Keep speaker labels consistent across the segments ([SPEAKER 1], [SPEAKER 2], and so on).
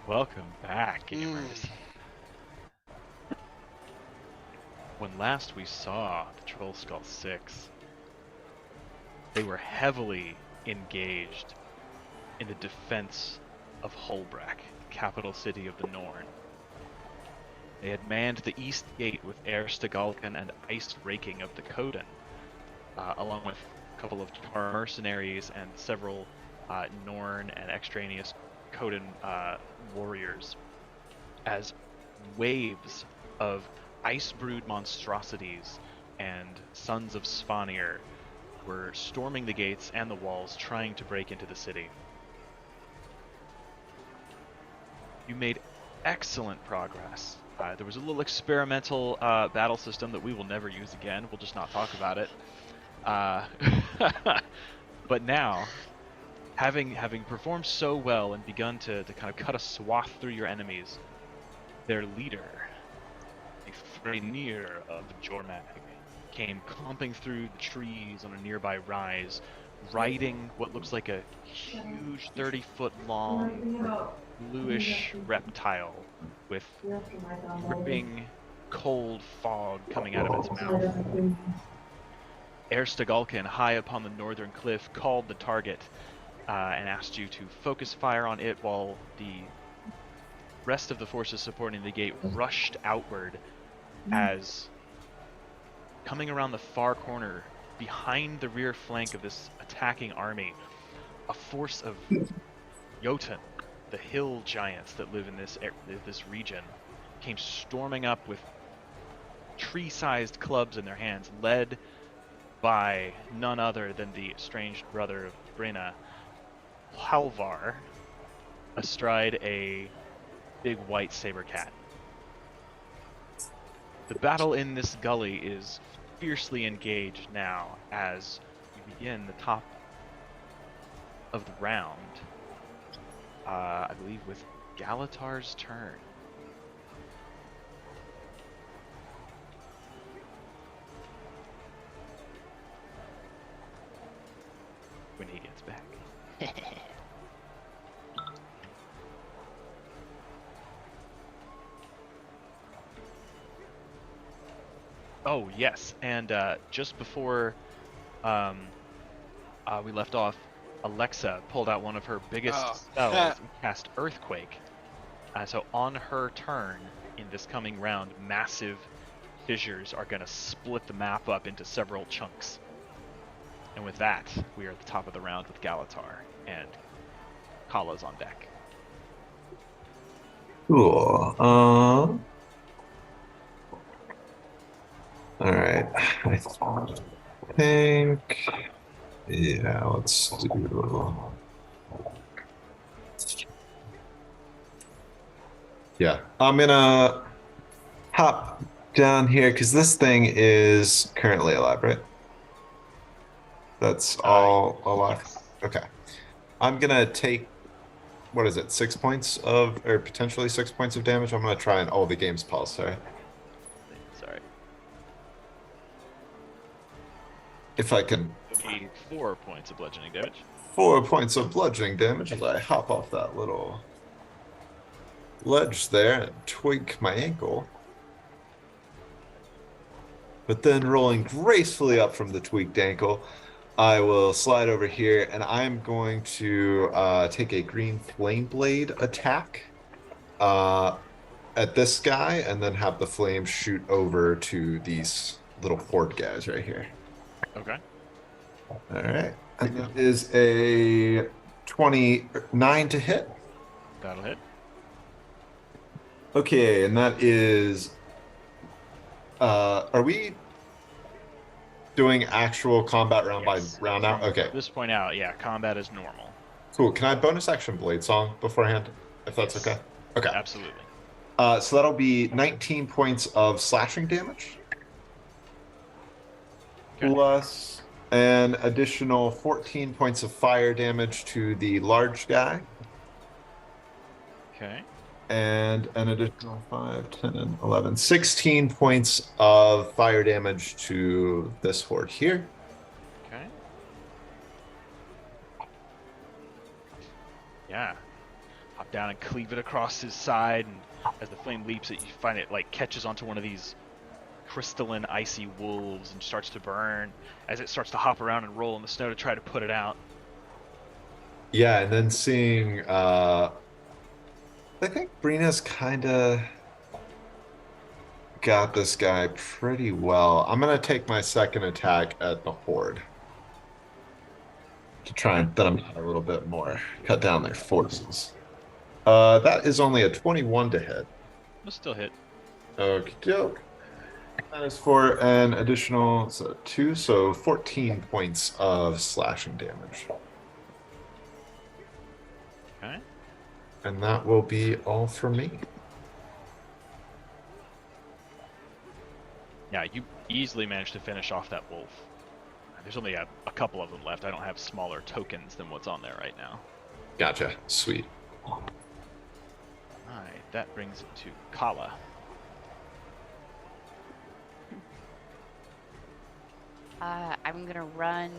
[SPEAKER 1] Welcome back, gamers. When last we saw the Trollskull 6, they were heavily engaged in the defense of Hoelbrak, the capital city of the Norn. They had manned the east gate with Erstegalken and ice raking of the Coden, along with a couple of Tar mercenaries and several Norn and extraneous Coden warriors, as waves of Icebrood monstrosities and sons of Svanir were storming the gates and the walls, trying to break into the city. You made excellent progress. There was a little experimental battle system that we will never use again. We'll just not talk about it. But now, having performed so well and begun to kind of cut a swath through your enemies, their leader, the Fraenir of Jormag, came clomping through the trees on a nearby rise, riding what looks like a huge 30-foot long bluish reptile with dripping cold fog coming out of its mouth. Erstegalken, high upon the northern cliff, called the target and asked you to focus fire on it while the rest of the forces supporting the gate rushed outward, as coming around the far corner behind the rear flank of this attacking army, a force of Jotun, the hill giants that live in this region, came storming up with tree-sized clubs in their hands, led by none other than the estranged brother of Brina, Halvar, astride a big white saber cat. The battle in this gully is fiercely engaged now as you begin the top of the round. I believe with Galatar's turn. When he gets back. Oh, yes, and just before we left off, Alexa pulled out one of her biggest spells and cast Earthquake. So on her turn in this coming round, massive fissures are going to split the map up into several chunks. And with that, we are at the top of the round with Galatar, and Kala's on deck.
[SPEAKER 2] Cool. All right. I think, yeah, let's do. Yeah, I'm gonna hop down here because this thing is currently alive, right? That's all alive.
[SPEAKER 1] Yes.
[SPEAKER 2] Okay. I'm gonna take, what is it, 6 points of, or potentially 6 points of damage. I'm gonna try and, oh, the game's paused, sorry.
[SPEAKER 1] Sorry.
[SPEAKER 2] If I can.
[SPEAKER 1] It'll be 4 points of bludgeoning damage.
[SPEAKER 2] 4 points of bludgeoning damage as I hop off that little ledge there and tweak my ankle. But then rolling gracefully up from the tweaked ankle, I will slide over here and I'm going to take a green flame blade attack at this guy and then have the flame shoot over to these little horde guys right here.
[SPEAKER 1] Okay.
[SPEAKER 2] All right. And that is a 29 to hit.
[SPEAKER 1] That'll hit.
[SPEAKER 2] Okay, and that is... are we doing actual combat round by round now? Okay.
[SPEAKER 1] At this point out, yeah, combat is normal.
[SPEAKER 2] Cool. Can I bonus action Blade Song beforehand, if that's okay? Okay.
[SPEAKER 1] Absolutely.
[SPEAKER 2] So that'll be 19 points of slashing damage.
[SPEAKER 1] Okay.
[SPEAKER 2] Plus an additional 14 points of fire damage to the large guy.
[SPEAKER 1] Okay.
[SPEAKER 2] And an additional 5, 10, 11, 16 points of fire damage to this horde here.
[SPEAKER 1] Okay. Yeah. hop down and cleave it across his side, and as the flame leaps it, you find it like catches onto one of these crystalline icy wolves and starts to burn as it starts to hop around and roll in the snow to try to put it out.
[SPEAKER 2] Yeah, and then seeing I think Brina's kind of got this guy pretty well. I'm gonna take my second attack at the horde to try and thin them out a little bit more, cut down their forces. That is only a 21 to hit.
[SPEAKER 1] It'll still hit.
[SPEAKER 2] Okie doke. That is for an additional 2, so 14 points of slashing damage.
[SPEAKER 1] Okay.
[SPEAKER 2] And that will be all for me.
[SPEAKER 1] Yeah, you easily managed to finish off that wolf. There's only a couple of them left. I don't have smaller tokens than what's on there right now.
[SPEAKER 2] Gotcha. Sweet.
[SPEAKER 1] Alright, that brings it to Kala.
[SPEAKER 3] I'm gonna run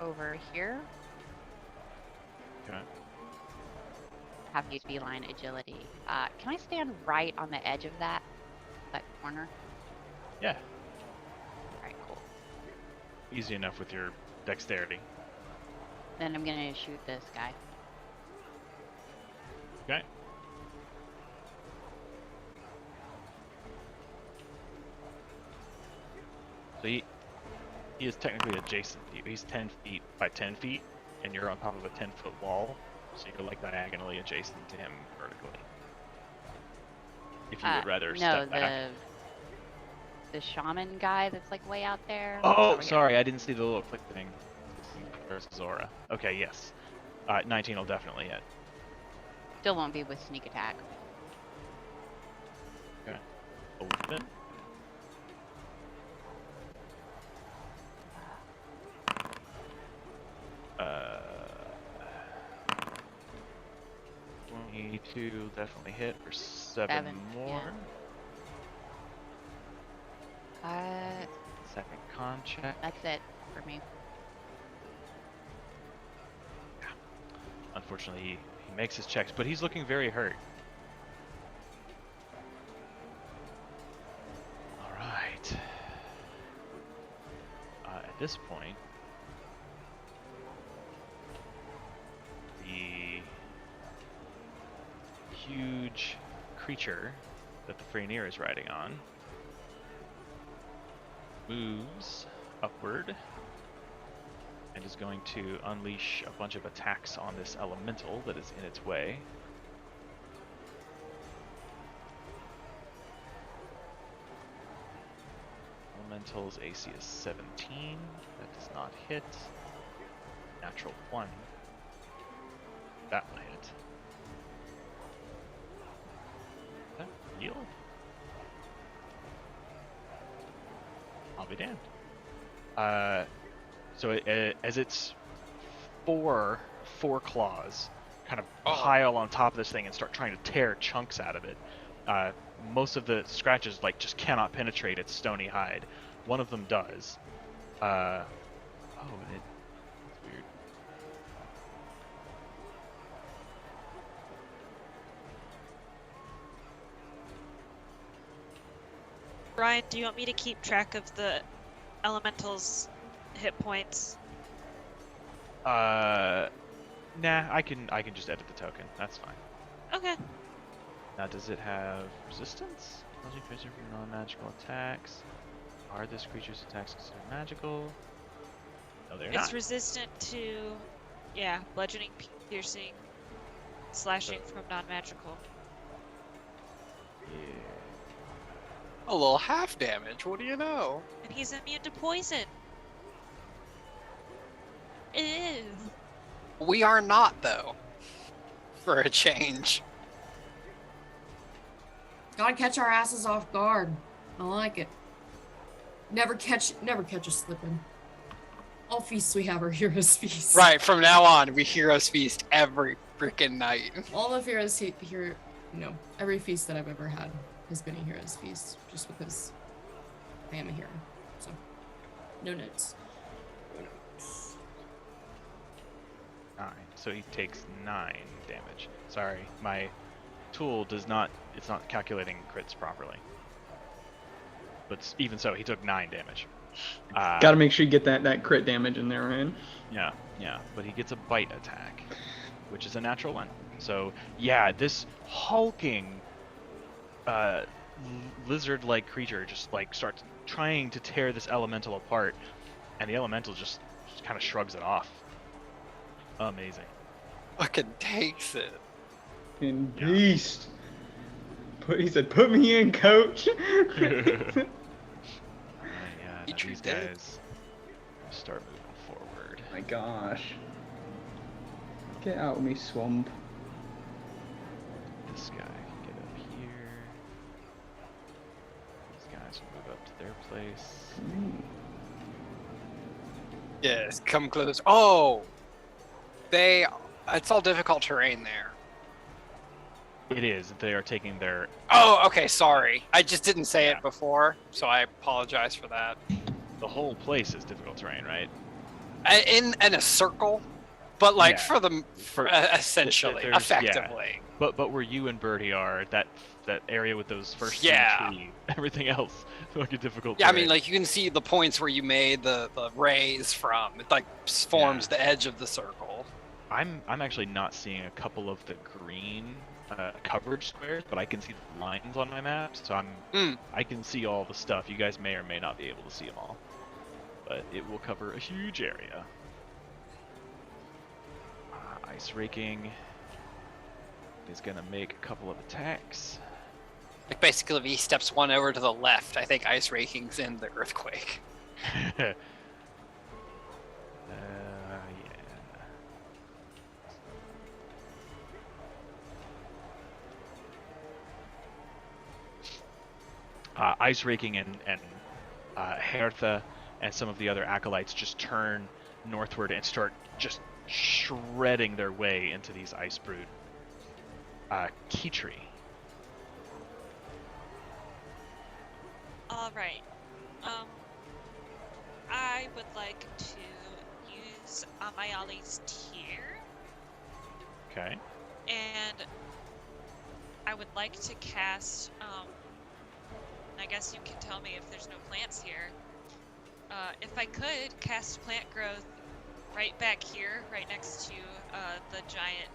[SPEAKER 3] over here.
[SPEAKER 1] Okay.
[SPEAKER 3] Have use beeline agility. Can I stand right on the edge of that corner?
[SPEAKER 1] Yeah,
[SPEAKER 3] Alright, cool.
[SPEAKER 1] easy enough with your dexterity.
[SPEAKER 3] Then I'm gonna shoot this guy.
[SPEAKER 1] Okay. So he is technically adjacent to you. He's 10 feet by 10 feet, and you're on top of a 10-foot wall, so you're like diagonally adjacent to him vertically. If you would rather step back.
[SPEAKER 3] The shaman guy that's like way out there.
[SPEAKER 1] Oh, sorry, I didn't see the little click thing. There's Zora. Okay, yes. 19 will definitely hit.
[SPEAKER 3] Still won't be with sneak attack.
[SPEAKER 1] Okay. 11. Uh, 22 definitely hit for 7 more.
[SPEAKER 3] Yeah.
[SPEAKER 1] Second con check.
[SPEAKER 3] That's it for me.
[SPEAKER 1] Unfortunately, he makes his checks, but he's looking very hurt. All right. At this point, the huge creature that the Fraenir is riding on moves upward and is going to unleash a bunch of attacks on this elemental that is in its way. Elemental's AC is 17. That does not hit. Natural 1. That will hit. Okay, yield. I'll be damned. So as its four claws kind of pile on top of this thing and start trying to tear chunks out of it, most of the scratches like just cannot penetrate its stony hide. One of them does. That's weird.
[SPEAKER 4] Ryan, do you want me to keep track of the elemental's hit points?
[SPEAKER 1] Nah, I can just edit the token. That's fine.
[SPEAKER 4] Okay.
[SPEAKER 1] Now, does it have resistance? Bludgeoning creature from non-magical attacks. Are this creature's attacks considered magical? No, they're not.
[SPEAKER 4] It's resistant to, bludgeoning, piercing, slashing from non-magical.
[SPEAKER 1] Yeah.
[SPEAKER 5] A little half damage, what do you know?
[SPEAKER 4] And he's immune to poison. Ew.
[SPEAKER 5] We are not, though. For a change.
[SPEAKER 6] Gotta catch our asses off guard. I like it. Never catch us slipping. All feasts we have are heroes' feasts.
[SPEAKER 5] Right, from now on, we heroes feast every freaking night.
[SPEAKER 6] All of heroes here, every feast that I've ever had has been a hero's feast, just because I am a hero. So, no notes.
[SPEAKER 1] Alright, so he takes 9 damage. Sorry, my tool does not, it's not calculating crits properly. But even so, he took 9 damage.
[SPEAKER 7] Gotta make sure you get that crit damage in there, right?
[SPEAKER 1] Yeah, but he gets a bite attack, which is a natural 1. So yeah, this hulking lizard-like creature just like starts trying to tear this elemental apart, and the elemental just kind of shrugs it off. Amazing.
[SPEAKER 5] Fucking takes it.
[SPEAKER 7] In
[SPEAKER 1] Yeah.
[SPEAKER 7] beast. He said, "Put me in, coach."
[SPEAKER 1] Yeah,
[SPEAKER 5] He
[SPEAKER 1] now
[SPEAKER 5] true
[SPEAKER 1] these
[SPEAKER 5] dead.
[SPEAKER 1] guys start moving forward.
[SPEAKER 7] My gosh. Get out of me, swamp.
[SPEAKER 1] This guy can get up here. These guys will move up to their place.
[SPEAKER 5] Yes, come close. Oh! It's all difficult terrain there.
[SPEAKER 1] It is. They are taking their.
[SPEAKER 5] Oh, okay, sorry. I just didn't say
[SPEAKER 1] Yeah.
[SPEAKER 5] it before, so I apologize for that.
[SPEAKER 1] The whole place is difficult terrain, right?
[SPEAKER 5] In a circle, but like
[SPEAKER 1] Yeah.
[SPEAKER 5] for the
[SPEAKER 1] For-
[SPEAKER 5] essentially,
[SPEAKER 1] there's-
[SPEAKER 5] effectively.
[SPEAKER 1] But where you and Birdie are, that area with those first
[SPEAKER 5] Yeah.
[SPEAKER 1] 3 trees, everything else like a difficult.
[SPEAKER 5] Yeah, I
[SPEAKER 1] terrain.
[SPEAKER 5] mean, like you can see the points where you made the rays from. It like forms the edge of the circle.
[SPEAKER 1] I'm actually not seeing a couple of the green coverage squares, but I can see the lines on my map, so I can see all the stuff. You guys may or may not be able to see them all, but it will cover a huge area. Ice raking is gonna make a couple of attacks.
[SPEAKER 5] Like basically, if he steps one over to the left, I think ice raking's in the earthquake.
[SPEAKER 1] Yeah. Ice raking and Hertha and some of the other acolytes just turn northward and start just shredding their way into these Icebrood. Kitri.
[SPEAKER 4] All right. I would like to use Amayali's Tear,
[SPEAKER 1] Okay.
[SPEAKER 4] and I would like to cast. I guess you can tell me if there's no plants here. If I could cast plant growth right back here, right next to the giant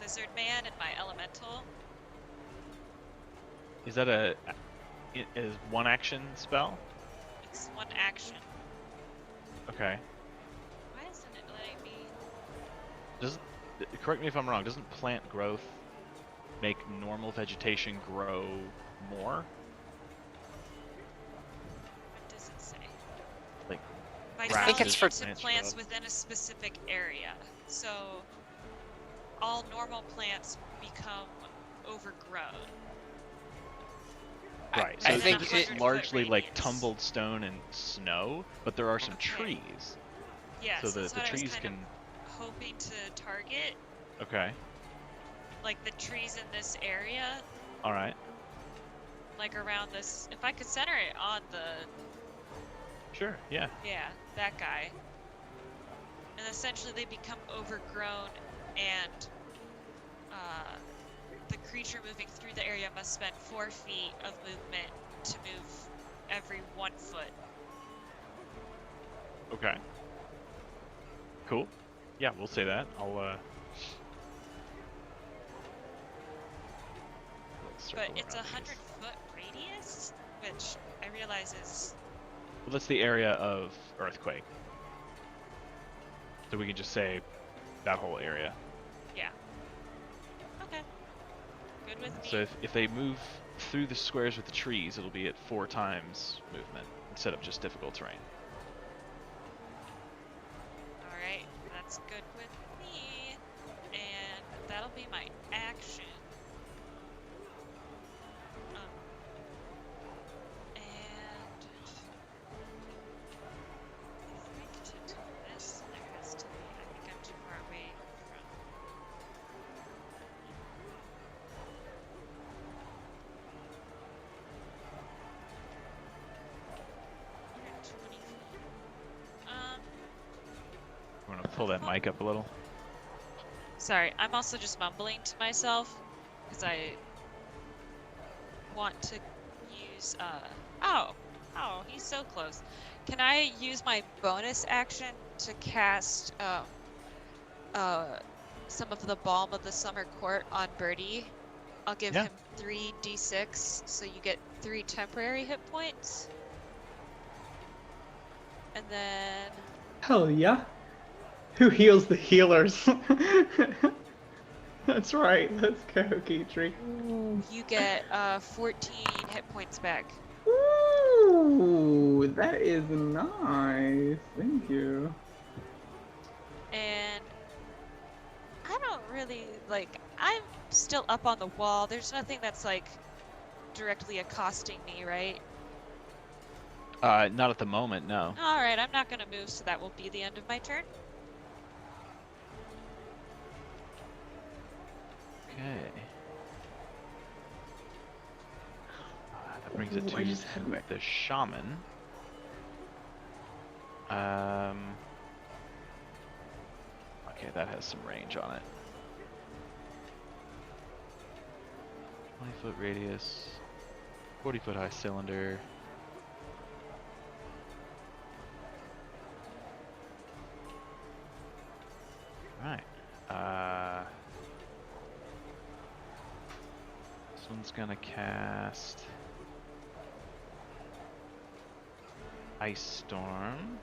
[SPEAKER 4] lizard man and my elemental.
[SPEAKER 1] Is that is one action spell?
[SPEAKER 4] It's one action.
[SPEAKER 1] Okay.
[SPEAKER 4] Why isn't it letting me?
[SPEAKER 1] Doesn't correct me if I'm wrong. Doesn't plant growth make normal vegetation grow more?
[SPEAKER 4] What does it say?
[SPEAKER 1] Like
[SPEAKER 5] I think it's for
[SPEAKER 1] plants
[SPEAKER 4] plants
[SPEAKER 1] shrub.
[SPEAKER 4] within a specific area. So all normal plants become overgrown.
[SPEAKER 1] Right.
[SPEAKER 5] I
[SPEAKER 1] So
[SPEAKER 5] think
[SPEAKER 1] this is
[SPEAKER 4] it-
[SPEAKER 1] largely like
[SPEAKER 4] radius.
[SPEAKER 1] tumbled stone and snow, but there are some
[SPEAKER 4] Okay.
[SPEAKER 1] trees.
[SPEAKER 4] Yes,
[SPEAKER 1] So the
[SPEAKER 4] that's what I was
[SPEAKER 1] trees
[SPEAKER 4] kind
[SPEAKER 1] can.
[SPEAKER 4] of hoping to target,
[SPEAKER 1] Okay.
[SPEAKER 4] like the trees in this area,
[SPEAKER 1] All right.
[SPEAKER 4] like around this. If I could center it on the,
[SPEAKER 1] Sure. Yeah.
[SPEAKER 4] that guy, and essentially they become overgrown, and the creature moving through the area must spend 4 feet of movement to move every 1 foot.
[SPEAKER 1] Okay. Cool. Yeah, we'll say that. I'll let's
[SPEAKER 4] But
[SPEAKER 1] circle
[SPEAKER 4] it's a
[SPEAKER 1] around
[SPEAKER 4] 100-foot radius, which I realize is
[SPEAKER 1] Well, that's the area of earthquake. So we can just say that whole area.
[SPEAKER 4] okay. Good with me.
[SPEAKER 1] So if they move through the squares with the trees, it'll be at 4 times movement instead of just difficult terrain.
[SPEAKER 4] Alright, that's good with me. And that'll be my action. And I think to do this, there has to be. I think I'm too far away from.
[SPEAKER 1] pull that mic up a little?
[SPEAKER 4] Sorry, I'm also just mumbling to myself because I want to use. Oh, he's so close. Can I use my bonus action to cast some of the Balm of the Summer Court on Birdie? I'll give
[SPEAKER 1] Yeah.
[SPEAKER 4] him 3d6, so you get 3 temporary hit points. And then
[SPEAKER 7] Hell yeah. Who heals the healers? That's right. Let's go, Keetri.
[SPEAKER 4] you get 14 hit points back.
[SPEAKER 7] Ooh, that is nice. Thank you.
[SPEAKER 4] And I don't really I'm still up on the wall. There's nothing that's like directly accosting me, right?
[SPEAKER 1] Not at the moment, no.
[SPEAKER 4] All right, I'm not gonna move, so that will be the end of my turn.
[SPEAKER 1] Okay. That brings it
[SPEAKER 7] Ooh, I
[SPEAKER 1] to
[SPEAKER 7] just had my-
[SPEAKER 1] the shaman. Okay, that has some range on it. 20-foot radius, 40-foot high cylinder. Alright. This one's gonna cast Ice Storm.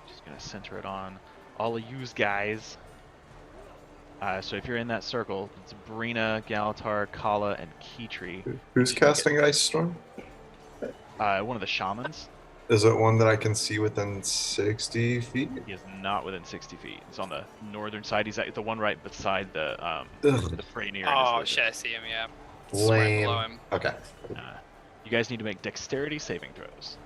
[SPEAKER 1] Just gonna center it on all of yous guys. So if you're in that circle, it's Brina, Galatar, Kala, and Keetri.
[SPEAKER 2] Who's casting Ice Storm?
[SPEAKER 1] One of the shamans.
[SPEAKER 2] Is it one that I can see within 60 feet?
[SPEAKER 1] He is not within 60 feet. It's on the northern side. He's at the one right beside the Fraenir.
[SPEAKER 5] Oh shit, I see him. Yeah. It's right
[SPEAKER 2] Lame.
[SPEAKER 5] below him.
[SPEAKER 2] Okay.
[SPEAKER 1] You guys need to make dexterity saving throws.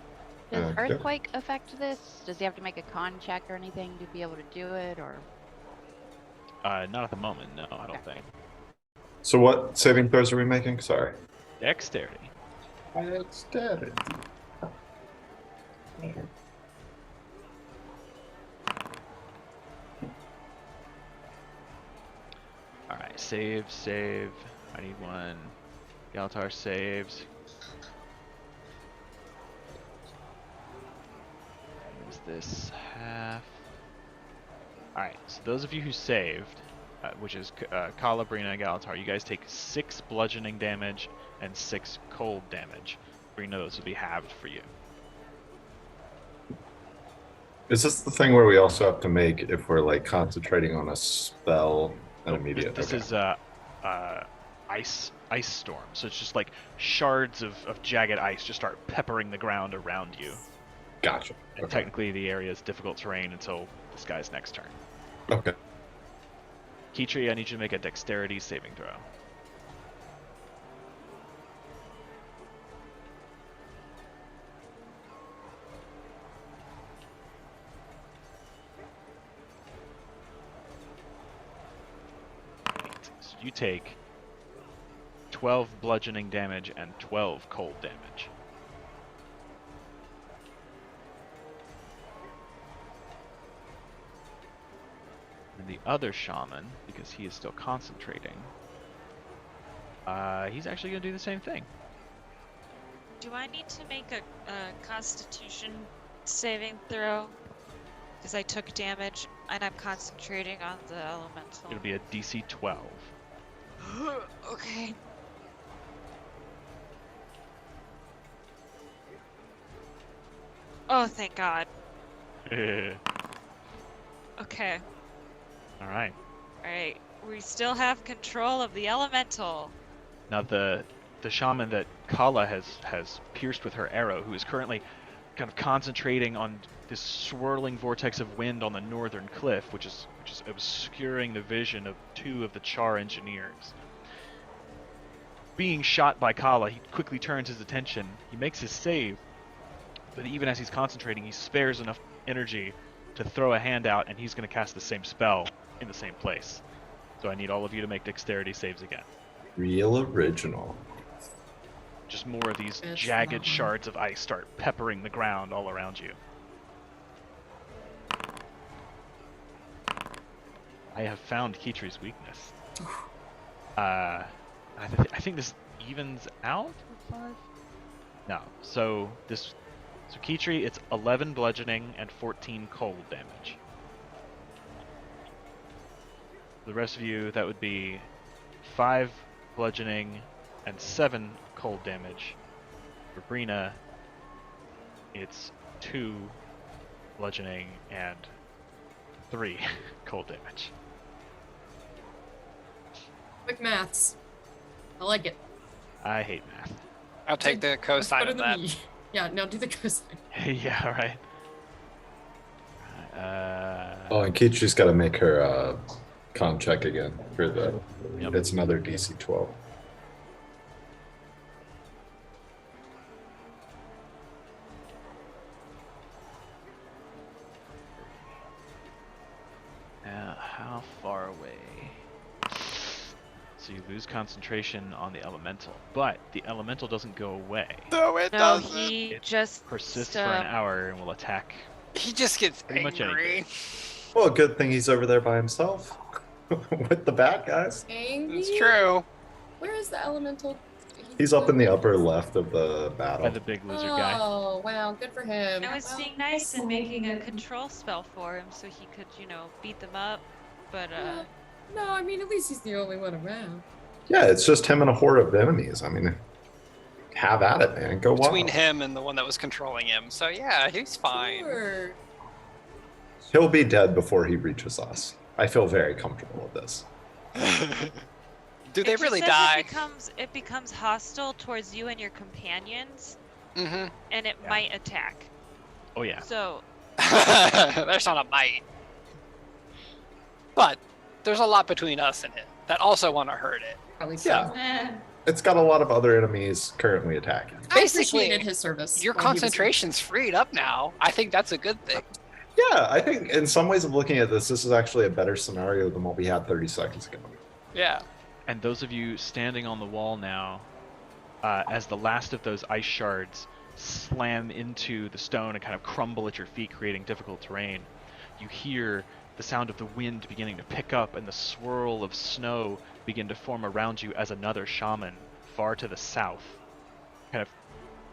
[SPEAKER 3] Does
[SPEAKER 2] Okay.
[SPEAKER 3] earthquake affect this? Does he have to make a con check or anything to be able to do it, or?
[SPEAKER 1] Not at the moment, no, I don't think.
[SPEAKER 2] So what saving throws are we making? Sorry.
[SPEAKER 1] Dexterity.
[SPEAKER 2] Dexterity.
[SPEAKER 1] Alright, save. I need one. Galatar saves. Use this half. Alright, so those of you who saved, which is Kala, Brina, and Galatar, you guys take 6 bludgeoning damage and 6 cold damage. Brina, those will be halved for you.
[SPEAKER 2] Is this the thing where we also have to make if we're like concentrating on a spell an immediate?
[SPEAKER 1] This is ice storm, so it's just like shards of jagged ice just start peppering the ground around you.
[SPEAKER 2] Gotcha.
[SPEAKER 1] And
[SPEAKER 2] Okay.
[SPEAKER 1] technically the area is difficult terrain until this guy's next turn.
[SPEAKER 2] Okay.
[SPEAKER 1] Keetri, I need you to make a dexterity saving throw. So you take 12 bludgeoning damage and 12 cold damage. And the other shaman, because he is still concentrating, he's actually going to do the same thing.
[SPEAKER 4] Do I need to make a Constitution saving throw? Because I took damage and I'm concentrating on the elemental.
[SPEAKER 1] It'll be a DC 12.
[SPEAKER 4] Okay. Oh, thank God. Okay.
[SPEAKER 1] Alright.
[SPEAKER 4] Alright. We still have control of the elemental.
[SPEAKER 1] Now the shaman that Kala has pierced with her arrow, who is currently kind of concentrating on this swirling vortex of wind on the northern cliff, which is obscuring the vision of 2 of the Char engineers. Being shot by Kala, he quickly turns his attention. He makes his save, but even as he's concentrating, he spares enough energy to throw a hand out, and he's going to cast the same spell in the same place. So I need all of you to make dexterity saves again.
[SPEAKER 2] Real original.
[SPEAKER 1] Just more of these
[SPEAKER 6] It's
[SPEAKER 1] jagged
[SPEAKER 6] not-
[SPEAKER 1] shards of ice start peppering the ground all around you. I have found Kitri's weakness. I think this evens out for 5? No. So Kitri, it's 11 bludgeoning and 14 cold damage. The rest of you, that would be 5 bludgeoning and 7 cold damage. For Brina, it's 2 bludgeoning and 3 cold damage.
[SPEAKER 6] Quick maths. I like it.
[SPEAKER 1] I hate math.
[SPEAKER 5] I'll take the cosine
[SPEAKER 6] Better
[SPEAKER 5] of
[SPEAKER 6] than
[SPEAKER 5] that.
[SPEAKER 6] me. Yeah, no, do the cosine.
[SPEAKER 1] Yeah, right.
[SPEAKER 2] Oh, and Kichi's got to make her con check again for the.
[SPEAKER 1] Yep.
[SPEAKER 2] It's another DC 12.
[SPEAKER 1] How far away? So you lose concentration on the elemental, but the elemental doesn't go away.
[SPEAKER 5] No, it
[SPEAKER 4] No,
[SPEAKER 5] doesn't.
[SPEAKER 4] he
[SPEAKER 1] It
[SPEAKER 4] just
[SPEAKER 1] persists for an hour and will attack.
[SPEAKER 5] He just gets
[SPEAKER 1] Pretty much
[SPEAKER 5] angry.
[SPEAKER 2] Well, good thing he's over there by himself with the bad guys.
[SPEAKER 6] Angry?
[SPEAKER 5] It's true.
[SPEAKER 6] Where is the elemental?
[SPEAKER 2] He's up in the upper left of the battle.
[SPEAKER 1] By the big lizard guy.
[SPEAKER 6] Oh, wow, good for him.
[SPEAKER 4] I was
[SPEAKER 6] Well,
[SPEAKER 4] being nice and making a control spell for him so he could, beat them up. But
[SPEAKER 6] No, I mean, at least he's the only one around.
[SPEAKER 2] Yeah, it's just him and a horde of enemies. I mean, have at it, man. Go
[SPEAKER 5] Between
[SPEAKER 2] wild.
[SPEAKER 5] him and the one that was controlling him. So yeah, he's fine.
[SPEAKER 6] Sure.
[SPEAKER 2] He'll be dead before he reaches us. I feel very comfortable with this.
[SPEAKER 5] Do they
[SPEAKER 4] it just
[SPEAKER 5] really
[SPEAKER 4] says
[SPEAKER 5] die?
[SPEAKER 4] It becomes hostile towards you and your companions,
[SPEAKER 5] Mm-hmm.
[SPEAKER 4] and it might attack.
[SPEAKER 1] Oh yeah.
[SPEAKER 4] So
[SPEAKER 5] There's not a might. But there's a lot between us and it that also want to hurt it.
[SPEAKER 6] Probably so.
[SPEAKER 2] Yeah. It's got a lot of other enemies currently attacking.
[SPEAKER 6] I
[SPEAKER 5] Basically,
[SPEAKER 6] appreciated his service.
[SPEAKER 5] Your
[SPEAKER 6] while he was here.
[SPEAKER 5] concentration's freed up now. I think that's a good thing.
[SPEAKER 2] Yeah, I think in some ways of looking at this is actually a better scenario than what we had 30 seconds ago.
[SPEAKER 5] Yeah.
[SPEAKER 1] And those of you standing on the wall now, as the last of those ice shards slam into the stone and kind of crumble at your feet, creating difficult terrain, you hear the sound of the wind beginning to pick up and the swirl of snow begin to form around you as another shaman far to the south kind of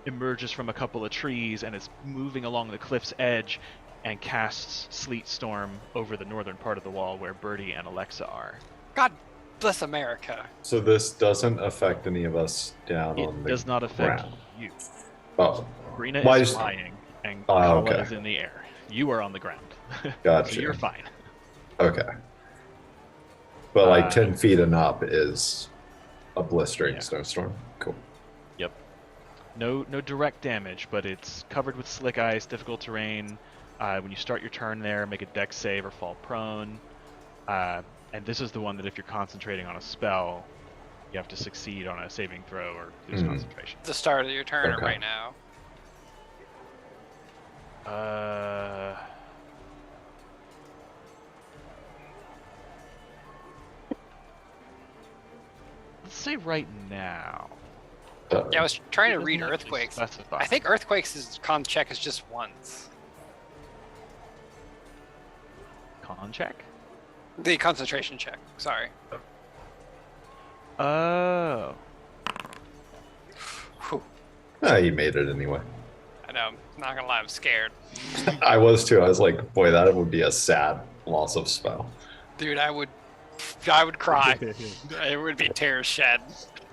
[SPEAKER 1] emerges from a couple of trees and is moving along the cliff's edge and casts Sleet Storm over the northern part of the wall where Birdie and Alexa are.
[SPEAKER 5] God bless America.
[SPEAKER 2] So this doesn't affect any of us down
[SPEAKER 1] It
[SPEAKER 2] on the
[SPEAKER 1] does not affect
[SPEAKER 2] ground.
[SPEAKER 1] you.
[SPEAKER 2] Oh,
[SPEAKER 1] Brina
[SPEAKER 2] Why
[SPEAKER 1] is
[SPEAKER 2] is-
[SPEAKER 1] flying and
[SPEAKER 2] Oh,
[SPEAKER 1] Kala
[SPEAKER 2] okay.
[SPEAKER 1] is in the air. You are on the ground.
[SPEAKER 2] Gotcha.
[SPEAKER 1] So you're fine.
[SPEAKER 2] okay. But like 10
[SPEAKER 1] Uh,
[SPEAKER 2] feet and up is a blistering
[SPEAKER 1] Yeah.
[SPEAKER 2] snowstorm. Cool.
[SPEAKER 1] No direct damage, but it's covered with slick ice, difficult terrain. When you start your turn there, make a dex save or fall prone. And this is the one that if you're concentrating on a spell, you have to succeed on a saving throw or lose concentration.
[SPEAKER 5] The start of your turn
[SPEAKER 2] Okay.
[SPEAKER 5] right now.
[SPEAKER 1] Let's say right now.
[SPEAKER 5] Yeah, I was trying to
[SPEAKER 1] It
[SPEAKER 5] read
[SPEAKER 1] doesn't actually
[SPEAKER 5] Earthquakes.
[SPEAKER 1] specify.
[SPEAKER 5] I think Earthquakes' con check is just once.
[SPEAKER 1] Con check?
[SPEAKER 5] The concentration check. Sorry.
[SPEAKER 1] Oh.
[SPEAKER 5] Whew.
[SPEAKER 2] You made it anyway.
[SPEAKER 5] I know. I'm not gonna lie, I'm scared.
[SPEAKER 2] I was too. I was like, boy, that would be a sad loss of spell.
[SPEAKER 5] Dude, I would cry. It would be tears shed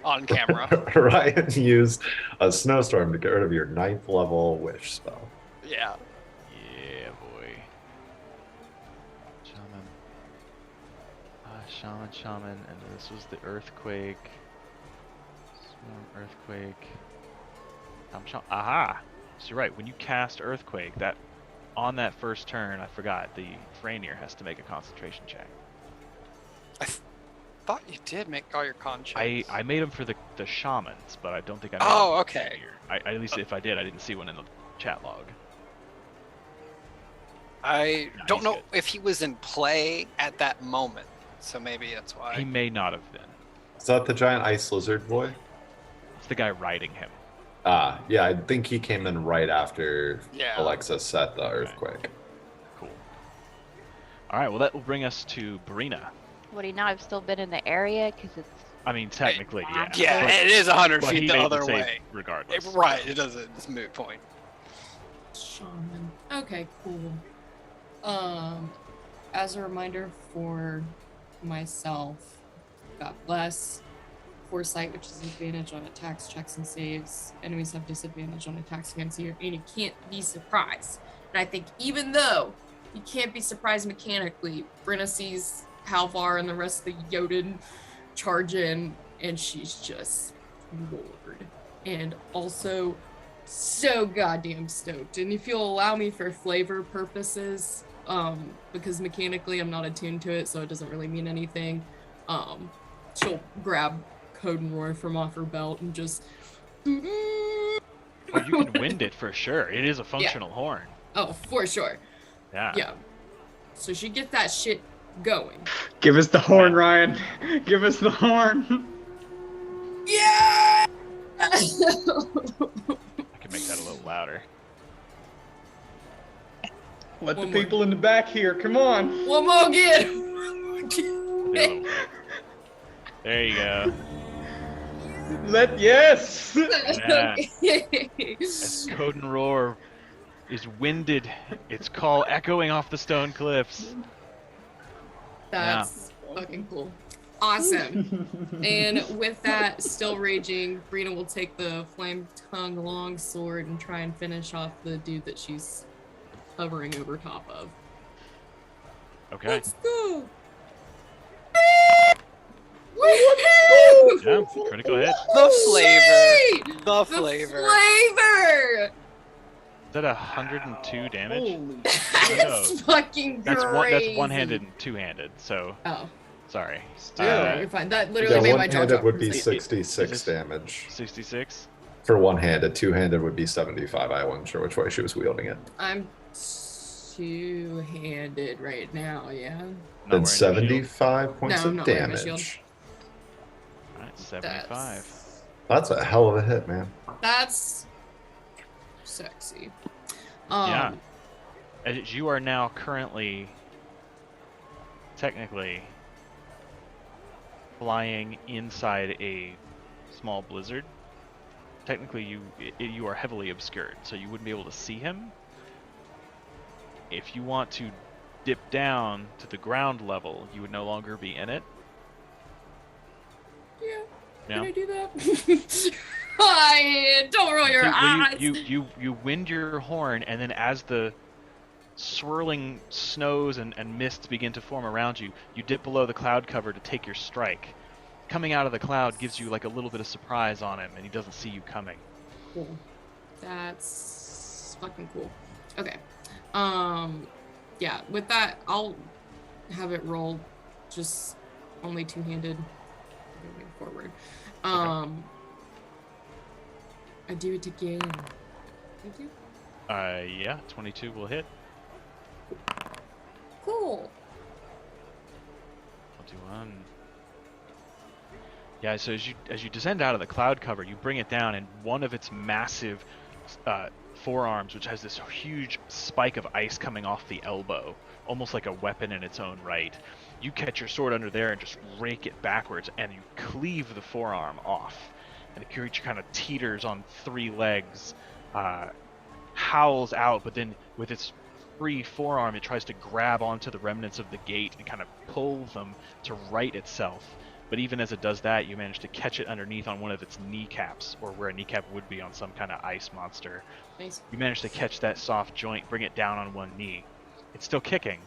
[SPEAKER 5] on camera.
[SPEAKER 2] Ryan used a snowstorm to get rid of your 9th level wish spell.
[SPEAKER 5] Yeah.
[SPEAKER 1] Yeah, boy. Shaman, and this was the earthquake. Earthquake. Aha! So you're right. When you cast earthquake, that on that first turn, I forgot the Fraenir has to make a concentration check.
[SPEAKER 5] Thought you did make all your con checks.
[SPEAKER 1] I made them for the shamans, but I don't think I. Made
[SPEAKER 5] Oh,
[SPEAKER 1] them for
[SPEAKER 5] okay.
[SPEAKER 1] Fraenir. At least if I did, I didn't see one in the chat log.
[SPEAKER 5] I
[SPEAKER 1] No,
[SPEAKER 5] don't
[SPEAKER 1] he's
[SPEAKER 5] know
[SPEAKER 1] good.
[SPEAKER 5] if he was in play at that moment, so maybe that's why.
[SPEAKER 1] He may not have been.
[SPEAKER 2] Is that the giant ice lizard boy?
[SPEAKER 1] It's the guy riding him.
[SPEAKER 2] Yeah, I think he came in right after
[SPEAKER 5] Yeah.
[SPEAKER 2] Alexa set the earthquake.
[SPEAKER 1] Cool. All right, well, that will bring us to Brina.
[SPEAKER 3] What do you know? I've still been in the area because it's.
[SPEAKER 1] I mean, technically, yeah.
[SPEAKER 5] Yeah,
[SPEAKER 1] But,
[SPEAKER 5] it is 100
[SPEAKER 1] but
[SPEAKER 5] feet
[SPEAKER 1] he
[SPEAKER 5] the
[SPEAKER 1] made
[SPEAKER 5] other
[SPEAKER 1] the save
[SPEAKER 5] way.
[SPEAKER 1] regardless.
[SPEAKER 5] Right, it doesn't. It's a moot point.
[SPEAKER 6] Shaman. Okay, cool. As a reminder for myself, got less foresight, which is advantage on attacks, checks, and saves. Enemies have disadvantage on attacks against you, and you can't be surprised. And I think even though you can't be surprised mechanically, Brenna sees Halvar and the rest of the Jotun charge in, and she's just bored. And also so goddamn stoked. And if you'll allow me for flavor purposes, because mechanically I'm not attuned to it, so it doesn't really mean anything, she'll grab Code and Roar from off her belt and just...
[SPEAKER 1] Oh, you can wind it for sure. It is a functional horn.
[SPEAKER 6] Oh, for sure.
[SPEAKER 1] Yeah.
[SPEAKER 6] So she gets that shit going.
[SPEAKER 7] Give us the horn, Ryan. Give us the horn.
[SPEAKER 6] Yeah!
[SPEAKER 1] I can make that a little louder.
[SPEAKER 7] Let
[SPEAKER 6] One
[SPEAKER 7] the
[SPEAKER 6] more.
[SPEAKER 7] people in the back hear. Come on.
[SPEAKER 6] One more get!
[SPEAKER 1] No. There you go.
[SPEAKER 7] Yes.
[SPEAKER 1] Yeah. As Code and Roar is winded, its call echoing off the stone cliffs.
[SPEAKER 6] That's fucking cool. Awesome. And with that still raging, Brina will take the flame tongue longsword and try and finish off the dude that she's hovering over top of.
[SPEAKER 1] Okay.
[SPEAKER 6] Let's go!
[SPEAKER 1] Yeah, critical hit.
[SPEAKER 5] The flavor.
[SPEAKER 6] Sweet!
[SPEAKER 5] The
[SPEAKER 6] The
[SPEAKER 5] flavor.
[SPEAKER 6] flavor!
[SPEAKER 1] Is that 102 damage?
[SPEAKER 7] Holy
[SPEAKER 6] That's fucking
[SPEAKER 1] That's
[SPEAKER 6] crazy.
[SPEAKER 1] one-handed and two-handed. So
[SPEAKER 6] Oh,
[SPEAKER 1] sorry.
[SPEAKER 7] Still.
[SPEAKER 6] no, you're fine. That literally
[SPEAKER 2] Yeah,
[SPEAKER 6] made my jaw
[SPEAKER 2] one-handed
[SPEAKER 6] drop.
[SPEAKER 2] would be
[SPEAKER 1] Is it-
[SPEAKER 2] 66
[SPEAKER 1] is-
[SPEAKER 2] damage
[SPEAKER 1] 66.
[SPEAKER 2] for one-handed. Two-handed would be 75. I wasn't sure which way she was wielding it.
[SPEAKER 6] I'm two-handed right now, yeah?
[SPEAKER 1] Not
[SPEAKER 2] Then
[SPEAKER 1] wearing a shield.
[SPEAKER 2] 75 points
[SPEAKER 6] No, I'm
[SPEAKER 2] of
[SPEAKER 6] not wearing a shield.
[SPEAKER 2] damage.
[SPEAKER 1] All right, 75.
[SPEAKER 2] That's a hell of a hit, man.
[SPEAKER 6] That's sexy.
[SPEAKER 1] Yeah. As you are now currently, technically, flying inside a small blizzard. Technically, you are heavily obscured, so you wouldn't be able to see him. If you want to dip down to the ground level, you would no longer be in it.
[SPEAKER 6] Yeah.
[SPEAKER 1] Yeah.
[SPEAKER 6] Can I do that? Don't roll your eyes.
[SPEAKER 1] You wind your horn, and then as the swirling snows and mists begin to form around you, you dip below the cloud cover to take your strike. Coming out of the cloud gives you like a little bit of surprise on him, and he doesn't see you coming.
[SPEAKER 6] Cool. That's fucking cool. Okay. Yeah, with that, I'll have it roll just only two-handed moving forward. I do it again. Thank you.
[SPEAKER 1] Yeah, 22 will hit.
[SPEAKER 6] Cool.
[SPEAKER 1] 21. Yeah, so as you descend out of the cloud cover, you bring it down, and one of its massive forearms, which has this huge spike of ice coming off the elbow, almost like a weapon in its own right. You catch your sword under there and just rake it backwards, and you cleave the forearm off. And the creature kind of teeters on three legs, howls out, but then with its free forearm, it tries to grab onto the remnants of the gate and kind of pull them to right itself. But even as it does that, you manage to catch it underneath on one of its kneecaps, or where a kneecap would be on some kind of ice monster.
[SPEAKER 6] Nice.
[SPEAKER 1] You manage to catch that soft joint, bring it down on one knee. It's still kicking,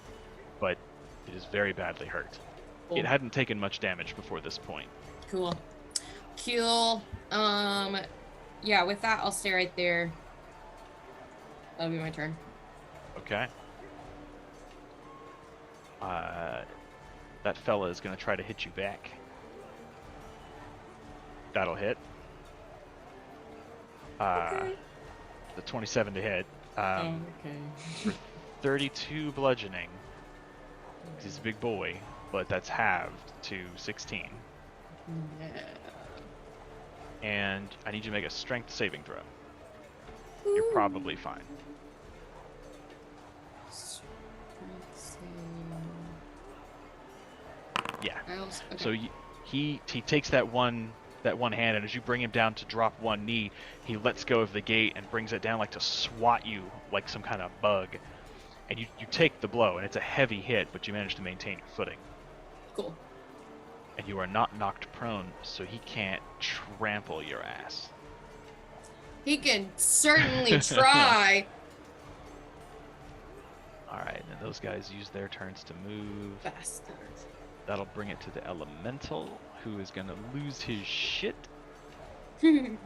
[SPEAKER 1] but it is very badly hurt.
[SPEAKER 6] Cool.
[SPEAKER 1] It hadn't taken much damage before this point.
[SPEAKER 6] Cool. Cool. Yeah, with that, I'll stay right there. That'll be my turn.
[SPEAKER 1] Okay. That fella is going to try to hit you back. That'll hit.
[SPEAKER 6] Okay.
[SPEAKER 1] The 27 to hit.
[SPEAKER 6] Okay.
[SPEAKER 1] 32 bludgeoning. He's a big boy, but that's halved to 16.
[SPEAKER 6] Yeah.
[SPEAKER 1] And I need you to make a strength saving throw. You're probably fine.
[SPEAKER 6] Strength save.
[SPEAKER 1] Yeah.
[SPEAKER 6] I also, okay.
[SPEAKER 1] So he takes that one hand, and as you bring him down to drop one knee, he lets go of the gate and brings it down like to swat you like some kind of bug. And you take the blow, and it's a heavy hit, but you manage to maintain your footing.
[SPEAKER 6] Cool.
[SPEAKER 1] And you are not knocked prone, so he can't trample your ass.
[SPEAKER 6] He can certainly try.
[SPEAKER 1] Alright, and those guys use their turns to move.
[SPEAKER 6] Bastards.
[SPEAKER 1] That'll bring it to the elemental, who is going to lose his shit. And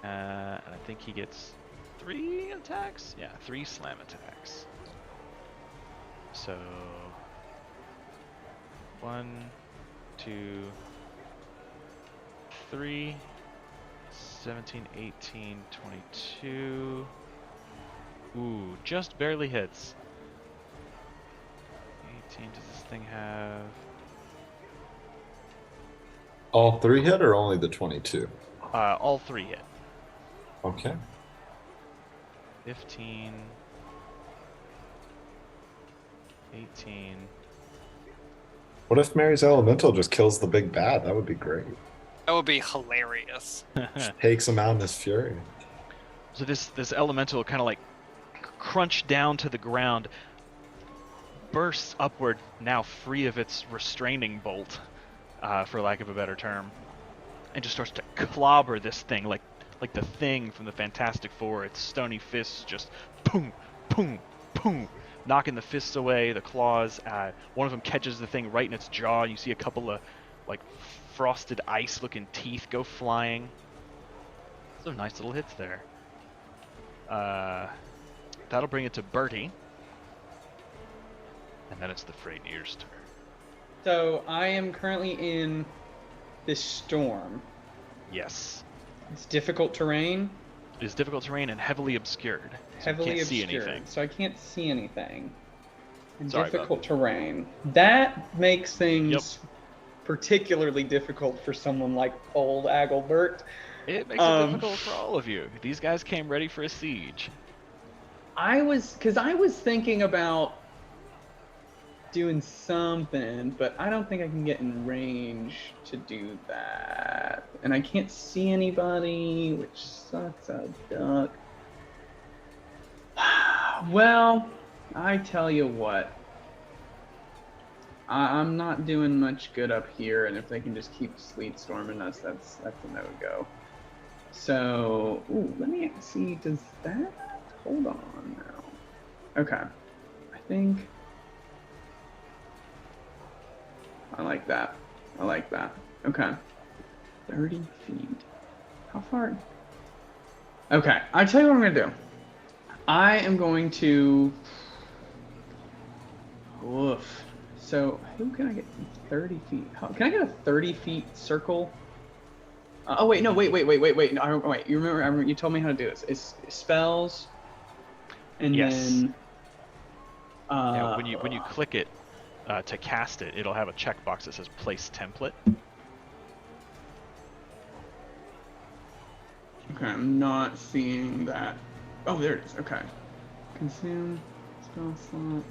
[SPEAKER 1] I think he gets 3 attacks? Yeah, 3 slam attacks. So 1, 2, 3, 17, 18, 22. Ooh, just barely hits. 18, does this thing have?
[SPEAKER 2] All 3 hit or only the 22?
[SPEAKER 1] All 3 hit.
[SPEAKER 2] Okay.
[SPEAKER 1] 15, 18.
[SPEAKER 2] What if Mary's elemental just kills the big bad? That would be great.
[SPEAKER 5] That would be hilarious.
[SPEAKER 2] Takes him out in his fury.
[SPEAKER 1] So this elemental kind of like crunched down to the ground, bursts upward, now free of its restraining bolt, for lack of a better term, and just starts to clobber this thing like the Thing from the Fantastic Four. Its stony fists just boom, boom, boom, knocking the fists away, the claws. One of them catches the thing right in its jaw. You see a couple of like frosted ice-looking teeth go flying. Some nice little hits there. That'll bring it to Bertie. And then it's the Fraenir's turn.
[SPEAKER 7] So I am currently in this storm.
[SPEAKER 1] Yes.
[SPEAKER 7] It's difficult terrain.
[SPEAKER 1] It is difficult terrain and heavily obscured. So
[SPEAKER 7] Heavily
[SPEAKER 1] you can't
[SPEAKER 7] obscured.
[SPEAKER 1] see anything.
[SPEAKER 7] So I can't see anything. And
[SPEAKER 1] Sorry,
[SPEAKER 7] difficult terrain. That makes things
[SPEAKER 1] Yep.
[SPEAKER 7] particularly difficult for someone like old Agilbert.
[SPEAKER 1] It makes it difficult for all of you. These guys came ready for a siege.
[SPEAKER 7] I was thinking about doing something, but I don't think I can get in range to do that. And I can't see anybody, which sucks a duck. Well, I tell you what. I'm not doing much good up here, and if they can just keep sleet storming us, that's a no-go. So, ooh, let me see, does that... Hold on now. Okay. I think... I like that. I like that. Okay. 30 feet. How far? Okay, I'll tell you what I'm going to do. I am going to... Woof. So, who can I get 30 feet? Can I get a 30 feet circle? Oh, wait, no, wait. No, wait, you remember, you told me how to do this. It's spells, and
[SPEAKER 1] Yes.
[SPEAKER 7] then...
[SPEAKER 1] Yeah, when you click it to cast it, it'll have a checkbox that says place template.
[SPEAKER 7] Okay, I'm not seeing that. Oh, there it is. Okay. Consume spell slot.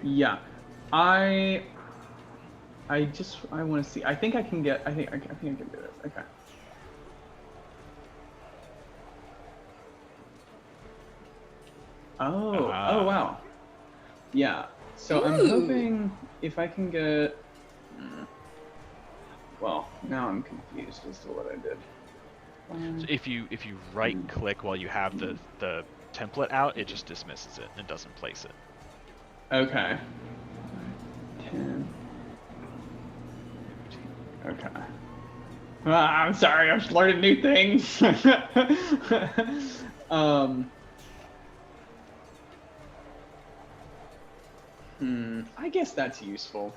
[SPEAKER 7] Yeah. I want to see. I think I can get. I think I can do this. Okay. Oh. Oh wow. Yeah. So I'm hoping if I can get. Well, now I'm confused as to what I did.
[SPEAKER 1] So if you right click while you have the template out, it just dismisses it and doesn't place it.
[SPEAKER 7] Okay. 10. Okay. I'm sorry, I've learned new things. I guess that's useful.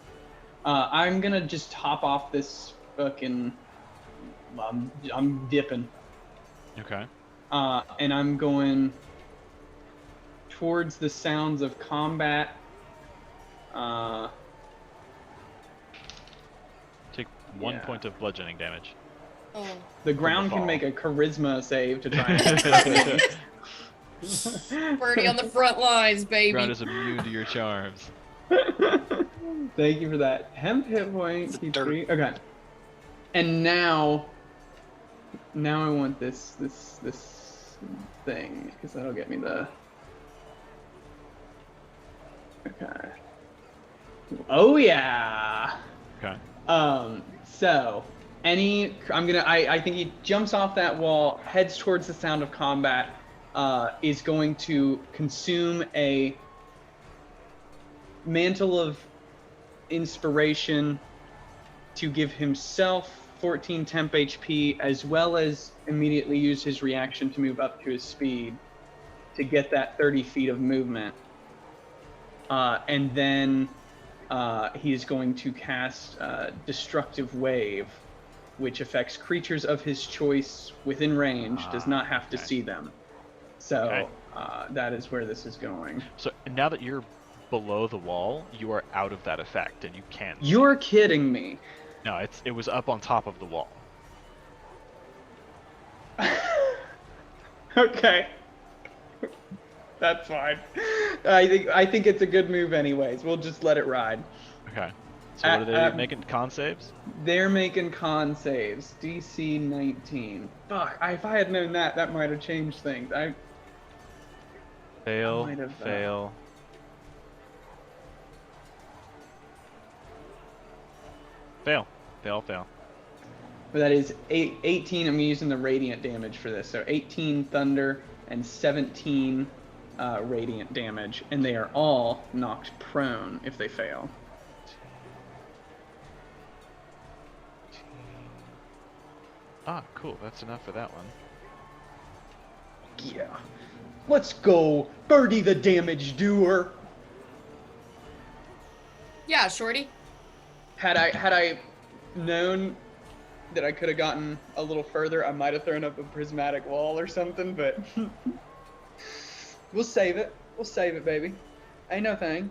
[SPEAKER 7] I'm gonna just hop off this fucking... I'm dipping.
[SPEAKER 1] Okay.
[SPEAKER 7] And I'm going towards the sounds of combat.
[SPEAKER 1] Take 1
[SPEAKER 7] yeah.
[SPEAKER 1] point of bludgeoning damage.
[SPEAKER 6] Oh.
[SPEAKER 7] The ground can
[SPEAKER 1] fall.
[SPEAKER 7] make a charisma save to try and
[SPEAKER 6] Birdie on the front lines, baby.
[SPEAKER 1] Ground is immune to your charms.
[SPEAKER 7] Thank you for that. Hemp hit point.
[SPEAKER 5] It's
[SPEAKER 7] Keep
[SPEAKER 5] dirt.
[SPEAKER 7] 3. Okay. And now I want this thing because that'll get me the. Okay. Oh yeah.
[SPEAKER 1] Okay.
[SPEAKER 7] So I think he jumps off that wall, heads towards the sound of combat, is going to consume a mantle of inspiration to give himself 14 temp HP, as well as immediately use his reaction to move up to his speed to get that 30 feet of movement. And then he is going to cast Destructive Wave, which affects creatures of his choice within range, does not have to see them. So that is where this is going.
[SPEAKER 1] So now that you're below the wall, you are out of that effect, and you can't.
[SPEAKER 7] You're kidding me.
[SPEAKER 1] No, it was up on top of the wall.
[SPEAKER 7] Okay. That's fine. I think it's a good move anyways. We'll just let it ride.
[SPEAKER 1] Okay. So what are they making? Con saves?
[SPEAKER 7] They're making con saves. DC 19. Fuck, if I had known that, that might have changed things.
[SPEAKER 1] Fail,
[SPEAKER 7] might have,
[SPEAKER 1] fail. Fail. Fail, fail.
[SPEAKER 7] But that is 18. I'm using the radiant damage for this. So 18 thunder and 17 radiant damage. And they are all knocked prone if they fail.
[SPEAKER 1] Ah, cool. That's enough for that one.
[SPEAKER 7] Yeah. Let's go, Birdie the damage doer.
[SPEAKER 6] Yeah, Shorty.
[SPEAKER 7] Had I known that I could have gotten a little further, I might have thrown up a prismatic wall or something, but we'll save it. We'll save it, baby. Ain't no thing.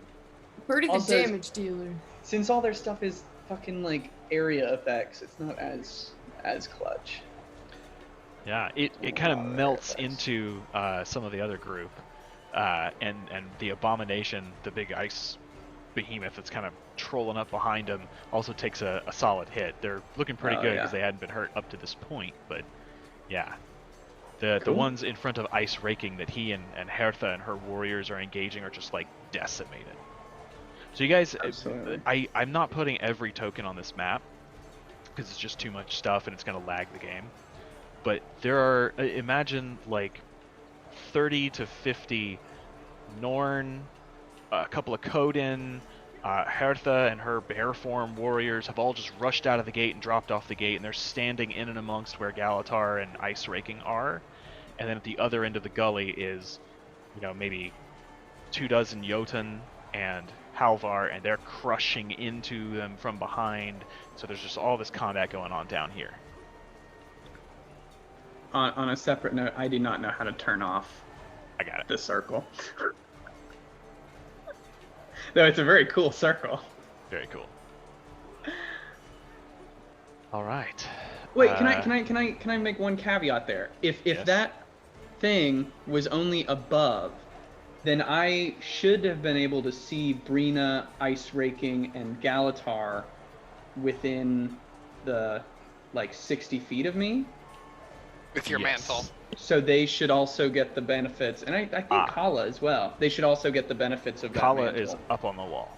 [SPEAKER 6] Birdie the
[SPEAKER 7] Also,
[SPEAKER 6] damage dealer.
[SPEAKER 7] Since all their stuff is fucking like area effects, it's not as clutch.
[SPEAKER 1] Yeah, it kind of melts into some of the other group, and the abomination, the big ice behemoth that's kind of trolling up behind him, also takes a solid hit. They're looking pretty good because they hadn't been hurt up to this point, but yeah. The ones in front of Ice Raking that he and Hertha and her warriors are engaging are just like decimated. So you guys, I'm not putting every token on this map because it's just too much stuff and it's going to lag the game. But there are, imagine like 30 to 50 Norn, a couple of Kodin, Hertha and her bear form warriors have all just rushed out of the gate and dropped off the gate, and they're standing in and amongst where Galatar and Ice Raking are. And then at the other end of the gully is, maybe 24 Jotun and Halvar, and they're crushing into them from behind. So there's just all this combat going on down here.
[SPEAKER 7] On a separate note, I do not know how to turn off
[SPEAKER 1] I got it.
[SPEAKER 7] the circle. Though it's a very cool circle.
[SPEAKER 1] Very cool. All right.
[SPEAKER 7] Wait, can I make one caveat there? If
[SPEAKER 1] Yes.
[SPEAKER 7] that thing was only above, then I should have been able to see Brina, Ice Raking, and Galatar within the 60 feet of me.
[SPEAKER 5] With your mantle.
[SPEAKER 7] So they should also get the benefits, and I think Kala as well. They should also get the benefits of that
[SPEAKER 1] Kala
[SPEAKER 7] mantle.
[SPEAKER 1] is up on the wall.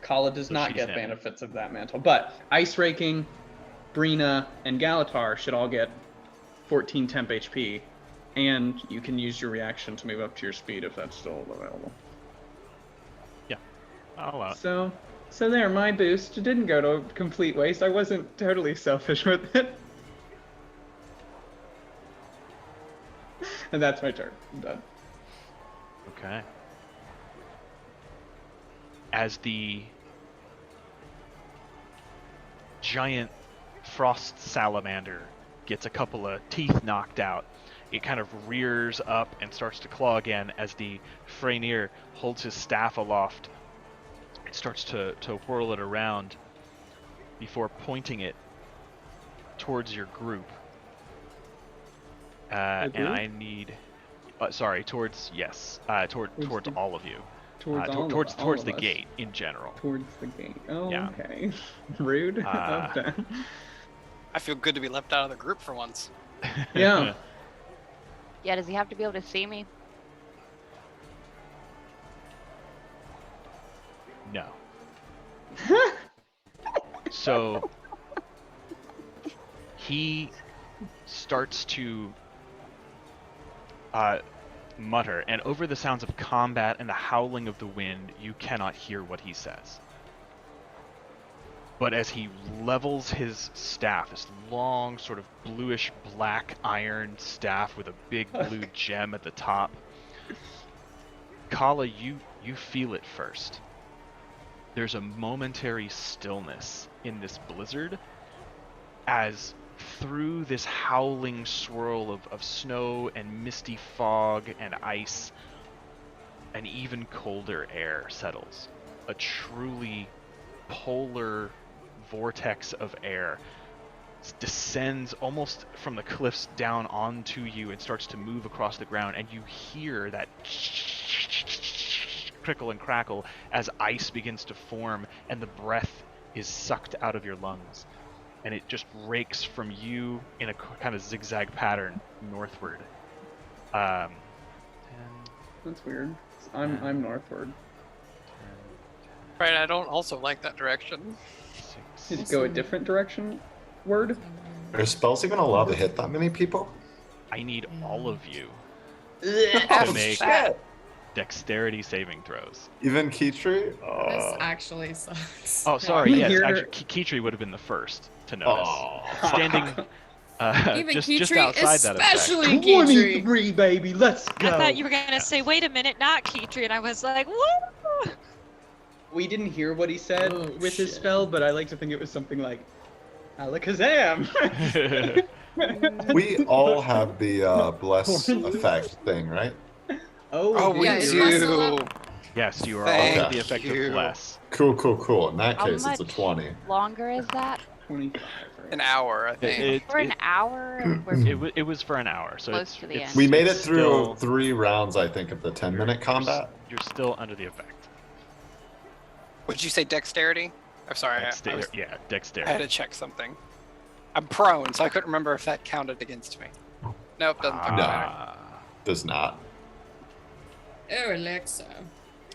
[SPEAKER 7] Kala does
[SPEAKER 1] So
[SPEAKER 7] not
[SPEAKER 1] she's
[SPEAKER 7] get
[SPEAKER 1] in.
[SPEAKER 7] benefits of that mantle, but Ice Raking, Brina, and Galatar should all get 14 temp HP, and you can use your reaction to move up to your speed if that's still available.
[SPEAKER 1] Yeah, I'll allow it.
[SPEAKER 7] So there, my boost didn't go to complete waste. I wasn't totally selfish with it. And that's my turn. I'm done.
[SPEAKER 1] Okay. As the giant frost salamander gets a couple of teeth knocked out, it kind of rears up and starts to claw again as the Fraenir holds his staff aloft. It starts to whirl it around before pointing it towards your group. And I need, towards all of you.
[SPEAKER 7] Towards all
[SPEAKER 1] towards
[SPEAKER 7] all of
[SPEAKER 1] the
[SPEAKER 7] us.
[SPEAKER 1] gate in general.
[SPEAKER 7] Towards the gate. Oh,
[SPEAKER 1] Yeah.
[SPEAKER 7] okay. Rude. Okay.
[SPEAKER 5] I feel good to be left out of the group for once.
[SPEAKER 7] Yeah.
[SPEAKER 3] Yeah, does he have to be able to see me?
[SPEAKER 1] No. So he starts to mutter, and over the sounds of combat and the howling of the wind, you cannot hear what he says. But as he levels his staff, this long, sort of bluish black iron staff with a big blue gem at the top, Kala, you feel it first. There's a momentary stillness in this blizzard as through this howling swirl of snow and misty fog and ice, an even colder air settles. A truly polar vortex of air descends almost from the cliffs down onto you and starts to move across the ground, and you hear that crickle and crackle as ice begins to form and the breath is sucked out of your lungs, and it just rakes from you in a kind of zigzag pattern northward. 10,
[SPEAKER 7] That's weird. I'm northward.
[SPEAKER 1] 10,
[SPEAKER 5] Right, I don't also like that direction.
[SPEAKER 1] 6,
[SPEAKER 7] Did it go a different direction? Word?
[SPEAKER 2] Are spells even allowed to hit that many people?
[SPEAKER 1] I need all of you
[SPEAKER 2] Oh,
[SPEAKER 1] to make
[SPEAKER 2] shit.
[SPEAKER 1] dexterity saving throws.
[SPEAKER 2] Even Keytree?
[SPEAKER 6] This actually sucks.
[SPEAKER 1] Oh, sorry. Yes,
[SPEAKER 7] Here-
[SPEAKER 1] actually, Kitri would have been the first to notice.
[SPEAKER 2] Oh.
[SPEAKER 1] Standing
[SPEAKER 6] Even
[SPEAKER 1] just
[SPEAKER 6] Keytree,
[SPEAKER 1] outside that effect.
[SPEAKER 6] especially Keytree.
[SPEAKER 7] 23, baby, let's go.
[SPEAKER 4] I thought you were gonna say, "Wait a minute, not Keytree," and I was like, "What?"
[SPEAKER 7] We didn't hear what he said
[SPEAKER 6] Oh,
[SPEAKER 7] with his
[SPEAKER 6] shit.
[SPEAKER 7] spell, but I like to think it was something like, Alakazam!
[SPEAKER 2] We all have the bless effect thing, right?
[SPEAKER 5] Oh, we
[SPEAKER 6] Yeah, it's
[SPEAKER 5] do.
[SPEAKER 6] muscle
[SPEAKER 1] Yes, you are all
[SPEAKER 5] Thank
[SPEAKER 1] under the effect
[SPEAKER 5] you.
[SPEAKER 1] of bless.
[SPEAKER 2] Cool. In that
[SPEAKER 3] How
[SPEAKER 2] case, it's a
[SPEAKER 3] much
[SPEAKER 2] 20.
[SPEAKER 3] longer is that?
[SPEAKER 7] 25, right?
[SPEAKER 5] An hour, I think.
[SPEAKER 3] For an hour? We're
[SPEAKER 1] It was for an hour, so
[SPEAKER 3] Close
[SPEAKER 1] it's,
[SPEAKER 3] to the
[SPEAKER 1] it's
[SPEAKER 3] end.
[SPEAKER 2] We made it
[SPEAKER 1] it's
[SPEAKER 2] through
[SPEAKER 1] still-
[SPEAKER 2] 3 rounds, I think, of the 10-minute combat.
[SPEAKER 1] You're still under the effect.
[SPEAKER 5] Would you say dexterity? I'm sorry,
[SPEAKER 1] Yeah,
[SPEAKER 5] I had
[SPEAKER 1] dexterity.
[SPEAKER 5] to check something. I'm prone, so I couldn't remember if that counted against me. Nope, doesn't fucking matter.
[SPEAKER 1] Ah.
[SPEAKER 2] Does not.
[SPEAKER 6] Oh, Alexa.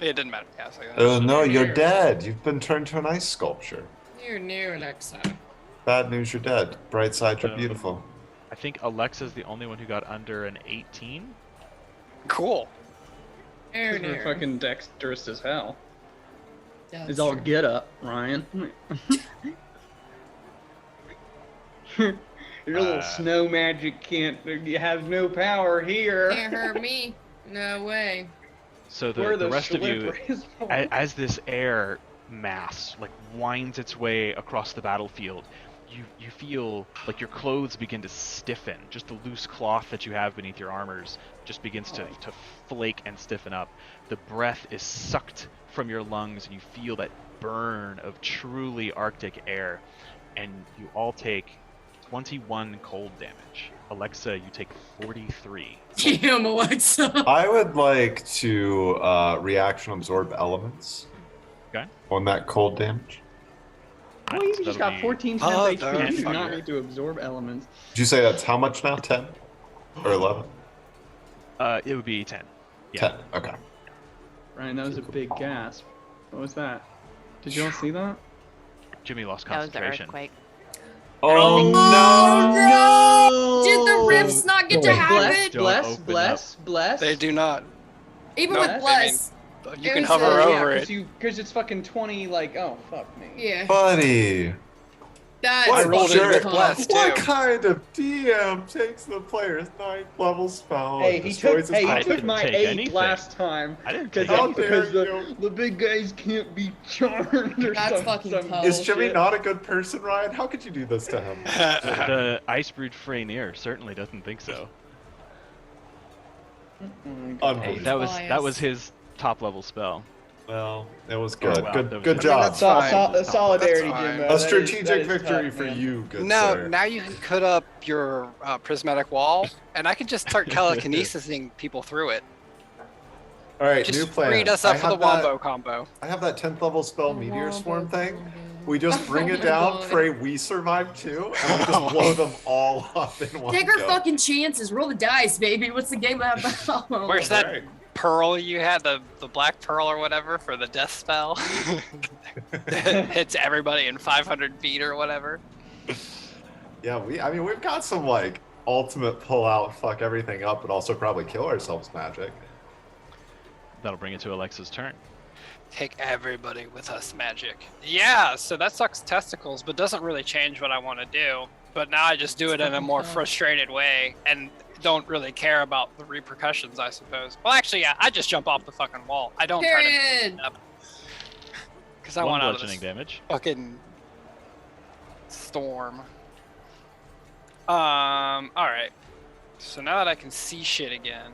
[SPEAKER 5] It didn't matter. Yeah, so
[SPEAKER 2] Oh no, you're dead. You've been turned to an ice sculpture.
[SPEAKER 6] You're new, Alexa.
[SPEAKER 2] Bad news, you're dead. Bright side, you're
[SPEAKER 1] Um,
[SPEAKER 2] beautiful.
[SPEAKER 1] I think Alexa's the only one who got under an 18.
[SPEAKER 5] cool.
[SPEAKER 6] Oh,
[SPEAKER 7] We're
[SPEAKER 6] no.
[SPEAKER 7] fucking dexterous as hell.
[SPEAKER 6] That's
[SPEAKER 7] It's all
[SPEAKER 6] true.
[SPEAKER 7] get up, Ryan. Your little snow magic can't has no power here.
[SPEAKER 6] Can't hurt me. No way.
[SPEAKER 1] So
[SPEAKER 7] We're
[SPEAKER 1] the rest of you,
[SPEAKER 7] slipperyest ones.
[SPEAKER 1] as this air mass like winds its way across the battlefield, you feel like your clothes begin to stiffen. Just the loose cloth that you have beneath your armors just begins to flake and stiffen up. The breath is sucked from your lungs, and you feel that burn of truly Arctic air, and you all take 21 cold damage. Alexa, you take 43.
[SPEAKER 6] Damn, Alexa.
[SPEAKER 2] I would like to reaction absorb elements.
[SPEAKER 1] Okay.
[SPEAKER 2] On that cold damage.
[SPEAKER 7] Well, you
[SPEAKER 1] So
[SPEAKER 7] just
[SPEAKER 1] that'll
[SPEAKER 7] got
[SPEAKER 1] be
[SPEAKER 7] 14
[SPEAKER 5] Oh,
[SPEAKER 7] times HP. You do not
[SPEAKER 5] motherfucker.
[SPEAKER 7] need to absorb elements.
[SPEAKER 2] Did you say that's how much now? 10? Or 11?
[SPEAKER 1] It would be 10. Yeah.
[SPEAKER 2] 10. Okay.
[SPEAKER 7] Ryan, that was a big gasp. What was that? Did you all see that?
[SPEAKER 1] Jimmy lost
[SPEAKER 3] That was the
[SPEAKER 1] concentration.
[SPEAKER 3] earthquake.
[SPEAKER 2] Oh,
[SPEAKER 6] no! Did the riffs not get to have
[SPEAKER 7] Bless,
[SPEAKER 6] it?
[SPEAKER 1] Don't
[SPEAKER 7] bless,
[SPEAKER 1] open
[SPEAKER 7] bless, bless.
[SPEAKER 5] They do not.
[SPEAKER 6] Even
[SPEAKER 5] No,
[SPEAKER 6] with
[SPEAKER 5] I
[SPEAKER 6] bless.
[SPEAKER 5] You
[SPEAKER 6] It
[SPEAKER 5] can
[SPEAKER 6] was,
[SPEAKER 5] hover
[SPEAKER 6] yeah,
[SPEAKER 5] over it.
[SPEAKER 7] Because it's fucking 20, like, oh, fuck me.
[SPEAKER 6] Yeah.
[SPEAKER 2] buddy.
[SPEAKER 6] That's
[SPEAKER 2] What
[SPEAKER 5] I rolled it with
[SPEAKER 6] fucking
[SPEAKER 5] bless,
[SPEAKER 6] tough.
[SPEAKER 2] What
[SPEAKER 5] too.
[SPEAKER 2] kind of DM takes the player's 9th level spell
[SPEAKER 7] Hey,
[SPEAKER 2] and
[SPEAKER 7] he
[SPEAKER 2] destroys
[SPEAKER 7] took,
[SPEAKER 2] his
[SPEAKER 7] he
[SPEAKER 1] I
[SPEAKER 7] took
[SPEAKER 1] didn't
[SPEAKER 7] my
[SPEAKER 1] take
[SPEAKER 7] 8
[SPEAKER 1] anything.
[SPEAKER 7] last time.
[SPEAKER 1] I didn't
[SPEAKER 7] Because
[SPEAKER 1] take
[SPEAKER 2] How
[SPEAKER 1] anything.
[SPEAKER 2] dare
[SPEAKER 7] the big guys can't be charmed or
[SPEAKER 6] That's
[SPEAKER 7] some,
[SPEAKER 6] fucking
[SPEAKER 7] some
[SPEAKER 6] tough.
[SPEAKER 2] Is Jimmy
[SPEAKER 7] bullshit.
[SPEAKER 2] not a good person, Ryan? How could you do this to him?
[SPEAKER 1] The Icebrood Fraenir certainly doesn't think so.
[SPEAKER 2] Unbelievable.
[SPEAKER 1] That was his top level spell.
[SPEAKER 2] Well, it was good.
[SPEAKER 1] wow,
[SPEAKER 2] good
[SPEAKER 1] that was
[SPEAKER 2] good
[SPEAKER 1] good.
[SPEAKER 2] job.
[SPEAKER 5] that's fine.
[SPEAKER 7] Solidarity,
[SPEAKER 5] That's fine.
[SPEAKER 7] Jimbo.
[SPEAKER 2] A
[SPEAKER 7] That is
[SPEAKER 2] strategic victory
[SPEAKER 7] tough,
[SPEAKER 2] for
[SPEAKER 7] man.
[SPEAKER 2] you, good
[SPEAKER 5] No,
[SPEAKER 2] sir.
[SPEAKER 5] now you can put up your prismatic wall, and I can just start telekinesising people through it.
[SPEAKER 2] All right,
[SPEAKER 5] Just
[SPEAKER 2] new plan.
[SPEAKER 5] read us
[SPEAKER 2] I
[SPEAKER 5] up for the
[SPEAKER 2] have that-
[SPEAKER 5] wombo combo.
[SPEAKER 2] I have that 10th level spell Meteor
[SPEAKER 6] Wombo
[SPEAKER 2] Swarm thing.
[SPEAKER 6] combo.
[SPEAKER 2] We just bring
[SPEAKER 6] Oh
[SPEAKER 2] it
[SPEAKER 6] my
[SPEAKER 2] down,
[SPEAKER 6] God.
[SPEAKER 2] pray we survive too, and we just blow them all up in one
[SPEAKER 6] Take our
[SPEAKER 2] go.
[SPEAKER 6] fucking chances. Roll the dice, baby. What's the game about?
[SPEAKER 5] Where's that
[SPEAKER 2] Alright.
[SPEAKER 5] pearl you had, the black pearl or whatever for the death spell? Hits everybody in 500 feet or whatever.
[SPEAKER 2] Yeah, we've got some like ultimate pull out, fuck everything up, but also probably kill ourselves magic.
[SPEAKER 1] That'll bring it to Alexa's turn.
[SPEAKER 5] Take everybody with us magic. Yeah, so that sucks testicles, but doesn't really change what I want to do. But now I just do it in a more frustrated way and don't really care about the repercussions, I suppose. Well, actually, yeah, I just jump off the fucking wall. I don't try to
[SPEAKER 6] Period.
[SPEAKER 5] because I
[SPEAKER 1] One
[SPEAKER 5] want out of
[SPEAKER 1] bludgeoning
[SPEAKER 5] this
[SPEAKER 1] damage.
[SPEAKER 5] fucking storm. All right. So now that I can see shit again,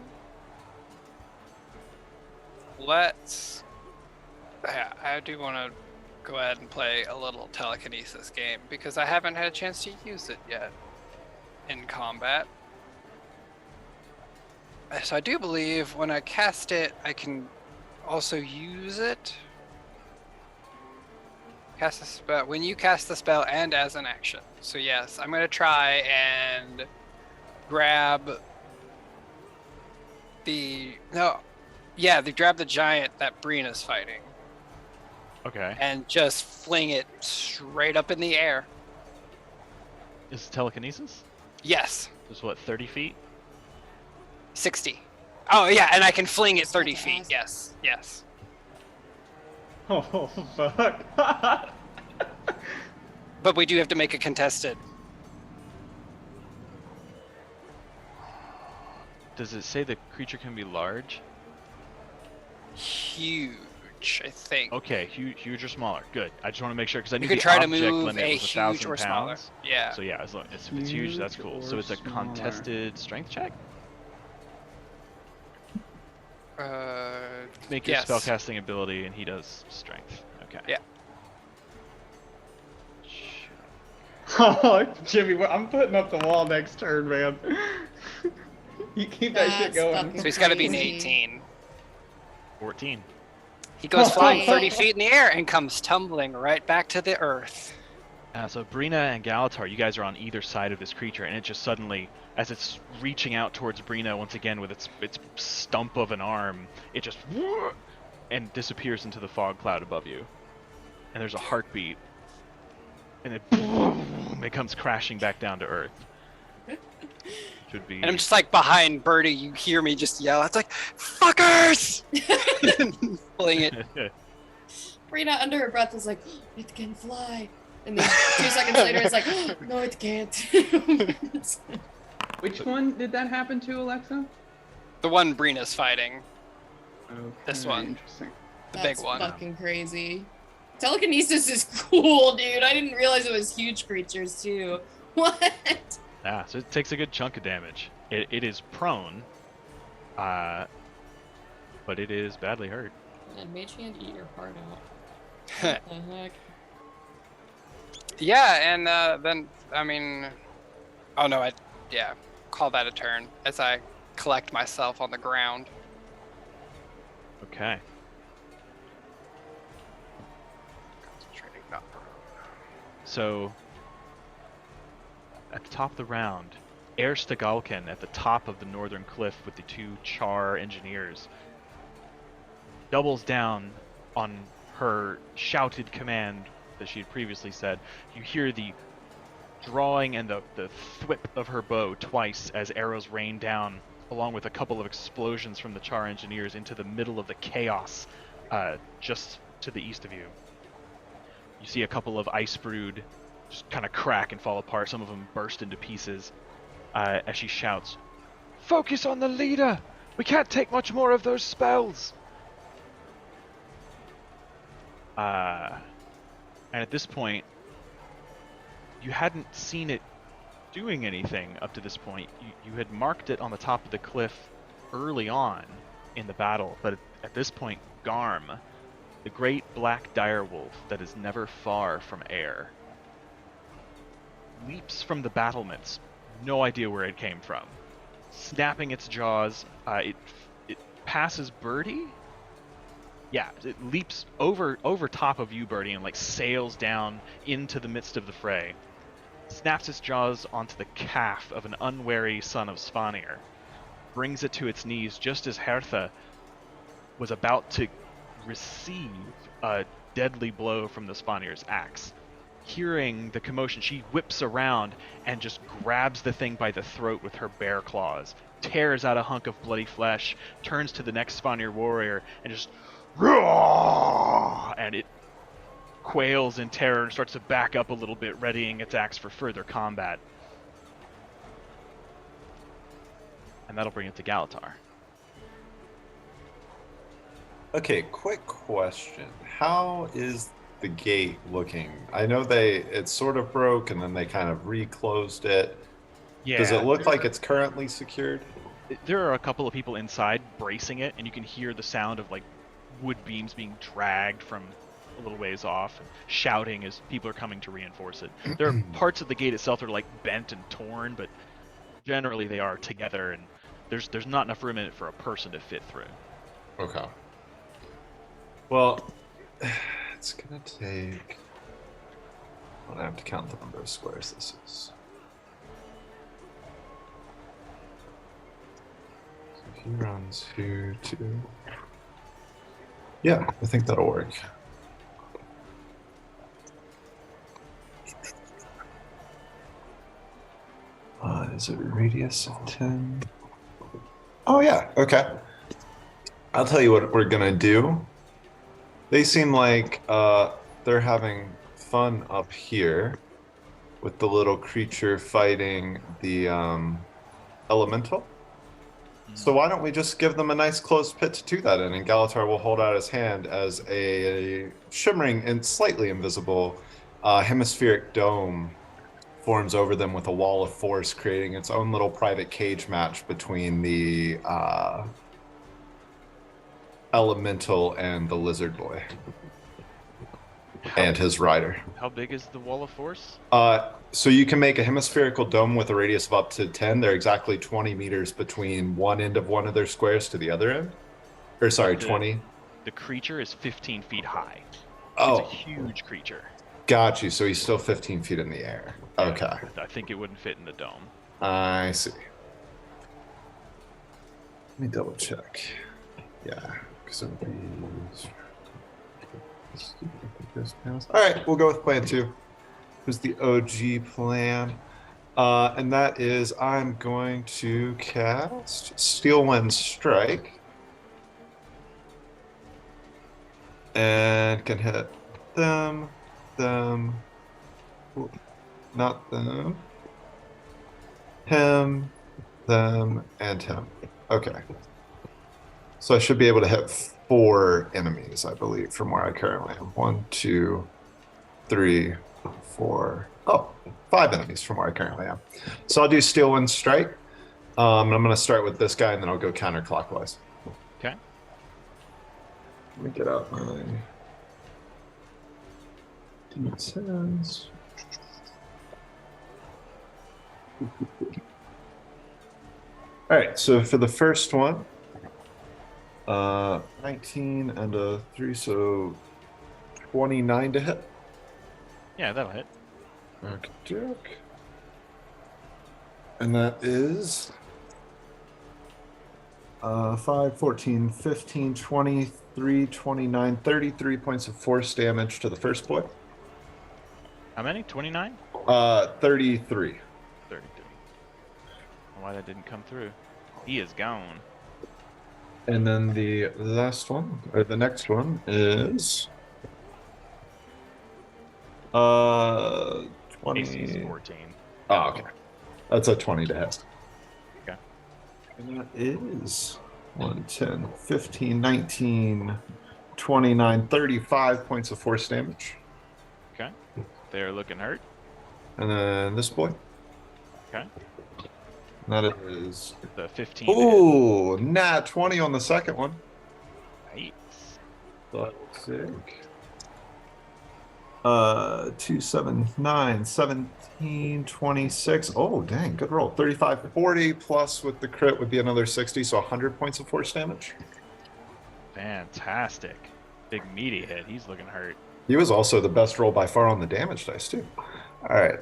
[SPEAKER 5] let's. Yeah, I do want to go ahead and play a little telekinesis game because I haven't had a chance to use it yet in combat. So I do believe when I cast it, I can also use it. Cast a spell when you cast the spell and as an action. So yes, I'm gonna try and grab grab the giant that Brina's fighting
[SPEAKER 1] Okay.
[SPEAKER 5] and just fling it straight up in the air.
[SPEAKER 1] Is telekinesis?
[SPEAKER 5] Yes,
[SPEAKER 1] Is what, 30 feet?
[SPEAKER 5] 60. Oh yeah, and I can fling it 30
[SPEAKER 6] That's
[SPEAKER 5] feet.
[SPEAKER 6] awesome.
[SPEAKER 5] Yes, yes.
[SPEAKER 7] Oh fuck.
[SPEAKER 5] But we do have to make a contested.
[SPEAKER 1] Does it say the creature can be large?
[SPEAKER 5] Huge, I think.
[SPEAKER 1] Okay, huge or smaller. Good. I just want to make sure because I knew
[SPEAKER 5] You can
[SPEAKER 1] the
[SPEAKER 5] try to
[SPEAKER 1] object
[SPEAKER 5] move
[SPEAKER 1] limit
[SPEAKER 5] a
[SPEAKER 1] was
[SPEAKER 5] huge
[SPEAKER 1] 1,000
[SPEAKER 5] or smaller.
[SPEAKER 1] pounds.
[SPEAKER 5] Yeah.
[SPEAKER 1] So yeah, as long as it's huge, that's cool. So
[SPEAKER 7] Huge
[SPEAKER 1] it's a
[SPEAKER 7] or smaller.
[SPEAKER 1] contested strength check. Make your
[SPEAKER 5] Yes.
[SPEAKER 1] spellcasting ability, and he does strength. Okay.
[SPEAKER 5] Yeah.
[SPEAKER 7] Oh, Jimmy, I'm putting up the wall next turn, man. You keep that shit
[SPEAKER 6] That's
[SPEAKER 7] going.
[SPEAKER 6] fucking
[SPEAKER 5] So he's got to be an
[SPEAKER 6] Crazy.
[SPEAKER 5] 18.
[SPEAKER 1] 14.
[SPEAKER 5] He goes flying
[SPEAKER 6] Oh.
[SPEAKER 5] 30 feet in the air and comes tumbling right back to the earth.
[SPEAKER 1] So Brina and Galatar, you guys are on either side of this creature, and it just suddenly, as it's reaching out towards Brina once again with its stump of an arm, it just and disappears into the fog cloud above you. And there's a heartbeat, and it comes crashing back down to earth. Should be.
[SPEAKER 5] And I'm just like behind Birdie, you hear me just yell. It's like, fuckers! Fling it.
[SPEAKER 6] Rena, under her breath, was like, "It can fly," and then 2 seconds later, it's like, "No, it can't."
[SPEAKER 7] Which one did that happen to, Alexa?
[SPEAKER 5] The one Brina's fighting,
[SPEAKER 7] Okay,
[SPEAKER 5] This one.
[SPEAKER 7] Interesting.
[SPEAKER 5] the
[SPEAKER 6] That's
[SPEAKER 5] big one.
[SPEAKER 6] fucking crazy. Telekinesis is cool, dude. I didn't realize it was huge creatures too. What?
[SPEAKER 1] So it takes a good chunk of damage. It is prone, but it is badly hurt.
[SPEAKER 6] And Mage Hand eat your heart out. What the heck?
[SPEAKER 5] Yeah, and then, I mean, oh no, call that a turn as I collect myself on the ground.
[SPEAKER 1] Okay.
[SPEAKER 5] Concentrating, not
[SPEAKER 1] So, at the top of the round, Erstegalken at the top of the northern cliff with the 2 Char engineers doubles down on her shouted command that she had previously said. You hear the drawing and the thwip of her bow twice as arrows rain down, along with a couple of explosions from the Char engineers into the middle of the chaos just to the east of you. You see a couple of Icebrood just kind of crack and fall apart. Some of them burst into pieces as she shouts, "Focus on the leader! We can't take much more of those spells!" And at this point, you hadn't seen it doing anything up to this point. You had marked it on the top of the cliff early on in the battle, but at this point, Garm, the great black direwolf that is never far from air, leaps from the battlements, no idea where it came from. Snapping its jaws, it passes Birdie. Yeah, it leaps over top of you, Birdie, and like sails down into the midst of the fray. Snaps its jaws onto the calf of an unwary son of Svanir. Brings it to its knees just as Hertha was about to receive a deadly blow from the Svanir's axe. Hearing the commotion, she whips around and just grabs the thing by the throat with her bare claws, tears out a hunk of bloody flesh, turns to the next Svanir warrior, and just roar! And it quails in terror and starts to back up a little bit, readying its axe for further combat. And that'll bring it to Galatar.
[SPEAKER 2] Okay, quick question. How is the gate looking? I know it sort of broke and then they kind of reclosed it.
[SPEAKER 1] Yeah.
[SPEAKER 2] Does it look like it's currently secured?
[SPEAKER 1] There are a couple of people inside bracing it, and you can hear the sound of like wood beams being dragged from a little ways off, and shouting as people are coming to reinforce it. There are parts of the gate itself that are like bent and torn, but generally they are together, and there's not enough room in it for a person to fit through.
[SPEAKER 2] Okay. Well, it's gonna take. I have to count the number of squares this is. So he runs here too. Yeah, I think that'll work. Is it a radius of 10? Oh yeah, okay. I'll tell you what we're gonna do. They seem like they're having fun up here with the little creature fighting the elemental. So why don't we just give them a nice closed pit to do that in, and Galatar will hold out his hand as a shimmering and slightly invisible hemispheric dome forms over them with a wall of force, creating its own little private cage match between the elemental and the lizard boy and his rider.
[SPEAKER 1] How big is the wall of force?
[SPEAKER 2] So you can make a hemispherical dome with a radius of up to 10. They're exactly 20 meters between one end of one of their squares to the other end. Or sorry, 20.
[SPEAKER 1] The creature is 15 feet high.
[SPEAKER 2] Oh.
[SPEAKER 1] It's a huge creature.
[SPEAKER 2] Got you. So he's still 15 feet in the air. Okay.
[SPEAKER 1] I think it wouldn't fit in the dome.
[SPEAKER 2] I see. Let me double check. Yeah. Because it would be... All right, we'll go with plan 2. Who's the OG plan? And that is I'm going to cast Steel Wind Strike. And can hit them, not them, him, them, and him. Okay. So I should be able to hit 4 enemies, I believe, from where I currently am. 1, 2, 3, 4. Oh, 5 enemies from where I currently am. So I'll do Steel Wind Strike. I'm going to start with this guy, and then I'll go counterclockwise.
[SPEAKER 1] Okay.
[SPEAKER 2] Let me get out my D10s. All right, so for the first one, 19 and a 3, so 29 to hit.
[SPEAKER 1] Yeah, that'll hit.
[SPEAKER 2] Okay, joke. And that is 5, 14, 15, 23, 29, 33 points of force damage to the first boy.
[SPEAKER 1] How many? 29?
[SPEAKER 2] 33.
[SPEAKER 1] 33. Why that didn't come through? He is gone.
[SPEAKER 2] And then the last one, or the next one, is 20.
[SPEAKER 1] AC's 14.
[SPEAKER 2] Oh, okay. That's a 20 to hit.
[SPEAKER 1] Okay.
[SPEAKER 2] And that is 1, 10, 15, 19, 29, 35 points of force damage.
[SPEAKER 1] Okay. They're looking hurt.
[SPEAKER 2] And then this boy.
[SPEAKER 1] Okay.
[SPEAKER 2] And that is...
[SPEAKER 1] The 15.
[SPEAKER 2] Ooh, nat 20 on the second one.
[SPEAKER 1] Nice.
[SPEAKER 2] That's sick. 2, 7, 9, 17, 26. Oh, dang, good roll. 35, 40 plus with the crit would be another 60, so 100 points of force damage.
[SPEAKER 1] Fantastic. Big meaty hit. He's looking hurt.
[SPEAKER 2] He was also the best roll by far on the damage dice too. All right,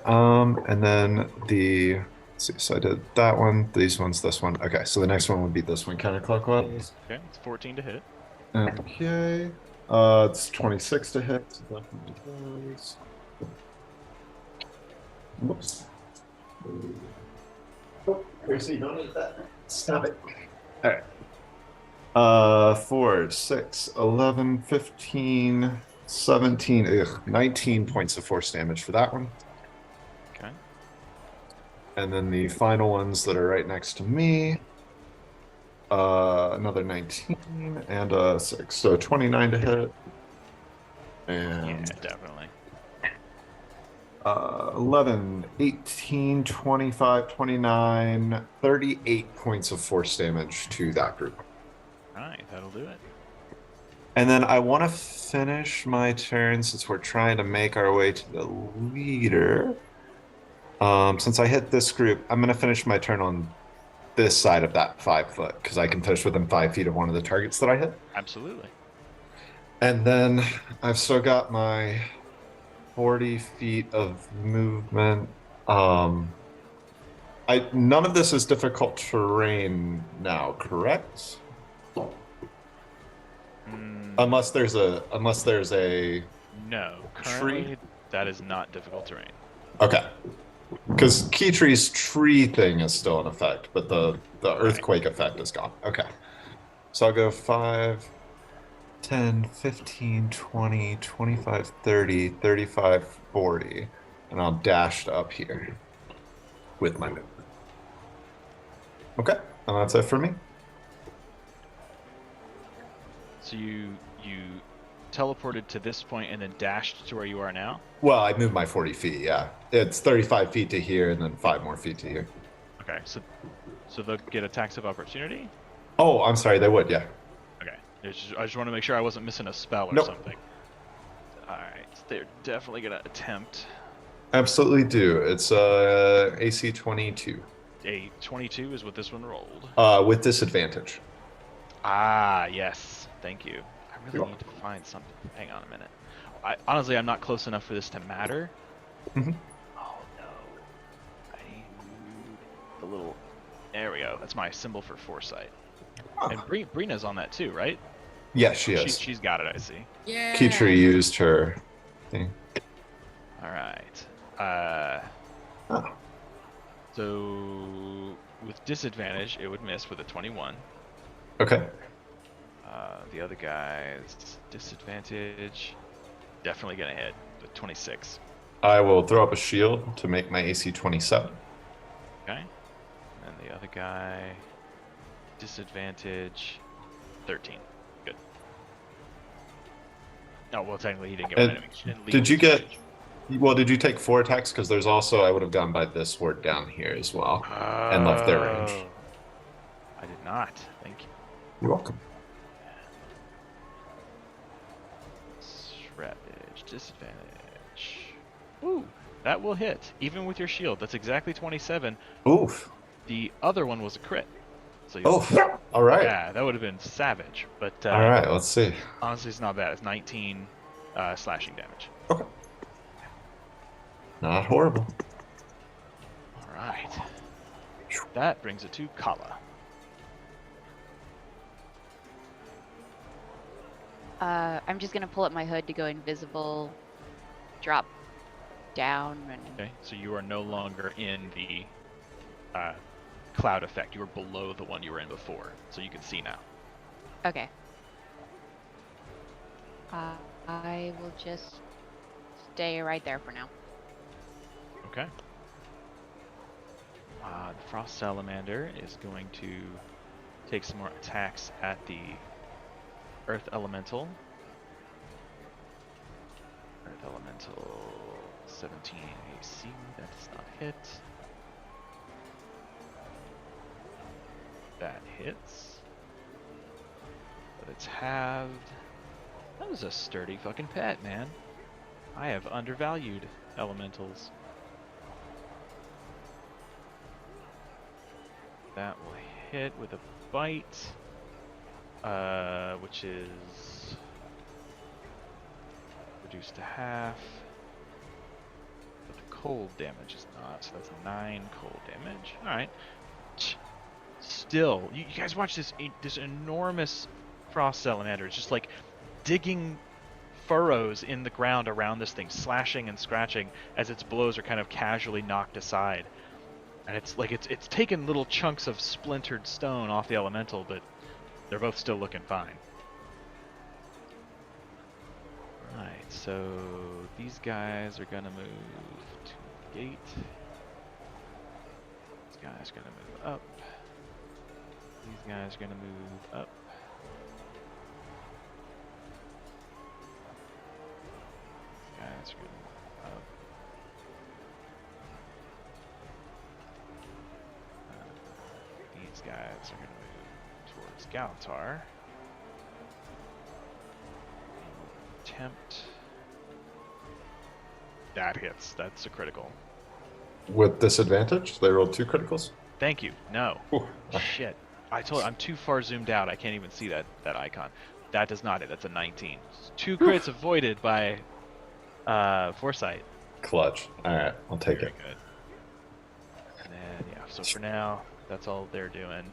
[SPEAKER 2] and then let's see, so I did that one, these ones, this one. Okay, so the next one would be this one counterclockwise.
[SPEAKER 1] Okay, it's 14 to hit.
[SPEAKER 2] Okay, it's 26 to hit. So definitely does. Whoops. Oh, Gracie, don't eat that. Stop it. All right. 4, 6, 11, 15, 17, 19 points of force damage for that one.
[SPEAKER 1] Okay.
[SPEAKER 2] And then the final ones that are right next to me, another 19 and a 6. So 29 to hit. And
[SPEAKER 1] Yeah, definitely.
[SPEAKER 2] 11, 18, 25, 29, 38 points of force damage to that group.
[SPEAKER 1] All right, that'll do it.
[SPEAKER 2] And then I want to finish my turn since we're trying to make our way to the leader. Since I hit this group, I'm going to finish my turn on this side of that 5 foot because I can finish within 5 feet of one of the targets that I hit.
[SPEAKER 1] Absolutely.
[SPEAKER 2] And then I've still got my 40 feet of movement. None of this is difficult terrain now, correct? Unless there's a
[SPEAKER 1] No, currently that is not difficult terrain.
[SPEAKER 2] okay. Because Keytree's tree thing is still in effect, but the earthquake effect is gone. Okay. So I'll go 5, 10, 15, 20, 25, 30, 35, 40. And I'll dash to up here with my movement. Okay. And that's it for me.
[SPEAKER 1] So you teleported to this point and then dashed to where you are now?
[SPEAKER 2] Well, I moved my 40 feet, yeah. It's 35 feet to here and then 5 more feet to here.
[SPEAKER 1] Okay, so they'll get attacks of opportunity?
[SPEAKER 2] Oh, I'm sorry, they would, yeah.
[SPEAKER 1] Okay. I just want to make sure I wasn't missing a spell or
[SPEAKER 2] Nope.
[SPEAKER 1] something. Alright, they're definitely going to attempt.
[SPEAKER 2] Absolutely do. It's AC 22.
[SPEAKER 1] A 22 is what this one rolled.
[SPEAKER 2] With disadvantage.
[SPEAKER 1] Ah, yes. Thank you. I really
[SPEAKER 2] You're
[SPEAKER 1] need to find something. Hang on a minute. Honestly, I'm not close enough for this to matter.
[SPEAKER 2] Mhm.
[SPEAKER 1] Oh, no. I need the little... There we go. That's my symbol for foresight.
[SPEAKER 2] Huh.
[SPEAKER 1] And Brina's on that too, right?
[SPEAKER 2] Yes, she is.
[SPEAKER 1] She's got it, I see.
[SPEAKER 6] Yeah.
[SPEAKER 2] Keytree used her thing.
[SPEAKER 1] Alright.
[SPEAKER 2] Oh.
[SPEAKER 1] So... With disadvantage, it would miss with a 21.
[SPEAKER 2] Okay.
[SPEAKER 1] The other guy's disadvantage, definitely gonna hit with 26.
[SPEAKER 2] I will throw up a shield to make my AC 27.
[SPEAKER 1] Okay. And then the other guy, disadvantage, 13. Good. Oh, well, technically he didn't get one
[SPEAKER 2] And
[SPEAKER 1] anyway. She didn't leave
[SPEAKER 2] did you
[SPEAKER 1] with
[SPEAKER 2] get?
[SPEAKER 1] disadvantage.
[SPEAKER 2] Well, did you take 4 attacks? Because there's also, I would have gone by this word down here as well and left their range.
[SPEAKER 1] Oh. I did not. Thank you.
[SPEAKER 2] You're welcome.
[SPEAKER 1] Ravage, disadvantage. Ooh, that will hit, even with your shield. That's exactly 27.
[SPEAKER 2] Oof.
[SPEAKER 1] The other one was a crit. So
[SPEAKER 2] Oof. All right.
[SPEAKER 1] yeah, that would have been savage. But
[SPEAKER 2] All right. Let's see.
[SPEAKER 1] honestly, it's not bad. It's 19 slashing damage.
[SPEAKER 2] Okay. Not horrible.
[SPEAKER 1] All right. That brings it to Kala.
[SPEAKER 3] I'm just gonna pull up my hood to go invisible, drop down, and
[SPEAKER 1] Okay, so you are no longer in the cloud effect. You are below the one you were in before, so you can see now.
[SPEAKER 3] okay. I will just stay right there for now.
[SPEAKER 1] Okay. The Frost Salamander is going to take some more attacks at the Earth Elemental. Earth Elemental 17 AC, that does not hit. That hits. But it's halved. That was a sturdy fucking pet, man. I have undervalued elementals. That will hit with a bite, which is reduced to half. But the cold damage is not, so that's 9 cold damage. All right. Still, you guys watch this enormous frost salamander. It's just like digging furrows in the ground around this thing, slashing and scratching as its blows are kind of casually knocked aside. And it's like it's taken little chunks of splintered stone off the elemental, but they're both still looking fine. Alright, so these guys are gonna move to the gate. This guy's gonna move up. These guys are gonna move up. These guys are gonna move up. These guys are gonna move towards Galtar. Attempt. That hits. That's a critical.
[SPEAKER 2] With disadvantage, they rolled 2 criticals.
[SPEAKER 1] Thank you. No.
[SPEAKER 2] Ooh.
[SPEAKER 1] Shit. I'm too far zoomed out. I can't even see that icon. That does not hit. That's a 19. 2 crits avoided by Foresight.
[SPEAKER 2] Clutch. All right, I'll take
[SPEAKER 1] Very
[SPEAKER 2] it.
[SPEAKER 1] good. And then yeah. So for now, that's all they're doing.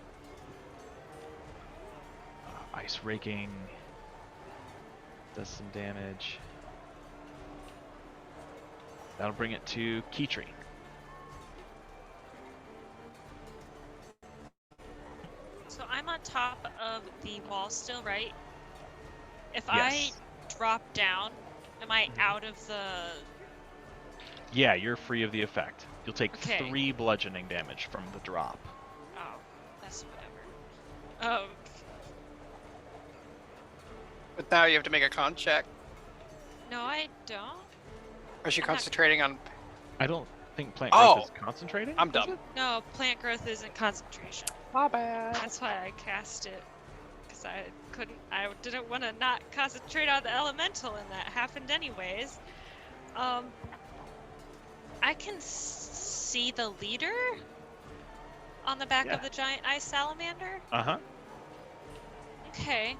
[SPEAKER 1] Ice raking does some damage. That'll bring it to Keytree.
[SPEAKER 4] So I'm on top of the wall still, right? If
[SPEAKER 1] Yes.
[SPEAKER 4] I drop down, am I out of the...
[SPEAKER 1] Yeah, you're free of the effect. You'll take
[SPEAKER 4] Okay.
[SPEAKER 1] 3 bludgeoning damage from the drop.
[SPEAKER 4] Oh, that's whatever.
[SPEAKER 5] But now you have to make a con check.
[SPEAKER 4] No, I don't.
[SPEAKER 5] Or is she
[SPEAKER 4] I'm not-
[SPEAKER 5] concentrating on?
[SPEAKER 1] I don't think plant growth
[SPEAKER 5] Oh!
[SPEAKER 1] is concentrating.
[SPEAKER 5] I'm
[SPEAKER 1] is
[SPEAKER 5] dumb.
[SPEAKER 1] it?
[SPEAKER 4] No, plant growth isn't concentration.
[SPEAKER 5] My bad.
[SPEAKER 4] That's why I cast it. Because I didn't want to not concentrate on the elemental, and that happened anyways. I can see the leader on the back
[SPEAKER 1] Yeah.
[SPEAKER 4] of the giant ice salamander.
[SPEAKER 1] Uh-huh.
[SPEAKER 4] Okay.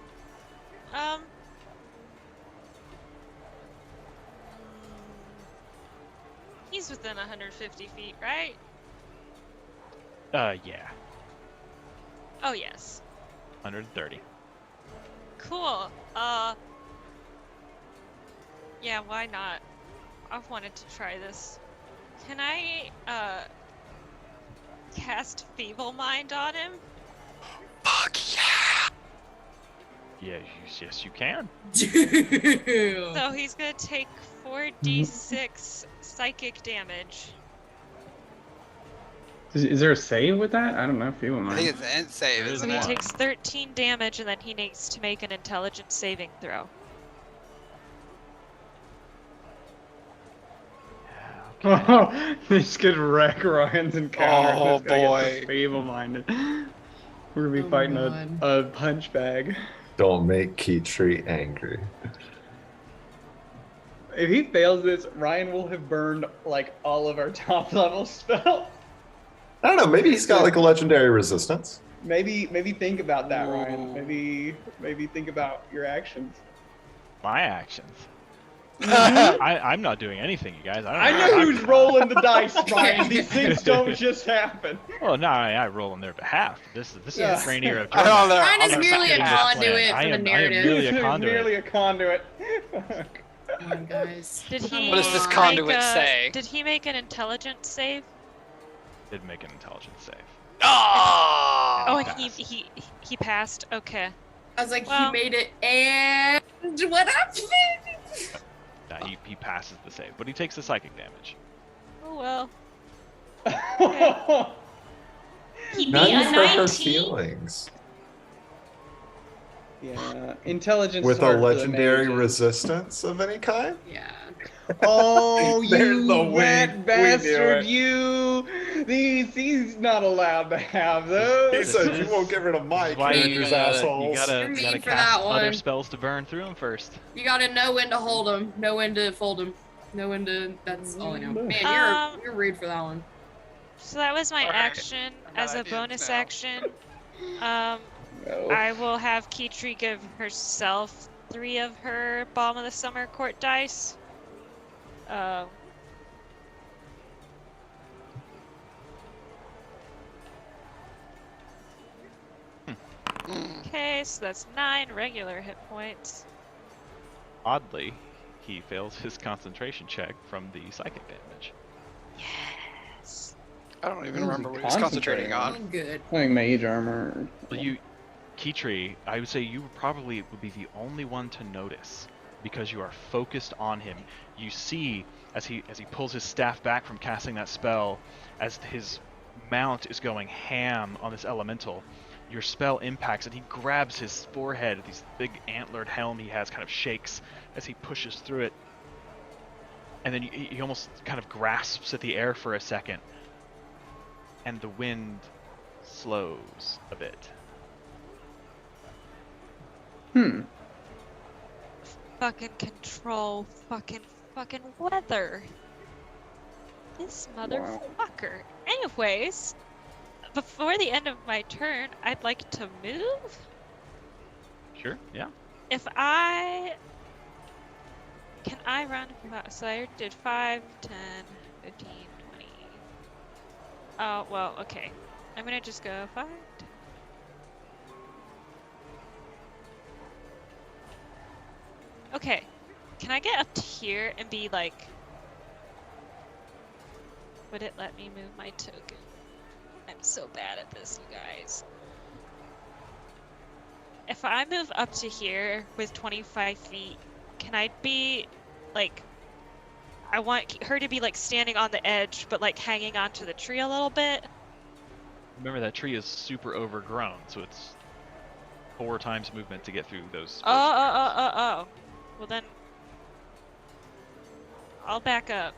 [SPEAKER 4] He's within 150 feet, right?
[SPEAKER 1] Yeah.
[SPEAKER 4] Oh, yes.
[SPEAKER 1] 130.
[SPEAKER 4] Cool. Yeah, why not? I've wanted to try this. Can I, cast Feeble Mind on him?
[SPEAKER 5] Fuck yeah!
[SPEAKER 1] Yeah, yes, you can.
[SPEAKER 6] Dude.
[SPEAKER 4] So he's gonna take 4d6 psychic damage.
[SPEAKER 7] Is there a save with that? I don't know if you want
[SPEAKER 5] I think it's the end save,
[SPEAKER 1] There is
[SPEAKER 5] isn't
[SPEAKER 4] So he
[SPEAKER 5] it?
[SPEAKER 1] one.
[SPEAKER 4] takes 13 damage, and then he needs to make an intelligence saving throw.
[SPEAKER 7] Oh, this could wreck Ryan's encounter.
[SPEAKER 5] Oh,
[SPEAKER 7] This guy gets
[SPEAKER 5] boy.
[SPEAKER 7] feeble-minded. We're gonna be
[SPEAKER 6] Oh,
[SPEAKER 7] fighting
[SPEAKER 6] God.
[SPEAKER 7] a punch bag.
[SPEAKER 2] Don't make Keytree angry.
[SPEAKER 7] If he fails this, Ryan will have burned like all of our top level spells.
[SPEAKER 2] I don't know. Maybe he's got like a legendary resistance.
[SPEAKER 7] Maybe think about that, Ryan.
[SPEAKER 5] Ooh.
[SPEAKER 7] Maybe think about your actions.
[SPEAKER 1] My actions.
[SPEAKER 7] Mhm.
[SPEAKER 1] I'm not doing anything, you guys.
[SPEAKER 7] I
[SPEAKER 1] don't
[SPEAKER 7] know who's rolling the dice, Ryan. These things don't just happen.
[SPEAKER 1] Well, no, I roll on their behalf. This
[SPEAKER 7] Yeah.
[SPEAKER 1] is Fraenir of
[SPEAKER 5] I don't
[SPEAKER 1] Jormag.
[SPEAKER 5] know.
[SPEAKER 6] Ryan is
[SPEAKER 5] I'm
[SPEAKER 6] merely a
[SPEAKER 5] fucking
[SPEAKER 6] conduit
[SPEAKER 1] I
[SPEAKER 6] for the
[SPEAKER 1] am
[SPEAKER 6] narrative.
[SPEAKER 1] merely a
[SPEAKER 7] He's
[SPEAKER 1] conduit.
[SPEAKER 7] merely a conduit. Fuck.
[SPEAKER 6] Come on, guys.
[SPEAKER 4] Did he?
[SPEAKER 5] What does this
[SPEAKER 6] Make
[SPEAKER 5] conduit say?
[SPEAKER 4] Did he make an intelligence save?
[SPEAKER 1] Did make an intelligence save.
[SPEAKER 5] Oh!
[SPEAKER 4] Oh,
[SPEAKER 1] He
[SPEAKER 4] and he passed. Okay.
[SPEAKER 6] I was like,
[SPEAKER 4] Well-
[SPEAKER 6] he made it, and what happened?
[SPEAKER 1] He passes the save, but he takes the psychic damage.
[SPEAKER 4] Oh well. He
[SPEAKER 2] Not
[SPEAKER 4] beat a
[SPEAKER 2] just for her
[SPEAKER 4] 19.
[SPEAKER 2] feelings.
[SPEAKER 7] Yeah, intelligence
[SPEAKER 2] With
[SPEAKER 7] is
[SPEAKER 2] a
[SPEAKER 7] hard for the
[SPEAKER 2] legendary
[SPEAKER 7] mages.
[SPEAKER 2] resistance of any kind?
[SPEAKER 6] Yeah.
[SPEAKER 7] Oh,
[SPEAKER 2] There's
[SPEAKER 7] you
[SPEAKER 2] the
[SPEAKER 7] rat
[SPEAKER 2] wing. We
[SPEAKER 7] bastard!
[SPEAKER 2] knew
[SPEAKER 7] You! He's not allowed to have
[SPEAKER 2] He
[SPEAKER 7] those.
[SPEAKER 2] said, you won't get rid of my
[SPEAKER 1] This is why
[SPEAKER 2] characters,
[SPEAKER 1] you
[SPEAKER 2] assholes.
[SPEAKER 1] gotta
[SPEAKER 6] You're mean for
[SPEAKER 1] cast
[SPEAKER 6] that
[SPEAKER 1] other
[SPEAKER 6] one.
[SPEAKER 1] spells to burn through them first.
[SPEAKER 6] You gotta know when to hold him, know when to fold him. No one to. That's all I know.
[SPEAKER 7] Um,
[SPEAKER 6] Man, you're rude for that one.
[SPEAKER 4] So that was my
[SPEAKER 5] Alright,
[SPEAKER 4] action.
[SPEAKER 5] I've got
[SPEAKER 4] As a
[SPEAKER 5] ideas
[SPEAKER 4] bonus
[SPEAKER 5] now.
[SPEAKER 4] action,
[SPEAKER 7] no.
[SPEAKER 4] I will have Kitri give herself 3 of her Balm of the Summer Court dice. Okay, so that's 9 regular hit points.
[SPEAKER 1] Oddly, he fails his concentration check from the psychic damage.
[SPEAKER 4] Yes.
[SPEAKER 5] I don't even
[SPEAKER 7] What was
[SPEAKER 5] remember
[SPEAKER 7] he
[SPEAKER 5] what he was concentrating
[SPEAKER 7] concentrating
[SPEAKER 5] on.
[SPEAKER 6] Oh, good.
[SPEAKER 7] Like mage armor.
[SPEAKER 1] Well, Kitri, I would say you probably would be the only one to notice because you are focused on him. You see as he pulls his staff back from casting that spell, as his mount is going ham on this elemental. Your spell impacts and he grabs his forehead. This big antlered helm he has kind of shakes as he pushes through it. And then he almost kind of grasps at the air for a second. And the wind slows a bit.
[SPEAKER 4] Fucking control. Fucking weather. This motherfucker. Anyways, before the end of my turn, I'd like to move.
[SPEAKER 1] Sure, yeah.
[SPEAKER 4] Can I run about, so I did 5, 10, 15, 20. Oh, well, okay. I'm gonna just go 5, 10. Okay. Can I get up to here and be like... Would it let me move my token? I'm so bad at this, you guys. If I move up to here with 25 feet, can I be, like... I want her to be, like, standing on the edge, but, like, hanging onto the tree a little bit.
[SPEAKER 1] Remember that tree is super overgrown, so it's 4 times movement to get through those.
[SPEAKER 4] Oh. Well then, I'll back up.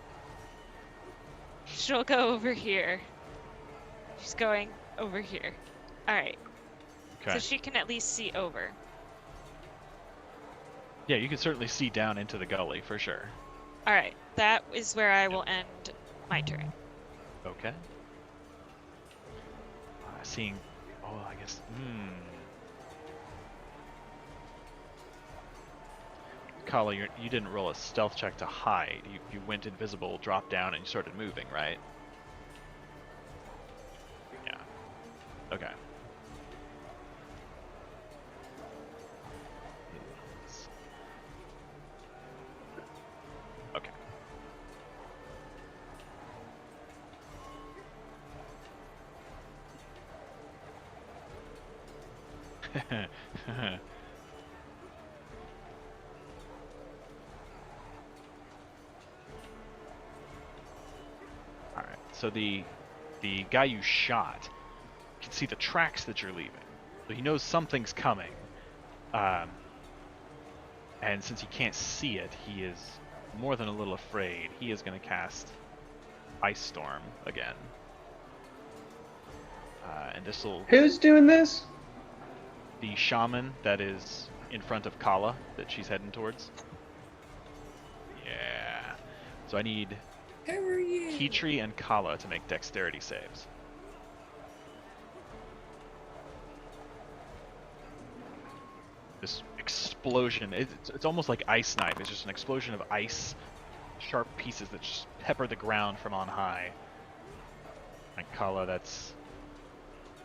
[SPEAKER 4] She'll go over here. She's going over here. Alright.
[SPEAKER 1] Okay.
[SPEAKER 4] So she can at least see over.
[SPEAKER 1] Yeah, you can certainly see down into the gully for sure.
[SPEAKER 4] Alright, that is where I will end my turn.
[SPEAKER 1] Okay. Seeing. Oh, I guess. Kala, you didn't roll a stealth check to hide. You went invisible, dropped down, and you started moving, right? Yeah. Okay. Okay. Alright, so the guy you shot can see the tracks that you're leaving. So he knows something's coming. And since he can't see it, he is more than a little afraid. He is going to cast Ice Storm again. And this will...
[SPEAKER 7] Who's doing this?
[SPEAKER 1] The shaman that is in front of Kala that she's heading towards. Yeah. So I need
[SPEAKER 6] How are you?
[SPEAKER 1] Kitri and Kala to make dexterity saves. This explosion, it's almost like ice knife. It's just an explosion of ice, sharp pieces that just pepper the ground from on high. And Kala, that's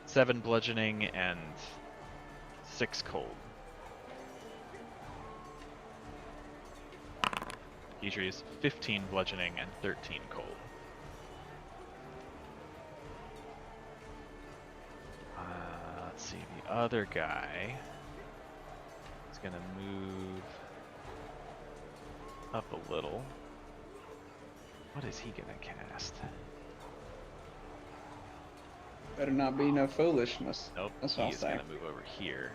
[SPEAKER 1] 7 bludgeoning and 6 cold. Kitri is 15 bludgeoning and 13 cold. Let's see, the other guy is gonna move up a little. What is he gonna cast?
[SPEAKER 7] Better not be no foolishness.
[SPEAKER 1] Nope,
[SPEAKER 7] That's
[SPEAKER 1] he
[SPEAKER 7] what I'll
[SPEAKER 1] is
[SPEAKER 7] say.
[SPEAKER 1] gonna move over here.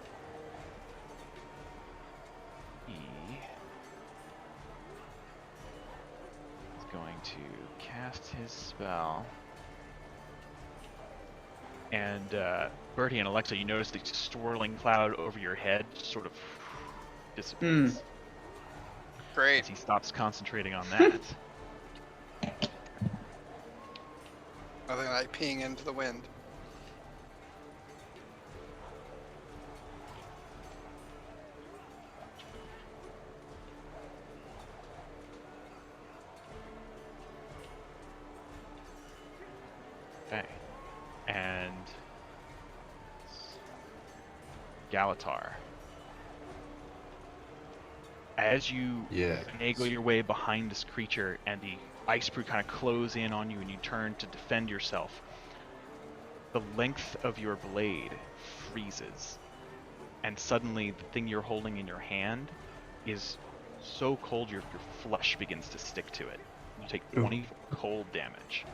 [SPEAKER 1] He is going to cast his spell. And Bertie and Alexa, you notice the swirling cloud over your head just sort of dissipates.
[SPEAKER 5] Great.
[SPEAKER 1] as he stops concentrating on that.
[SPEAKER 5] Nothing like peeing into the wind.
[SPEAKER 1] Okay. And Galatar. As you
[SPEAKER 2] Yeah.
[SPEAKER 1] finagle your way behind this creature and the Icebrood kind of close in on you and you turn to defend yourself, the length of your blade freezes. And suddenly the thing you're holding in your hand is so cold your flesh begins to stick to it. You take 20 cold damage.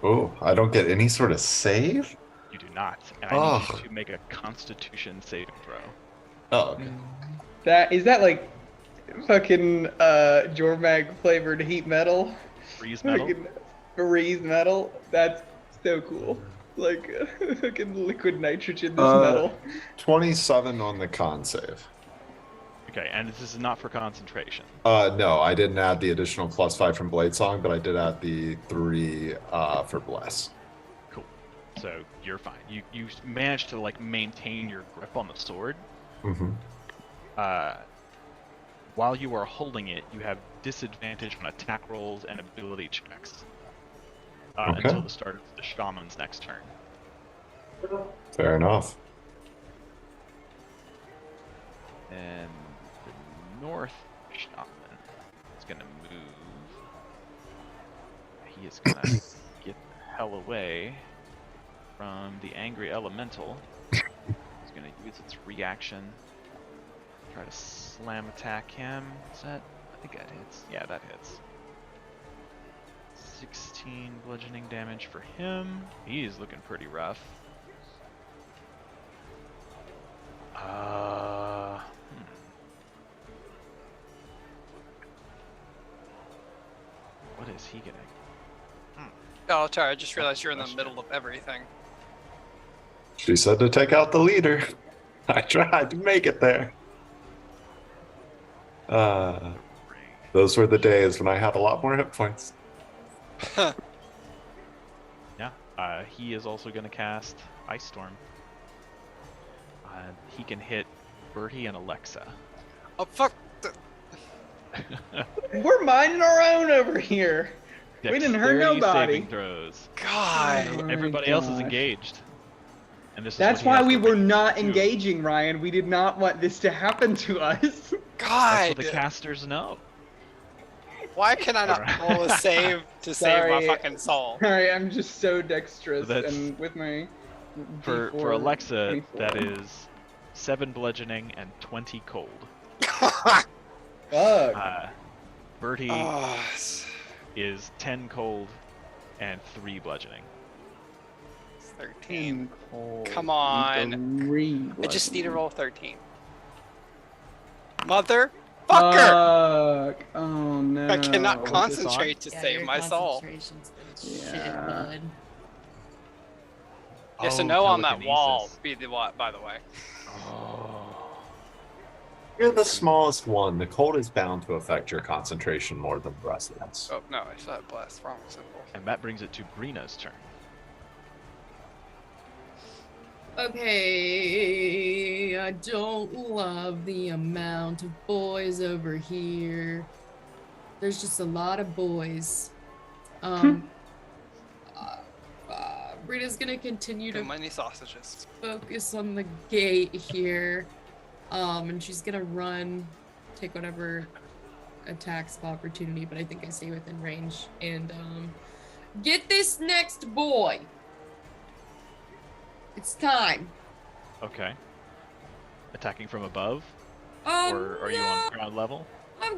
[SPEAKER 2] Oh, I don't get any sort of save?
[SPEAKER 1] You do not. And I need
[SPEAKER 2] Ugh.
[SPEAKER 1] you to make a Constitution saving throw.
[SPEAKER 2] Oh, okay.
[SPEAKER 7] Is that like fucking Jormag flavored heat metal?
[SPEAKER 1] Freeze metal.
[SPEAKER 7] Fucking freeze metal? That's so cool. Like fucking liquid nitrogen, this metal.
[SPEAKER 2] 27 on the con save.
[SPEAKER 1] Okay, and this is not for concentration.
[SPEAKER 2] No, I didn't add the additional +5 from Blade Song, but I did add the 3 for Bless.
[SPEAKER 1] Cool. So you're fine. You managed to like maintain your grip on the sword.
[SPEAKER 2] Mm-hmm.
[SPEAKER 1] While you are holding it, you have disadvantage on attack rolls and ability checks
[SPEAKER 2] Okay.
[SPEAKER 1] until the start of the shaman's next turn.
[SPEAKER 2] Fair enough.
[SPEAKER 1] And the north shaman is going to move. He is going to get the hell away from the angry elemental. He's going to use its reaction. Try to slam attack him. Is that? I think that hits. Yeah, that hits. 16 bludgeoning damage for him. He is looking pretty rough. What is he getting?
[SPEAKER 5] Oh, sorry, I just realized you're in the middle of everything.
[SPEAKER 2] She said to take out the leader. I tried to make it there. Those were the days when I had a lot more hit points.
[SPEAKER 1] Yeah, he is also going to cast Ice Storm. He can hit Bertie and Alexa.
[SPEAKER 5] Oh, fuck.
[SPEAKER 7] We're minding our own over here. We didn't hurt
[SPEAKER 1] Dexterity
[SPEAKER 7] nobody.
[SPEAKER 1] saving throws.
[SPEAKER 5] God.
[SPEAKER 7] Oh my
[SPEAKER 1] Everybody else is
[SPEAKER 7] gosh.
[SPEAKER 1] engaged. And this
[SPEAKER 7] That's
[SPEAKER 1] is what he
[SPEAKER 7] why
[SPEAKER 1] has
[SPEAKER 7] we
[SPEAKER 1] to
[SPEAKER 7] were
[SPEAKER 1] make
[SPEAKER 7] not
[SPEAKER 1] do.
[SPEAKER 7] engaging, Ryan. We did not want this to happen to us.
[SPEAKER 1] That's
[SPEAKER 5] God.
[SPEAKER 1] what the casters know.
[SPEAKER 5] Why can I not
[SPEAKER 1] Alright.
[SPEAKER 5] roll a save to save my
[SPEAKER 7] Sorry.
[SPEAKER 5] fucking soul?
[SPEAKER 7] Sorry, I'm just so dexterous
[SPEAKER 1] That's-
[SPEAKER 7] and with my
[SPEAKER 1] For
[SPEAKER 7] D4,
[SPEAKER 1] Alexa,
[SPEAKER 7] 24.
[SPEAKER 1] that is 7 bludgeoning and 20 cold.
[SPEAKER 7] Fuck.
[SPEAKER 1] Bertie
[SPEAKER 5] Oh,
[SPEAKER 1] is 10 cold and 3 bludgeoning.
[SPEAKER 5] 13.
[SPEAKER 7] Cold.
[SPEAKER 5] Come on. I just need to roll 13. Motherfucker!
[SPEAKER 7] Fuck. Oh no.
[SPEAKER 5] I cannot
[SPEAKER 1] What's this
[SPEAKER 5] concentrate to
[SPEAKER 6] Yeah,
[SPEAKER 5] save
[SPEAKER 6] your
[SPEAKER 5] my soul.
[SPEAKER 6] concentration's been shit,
[SPEAKER 7] Yeah.
[SPEAKER 6] bud.
[SPEAKER 5] Yes, a
[SPEAKER 1] Oh,
[SPEAKER 5] no on that wall.
[SPEAKER 1] telekinesis.
[SPEAKER 5] Be the what, by the way.
[SPEAKER 1] Oh.
[SPEAKER 2] You're the smallest one. The cold is bound to affect your concentration more than the rest of us.
[SPEAKER 5] Oh no, I still had bless. Wrong symbol.
[SPEAKER 1] And that brings it to Brina's turn.
[SPEAKER 6] Okay, I don't love the amount of boys over here. There's just a lot of boys. Brita's gonna continue
[SPEAKER 5] Too
[SPEAKER 6] to
[SPEAKER 5] many sausages.
[SPEAKER 6] focus on the gate here. And she's gonna run, take whatever attacks of opportunity, but I think I stay within range. And get this next boy. It's time.
[SPEAKER 1] Okay. Attacking from above?
[SPEAKER 6] Oh,
[SPEAKER 1] Or are you on ground level?
[SPEAKER 6] I'm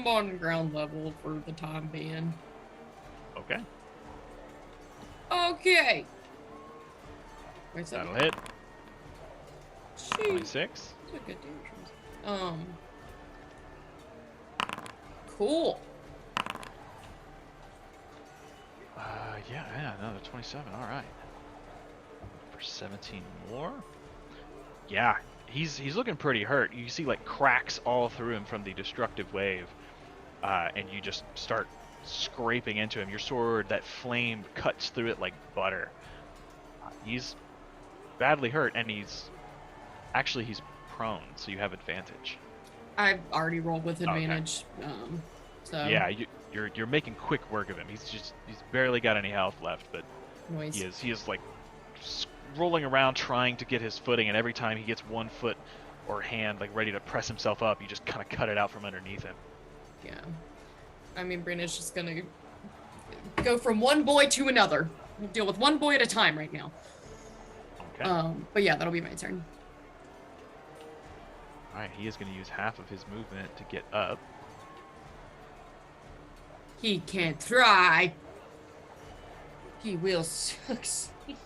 [SPEAKER 6] on ground level for the time being.
[SPEAKER 1] Okay.
[SPEAKER 6] Okay. Wait a second.
[SPEAKER 1] That'll hit.
[SPEAKER 6] Shoot.
[SPEAKER 1] 26.
[SPEAKER 6] Took a dangerous. Cool.
[SPEAKER 1] Yeah, another 27. All right. For 17 more. Yeah, he's looking pretty hurt. You see like cracks all through him from the destructive wave, and you just start scraping into him. Your sword, that flame cuts through it like butter. He's badly hurt, and he's prone, so you have advantage.
[SPEAKER 6] I've already rolled with
[SPEAKER 1] Okay.
[SPEAKER 6] advantage. So
[SPEAKER 1] Yeah, you're making quick work of him. He's barely got any health left, but
[SPEAKER 6] noise.
[SPEAKER 1] he is like rolling around trying to get his footing, and every time he gets one foot or hand like ready to press himself up, you just kind of cut it out from underneath him.
[SPEAKER 6] Yeah. I mean, Brina's just gonna go from one boy to another. We'll deal with one boy at a time right now.
[SPEAKER 1] Okay.
[SPEAKER 6] But yeah, that'll be my turn.
[SPEAKER 1] All right, he is going to use half of his movement to get up.
[SPEAKER 6] He can try. He will succeed.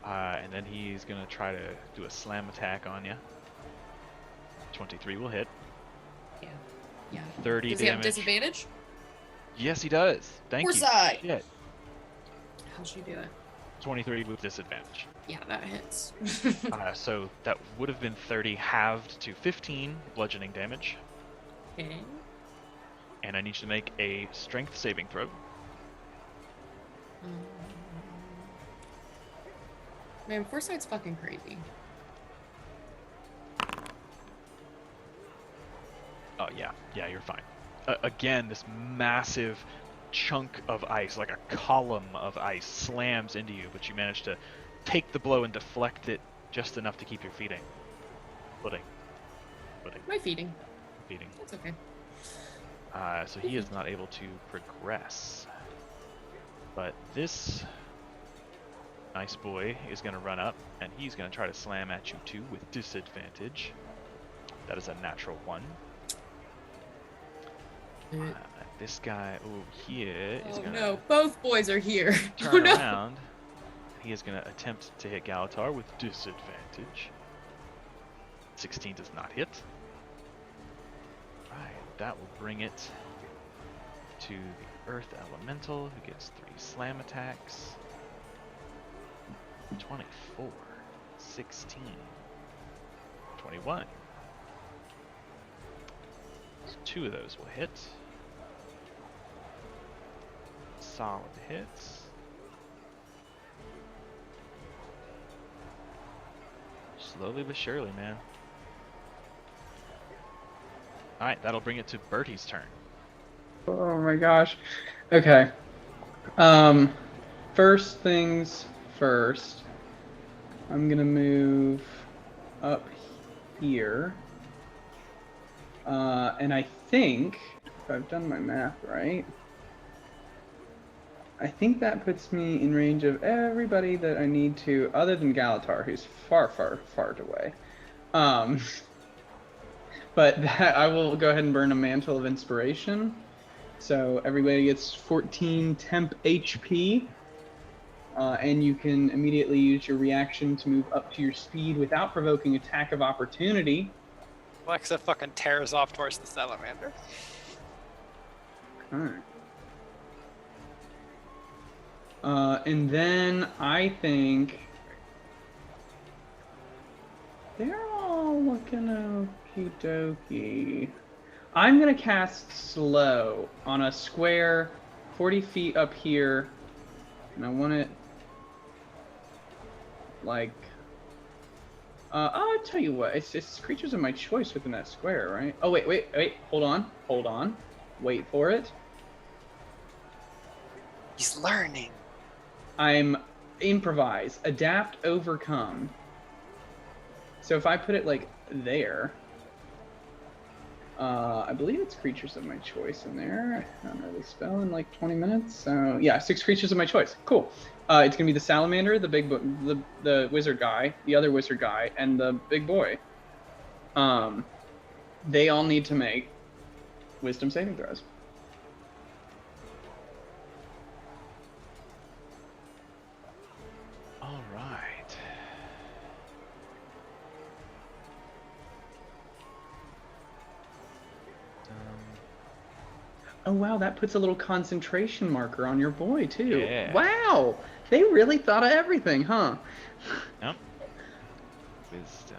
[SPEAKER 1] And then he's going to try to do a slam attack on you. 23 will hit.
[SPEAKER 6] Yeah.
[SPEAKER 1] 30
[SPEAKER 6] Does he have
[SPEAKER 1] damage.
[SPEAKER 6] disadvantage?
[SPEAKER 1] Yes, he does. Thank you.
[SPEAKER 6] Foresight.
[SPEAKER 1] Shit.
[SPEAKER 6] How'd she do it?
[SPEAKER 1] 23 with disadvantage.
[SPEAKER 6] Yeah, that hits.
[SPEAKER 1] So that would have been 30 halved to 15 bludgeoning damage.
[SPEAKER 6] Okay.
[SPEAKER 1] And I need you to make a strength saving throw.
[SPEAKER 6] Man, Foresight's fucking crazy.
[SPEAKER 1] Oh, yeah, you're fine. Again, this massive chunk of ice, like a column of ice, slams into you, but you manage to take the blow and deflect it just enough to keep your footing.
[SPEAKER 6] My feeding.
[SPEAKER 1] Feeding.
[SPEAKER 6] That's okay.
[SPEAKER 1] So he is not able to progress. But this nice boy is going to run up, and he's going to try to slam at you too with disadvantage. That is a natural 1. This guy over here is going to
[SPEAKER 6] no, both boys are here.
[SPEAKER 1] turn
[SPEAKER 6] no.
[SPEAKER 1] around. He is going to attempt to hit Galatar with disadvantage. 16 does not hit. Alright, that will bring it to the Earth Elemental, who gets 3 slam attacks. 24, 16, 21. So 2 of those will hit. Solid hits. Slowly but surely, man. Alright, that'll bring it to Bertie's turn.
[SPEAKER 7] Oh my gosh. Okay. First things first. I'm gonna move up here. And I think, if I've done my math right, I think that puts me in range of everybody that I need to, other than Galatar, who's far, far, far away. But I will go ahead and burn a Mantle of Inspiration. So everybody gets 14 temp HP. And you can immediately use your reaction to move up to your speed without provoking attack of opportunity.
[SPEAKER 5] Alexa fucking tears off towards the salamander.
[SPEAKER 7] Alright. And then I think they're all looking okie dokie. I'm gonna cast slow on a square 40 feet up here, and I want it like I'll tell you what, it's creatures of my choice within that square, right? Oh wait, hold on, wait for it.
[SPEAKER 5] He's learning.
[SPEAKER 7] I'm improvise, adapt, overcome. So if I put it like there, I believe it's creatures of my choice in there. I don't know the spell in like 20 minutes. So yeah, 6 creatures of my choice. Cool. It's gonna be the salamander, the big, the wizard guy, the other wizard guy, and the big boy. They all need to make wisdom saving throws.
[SPEAKER 1] All right.
[SPEAKER 7] Oh wow, that puts a little concentration marker on your boy too.
[SPEAKER 1] Yeah.
[SPEAKER 7] Wow, they really thought of everything, huh?
[SPEAKER 1] Yep. Wisdom.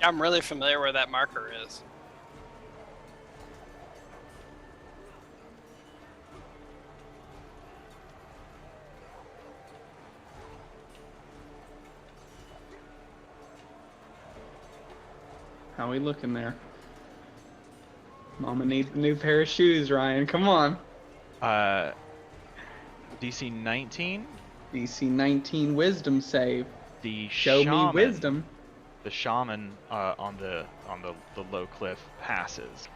[SPEAKER 5] I'm really familiar where that marker is.
[SPEAKER 7] How we looking there? Mama needs a new pair of shoes, Ryan. Come on.
[SPEAKER 1] DC 19.
[SPEAKER 7] DC 19 wisdom save.
[SPEAKER 1] The
[SPEAKER 7] Show
[SPEAKER 1] shaman,
[SPEAKER 7] me wisdom.
[SPEAKER 1] The shaman on the low cliff passes.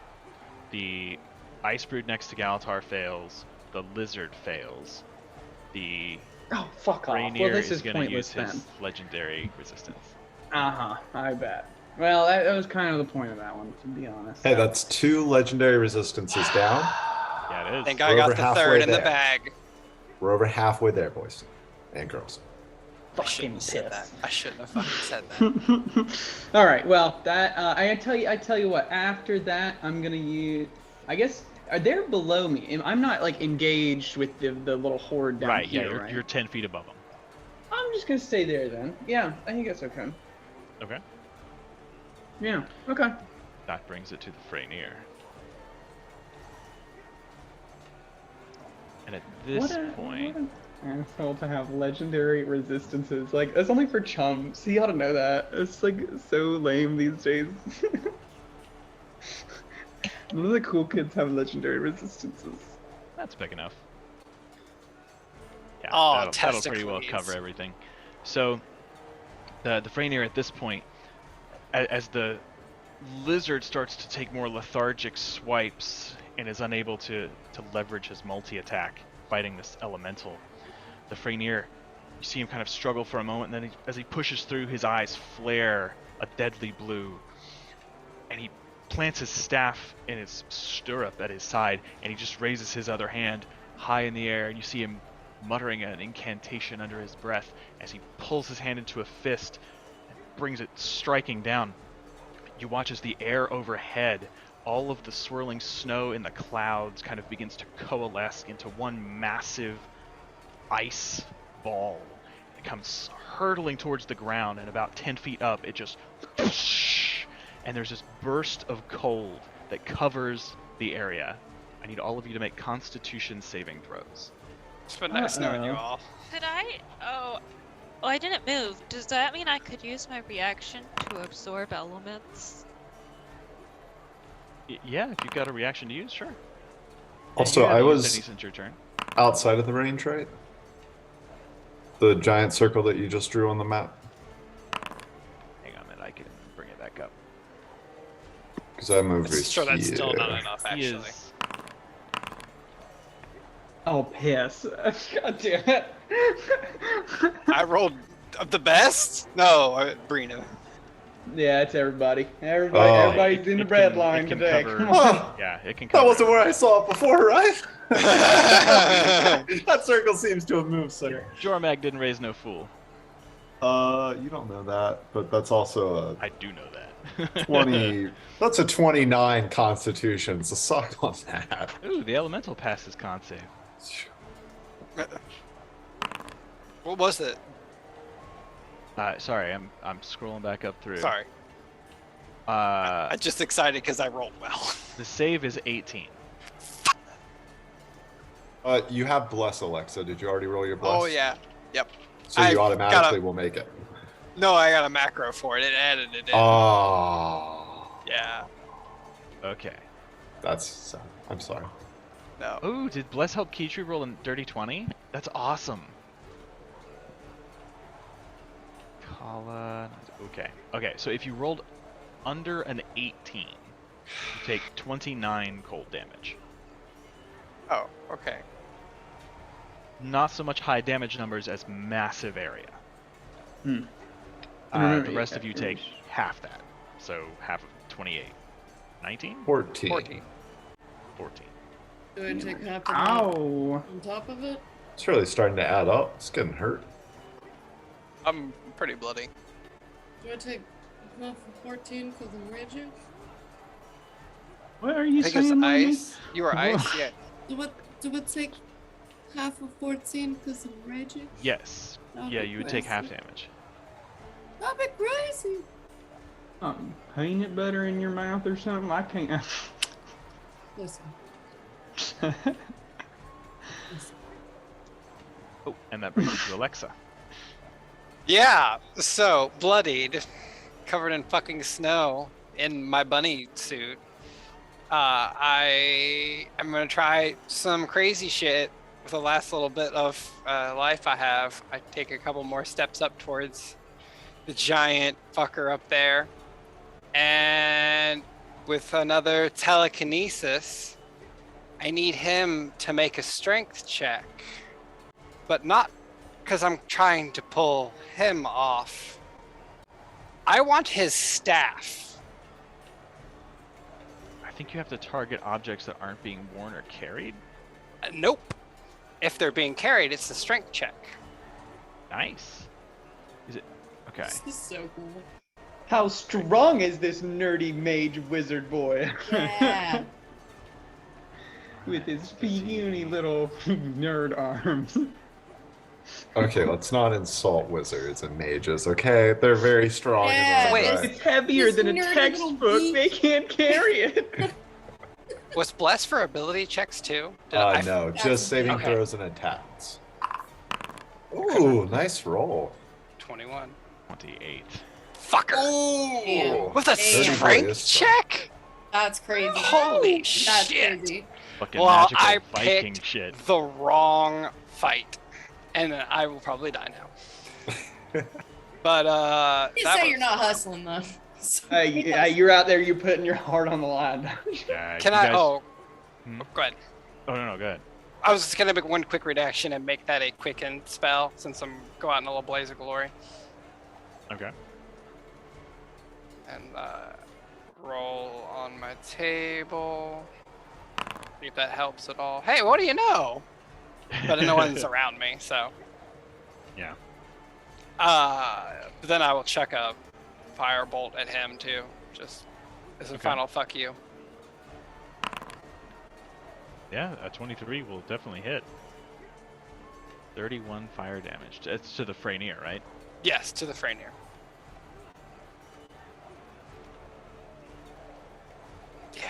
[SPEAKER 1] The Icebrood next to Galatar fails. The lizard fails. The
[SPEAKER 7] Oh, fuck off.
[SPEAKER 1] Fraenir
[SPEAKER 7] Well, this
[SPEAKER 1] is
[SPEAKER 7] is
[SPEAKER 1] going to use
[SPEAKER 7] pointless
[SPEAKER 1] his
[SPEAKER 7] then.
[SPEAKER 1] legendary resistance.
[SPEAKER 7] Uh-huh, I bet. Well, that was kind of the point of that one, to be honest.
[SPEAKER 2] Hey, that's 2 legendary resistances down.
[SPEAKER 1] Yeah, it is.
[SPEAKER 5] Think
[SPEAKER 2] We're
[SPEAKER 5] I got
[SPEAKER 2] over
[SPEAKER 5] the
[SPEAKER 2] halfway
[SPEAKER 5] third in the
[SPEAKER 2] there.
[SPEAKER 5] bag.
[SPEAKER 2] We're over halfway there, boys and girls.
[SPEAKER 5] I
[SPEAKER 7] fucking
[SPEAKER 5] shouldn't have said that.
[SPEAKER 7] pissed.
[SPEAKER 5] I shouldn't have fucking said that.
[SPEAKER 7] All right. Well, that I tell you what. After that, I'm gonna use. I guess they're below me. I'm not like engaged with the little horde down
[SPEAKER 1] Right,
[SPEAKER 7] here.
[SPEAKER 1] yeah,
[SPEAKER 7] Right.
[SPEAKER 1] you're 10 feet above them.
[SPEAKER 7] I'm just gonna stay there then. Yeah, I think that's okay.
[SPEAKER 1] Okay.
[SPEAKER 7] Yeah. Okay.
[SPEAKER 1] That brings it to the Fraenir. And at this point,
[SPEAKER 7] What an asshole to have legendary resistances. Like, that's only for chums. He ought to know that. It's like so lame these days. None of the cool kids have legendary resistances.
[SPEAKER 1] that's big enough. Yeah,
[SPEAKER 5] Oh,
[SPEAKER 1] that'll pretty well
[SPEAKER 5] testicles.
[SPEAKER 1] cover everything. So, the Fraenir at this point, as the lizard starts to take more lethargic swipes and is unable to leverage his multi-attack fighting this elemental, the Fraenir, you see him kind of struggle for a moment, and then as he pushes through, his eyes flare a deadly blue, and he plants his staff in his stirrup at his side, and he just raises his other hand high in the air, and you see him muttering an incantation under his breath as he pulls his hand into a fist and brings it striking down. You watch as the air overhead, all of the swirling snow in the clouds kind of begins to coalesce into one massive ice ball. It comes hurtling towards the ground, and about 10 feet up, it just whoosh, and there's this burst of cold that covers the area. I need all of you to make Constitution saving throws.
[SPEAKER 5] It's been nice knowing you
[SPEAKER 7] Uh-oh.
[SPEAKER 5] all.
[SPEAKER 4] Could I? Oh, I didn't move. Does that mean I could use my reaction to absorb elements?
[SPEAKER 1] Yeah, if you've got a reaction to use, sure.
[SPEAKER 2] Also,
[SPEAKER 1] You haven't
[SPEAKER 2] I
[SPEAKER 1] used
[SPEAKER 2] was
[SPEAKER 1] any since your turn.
[SPEAKER 2] outside of the range, right? The giant circle that you just drew on the map.
[SPEAKER 1] Hang on a minute, I can bring it back up.
[SPEAKER 2] Because I'm over
[SPEAKER 5] It's sure that's
[SPEAKER 2] here.
[SPEAKER 5] still not enough,
[SPEAKER 1] He
[SPEAKER 5] actually.
[SPEAKER 1] is
[SPEAKER 7] Oh, piss. God damn it.
[SPEAKER 5] I rolled the best? No, Brina.
[SPEAKER 7] Yeah, it's everybody.
[SPEAKER 2] Oh.
[SPEAKER 7] Everybody's in the bread
[SPEAKER 1] can-
[SPEAKER 7] line
[SPEAKER 1] it can
[SPEAKER 7] today.
[SPEAKER 1] cover-
[SPEAKER 7] Come on.
[SPEAKER 1] Yeah, it can cover.
[SPEAKER 2] That wasn't where I saw it before, right? That circle seems to have moved, so.
[SPEAKER 1] Jormag didn't raise no fool.
[SPEAKER 2] You don't know that, but that's also
[SPEAKER 1] I do know that.
[SPEAKER 2] a 20. That's a 29 Constitution, so suck on that.
[SPEAKER 1] Ooh, the elemental passes con save.
[SPEAKER 5] What was it?
[SPEAKER 1] Sorry, I'm scrolling back up through.
[SPEAKER 5] Sorry. I'm just excited because I rolled well.
[SPEAKER 1] The save is 18.
[SPEAKER 2] You have Bless, Alexa. Did you already roll your Bless?
[SPEAKER 5] Oh, yeah. Yep.
[SPEAKER 2] So you
[SPEAKER 5] I've
[SPEAKER 2] automatically
[SPEAKER 5] got a-
[SPEAKER 2] will make it.
[SPEAKER 5] No, I got a macro for it. It added it in.
[SPEAKER 2] Oh.
[SPEAKER 5] Yeah.
[SPEAKER 1] Okay.
[SPEAKER 2] That's. I'm sorry.
[SPEAKER 5] No.
[SPEAKER 1] Ooh, did Bless help Keetru roll a dirty 20? That's awesome. Kala. Okay. Okay, so if you rolled under an 18, you take 29 cold damage.
[SPEAKER 5] Oh, okay.
[SPEAKER 1] Not so much high damage numbers as massive area.
[SPEAKER 7] Hmm.
[SPEAKER 1] The rest of you take half that. So half of 28. 19?
[SPEAKER 2] 14.
[SPEAKER 5] 14.
[SPEAKER 1] 14.
[SPEAKER 6] Do I take half of that
[SPEAKER 7] Ow.
[SPEAKER 6] on top of it?
[SPEAKER 2] It's really starting to add up. It's getting hurt.
[SPEAKER 5] I'm pretty bloody.
[SPEAKER 6] Do I take half of 14 because I'm raging?
[SPEAKER 7] What are you
[SPEAKER 5] I think it's
[SPEAKER 7] saying, Lonnie?
[SPEAKER 5] ice. You were ice? Yeah.
[SPEAKER 6] Do it take half of 14 because I'm raging?
[SPEAKER 1] Yes.
[SPEAKER 6] That would
[SPEAKER 1] Yeah,
[SPEAKER 6] be
[SPEAKER 1] you would take half
[SPEAKER 6] crazy.
[SPEAKER 1] damage.
[SPEAKER 6] I've been crazy.
[SPEAKER 7] Peanut butter in your mouth or something? I can't.
[SPEAKER 6] Listen.
[SPEAKER 1] Oh, and that brings us to Alexa.
[SPEAKER 5] Yeah, so bloodied, covered in fucking snow, in my bunny suit. I am gonna try some crazy shit with the last little bit of life I have. I take a couple more steps up towards the giant fucker up there, and with another telekinesis, I need him to make a strength check, but not because I'm trying to pull him off. I want his staff.
[SPEAKER 1] I think you have to target objects that aren't being worn or carried.
[SPEAKER 5] Nope. If they're being carried, it's a strength check.
[SPEAKER 1] Nice. Is it? Okay.
[SPEAKER 6] This is so cool.
[SPEAKER 7] How strong is this nerdy mage wizard boy?
[SPEAKER 6] Yeah.
[SPEAKER 7] With his puny little nerd arms.
[SPEAKER 2] Okay, let's not insult wizards and mages, okay? They're very strong.
[SPEAKER 6] Yeah,
[SPEAKER 2] in their
[SPEAKER 5] Wait,
[SPEAKER 2] own right.
[SPEAKER 7] It's heavier
[SPEAKER 6] This
[SPEAKER 7] than a
[SPEAKER 6] nerdy little
[SPEAKER 7] textbook.
[SPEAKER 6] geek.
[SPEAKER 7] They can't carry it.
[SPEAKER 5] Was blessed for ability checks too? Did I
[SPEAKER 2] No,
[SPEAKER 6] That's
[SPEAKER 2] just saving
[SPEAKER 5] okay.
[SPEAKER 2] throws and attacks. Ooh, nice roll.
[SPEAKER 5] 21.
[SPEAKER 1] 28.
[SPEAKER 5] Fucker.
[SPEAKER 6] Damn.
[SPEAKER 5] With a
[SPEAKER 6] Damn.
[SPEAKER 5] strength check?
[SPEAKER 6] That's crazy.
[SPEAKER 5] Holy
[SPEAKER 6] That's
[SPEAKER 5] shit.
[SPEAKER 6] crazy.
[SPEAKER 1] Fucking
[SPEAKER 5] Well,
[SPEAKER 1] magical
[SPEAKER 5] I
[SPEAKER 1] Viking
[SPEAKER 5] picked
[SPEAKER 1] shit.
[SPEAKER 5] the wrong fight. And I will probably die now. But,
[SPEAKER 6] You
[SPEAKER 5] that
[SPEAKER 6] say
[SPEAKER 5] was-
[SPEAKER 6] you're not hustling though.
[SPEAKER 7] Hey, you're out there, you're putting your heart on the line.
[SPEAKER 1] Yeah,
[SPEAKER 5] Can
[SPEAKER 1] you
[SPEAKER 5] I?
[SPEAKER 1] guys-
[SPEAKER 5] Oh,
[SPEAKER 1] Hmm?
[SPEAKER 5] go ahead.
[SPEAKER 1] Oh no, go ahead.
[SPEAKER 5] I was just gonna make one quick redaction and make that a quicken spell since I'm go out in a little blaze of glory
[SPEAKER 1] Okay.
[SPEAKER 5] and roll on my table. See if that helps at all. Hey, what do you know? But no one's around me, so.
[SPEAKER 1] Yeah.
[SPEAKER 5] But then I will chuck a firebolt at him too, just as a
[SPEAKER 1] Okay.
[SPEAKER 5] final fuck you.
[SPEAKER 1] Yeah, a 23 will definitely hit. 31 fire damage. It's to the Fraenir, right?
[SPEAKER 5] Yes, to the Fraenir. Yeah.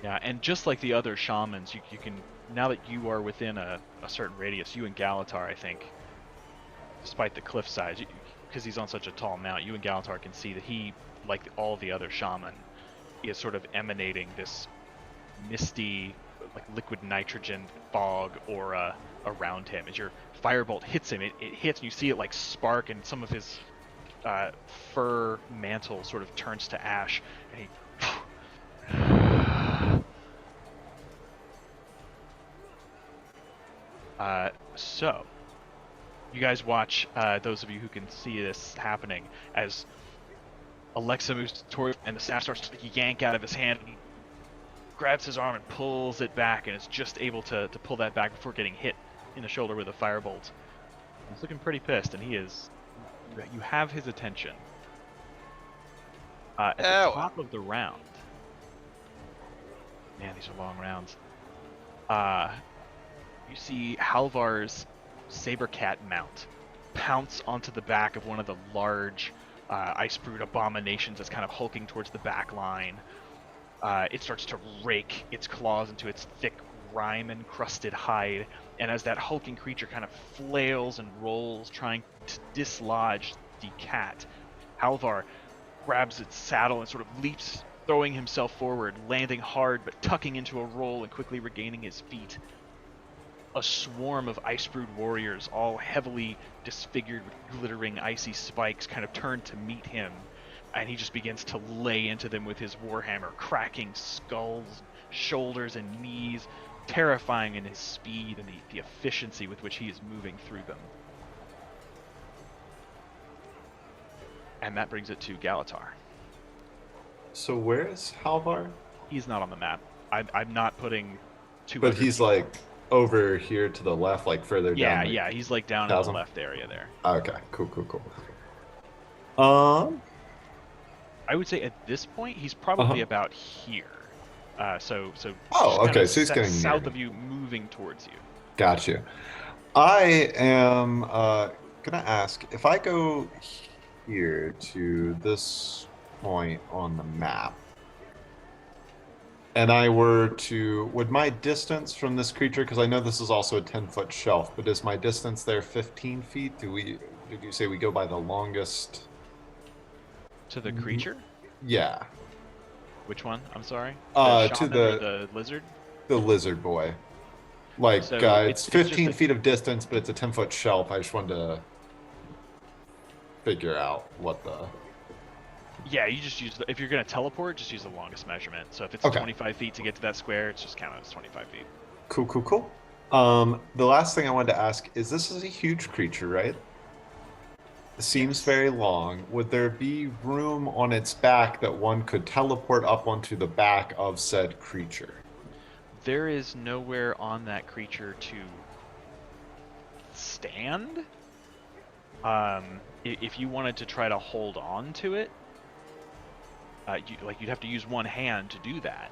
[SPEAKER 1] Yeah, and just like the other shamans, you can, now that you are within a certain radius, you and Galatar, I think, despite the cliff size, because he's on such a tall mount, you and Galatar can see that he, like all the other shaman, is sort of emanating this misty, like liquid nitrogen fog aura around him. As your firebolt hits him, it hits and you see it like spark, and some of his fur mantle sort of turns to ash, and he so, you guys watch, those of you who can see this happening, as Alexa moves toward, and the staff starts to yank out of his hand, and he grabs his arm and pulls it back, and is just able to pull that back before getting hit in the shoulder with a firebolt. He's looking pretty pissed, and he is, you have his attention. At the top of the round, man, these are long rounds. You see Halvar's saber cat mount pounce onto the back of one of the large Icebrood abominations that's kind of hulking towards the back line. It starts to rake its claws into its thick, rime-encrusted hide, and as that hulking creature kind of flails and rolls, trying to dislodge the cat, Halvar grabs its saddle and sort of leaps, throwing himself forward, landing hard but tucking into a roll and quickly regaining his feet. A swarm of Icebrood warriors, all heavily disfigured with glittering icy spikes, kind of turn to meet him, and he just begins to lay into them with his warhammer, cracking skulls, shoulders, and knees, terrifying in his speed and the efficiency with which he is moving through them. And that brings it to Galatar.
[SPEAKER 2] So where is Halvar?
[SPEAKER 1] He's not on the map. I'm not putting 200
[SPEAKER 2] But he's
[SPEAKER 1] people.
[SPEAKER 2] like over here to the left, like further
[SPEAKER 1] Yeah,
[SPEAKER 2] down.
[SPEAKER 1] yeah, he's like down in the
[SPEAKER 2] chasm?
[SPEAKER 1] left area there.
[SPEAKER 2] Okay, cool.
[SPEAKER 1] I would say at this point he's probably
[SPEAKER 2] Uh-huh.
[SPEAKER 1] about here. So
[SPEAKER 2] Oh,
[SPEAKER 1] just kind
[SPEAKER 2] okay,
[SPEAKER 1] of
[SPEAKER 2] so he's getting near
[SPEAKER 1] south
[SPEAKER 2] me.
[SPEAKER 1] of you, moving towards you.
[SPEAKER 2] Got you. I am gonna ask, if I go here to this point on the map, and I were to, would my distance from this creature, because I know this is also a 10-foot shelf, but is my distance there 15 feet? Did you say we go by the longest?
[SPEAKER 1] To the creature?
[SPEAKER 2] Yeah.
[SPEAKER 1] Which one? I'm sorry.
[SPEAKER 2] To
[SPEAKER 1] shaman or the lizard?
[SPEAKER 2] The lizard boy. Like,
[SPEAKER 1] So
[SPEAKER 2] it's
[SPEAKER 1] it's
[SPEAKER 2] 15
[SPEAKER 1] just
[SPEAKER 2] feet of distance, but it's a 10-foot shelf. I just wanted to figure out what the...
[SPEAKER 1] Yeah, you just use if you're gonna teleport, just use the longest measurement. So if it's
[SPEAKER 2] Okay.
[SPEAKER 1] 25 feet to get to that square, it's just counted as 25 feet.
[SPEAKER 2] Cool. The last thing I wanted to ask is, this is a huge creature, right? It seems
[SPEAKER 1] Yes.
[SPEAKER 2] very long. Would there be room on its back that one could teleport up onto the back of said creature?
[SPEAKER 1] There is nowhere on that creature to stand. If you wanted to try to hold on to it, you'd have to use one hand to do that.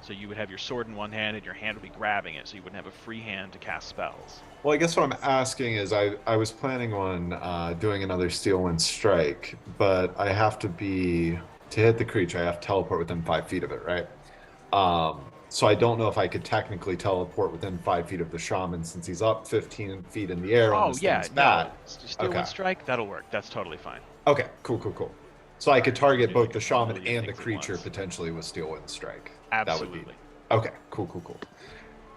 [SPEAKER 1] So you would have your sword in one hand and your hand would be grabbing it, so you wouldn't have a free hand to cast spells.
[SPEAKER 2] Well, I guess what I'm asking is, I was planning on doing another Steel Wind Strike, but I have to hit the creature, I have to teleport within 5 feet of it, right? So I don't know if I could technically teleport within 5 feet of the shaman, since he's up 15 feet in the air on this thing's back.
[SPEAKER 1] Steel
[SPEAKER 2] Okay.
[SPEAKER 1] Wind Strike, that'll work. That's totally fine.
[SPEAKER 2] Okay, cool. So I could target
[SPEAKER 1] You
[SPEAKER 2] both
[SPEAKER 1] can
[SPEAKER 2] the shaman
[SPEAKER 1] do a million
[SPEAKER 2] and the
[SPEAKER 1] things at
[SPEAKER 2] creature
[SPEAKER 1] once.
[SPEAKER 2] potentially with Steel Wind Strike.
[SPEAKER 1] Absolutely.
[SPEAKER 2] Okay, cool.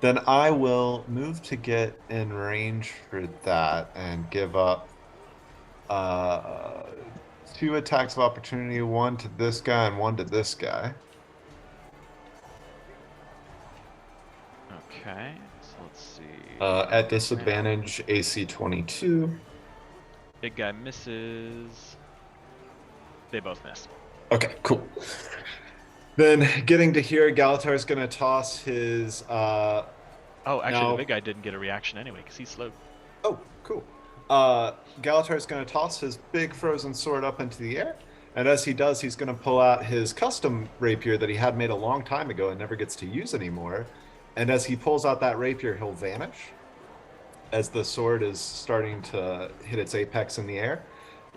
[SPEAKER 2] Then I will move to get in range for that and give up 2 attacks of opportunity, 1 to this guy and 1 to this guy.
[SPEAKER 1] Okay, so let's see.
[SPEAKER 2] At disadvantage, AC 22.
[SPEAKER 1] Big guy misses. They both miss.
[SPEAKER 2] Okay, cool. Then getting to here, Galatar's gonna toss his.
[SPEAKER 1] Oh, actually,
[SPEAKER 2] Now-
[SPEAKER 1] the big guy didn't get a reaction anyway because he's slow.
[SPEAKER 2] Oh, cool. Galatar's gonna toss his big frozen sword up into the air, and as he does, he's gonna pull out his custom rapier that he had made a long time ago and never gets to use anymore. And as he pulls out that rapier, he'll vanish as the sword is starting to hit its apex in the air.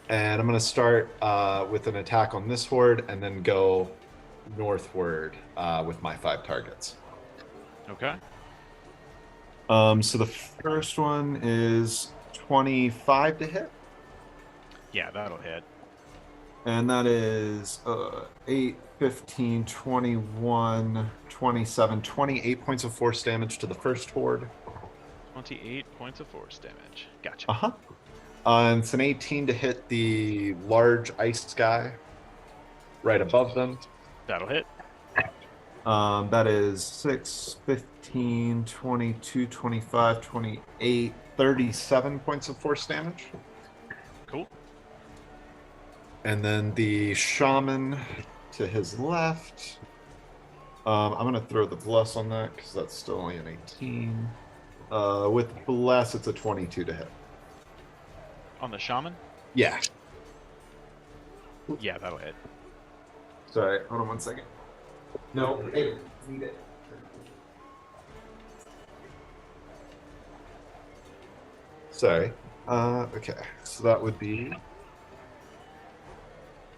[SPEAKER 2] And I'm gonna start with an attack on this horde, and then go northward with my 5 targets.
[SPEAKER 1] Okay.
[SPEAKER 2] So the first one is 25 to hit,
[SPEAKER 1] Yeah, that'll hit.
[SPEAKER 2] and that is 8, 15, 21, 27, 28 points of force damage to the first horde.
[SPEAKER 1] 28 points of force damage. Gotcha.
[SPEAKER 2] Uh-huh. And it's an 18 to hit the large ice guy right above them.
[SPEAKER 1] That'll hit.
[SPEAKER 2] That is 6, 15, 22, 25, 28, 37 points of force damage.
[SPEAKER 1] Cool.
[SPEAKER 2] And then the shaman to his left. I'm going to throw the bless on that because that's still only an 18. With bless, it's a 22 to hit.
[SPEAKER 1] On the shaman?
[SPEAKER 2] Yeah.
[SPEAKER 1] Yeah, that'll hit.
[SPEAKER 2] Sorry, hold on one second. No, hey, need it. Sorry. Okay, so that would be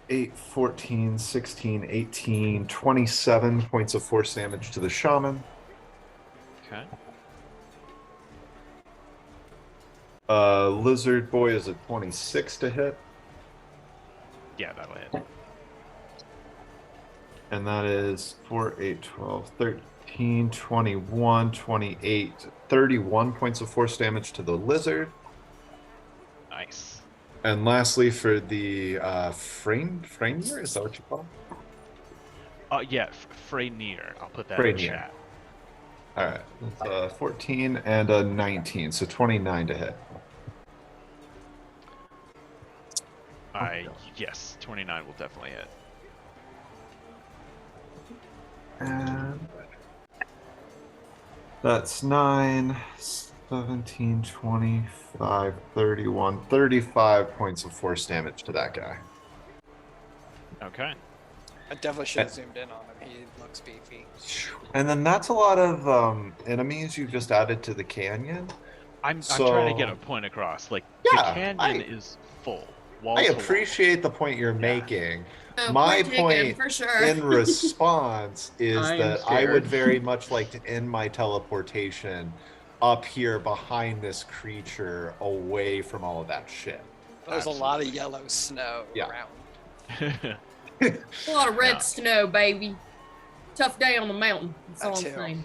[SPEAKER 2] 8, 14, 16, 18, 27 points of force damage to the shaman.
[SPEAKER 1] Okay.
[SPEAKER 2] Lizard boy is a 26 to hit.
[SPEAKER 1] Yeah, that'll hit.
[SPEAKER 2] And that is 4, 8, 12, 13, 21, 28, 31 points of force damage to the lizard.
[SPEAKER 1] Nice.
[SPEAKER 2] And lastly, for the Fraenir, is that what you call it?
[SPEAKER 1] Yeah, Fraenir. I'll put that in the
[SPEAKER 2] Fraenir.
[SPEAKER 1] chat.
[SPEAKER 2] All right, that's 14 and a 19, so 29 to hit.
[SPEAKER 1] Yes, 29 will definitely hit.
[SPEAKER 2] And that's 9, 17, 25, 31, 35 points of force damage to that guy.
[SPEAKER 1] Okay.
[SPEAKER 5] I definitely should have zoomed in on him. He looks beefy.
[SPEAKER 2] And then that's a lot of enemies you've just added to the canyon.
[SPEAKER 1] I'm
[SPEAKER 2] So-
[SPEAKER 1] trying to get a point across. Like, The
[SPEAKER 2] Yeah,
[SPEAKER 1] canyon is full. Wall
[SPEAKER 2] I
[SPEAKER 1] to wall.
[SPEAKER 2] appreciate the point you're making.
[SPEAKER 6] Oh,
[SPEAKER 2] My
[SPEAKER 6] taken,
[SPEAKER 2] point
[SPEAKER 6] for sure.
[SPEAKER 2] in response is
[SPEAKER 7] I am
[SPEAKER 2] that I would
[SPEAKER 7] scared.
[SPEAKER 2] very much like to end my teleportation up here behind this creature away from all of that shit.
[SPEAKER 5] There's a lot of
[SPEAKER 2] Absolutely.
[SPEAKER 5] yellow snow
[SPEAKER 2] Yeah.
[SPEAKER 5] around.
[SPEAKER 6] A lot of red
[SPEAKER 1] Yeah.
[SPEAKER 6] snow, baby. Tough day on the mountain. That's all I'm
[SPEAKER 5] That too.
[SPEAKER 6] saying.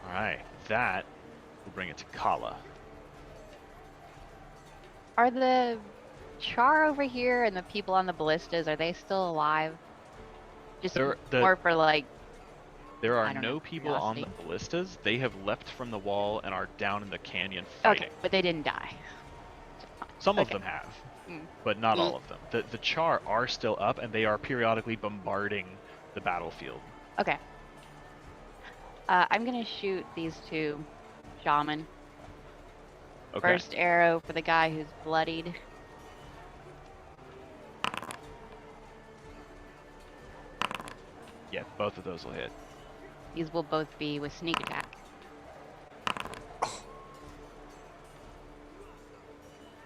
[SPEAKER 1] All right, that will bring it to Kala.
[SPEAKER 3] Are the char over here and the people on the ballistas, are they still alive? Just more for like,
[SPEAKER 1] There
[SPEAKER 3] I
[SPEAKER 1] are
[SPEAKER 3] don't
[SPEAKER 1] no
[SPEAKER 3] know,
[SPEAKER 1] people on the
[SPEAKER 3] curiosity.
[SPEAKER 1] ballistas. They have leapt from the wall and are down in the canyon
[SPEAKER 3] okay,
[SPEAKER 1] fighting.
[SPEAKER 3] but they didn't die.
[SPEAKER 1] Some of
[SPEAKER 3] okay.
[SPEAKER 1] them have,
[SPEAKER 3] Mm.
[SPEAKER 1] but not all of them. The char are still up, and they are periodically bombarding the battlefield.
[SPEAKER 3] Okay. I'm gonna shoot these two shaman.
[SPEAKER 1] Okay.
[SPEAKER 3] First arrow for the guy who's bloodied.
[SPEAKER 1] Yeah, both of those will hit.
[SPEAKER 3] These will both be with sneak attack.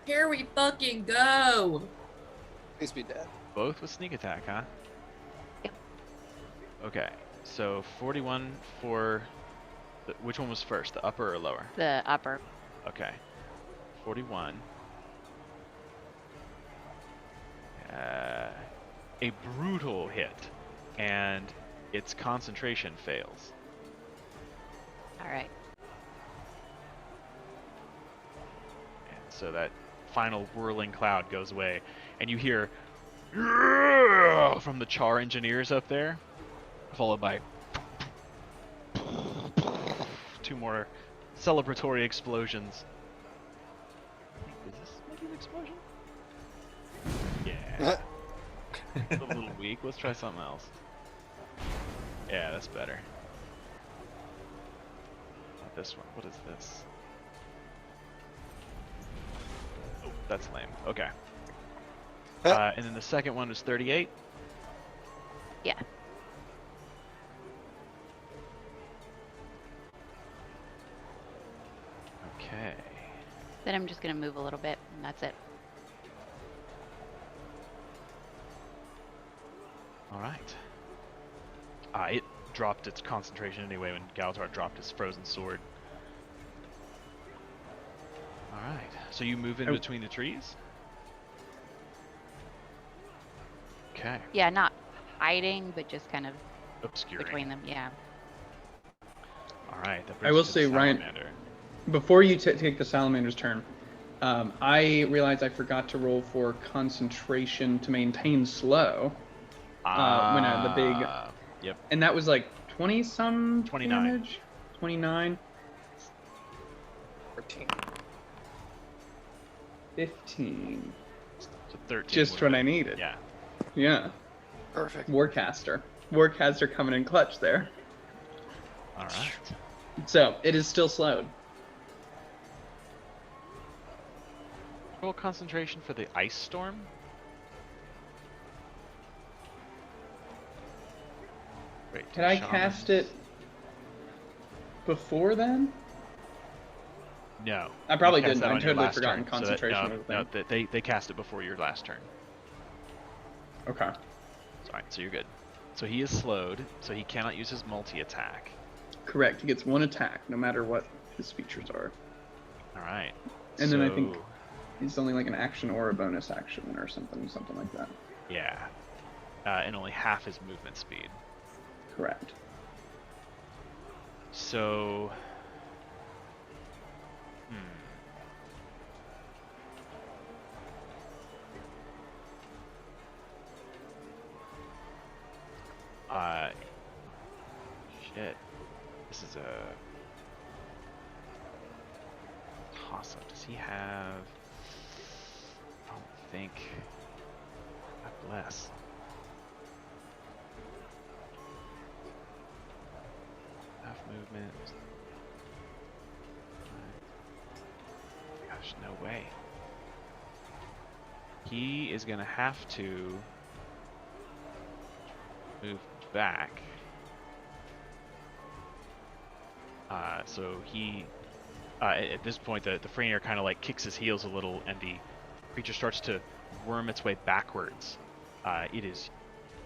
[SPEAKER 6] Here we fucking go.
[SPEAKER 5] Please be dead.
[SPEAKER 1] Both with sneak attack, huh?
[SPEAKER 3] Yep.
[SPEAKER 1] Okay, so 41 for... which one was first, the upper or lower?
[SPEAKER 3] The upper.
[SPEAKER 1] Okay. 41. A brutal hit, and its concentration fails.
[SPEAKER 3] Alright.
[SPEAKER 1] And so that final whirling cloud goes away, and you hear "Yeah!" from the char engineers up there, followed by 2 more celebratory explosions. Is this maybe an explosion? Yeah. It's a little weak. Let's try something else. Yeah, that's better. Not this one. What is this? Oh, that's lame. Okay. And then the second one was 38.
[SPEAKER 3] Yeah.
[SPEAKER 1] Okay.
[SPEAKER 3] Then I'm just gonna move a little bit, and that's it.
[SPEAKER 1] Alright. It dropped its concentration anyway when Galtar dropped his frozen sword. Alright. So you move in
[SPEAKER 7] Oh.
[SPEAKER 1] between the trees? Okay.
[SPEAKER 3] Yeah, not hiding, but just kind of
[SPEAKER 1] Obscuring.
[SPEAKER 3] between them. Yeah.
[SPEAKER 1] Alright. That
[SPEAKER 7] I
[SPEAKER 1] brings
[SPEAKER 7] will
[SPEAKER 1] us to
[SPEAKER 7] say,
[SPEAKER 1] the
[SPEAKER 7] Ryan,
[SPEAKER 1] salamander.
[SPEAKER 7] before you take the salamander's turn, I realized I forgot to roll for concentration to maintain slow. When the big,
[SPEAKER 1] Yep.
[SPEAKER 7] and that was like 20 some
[SPEAKER 1] 29.
[SPEAKER 7] damage. 29.
[SPEAKER 5] 14.
[SPEAKER 7] 15.
[SPEAKER 1] So 13.
[SPEAKER 7] Just
[SPEAKER 1] would've
[SPEAKER 7] what
[SPEAKER 1] been-
[SPEAKER 7] I needed.
[SPEAKER 1] Yeah.
[SPEAKER 7] Yeah.
[SPEAKER 5] Perfect.
[SPEAKER 7] Warcaster. Warcaster coming in clutch there.
[SPEAKER 1] Alright.
[SPEAKER 7] So it is still slowed.
[SPEAKER 1] Roll concentration for the ice storm. Wait,
[SPEAKER 7] Can I
[SPEAKER 1] shamans-
[SPEAKER 7] cast it before then?
[SPEAKER 1] No.
[SPEAKER 7] I probably
[SPEAKER 1] You cast
[SPEAKER 7] didn't.
[SPEAKER 1] that
[SPEAKER 7] I
[SPEAKER 1] on your
[SPEAKER 7] totally
[SPEAKER 1] last
[SPEAKER 7] forgotten
[SPEAKER 1] turn, so that-
[SPEAKER 7] concentration
[SPEAKER 1] no,
[SPEAKER 7] was a
[SPEAKER 1] no,
[SPEAKER 7] thing.
[SPEAKER 1] they cast it before your last turn.
[SPEAKER 7] Okay.
[SPEAKER 1] Alright, so you're good. So he is slowed, so he cannot use his multi-attack.
[SPEAKER 7] Correct. He gets one attack, no matter what his features are.
[SPEAKER 1] Alright.
[SPEAKER 7] And then I think it's only like an action or a bonus action or something like that.
[SPEAKER 1] Yeah. And only half his movement speed.
[SPEAKER 7] Correct.
[SPEAKER 1] So... Shit. This is a... toss-up. Does he have... I don't think... God bless. Half movement. Gosh, no way. He is gonna have to move back. So he At this point, the Fraenir kind of like kicks his heels a little, and the creature starts to worm its way backwards. It is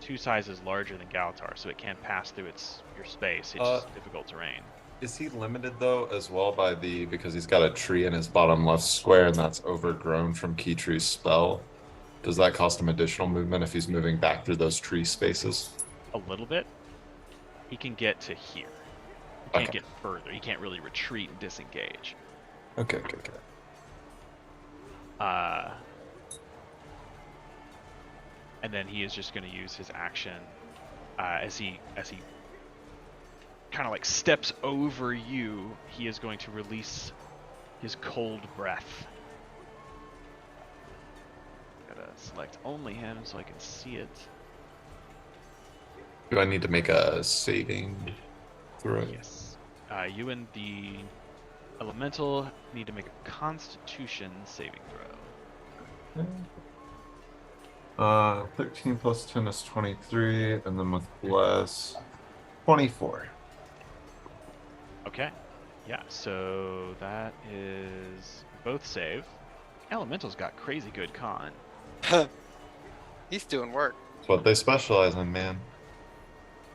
[SPEAKER 1] 2 sizes larger than Galtar, so it can't pass through your space. It's just difficult terrain.
[SPEAKER 2] Is he limited though as well by because he's got a tree in his bottom left square and that's overgrown from Keytree's spell? Does that cost him additional movement if he's moving back through those tree spaces?
[SPEAKER 1] A little bit. He can get to here. He can't get further. He can't really retreat and disengage.
[SPEAKER 2] Okay.
[SPEAKER 1] And then he is just going to use his action as he kind of like steps over you. He is going to release his cold breath. Gotta select only him so I can see it.
[SPEAKER 2] Do I need to make a saving throw?
[SPEAKER 1] Yes. You and the elemental need to make a Constitution saving throw.
[SPEAKER 2] 13 plus 10 is 23, and then with bless, 24.
[SPEAKER 1] Okay. Yeah, so that is both save. Elemental's got crazy good con.
[SPEAKER 5] He's doing work.
[SPEAKER 2] That's what they specialize in, man.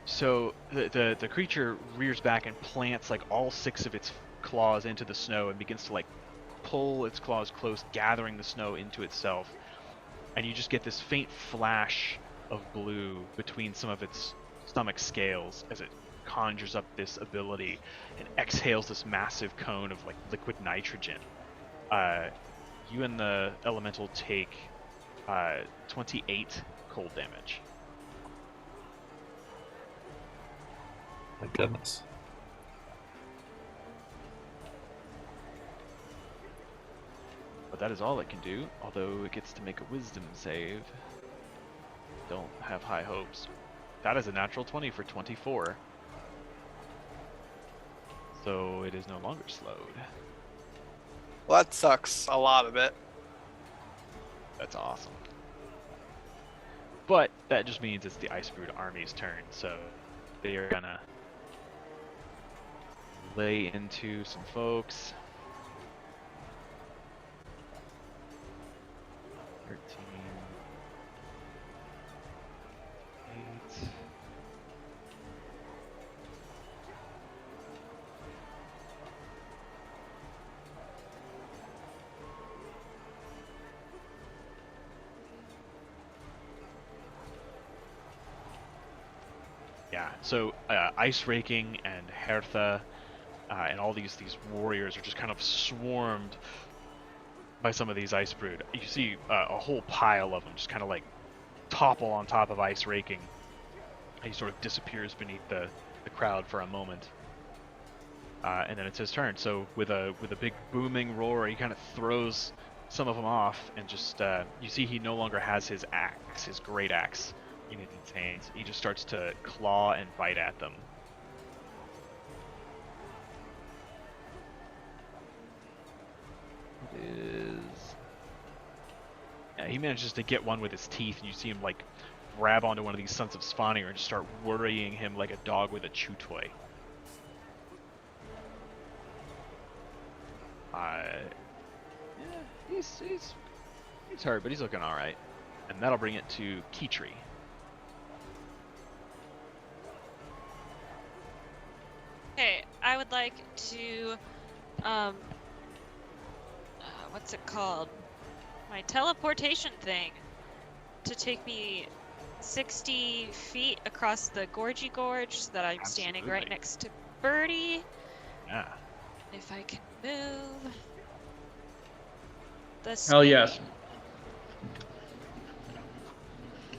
[SPEAKER 1] So the creature rears back and plants like all 6 of its claws into the snow and begins to like pull its claws close, gathering the snow into itself. And you just get this faint flash of blue between some of its stomach scales as it conjures up this ability and exhales this massive cone of like liquid nitrogen. You and the elemental take 28 cold damage.
[SPEAKER 2] My goodness.
[SPEAKER 1] But that is all it can do, although it gets to make a wisdom save. Don't have high hopes. That is a natural 20 for 24. So it is no longer slowed.
[SPEAKER 5] Well, that sucks a lot of it.
[SPEAKER 1] That's awesome. But that just means it's the Icebrood army's turn, so they are gonna lay into some folks. 13, 8. Yeah, so Ice Raking and Hertha and all these warriors are just kind of swarmed by some of these Icebrood. You see a whole pile of them just kind of like topple on top of Ice Raking. He sort of disappears beneath the crowd for a moment. And then it's his turn. So with a big booming roar, he kind of throws some of them off, and just you see he no longer has his axe, his great axe, in his hands. He just starts to claw and bite at them. It is... Yeah, he manages to get one with his teeth, and you see him like grab onto one of these Sons of Spawnir and just start worrying him like a dog with a chew toy. Yeah, he's hurt, but he's looking all right, and that'll bring it to Keytree.
[SPEAKER 4] Okay, I would like to, what's it called? My teleportation thing to take me 60 feet across the Gorgy Gorge so that I'm standing right next to Birdie.
[SPEAKER 1] Yeah.
[SPEAKER 4] If I can move.
[SPEAKER 7] Hell yes.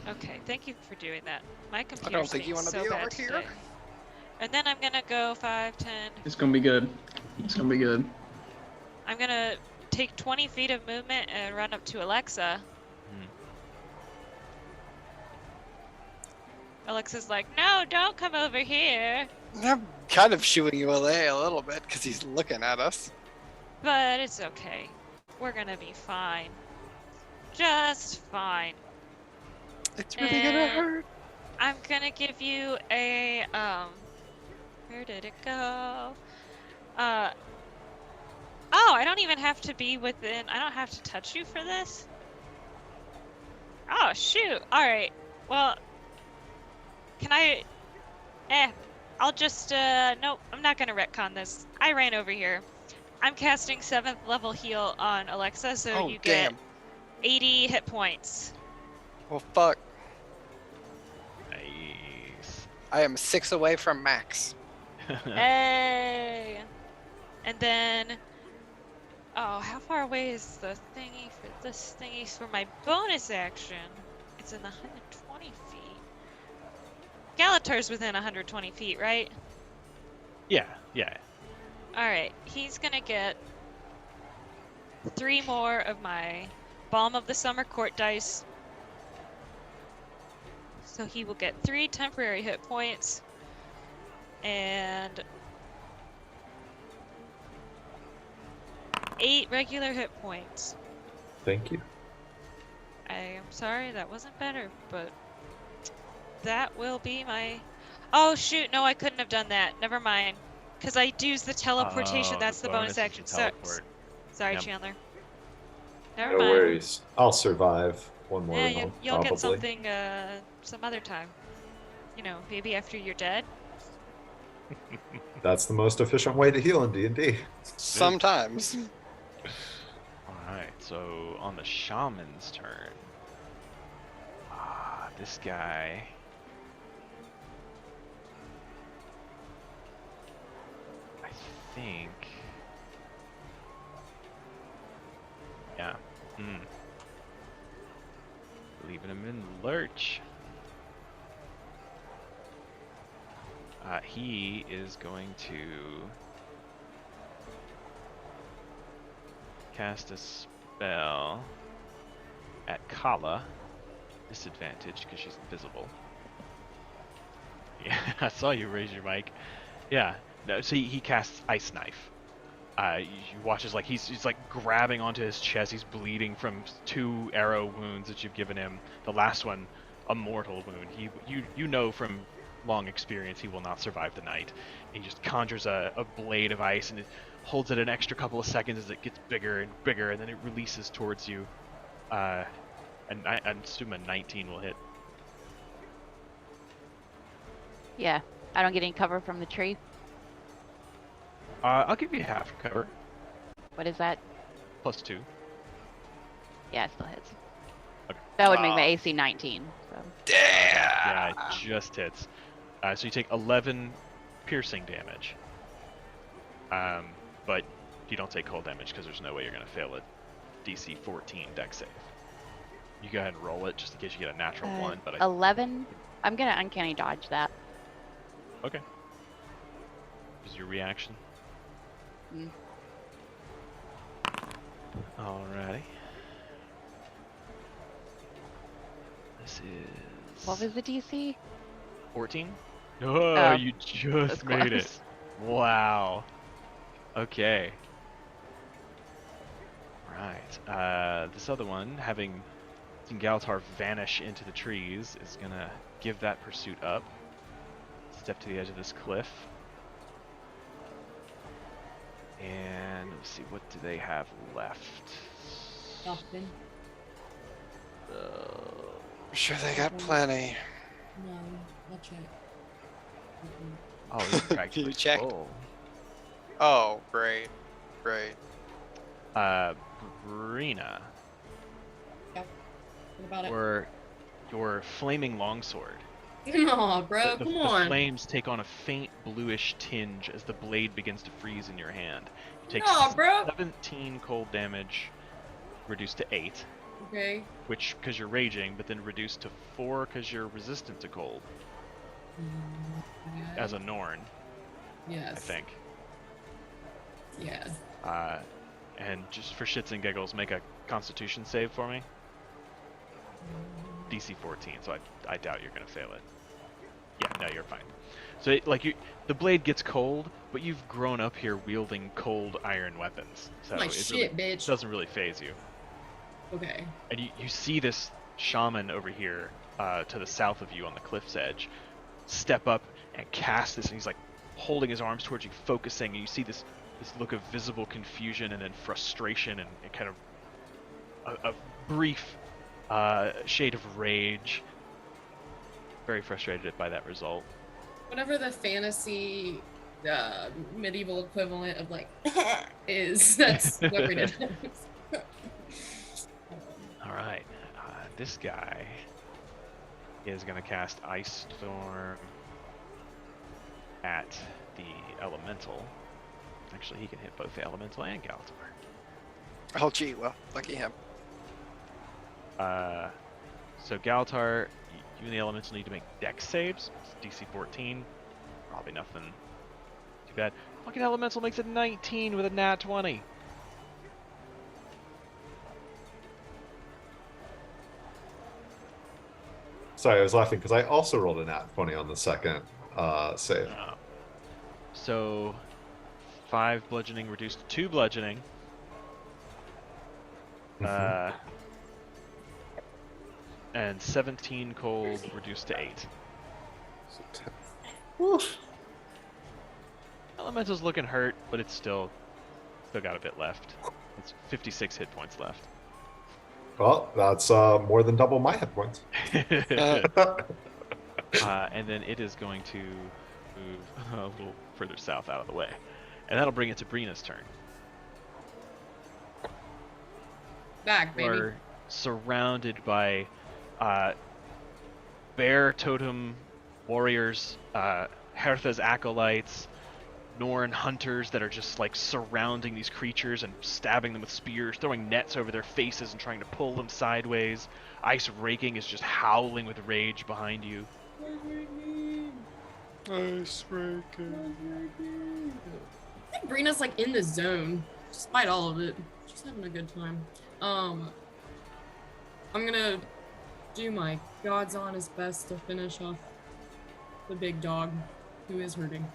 [SPEAKER 4] Okay, thank you for doing that. My computer's
[SPEAKER 5] I don't think you
[SPEAKER 4] being
[SPEAKER 5] want to
[SPEAKER 4] so
[SPEAKER 5] be
[SPEAKER 4] bad
[SPEAKER 5] over here.
[SPEAKER 4] today. And then I'm gonna go 5, 10.
[SPEAKER 7] It's gonna be good. It's gonna be good.
[SPEAKER 4] I'm gonna take 20 feet of movement and run up to Alexa. Alexa's like, no, don't come over here.
[SPEAKER 5] I'm kind of shooing you away a little bit because he's looking at us.
[SPEAKER 4] But it's okay. We're gonna be fine. Just fine.
[SPEAKER 5] It's really gonna hurt.
[SPEAKER 4] I'm gonna give you a, where did it go? Oh, I don't even have to be within. I don't have to touch you for this? Oh, shoot. Alright. Well, can I... I'll just, nope, I'm not gonna retcon this. I ran over here. I'm casting 7th level heal on Alexa, so
[SPEAKER 5] Oh,
[SPEAKER 4] you get
[SPEAKER 5] damn.
[SPEAKER 4] 80 hit points.
[SPEAKER 5] Well, fuck.
[SPEAKER 1] Nice.
[SPEAKER 5] I am 6 away from max.
[SPEAKER 4] Hey! And then... Oh, how far away is the thingy for this thingy for my bonus action? It's in 120 feet. Galatar's within 120 feet, right?
[SPEAKER 1] Yeah, yeah.
[SPEAKER 4] Alright, he's gonna get 3 more of my Balm of the Summer Court dice. So he will get 3 temporary hit points. And 8 regular hit points.
[SPEAKER 2] Thank you.
[SPEAKER 4] I am sorry, that wasn't better, but that will be my... Oh shoot, no, I couldn't have done that. Never mind. Because I used the teleportation,
[SPEAKER 1] Oh,
[SPEAKER 4] that's the bonus
[SPEAKER 1] is
[SPEAKER 4] action.
[SPEAKER 1] the teleport.
[SPEAKER 4] Sorry,
[SPEAKER 1] Yep.
[SPEAKER 4] Chandler. Never
[SPEAKER 2] No
[SPEAKER 4] mind.
[SPEAKER 2] worries. I'll survive one more
[SPEAKER 4] Yeah,
[SPEAKER 2] round,
[SPEAKER 4] you'll
[SPEAKER 2] probably.
[SPEAKER 4] get something some other time. You know, maybe after you're dead.
[SPEAKER 2] That's the most efficient way to heal in D&D.
[SPEAKER 5] Sometimes.
[SPEAKER 1] Alright, so on the shaman's turn. This guy. I think. Yeah. Leaving him in lurch. He is going to cast a spell at Kala. Disadvantage because she's invisible. Yeah, I saw you raise your mic. Yeah, no. So he casts Ice Knife. You watch as like he's like grabbing onto his chest. He's bleeding from 2 arrow wounds that you've given him. The last one, a mortal wound. You know from long experience he will not survive the night. He just conjures a blade of ice and it holds it an extra couple of seconds as it gets bigger and bigger, and then it releases towards you. And I assume a 19 will hit.
[SPEAKER 3] Yeah, I don't get any cover from the tree.
[SPEAKER 1] I'll give you half cover.
[SPEAKER 3] What is that?
[SPEAKER 1] +2.
[SPEAKER 3] Yeah, it still hits.
[SPEAKER 1] Okay.
[SPEAKER 3] That would make my AC 19. So.
[SPEAKER 5] Damn.
[SPEAKER 1] Yeah, it just hits. So you take 11 piercing damage. But you don't take cold damage because there's no way you're going to fail it. DC 14 dex save. You go ahead and roll it just in case you get a natural 1. But
[SPEAKER 3] 11? I'm going to uncanny dodge that.
[SPEAKER 1] Okay. Is your reaction? Alrighty. This is...
[SPEAKER 3] What was the DC?
[SPEAKER 1] 14? Oh, you just made
[SPEAKER 3] close.
[SPEAKER 1] it. Wow. Okay. Right. This other one, having seen Galtar vanish into the trees, is gonna give that pursuit up. Step to the edge of this cliff. And let's see, what do they have left?
[SPEAKER 6] Nothing.
[SPEAKER 5] I'm sure they got plenty.
[SPEAKER 6] No, I'll check.
[SPEAKER 1] Oh, you practically
[SPEAKER 5] You checked?
[SPEAKER 1] full.
[SPEAKER 5] Oh, great. Great.
[SPEAKER 1] Brina,
[SPEAKER 6] Yep. What about it?
[SPEAKER 1] or your flaming longsword.
[SPEAKER 6] Aw, bro,
[SPEAKER 1] The
[SPEAKER 6] come on.
[SPEAKER 1] flames take on a faint bluish tinge as the blade begins to freeze in your hand. You take
[SPEAKER 6] Aw, bro.
[SPEAKER 1] 17 cold damage, reduced to 8,
[SPEAKER 6] Okay.
[SPEAKER 1] which because you're raging, but then reduced to 4 because you're resistant to cold as a Norn,
[SPEAKER 6] Yes.
[SPEAKER 1] I think.
[SPEAKER 6] Yeah.
[SPEAKER 1] And just for shits and giggles, make a Constitution save for me. DC 14, so I doubt you're gonna fail it. Yeah, no, you're fine. So the blade gets cold, but you've grown up here wielding cold iron weapons, so
[SPEAKER 6] My
[SPEAKER 1] it
[SPEAKER 6] shit,
[SPEAKER 1] really
[SPEAKER 6] bitch.
[SPEAKER 1] doesn't really phase you.
[SPEAKER 6] Okay.
[SPEAKER 1] And you see this shaman over here to the south of you on the cliff's edge step up and cast this, and he's like holding his arms towards you, focusing, and you see this this look of visible confusion and then frustration and kind of a brief shade of rage. Very frustrated by that result.
[SPEAKER 6] Whatever the fantasy medieval equivalent of like is, that's what Rita does.
[SPEAKER 1] All right, this guy is going to cast Ice Storm at the Elemental. Actually, he can hit both the Elemental and Galtar.
[SPEAKER 5] Oh, gee, well, lucky him.
[SPEAKER 1] So Galtar, you and the Elemental need to make Dex saves. It's DC 14. Probably nothing too bad. Fucking Elemental makes a 19 with a nat 20.
[SPEAKER 2] Sorry, I was laughing because I also rolled a nat 20 on the second save.
[SPEAKER 1] So 5 bludgeoning reduced to 2 bludgeoning. And 17 cold reduced to 8.
[SPEAKER 2] So 10.
[SPEAKER 1] Oof. Elemental's looking hurt, but it's still got a bit left. It's 56 hit points left.
[SPEAKER 2] Well, that's more than double my hit points.
[SPEAKER 1] And then it is going to move a little further south out of the way. And that'll bring it to Brina's turn.
[SPEAKER 6] Back, baby.
[SPEAKER 1] We're surrounded by bear totem warriors, Hertha's acolytes, Norn hunters that are just like surrounding these creatures and stabbing them with spears, throwing nets over their faces and trying to pull them sideways. Ice Raking is just howling with rage behind you.
[SPEAKER 5] Ice Raking.
[SPEAKER 6] I think Brina's like in the zone, despite all of it. She's having a good time. I'm gonna do my God's honest best to finish off the big dog who is hurting.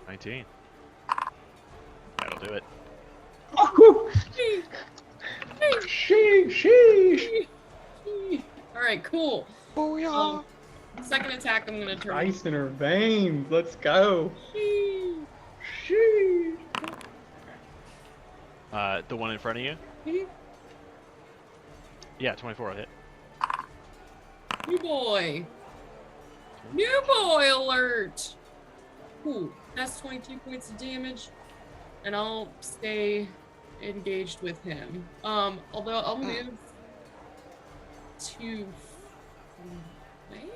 [SPEAKER 1] 19. That'll do it.
[SPEAKER 7] Sheesh.
[SPEAKER 6] Alright, cool.
[SPEAKER 5] Booyah.
[SPEAKER 6] Second attack, I'm gonna turn.
[SPEAKER 7] Ice in her veins. Let's go. Sheesh.
[SPEAKER 1] The one in front of you? Yeah, 24 will hit.
[SPEAKER 6] New boy. New boy alert. Cool. That's 22 points of damage. And I'll stay engaged with him. Although I'll move to flank?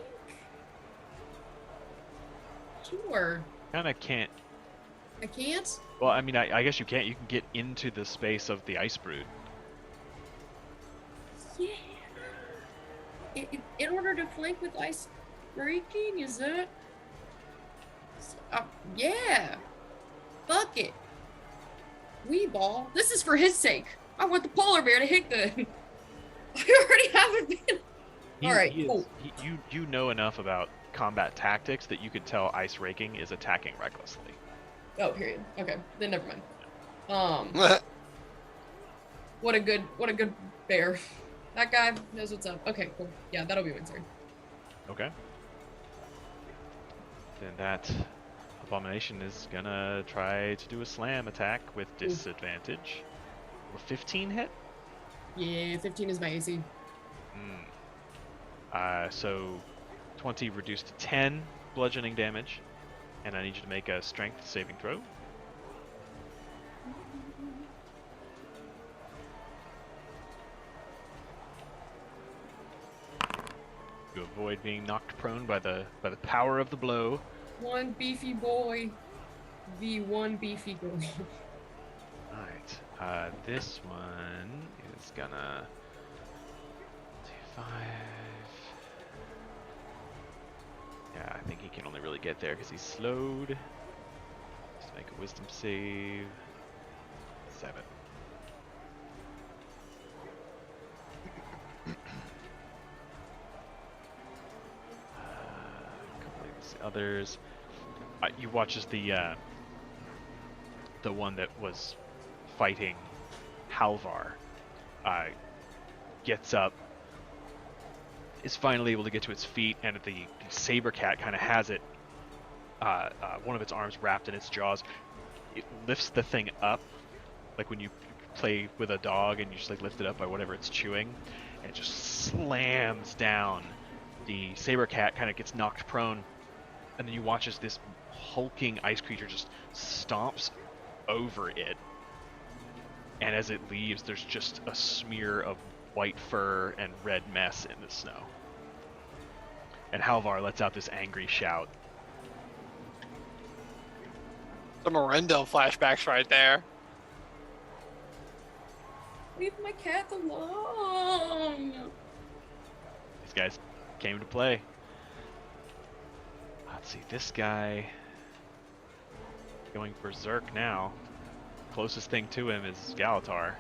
[SPEAKER 6] Sure.
[SPEAKER 1] Kinda can't.
[SPEAKER 6] I can't?
[SPEAKER 1] Well, I mean, I guess you can't. You can get into the space of the Icebrood.
[SPEAKER 6] Yeah. In order to flank with ice breaking, is that? Yeah. Fuck it. Wee ball. This is for his sake. I want the polar bear to hit the. I already have it. All right. Cool.
[SPEAKER 1] You know enough about combat tactics that you could tell Ice Raking is attacking recklessly.
[SPEAKER 6] Oh, period. Okay, then never mind. What a good bear. That guy knows what's up. Okay, cool. Yeah, that'll be my turn.
[SPEAKER 1] Okay. Then that abomination is gonna try to do a slam attack with disadvantage. Will 15 hit?
[SPEAKER 6] Yeah, 15 is my AC.
[SPEAKER 1] So 20 reduced to 10 bludgeoning damage, and I need you to make a strength saving throw. You avoid being knocked prone by the power of the blow.
[SPEAKER 6] One beefy boy v one beefy girl.
[SPEAKER 1] Alright, this one is gonna do 5. Yeah, I think he can only really get there because he's slowed. Let's make a wisdom save. 7. A couple of these others. You watch as the one that was fighting Halvar gets up, is finally able to get to its feet, and the saber cat kind of has it one of its arms wrapped in its jaws. It lifts the thing up, like when you play with a dog and you just like lift it up by whatever it's chewing, and it just slams down. The saber cat kind of gets knocked prone, and then you watch as this hulking ice creature just stomps over it. And as it leaves, there's just a smear of white fur and red mess in the snow. And Halvar lets out this angry shout.
[SPEAKER 5] The Morendell flashbacks right there.
[SPEAKER 6] Leave my cat alone.
[SPEAKER 1] These guys came to play. Let's see, this guy going berserk now. Closest thing to him is Galatar.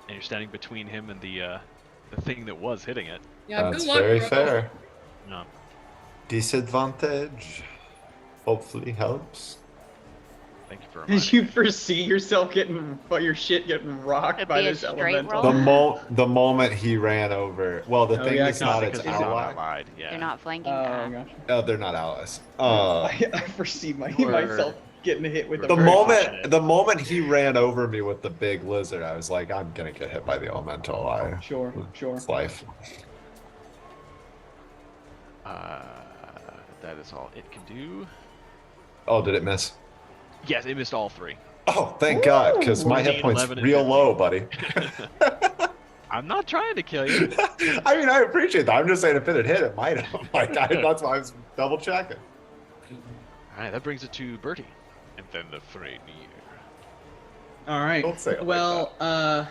[SPEAKER 1] And you're standing between him and the thing that was hitting it.
[SPEAKER 6] Yeah,
[SPEAKER 2] That's
[SPEAKER 6] good luck,
[SPEAKER 2] very
[SPEAKER 6] bro.
[SPEAKER 2] fair.
[SPEAKER 1] No.
[SPEAKER 2] Disadvantage. Hopefully helps.
[SPEAKER 1] Thank you for
[SPEAKER 7] Did
[SPEAKER 1] reminding
[SPEAKER 7] you
[SPEAKER 1] me.
[SPEAKER 7] foresee yourself your shit getting rocked
[SPEAKER 3] It'd
[SPEAKER 7] by
[SPEAKER 3] be a
[SPEAKER 7] this
[SPEAKER 3] straight
[SPEAKER 7] elemental?
[SPEAKER 3] roll.
[SPEAKER 2] The moment he ran over. Well, the
[SPEAKER 7] Oh,
[SPEAKER 2] thing
[SPEAKER 7] yeah,
[SPEAKER 2] is
[SPEAKER 7] I
[SPEAKER 2] not
[SPEAKER 7] can
[SPEAKER 2] its
[SPEAKER 1] Because he's not
[SPEAKER 2] ally.
[SPEAKER 1] allied. Yeah.
[SPEAKER 3] They're not flanking.
[SPEAKER 7] Oh, gosh.
[SPEAKER 2] Oh, they're not allies.
[SPEAKER 7] I foresee myself getting hit with
[SPEAKER 1] we're
[SPEAKER 7] a
[SPEAKER 2] The
[SPEAKER 1] very
[SPEAKER 2] moment
[SPEAKER 1] fortunate.
[SPEAKER 2] the moment he ran over me with the big lizard, I was like, I'm gonna get hit by the elemental.
[SPEAKER 7] Sure.
[SPEAKER 2] It's life.
[SPEAKER 1] That is all it can do.
[SPEAKER 2] Oh, did it miss?
[SPEAKER 1] Yes, it missed all three.
[SPEAKER 2] Oh, thank God, because my
[SPEAKER 1] 14,
[SPEAKER 2] hit points
[SPEAKER 1] 11, and
[SPEAKER 2] real
[SPEAKER 1] 15.
[SPEAKER 2] low, buddy.
[SPEAKER 1] I'm not trying to kill you.
[SPEAKER 2] I mean, I appreciate that. I'm just saying if it had hit, it might have. That's why I was double checking.
[SPEAKER 1] Alright, that brings it to Bertie. And then the Fraenir.
[SPEAKER 7] All right.
[SPEAKER 2] Don't say it like
[SPEAKER 7] well,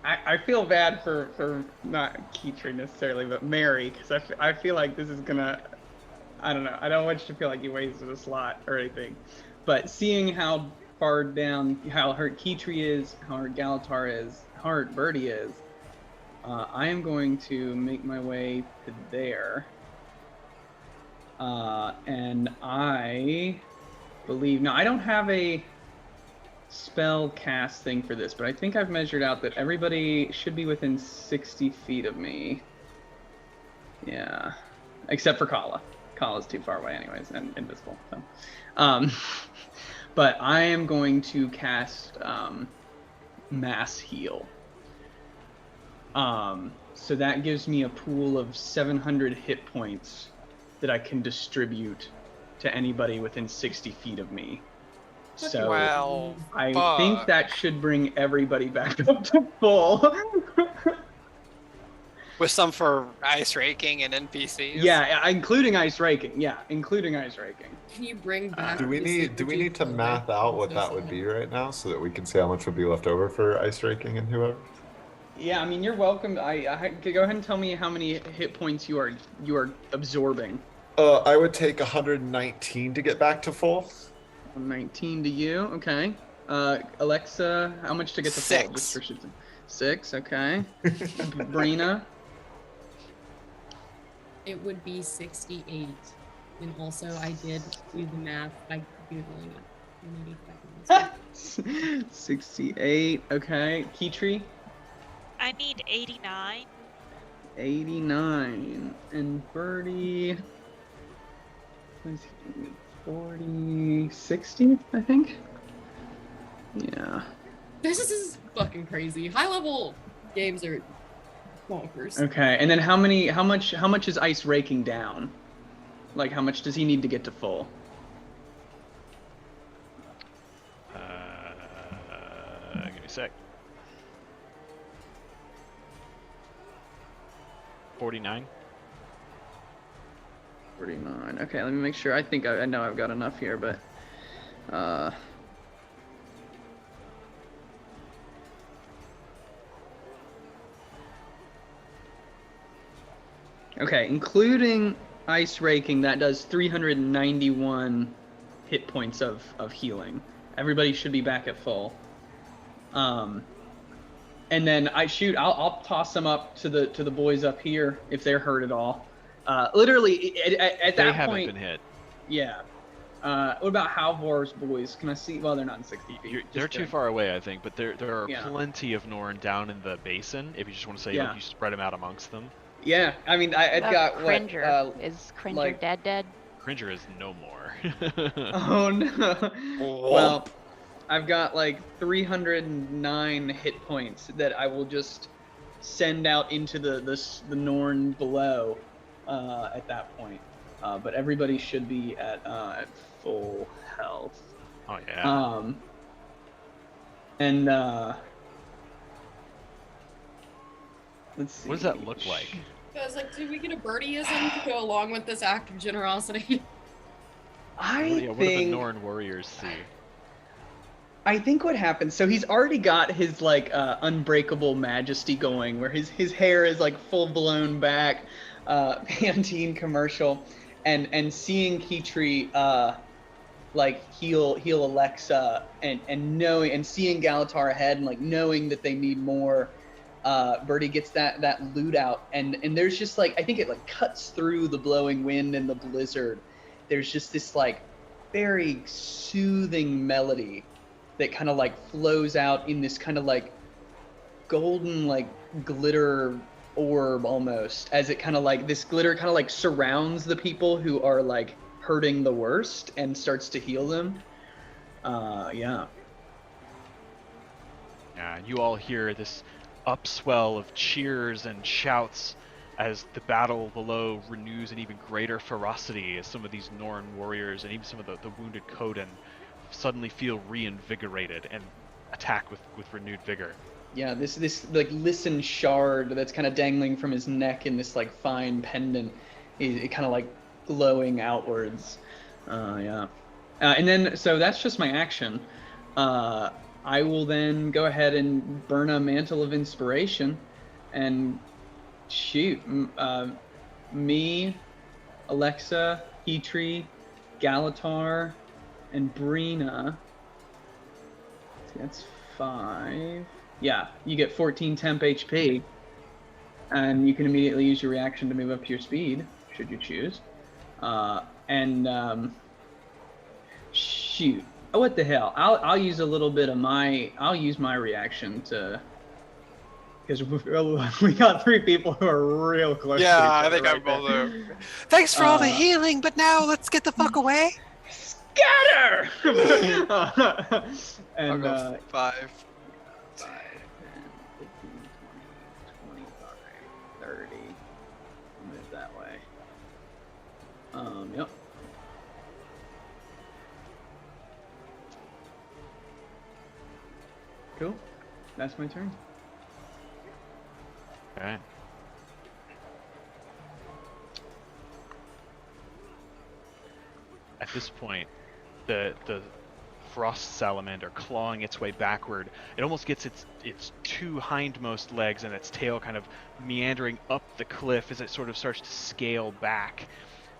[SPEAKER 7] I feel bad for not Keetri necessarily, but Mary, because I feel like this is gonna. I don't know. I don't want you to feel like you wasted a slot or anything, but seeing how far down, how hurt Keetri is, how hurt Galatar is, how hurt Bertie is, I am going to make my way to there. And I believe now I don't have a spell cast thing for this, but I think I've measured out that everybody should be within 60 feet of me. Yeah, except for Kala. Kala's too far away anyways and invisible. So, but I am going to cast mass heal. So that gives me a pool of 700 hit points that I can distribute to anybody within 60 feet of me. So
[SPEAKER 5] Well,
[SPEAKER 7] I
[SPEAKER 5] fuck.
[SPEAKER 7] think that should bring everybody back up to full.
[SPEAKER 5] With some for ice raking and NPCs.
[SPEAKER 7] Yeah, including ice raking. Yeah, including ice raking.
[SPEAKER 6] Can you bring back?
[SPEAKER 2] Do we
[SPEAKER 6] the
[SPEAKER 2] need
[SPEAKER 6] Superduke
[SPEAKER 2] to
[SPEAKER 6] Bullet?
[SPEAKER 2] math out what that would
[SPEAKER 6] Does
[SPEAKER 2] be right now so that we can see how much would be left over for ice raking and whoever?
[SPEAKER 7] Yeah, I mean you're welcome. I go ahead and tell me how many hit points you are absorbing.
[SPEAKER 2] I would take 119 to get back to full.
[SPEAKER 7] 19 to you, okay. Alexa, how much to get to full?
[SPEAKER 5] 6.
[SPEAKER 7] Just for shooting. 6, okay. Brina,
[SPEAKER 6] It would be 68. And also, I did do the math by googling it.
[SPEAKER 7] 68, okay. Keetri,
[SPEAKER 4] I need 89.
[SPEAKER 7] 89, and Birdie. Let's see, 40, 60, I think. Yeah.
[SPEAKER 6] This is fucking crazy. High level games are bonkers.
[SPEAKER 7] Okay, and then how much is ice raking down? Like how much does he need to get to full?
[SPEAKER 1] Give me a sec. 49.
[SPEAKER 7] 49. Okay, let me make sure. I think I know I've got enough here, but okay, including ice raking, that does 391 hit points of healing. Everybody should be back at full. And then I'll toss them up to the boys up here if they're hurt at all. Literally at
[SPEAKER 1] They
[SPEAKER 7] that
[SPEAKER 1] haven't
[SPEAKER 7] point,
[SPEAKER 1] been hit.
[SPEAKER 7] yeah. What about Halvor's boys? Can I see? Well, they're not in 60 feet.
[SPEAKER 1] They're
[SPEAKER 7] Just
[SPEAKER 1] too
[SPEAKER 7] kidding.
[SPEAKER 1] far away, I think, but there are
[SPEAKER 7] Yeah.
[SPEAKER 1] plenty of Norn down in the basin. If you just want to say,
[SPEAKER 7] Yeah.
[SPEAKER 1] like, you spread them out amongst them.
[SPEAKER 7] Yeah, I mean, I've
[SPEAKER 3] What
[SPEAKER 7] got
[SPEAKER 3] about
[SPEAKER 7] what?
[SPEAKER 3] Cringer? Is Cringer
[SPEAKER 7] like-
[SPEAKER 3] dead?
[SPEAKER 1] Cringer is no more.
[SPEAKER 7] Oh no.
[SPEAKER 5] Whoa.
[SPEAKER 7] Well, I've got like 309 hit points that I will just send out into the Norn below at that point. But everybody should be at full health.
[SPEAKER 1] Oh yeah.
[SPEAKER 7] And let's see.
[SPEAKER 1] What does that look like?
[SPEAKER 6] I was like, did we get a birdieism to go along with this act of generosity?
[SPEAKER 7] I
[SPEAKER 1] What do the
[SPEAKER 7] think
[SPEAKER 1] Norn warriors see?
[SPEAKER 7] I think what happens, so he's already got his like unbreakable majesty going, where his hair is like full blown back, Pantene commercial, and seeing Keytree like heal Alexa and knowing and seeing Galatar ahead and like knowing that they need more, Birdie gets that loot out and there's just like I think it like cuts through the blowing wind and the blizzard. There's just this like very soothing melody that kind of like flows out in this kind of like golden like glitter orb almost, as it kind of like this glitter kind of like surrounds the people who are like hurting the worst and starts to heal them. Yeah,
[SPEAKER 1] You all hear this upswell of cheers and shouts as the battle below renews an even greater ferocity as some of these Norn warriors and even some of the wounded Coden suddenly feel reinvigorated and attack with renewed vigor.
[SPEAKER 7] yeah. This like listen shard that's kind of dangling from his neck in this like fine pendant, it kind of like glowing outwards. Yeah. And then so that's just my action. I will then go ahead and burn a mantle of inspiration and shoot me, Alexa, Keytree, Galatar, and Brina. That's 5. Yeah, you get 14 temp HP, and you can immediately use your reaction to move up your speed, should you choose. Shoot. Oh, what the hell? I'll use a little bit of I'll use my reaction to, because we got 3 people who are real close.
[SPEAKER 5] Yeah,
[SPEAKER 7] to each
[SPEAKER 5] I
[SPEAKER 7] other
[SPEAKER 5] think
[SPEAKER 7] right
[SPEAKER 5] I'm both
[SPEAKER 7] there.
[SPEAKER 5] there. Thanks for all the healing, but now let's get the fuck away.
[SPEAKER 7] Scatter!
[SPEAKER 5] I'll
[SPEAKER 7] And
[SPEAKER 5] go 5.
[SPEAKER 7] 5, 10, 15, 20, 25, 30. Move that way. Yep. Cool. That's my turn.
[SPEAKER 1] Alright. At this point, the frost salamander clawing its way backward, it almost gets its 2 hindmost legs and its tail kind of meandering up the cliff as it sort of starts to scale back,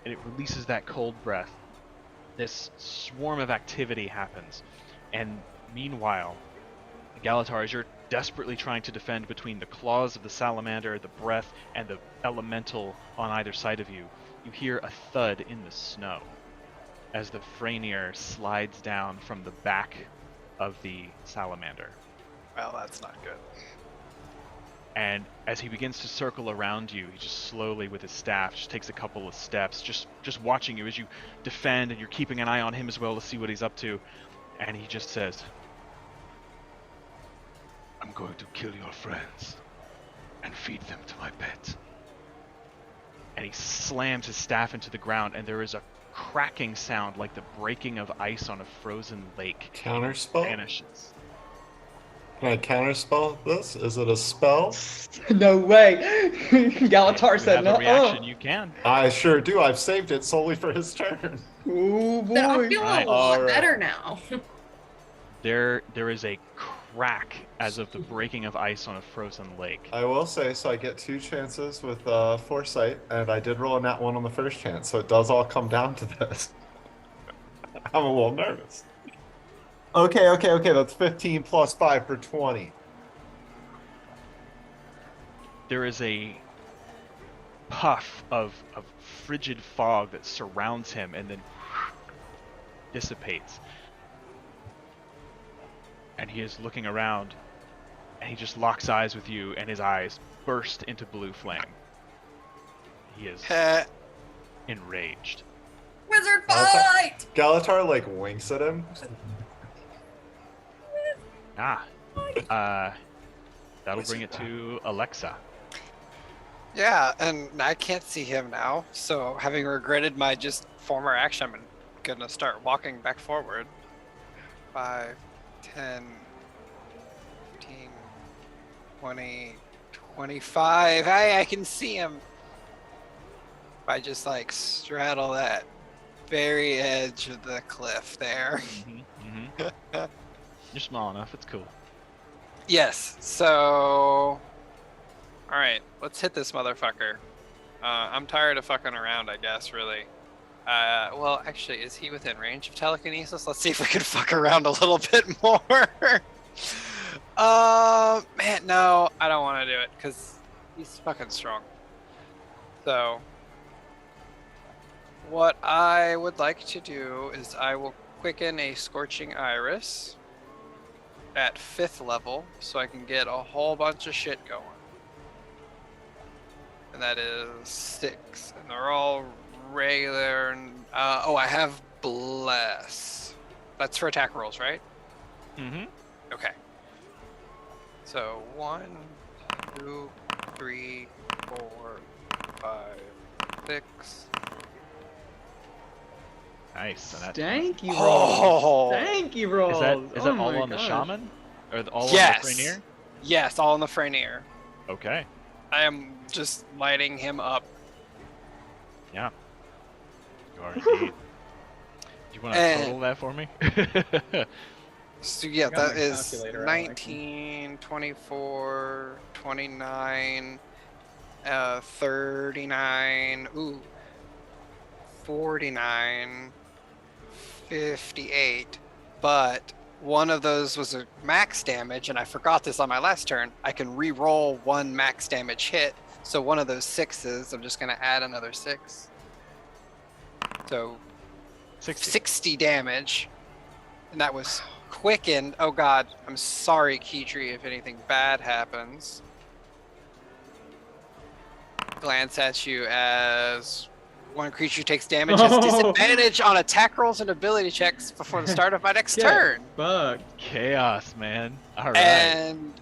[SPEAKER 1] and it releases that cold breath. This swarm of activity happens, and meanwhile, Galatar, as you're desperately trying to defend between the claws of the salamander, the breath, and the elemental on either side of you, you hear a thud in the snow as the Fraenir slides down from the back of the salamander.
[SPEAKER 5] Well, that's not good.
[SPEAKER 1] And as he begins to circle around you, he just slowly, with his staff, just takes a couple of steps, just watching you as you defend, and you're keeping an eye on him as well to see what he's up to. And he just says, "I'm going to kill your friends and feed them to my pet." And he slams his staff into the ground, and there is a cracking sound like the breaking of ice on a frozen lake.
[SPEAKER 2] Counterspell?
[SPEAKER 1] Vanishes.
[SPEAKER 2] Can I counterspell this? Is it a spell?
[SPEAKER 7] No way. Galatar
[SPEAKER 1] If you
[SPEAKER 7] said
[SPEAKER 1] have a
[SPEAKER 7] no.
[SPEAKER 1] reaction, you can.
[SPEAKER 2] I sure do. I've saved it solely for his turn.
[SPEAKER 7] Oh
[SPEAKER 6] But I'm
[SPEAKER 7] boy.
[SPEAKER 6] feeling
[SPEAKER 1] Right.
[SPEAKER 6] a lot
[SPEAKER 2] Alright.
[SPEAKER 6] better now.
[SPEAKER 1] There is a crack as of the breaking of ice on a frozen lake.
[SPEAKER 2] I will say, so I get 2 chances with foresight, and I did roll a nat 1 on the first chance, so it does all come down to this. I'm a little nervous. Okay, that's 15 plus 5 for 20.
[SPEAKER 1] There is a puff of frigid fog that surrounds him and then dissipates. And he is looking around, and he just locks eyes with you, and his eyes burst into blue flame. He is
[SPEAKER 5] Heh.
[SPEAKER 1] enraged.
[SPEAKER 6] Wizard fight!
[SPEAKER 2] Galatar like winks at him.
[SPEAKER 1] That'll bring it to Alexa.
[SPEAKER 5] Yeah, and I can't see him now, so having regretted my just former action, I'm gonna start walking back forward. 5, 10, 15, 20, 25. Hey, I can see him. If I just like straddle that very edge of the cliff there.
[SPEAKER 1] You're small enough. It's cool.
[SPEAKER 5] Yes, so... Alright, let's hit this motherfucker. I'm tired of fucking around, I guess, really. Well, actually, is he within range of telekinesis? Let's see if we can fuck around a little bit more. Man, no, I don't want to do it, because he's fucking strong. So, what I would like to do is I will quicken a Scorching Iris at 5th level, so I can get a whole bunch of shit going. And that is 6, and they're all regular. And, oh, I have Bless. That's for attack rolls, right?
[SPEAKER 1] Mm-hmm.
[SPEAKER 5] Okay. So 1, 2, 3, 4, 5, 6.
[SPEAKER 1] Nice. And that,
[SPEAKER 7] Stanky rolls.
[SPEAKER 5] Oh!
[SPEAKER 7] Stanky rolls.
[SPEAKER 1] is that
[SPEAKER 7] Oh
[SPEAKER 1] all
[SPEAKER 7] my
[SPEAKER 1] on the
[SPEAKER 7] gosh.
[SPEAKER 1] shaman? Or all
[SPEAKER 5] Yes.
[SPEAKER 1] on the Fraenir?
[SPEAKER 5] Yes, all in the Fraenir.
[SPEAKER 1] Okay.
[SPEAKER 5] I am just lighting him up.
[SPEAKER 1] Yeah. You are indeed. Do you want to total that for me?
[SPEAKER 5] So yeah,
[SPEAKER 7] I got
[SPEAKER 5] that
[SPEAKER 7] my
[SPEAKER 5] is
[SPEAKER 7] calculator out,
[SPEAKER 5] 19, 24, 29, 39, 49, 58, but one of those was a max damage, and I forgot this on my last turn. I can re-roll one max damage hit, so one of those 6s, I'm just going to add another 6. So 60 damage, and that was quickened. Oh god, I'm sorry, Keetri, if anything bad happens. Glance at you as one creature takes damage, has disadvantage on attack rolls and ability checks before the start of my next
[SPEAKER 7] Get
[SPEAKER 5] turn.
[SPEAKER 7] fucked.
[SPEAKER 1] Chaos, man. All right.
[SPEAKER 5] And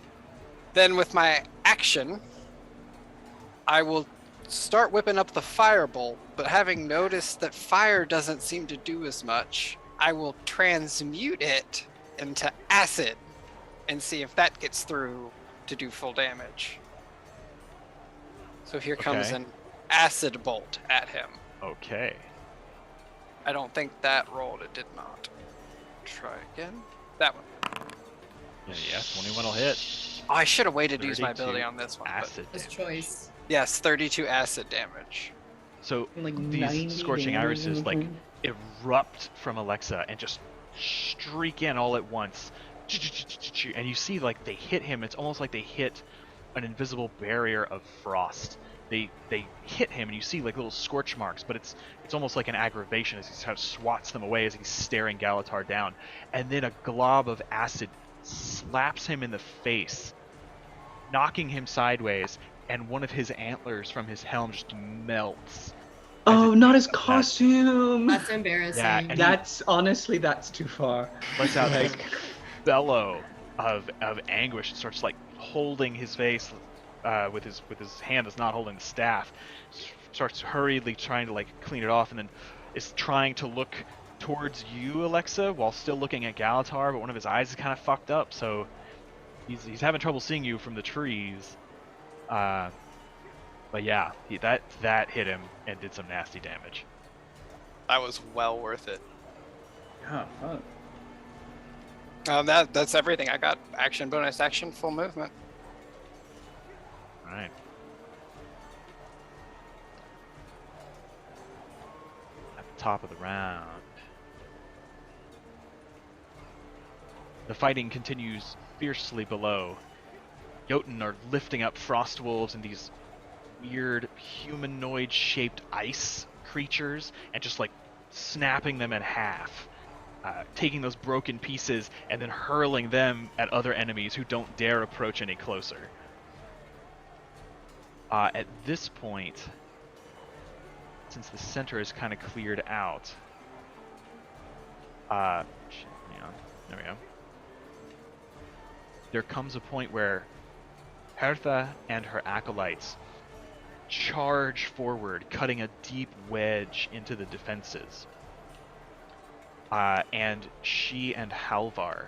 [SPEAKER 5] then with my action, I will start whipping up the firebolt, but having noticed that fire doesn't seem to do as much, I will transmute it into acid and see if that gets through to do full damage. So here comes
[SPEAKER 1] Okay.
[SPEAKER 5] an acid bolt at him.
[SPEAKER 1] Okay.
[SPEAKER 5] I don't think that rolled, it did not. Try again. That one.
[SPEAKER 1] Yeah, 21 will hit.
[SPEAKER 5] Oh, I should have waited to use my
[SPEAKER 1] 32
[SPEAKER 5] ability on this one. But
[SPEAKER 1] Acid
[SPEAKER 6] His
[SPEAKER 1] damage.
[SPEAKER 6] choice.
[SPEAKER 5] yes, 32 acid damage.
[SPEAKER 1] So
[SPEAKER 7] Like
[SPEAKER 1] these
[SPEAKER 7] 90
[SPEAKER 1] scorching
[SPEAKER 7] damage
[SPEAKER 1] irises
[SPEAKER 7] on
[SPEAKER 1] like
[SPEAKER 7] him.
[SPEAKER 1] erupt from Alexa and just streak in all at once. And you see like they hit him. It's almost like they hit an invisible barrier of frost. They hit him and you see like little scorch marks, but it's almost like an aggravation as he kind of swats them away as he's staring Galatar down. And then a glob of acid slaps him in the face, knocking him sideways, and one of his antlers from his helm just melts.
[SPEAKER 7] Oh,
[SPEAKER 1] it
[SPEAKER 7] not his
[SPEAKER 1] does that.
[SPEAKER 6] That's
[SPEAKER 7] costume.
[SPEAKER 6] embarrassing.
[SPEAKER 1] Yeah, and
[SPEAKER 7] That's honestly, that's too far.
[SPEAKER 1] Lets out this
[SPEAKER 7] Like,
[SPEAKER 1] bellow of anguish and starts like holding his face with his hand that's not holding the staff. Starts hurriedly trying to like clean it off, and then is trying to look towards you, Alexa, while still looking at Galatar, but one of his eyes is kind of fucked up, so he's having trouble seeing you from the trees. But yeah, that hit him and did some nasty damage.
[SPEAKER 5] That was well worth it.
[SPEAKER 7] yeah, fuck.
[SPEAKER 5] That's everything. I got action, bonus action, full movement.
[SPEAKER 1] All right. At the top of the round, the fighting continues fiercely below. Jotun are lifting up frost wolves and these weird humanoid-shaped ice creatures and just like snapping them in half, taking those broken pieces and then hurling them at other enemies who don't dare approach any closer. At this point, since the center is kind of cleared out. Hang on. There we go. There comes a point where Hertha and her acolytes charge forward, cutting a deep wedge into the defenses. And she and Halvar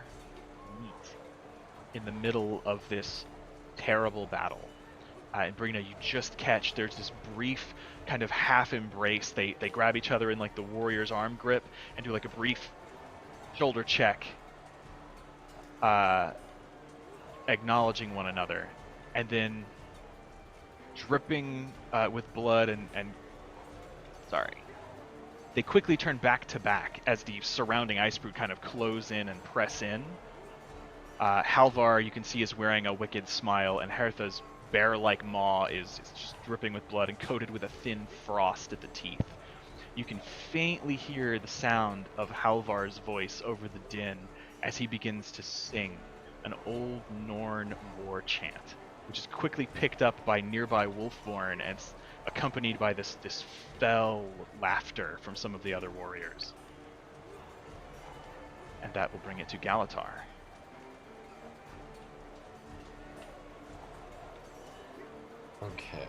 [SPEAKER 1] meet in the middle of this terrible battle. And Brina, you just catch there's this brief kind of half embrace. They grab each other in like the warrior's arm grip and do like a brief shoulder check, acknowledging one another, and then dripping with blood and sorry, they quickly turn back to back as the surrounding Icebrood kind of close in and press in. Halvar, you can see, is wearing a wicked smile, and Hertha's bear-like maw is just dripping with blood and coated with a thin frost at the teeth. You can faintly hear the sound of Halvar's voice over the din as he begins to sing an old Norn war chant, which is quickly picked up by nearby Wolfborn and it's accompanied by this fell laughter from some of the other warriors. And that will bring it to Galatar.
[SPEAKER 2] Okay.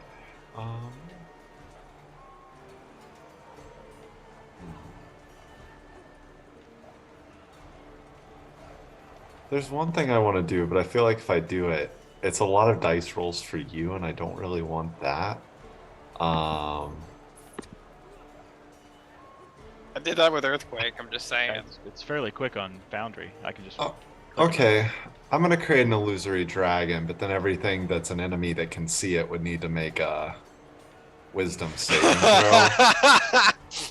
[SPEAKER 2] There's one thing I want to do, but I feel like if I do it, it's a lot of dice rolls for you, and I don't really want that.
[SPEAKER 5] I did that with Earthquake, I'm just saying.
[SPEAKER 1] It's fairly quick on Foundry. I can just...
[SPEAKER 2] Oh, okay. I'm going to create an illusory dragon, but then everything that's an enemy that can see it would need to make a wisdom saving throw.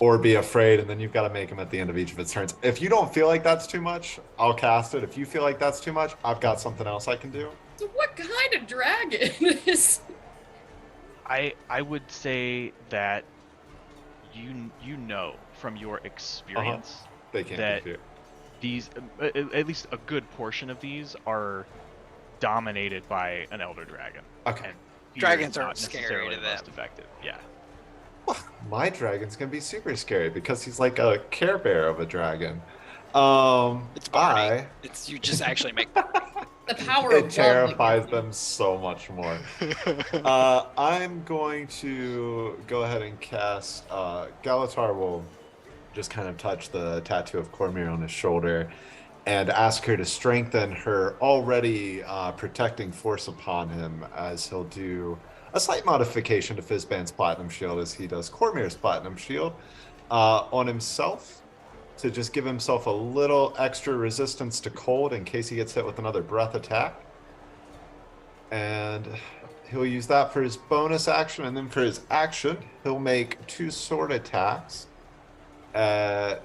[SPEAKER 2] Or be afraid, and then you've got to make them at the end of each of its turns. If you don't feel like that's too much, I'll cast it. If you feel like that's too much, I've got something else I can do.
[SPEAKER 6] So what kind of dragon is?
[SPEAKER 1] I would say that you know from your experience
[SPEAKER 2] They can't
[SPEAKER 1] that
[SPEAKER 2] be feared.
[SPEAKER 1] these, at least a good portion of these, are dominated by an elder dragon.
[SPEAKER 2] Okay.
[SPEAKER 1] And fear
[SPEAKER 5] Dragons
[SPEAKER 1] is not
[SPEAKER 5] aren't scary
[SPEAKER 1] necessarily
[SPEAKER 5] to
[SPEAKER 1] the most
[SPEAKER 5] them.
[SPEAKER 1] effective. Yeah.
[SPEAKER 2] My dragon's going to be super scary because he's like a Care Bear of a dragon.
[SPEAKER 5] It's Barney. You just actually make
[SPEAKER 6] The power of
[SPEAKER 2] It
[SPEAKER 6] one
[SPEAKER 2] terrifies
[SPEAKER 6] that gives you-
[SPEAKER 2] them so much more. I'm going to go ahead and cast. Galatar will just kind of touch the tattoo of Cormyr on his shoulder and ask her to strengthen her already protecting force upon him, as he'll do a slight modification to Fizzban's Platinum Shield as he does Cormyr's Platinum Shield on himself, to just give himself a little extra resistance to cold in case he gets hit with another breath attack. And he'll use that for his bonus action, and then for his action, he'll make 2 sword attacks at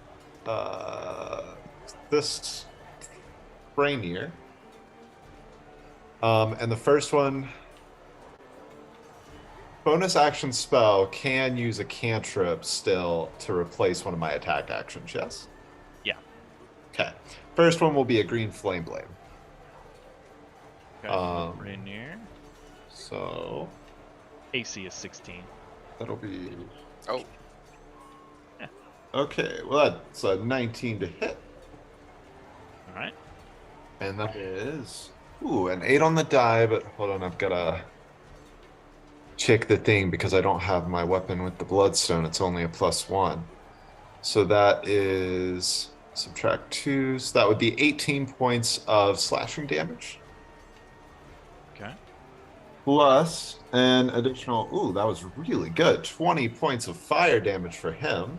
[SPEAKER 2] this Fraenir. And the first one, bonus action spell, can use a cantrip still to replace one of my attack actions, yes?
[SPEAKER 1] Yeah.
[SPEAKER 2] Okay. First one will be a green flame blade.
[SPEAKER 1] Okay. Rainier.
[SPEAKER 2] So
[SPEAKER 1] AC is 16.
[SPEAKER 2] that'll be...
[SPEAKER 5] Oh.
[SPEAKER 1] Yeah.
[SPEAKER 2] Okay, well that's a 19 to hit.
[SPEAKER 1] All right.
[SPEAKER 2] And that is... Ooh, an 8 on the die, but hold on, I've got to check the thing because I don't have my weapon with the bloodstone. It's only a +1. So that is... Subtract 2, so that would be 18 points of slashing damage.
[SPEAKER 1] Okay.
[SPEAKER 2] Plus an additional... Ooh, that was really good. 20 points of fire damage for him.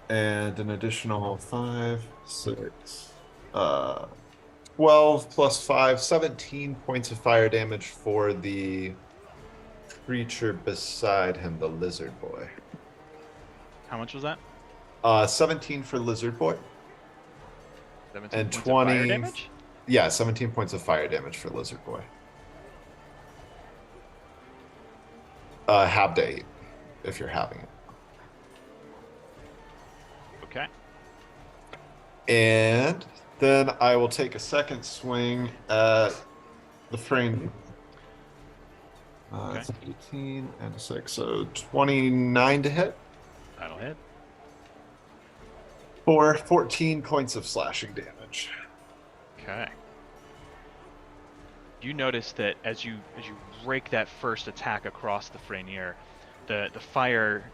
[SPEAKER 2] And an additional 5, 6... 12 plus 5, 17 points of fire damage for the creature beside him, the lizard boy.
[SPEAKER 1] How much was that?
[SPEAKER 2] 17 for lizard boy.
[SPEAKER 1] 17
[SPEAKER 2] And
[SPEAKER 1] points of
[SPEAKER 2] 20
[SPEAKER 1] fire damage?
[SPEAKER 2] Yeah, 17 points of fire damage for lizard boy. Half to 8, if you're having it.
[SPEAKER 1] Okay.
[SPEAKER 2] And then I will take a second swing at the frame.
[SPEAKER 1] Okay.
[SPEAKER 2] It's 18 and a 6, so 29 to hit
[SPEAKER 1] That'll hit.
[SPEAKER 2] for 14 points of slashing damage.
[SPEAKER 1] Okay. You notice that as you rake that first attack across the Fraenir, the fire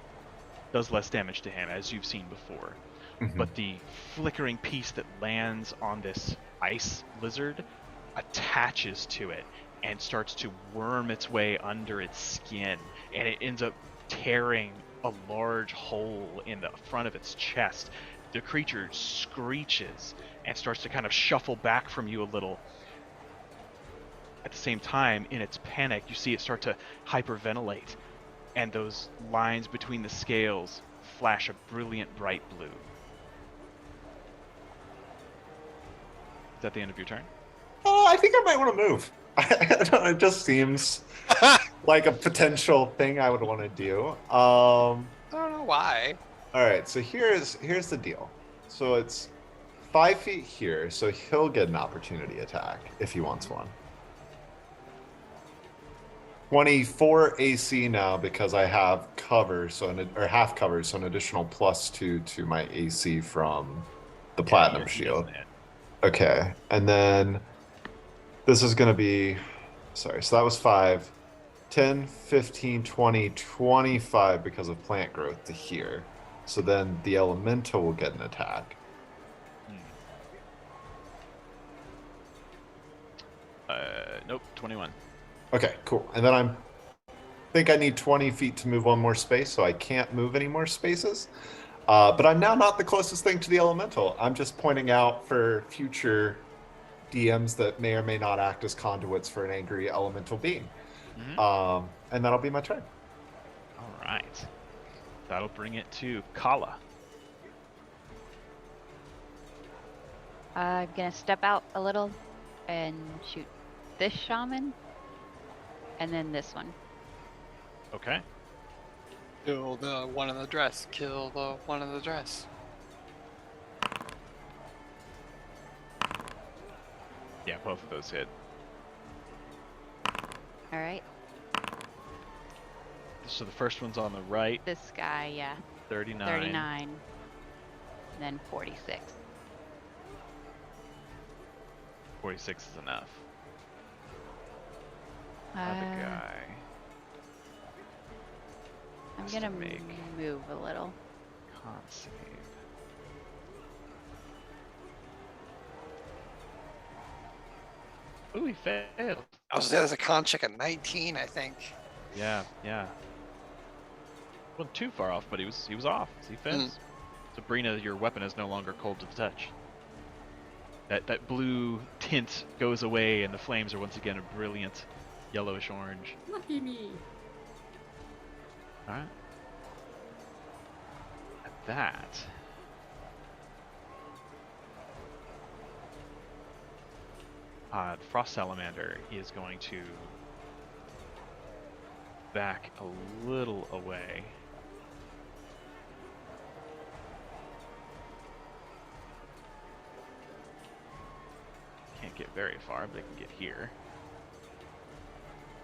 [SPEAKER 1] does less damage to him, as you've seen before.
[SPEAKER 2] Mhm.
[SPEAKER 1] But the flickering piece that lands on this ice lizard attaches to it and starts to worm its way under its skin, and it ends up tearing a large hole in the front of its chest. The creature screeches and starts to kind of shuffle back from you a little. At the same time, in its panic, you see it start to hyperventilate, and those lines between the scales flash a brilliant bright blue. Is that the end of your turn?
[SPEAKER 2] I think I might want to move. It just seems like a potential thing I would want to do.
[SPEAKER 5] I don't know why.
[SPEAKER 2] All right, so here's the deal. So it's 5 feet here, so he'll get an opportunity attack if he wants one. 24 AC now because I have cover, or half cover, so an additional +2 to my AC from the Platinum Shield. Okay, and then this is going to be, sorry, so that was 5, 10, 15, 20, 25 because of plant growth to here. So then the elemental will get an attack.
[SPEAKER 1] Nope, 21.
[SPEAKER 2] Okay, cool. And then I think I need 20 feet to move one more space, so I can't move any more spaces. But I'm now not the closest thing to the elemental. I'm just pointing out for future DMs that may or may not act as conduits for an angry elemental being.
[SPEAKER 1] Mm-hmm.
[SPEAKER 2] And that'll be my turn.
[SPEAKER 1] All right. That'll bring it to Kala.
[SPEAKER 3] I'm gonna step out a little and shoot this shaman, and then this one.
[SPEAKER 1] Okay.
[SPEAKER 5] Kill the one in the dress. Kill the one in the dress.
[SPEAKER 1] Yeah, both of those hit.
[SPEAKER 3] All right,
[SPEAKER 1] So the first one's on the right,
[SPEAKER 3] this guy, yeah,
[SPEAKER 1] 39.
[SPEAKER 3] 39, then 46.
[SPEAKER 1] 46 is enough. Other
[SPEAKER 3] Uh,
[SPEAKER 1] guy.
[SPEAKER 3] I'm
[SPEAKER 1] has
[SPEAKER 3] gonna
[SPEAKER 1] to make
[SPEAKER 3] move a little.
[SPEAKER 1] con save. Ooh, he failed.
[SPEAKER 5] I was there as a con check at 19, I think.
[SPEAKER 1] Yeah, yeah. Wasn't too far off, but he was off. He fails. Sabrina, your weapon is no longer cold to the touch. That blue tint goes away, and the flames are once again a brilliant yellowish orange.
[SPEAKER 6] Lucky me.
[SPEAKER 1] All right. At that, the Frost Salamander is going to back a little away. Can't get very far, but it can get here.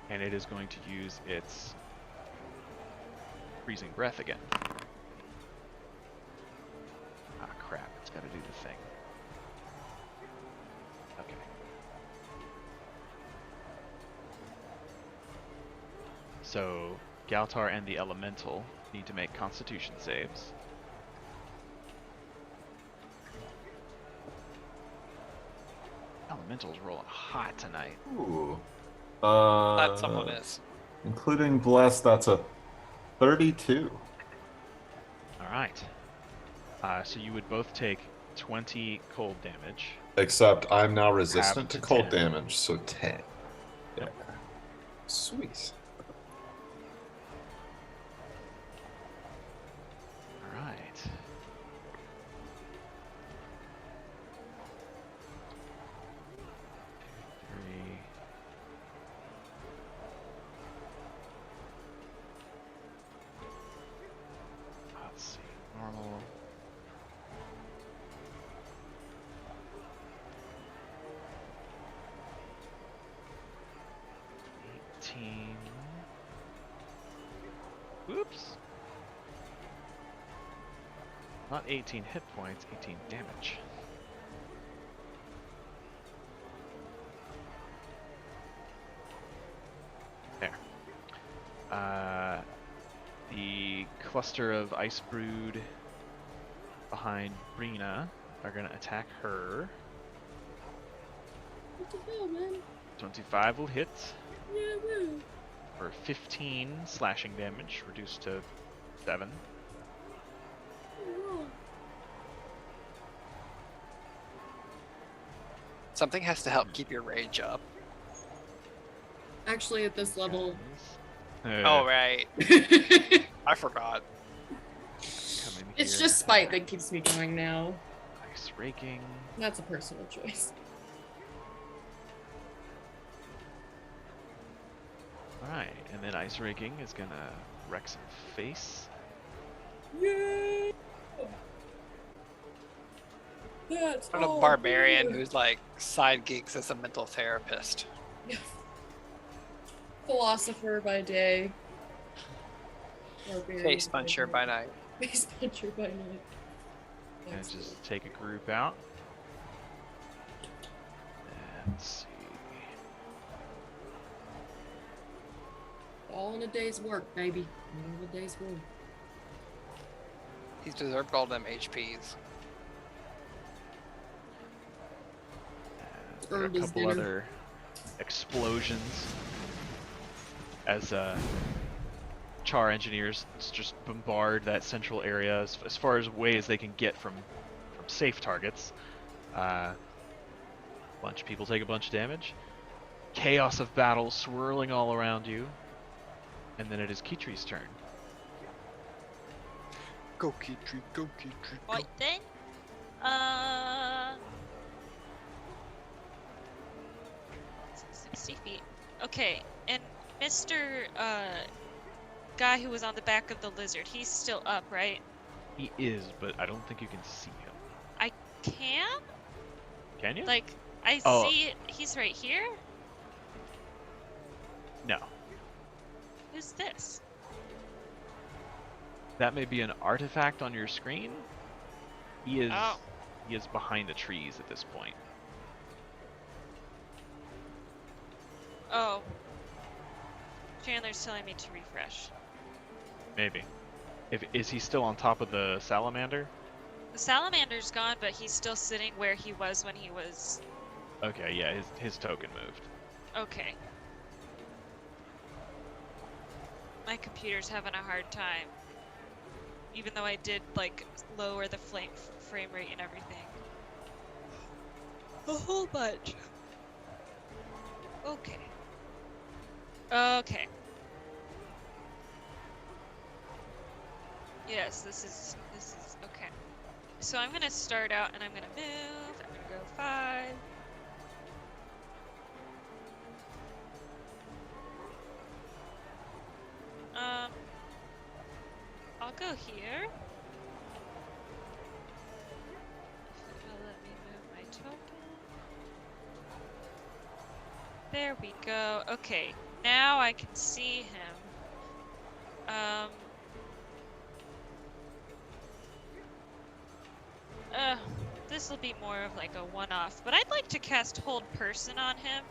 [SPEAKER 1] And it is going to use its freezing breath again. Ah, crap. It's got to do the thing. Okay. So, Galtar and the Elemental need to make Constitution saves. Elemental's rolling hot tonight.
[SPEAKER 2] Ooh.
[SPEAKER 5] That someone is.
[SPEAKER 2] Including Bless, that's a 32.
[SPEAKER 1] Alright. So you would both take 20 cold damage.
[SPEAKER 2] Except I'm now resistant to
[SPEAKER 1] to
[SPEAKER 2] cold
[SPEAKER 1] 10.
[SPEAKER 2] damage, so 10. Yeah.
[SPEAKER 1] Yep.
[SPEAKER 2] Sweet.
[SPEAKER 1] Alright. Three. Let's see. Normal. Whoops. Not 18 hit points, 18 damage. There. The cluster of Icebrood behind Brina are going to attack her.
[SPEAKER 6] What the hell, man?
[SPEAKER 1] 25 will hit
[SPEAKER 6] Yeah, woo.
[SPEAKER 1] for 15 slashing damage, reduced to 7.
[SPEAKER 6] Oh,
[SPEAKER 5] Something has to help keep your rage up.
[SPEAKER 6] actually, at this level,
[SPEAKER 5] Oh, right. I forgot.
[SPEAKER 6] it's just spite that keeps me going now.
[SPEAKER 1] Ice raking.
[SPEAKER 6] That's a personal choice.
[SPEAKER 1] Alright, and then ice raking is gonna wreck some face.
[SPEAKER 6] Yeah. That's
[SPEAKER 5] I'm a
[SPEAKER 6] all
[SPEAKER 5] barbarian
[SPEAKER 6] good.
[SPEAKER 5] who's like side gigs as a mental therapist.
[SPEAKER 6] Philosopher by day. Barbarian
[SPEAKER 5] Face puncher by night.
[SPEAKER 6] Face puncher by night.
[SPEAKER 1] And
[SPEAKER 6] That's
[SPEAKER 1] just take a group out. Let's see.
[SPEAKER 6] all in a day's work, baby. All in a day's work.
[SPEAKER 5] He's deserved all them HPs.
[SPEAKER 1] There are a
[SPEAKER 6] Earned his
[SPEAKER 1] couple
[SPEAKER 6] dinner.
[SPEAKER 1] other explosions as Char engineers just bombard that central area as far as away as they can get from safe targets. Bunch of people take a bunch of damage. Chaos of battle swirling all around you. And then it is Kitri's turn.
[SPEAKER 5] Go Kitri, go Kitri, go.
[SPEAKER 4] Right then. 60 feet. Okay, and Mr. Guy who was on the back of the lizard, he's still up, right?
[SPEAKER 1] He is, but I don't think you can see him.
[SPEAKER 4] I can?
[SPEAKER 1] Can you?
[SPEAKER 4] Like, I
[SPEAKER 1] Oh.
[SPEAKER 4] see it. He's right here?
[SPEAKER 1] No.
[SPEAKER 4] Who's this?
[SPEAKER 1] That may be an artifact on your screen. He is
[SPEAKER 4] Oh.
[SPEAKER 1] he is behind the trees at this point.
[SPEAKER 4] Oh. Chandler's telling me to refresh.
[SPEAKER 1] Maybe. Is he still on top of the salamander?
[SPEAKER 4] The salamander's gone, but he's still sitting where he was when he was...
[SPEAKER 1] Okay, yeah, his token moved.
[SPEAKER 4] Okay. My computer's having a hard time. Even though I did, like, lower the frame rate and everything. A whole bunch. Okay. Okay. Yes, this is okay. So I'm gonna start out and I'm gonna move. I'm gonna go 5. I'll go here. If it will let me move my token. There we go. Okay, now I can see him. This will be more of like a one-off, but I'd like to cast Hold Person on him.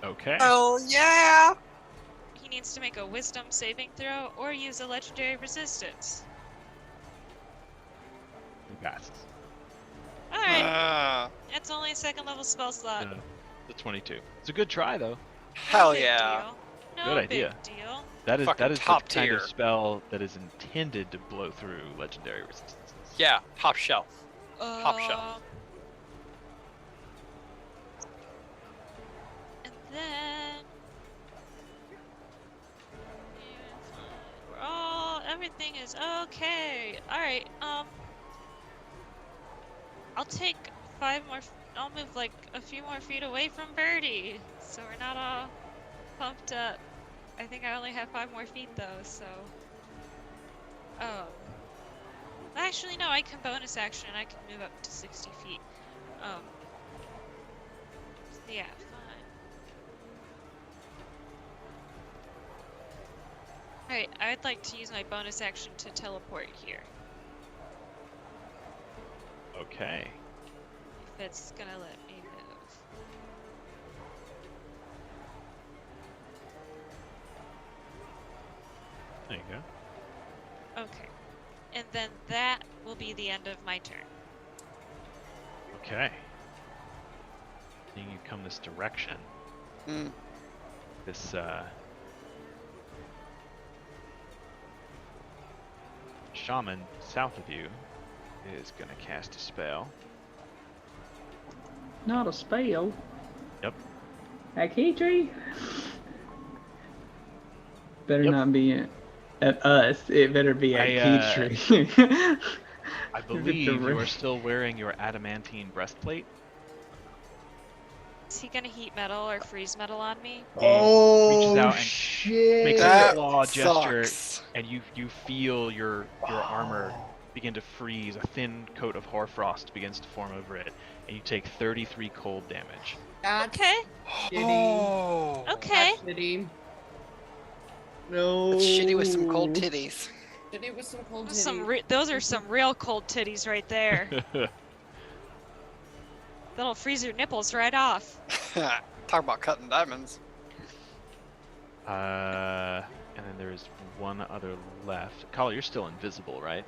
[SPEAKER 1] Okay.
[SPEAKER 5] Oh yeah!
[SPEAKER 4] He needs to make a Wisdom saving throw or use a legendary resistance.
[SPEAKER 1] He passes.
[SPEAKER 4] Alright, that's only a 2nd level spell slot.
[SPEAKER 1] The 22. It's a good try though.
[SPEAKER 5] Hell
[SPEAKER 4] Big
[SPEAKER 5] yeah!
[SPEAKER 4] deal. No
[SPEAKER 1] Good idea.
[SPEAKER 4] big deal.
[SPEAKER 1] That is
[SPEAKER 5] Fucking
[SPEAKER 1] the
[SPEAKER 5] top
[SPEAKER 1] kind
[SPEAKER 5] tier.
[SPEAKER 1] of spell that is intended to blow through legendary resistances.
[SPEAKER 5] Yeah, top shelf. Top shelf.
[SPEAKER 4] And then we're all everything is okay. Alright, I'll take 5 more I'll move like a few more feet away from Birdie. So we're not all pumped up. I think I only have 5 more feet though, so actually no, I can bonus action and I can move up to 60 feet. Yeah, fine. Alright, I'd like to use my bonus action to teleport here.
[SPEAKER 1] Okay.
[SPEAKER 4] If it's gonna let me move.
[SPEAKER 1] There you go.
[SPEAKER 4] Okay. And then that will be the end of my turn.
[SPEAKER 1] Okay. Seeing you come this direction, this shaman south of you is gonna cast a spell.
[SPEAKER 7] Not a spell.
[SPEAKER 1] Yep.
[SPEAKER 7] A key tree? Better
[SPEAKER 1] Yep.
[SPEAKER 7] not be at us. It better be a key tree.
[SPEAKER 1] I believe you are still wearing your adamantine breastplate.
[SPEAKER 4] Is he gonna heat metal or freeze metal on me?
[SPEAKER 1] He reaches out and
[SPEAKER 7] shit!
[SPEAKER 1] makes a
[SPEAKER 5] That
[SPEAKER 1] claw gesture,
[SPEAKER 5] sucks.
[SPEAKER 1] and you feel your armor begin to freeze. A thin coat of hoarfrost begins to form over it, and you take 33 cold damage.
[SPEAKER 6] That's
[SPEAKER 4] Okay.
[SPEAKER 6] shitty.
[SPEAKER 5] Oh.
[SPEAKER 4] Okay.
[SPEAKER 6] That's shitty.
[SPEAKER 7] No.
[SPEAKER 5] That's shitty with some cold titties.
[SPEAKER 6] Shitty with some cold titties.
[SPEAKER 4] Those are some real cold titties right there. That'll freeze your nipples right off.
[SPEAKER 5] Talk about cutting diamonds.
[SPEAKER 1] And then there's one other left. Kala, you're still invisible, right?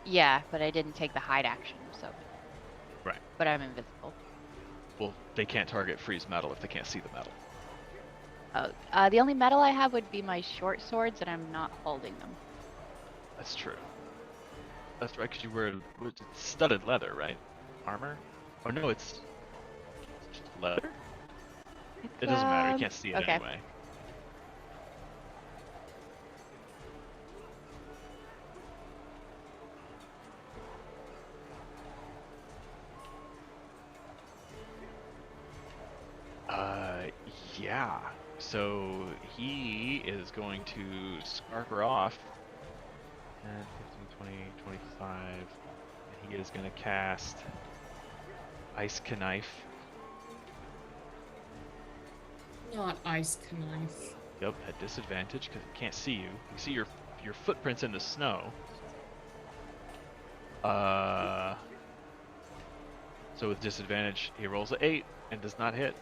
[SPEAKER 3] Yeah, but I didn't take the hide action, so.
[SPEAKER 1] Right.
[SPEAKER 3] But I'm invisible.
[SPEAKER 1] Well, they can't target freeze metal if they can't see the metal.
[SPEAKER 3] Oh, the only metal I have would be my short swords, and I'm not holding them.
[SPEAKER 1] That's true. That's right, because you wear studded leather, right? Armor? Oh no, it's just leather? It doesn't matter, you can't see it
[SPEAKER 3] okay.
[SPEAKER 1] anyway. Yeah. So he is going to scarper off. 10, 15, 20, 25. And he is going to cast Ice Knife.
[SPEAKER 6] Not ice knife.
[SPEAKER 1] Yep, at disadvantage because it can't see you. You see your footprints in the snow. So with disadvantage, he rolls an 8 and does not hit.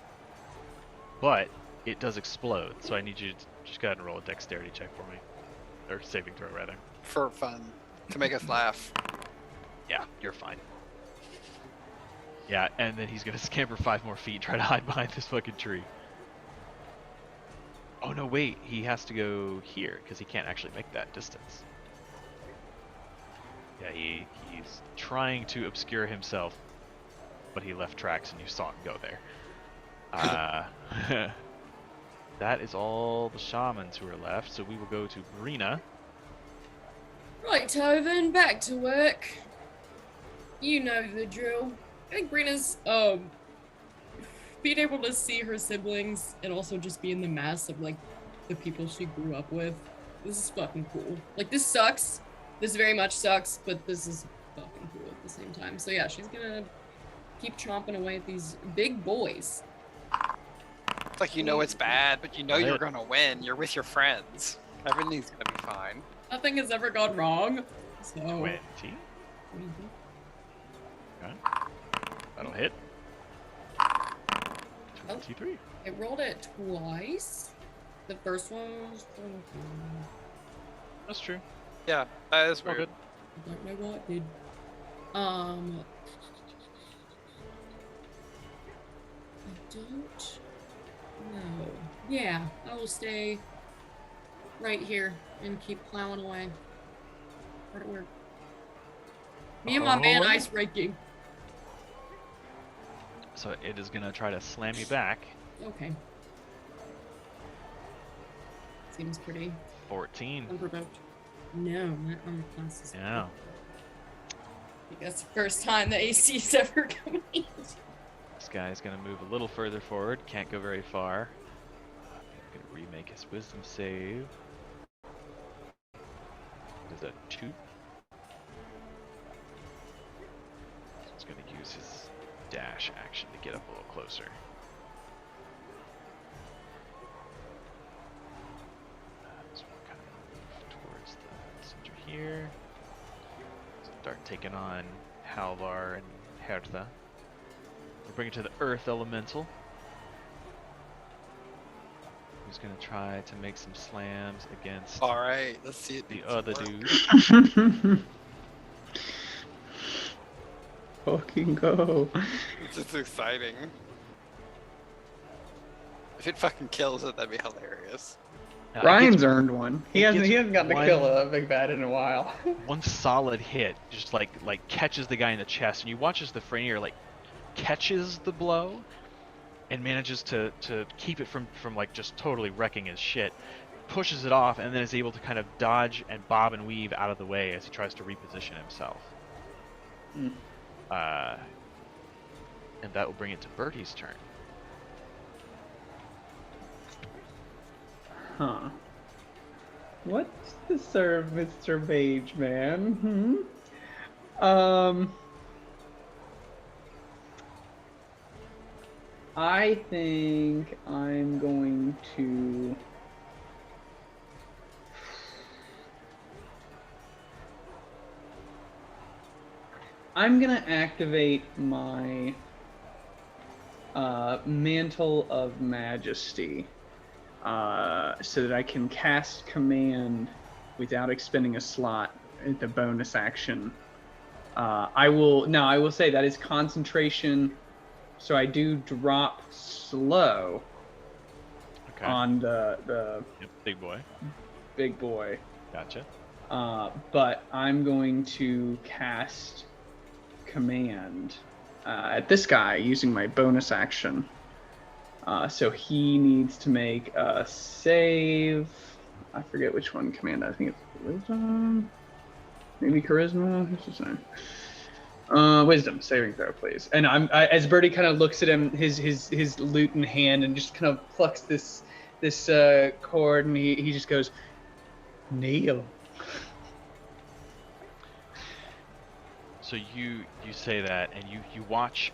[SPEAKER 1] But it does explode, so I need you to just go ahead and roll a dexterity check for me. Or saving throw, rather.
[SPEAKER 5] For fun. To make us laugh.
[SPEAKER 1] Yeah, you're fine. Yeah, and then he's gonna scamper 5 more feet and try to hide behind this fucking tree. Oh no, wait, he has to go here, because he can't actually make that distance. Yeah, he's trying to obscure himself, but he left tracks and you saw him go there. That is all the shamans who are left, so we will go to Brina.
[SPEAKER 6] Right, Toven, back to work. You know the drill. I think Brina's, being able to see her siblings and also just be in the mass of, like, the people she grew up with. This is fucking cool. Like, this sucks. This very much sucks, but this is fucking cool at the same time. So yeah, she's gonna keep chomping away at these big boys.
[SPEAKER 5] It's like you know it's bad, but you know you're gonna win. You're with your friends. Everything's gonna be fine.
[SPEAKER 6] Nothing has ever gone wrong. So
[SPEAKER 1] 20. Okay. That'll hit. 23.
[SPEAKER 6] I rolled it twice. The first one was
[SPEAKER 1] That's true.
[SPEAKER 5] Yeah, that is
[SPEAKER 1] All
[SPEAKER 5] weird.
[SPEAKER 1] good.
[SPEAKER 6] I don't know what did. I don't know. Yeah, I will stay right here and keep plowing away. Hard at work. Me and my man ice breaking.
[SPEAKER 1] So it is gonna try to slam you back.
[SPEAKER 6] Okay. Seems pretty
[SPEAKER 1] 14.
[SPEAKER 6] unprovoked. No, my armor class is.
[SPEAKER 1] Yeah.
[SPEAKER 6] I think that's the first time the AC's ever coming.
[SPEAKER 1] This guy's gonna move a little further forward. Can't go very far. He's gonna remake his wisdom save. Is that 2? So he's gonna use his dash action to get up a little closer. taking on Halvar and Hertha. We'll bring it to the Earth Elemental, who's gonna try to make some slams against
[SPEAKER 5] All right, let's see it.
[SPEAKER 1] the other dude.
[SPEAKER 7] Fucking go.
[SPEAKER 5] This is exciting. If it fucking kills it, that'd be hilarious.
[SPEAKER 1] It
[SPEAKER 7] Ryan's
[SPEAKER 1] gets
[SPEAKER 7] earned one. He
[SPEAKER 1] it
[SPEAKER 7] hasn't
[SPEAKER 1] gets
[SPEAKER 7] gotten to kill a big bad in a while.
[SPEAKER 1] one solid hit, just like catches the guy in the chest, and you watch as the Fraenir like catches the blow and manages to keep it from like just totally wrecking his shit, pushes it off, and then is able to kind of dodge and bob and weave out of the way as he tries to reposition himself.
[SPEAKER 7] Mm.
[SPEAKER 1] And that will bring it to Bertie's turn.
[SPEAKER 7] Huh. What's the serve, Mr. Mage Man? I think I'm going to... I'm gonna activate my Mantle of Majesty so that I can cast Command without expending a slot at the bonus action. I will say that is concentration, so I do drop slow on the
[SPEAKER 1] Yep, big boy.
[SPEAKER 7] big boy.
[SPEAKER 1] Gotcha.
[SPEAKER 7] But I'm going to cast Command at this guy using my bonus action. So he needs to make a save. I forget which one Command. I think it's Wisdom. Maybe Charisma. What's his name? Wisdom saving throw, please. And as Birdie kind of looks at him, his lute in hand, and just kind of plucks this chord, and he just goes, kneel.
[SPEAKER 1] So you say that, and you watch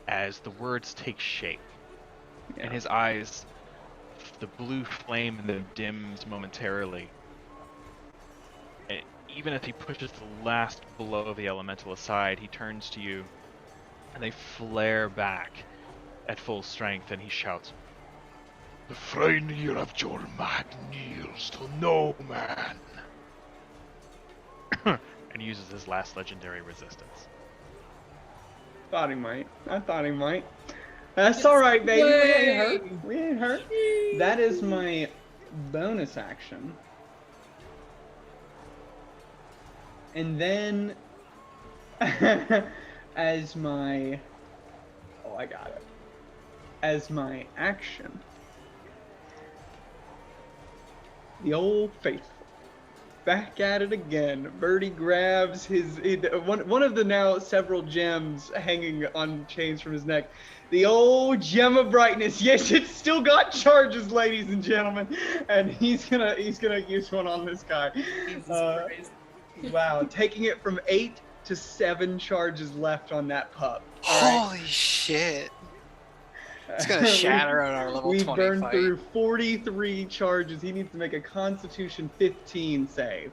[SPEAKER 1] as the words take shape, and his eyes, the blue flame in them dims momentarily. And even as he pushes the last blow of the elemental aside, he turns to you, and they flare back at full strength, and he shouts, "The Fraenir of Jormag kneels to no man." And uses his last legendary resistance.
[SPEAKER 7] Thought he might. I thought he might. That's all right, baby. We ain't hurt. We ain't hurt. That is my bonus action. And then, as my... Oh, I got it. As my action, the old faithful. Back at it again. Birdie grabs one of the now several gems hanging on chains from his neck. The old gem of brightness. Yes, it's still got charges, ladies and gentlemen. And he's gonna use one on this guy. Wow, taking it from 8 to 7 charges left on that pup.
[SPEAKER 5] Holy shit. It's gonna shatter on our level 20
[SPEAKER 7] We burned
[SPEAKER 5] fight.
[SPEAKER 7] through 43 charges. He needs to make a Constitution 15 save.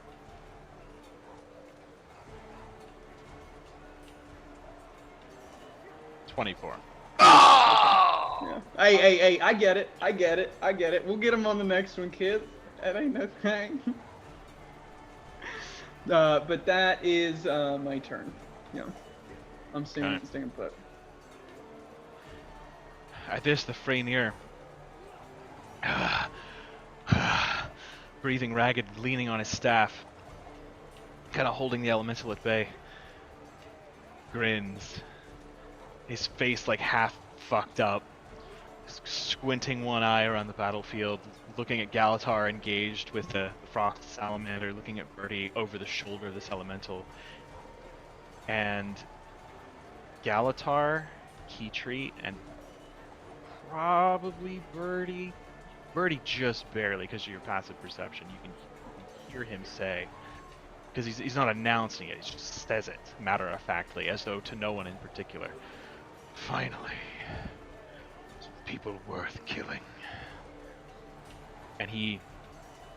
[SPEAKER 1] "24.
[SPEAKER 5] Oh!
[SPEAKER 7] Yeah. Hey, I get it. We'll get him on the next one, kids. That ain't no thing. But that is my turn. Yeah. I'm staying put.
[SPEAKER 1] At this, the Fraenir, breathing ragged, leaning on his staff, kind of holding the elemental at bay, grins, his face like half fucked up, squinting one eye around the battlefield, looking at Galatar engaged with the frost salamander, looking at Birdie over the shoulder of this elemental. And Galatar, Keytree, and probably Birdie just barely, because of your passive perception, you can hear him say, because he's not announcing it, he just says it matter-of-factly, as though to no one in particular. "Finally, some people worth killing." And he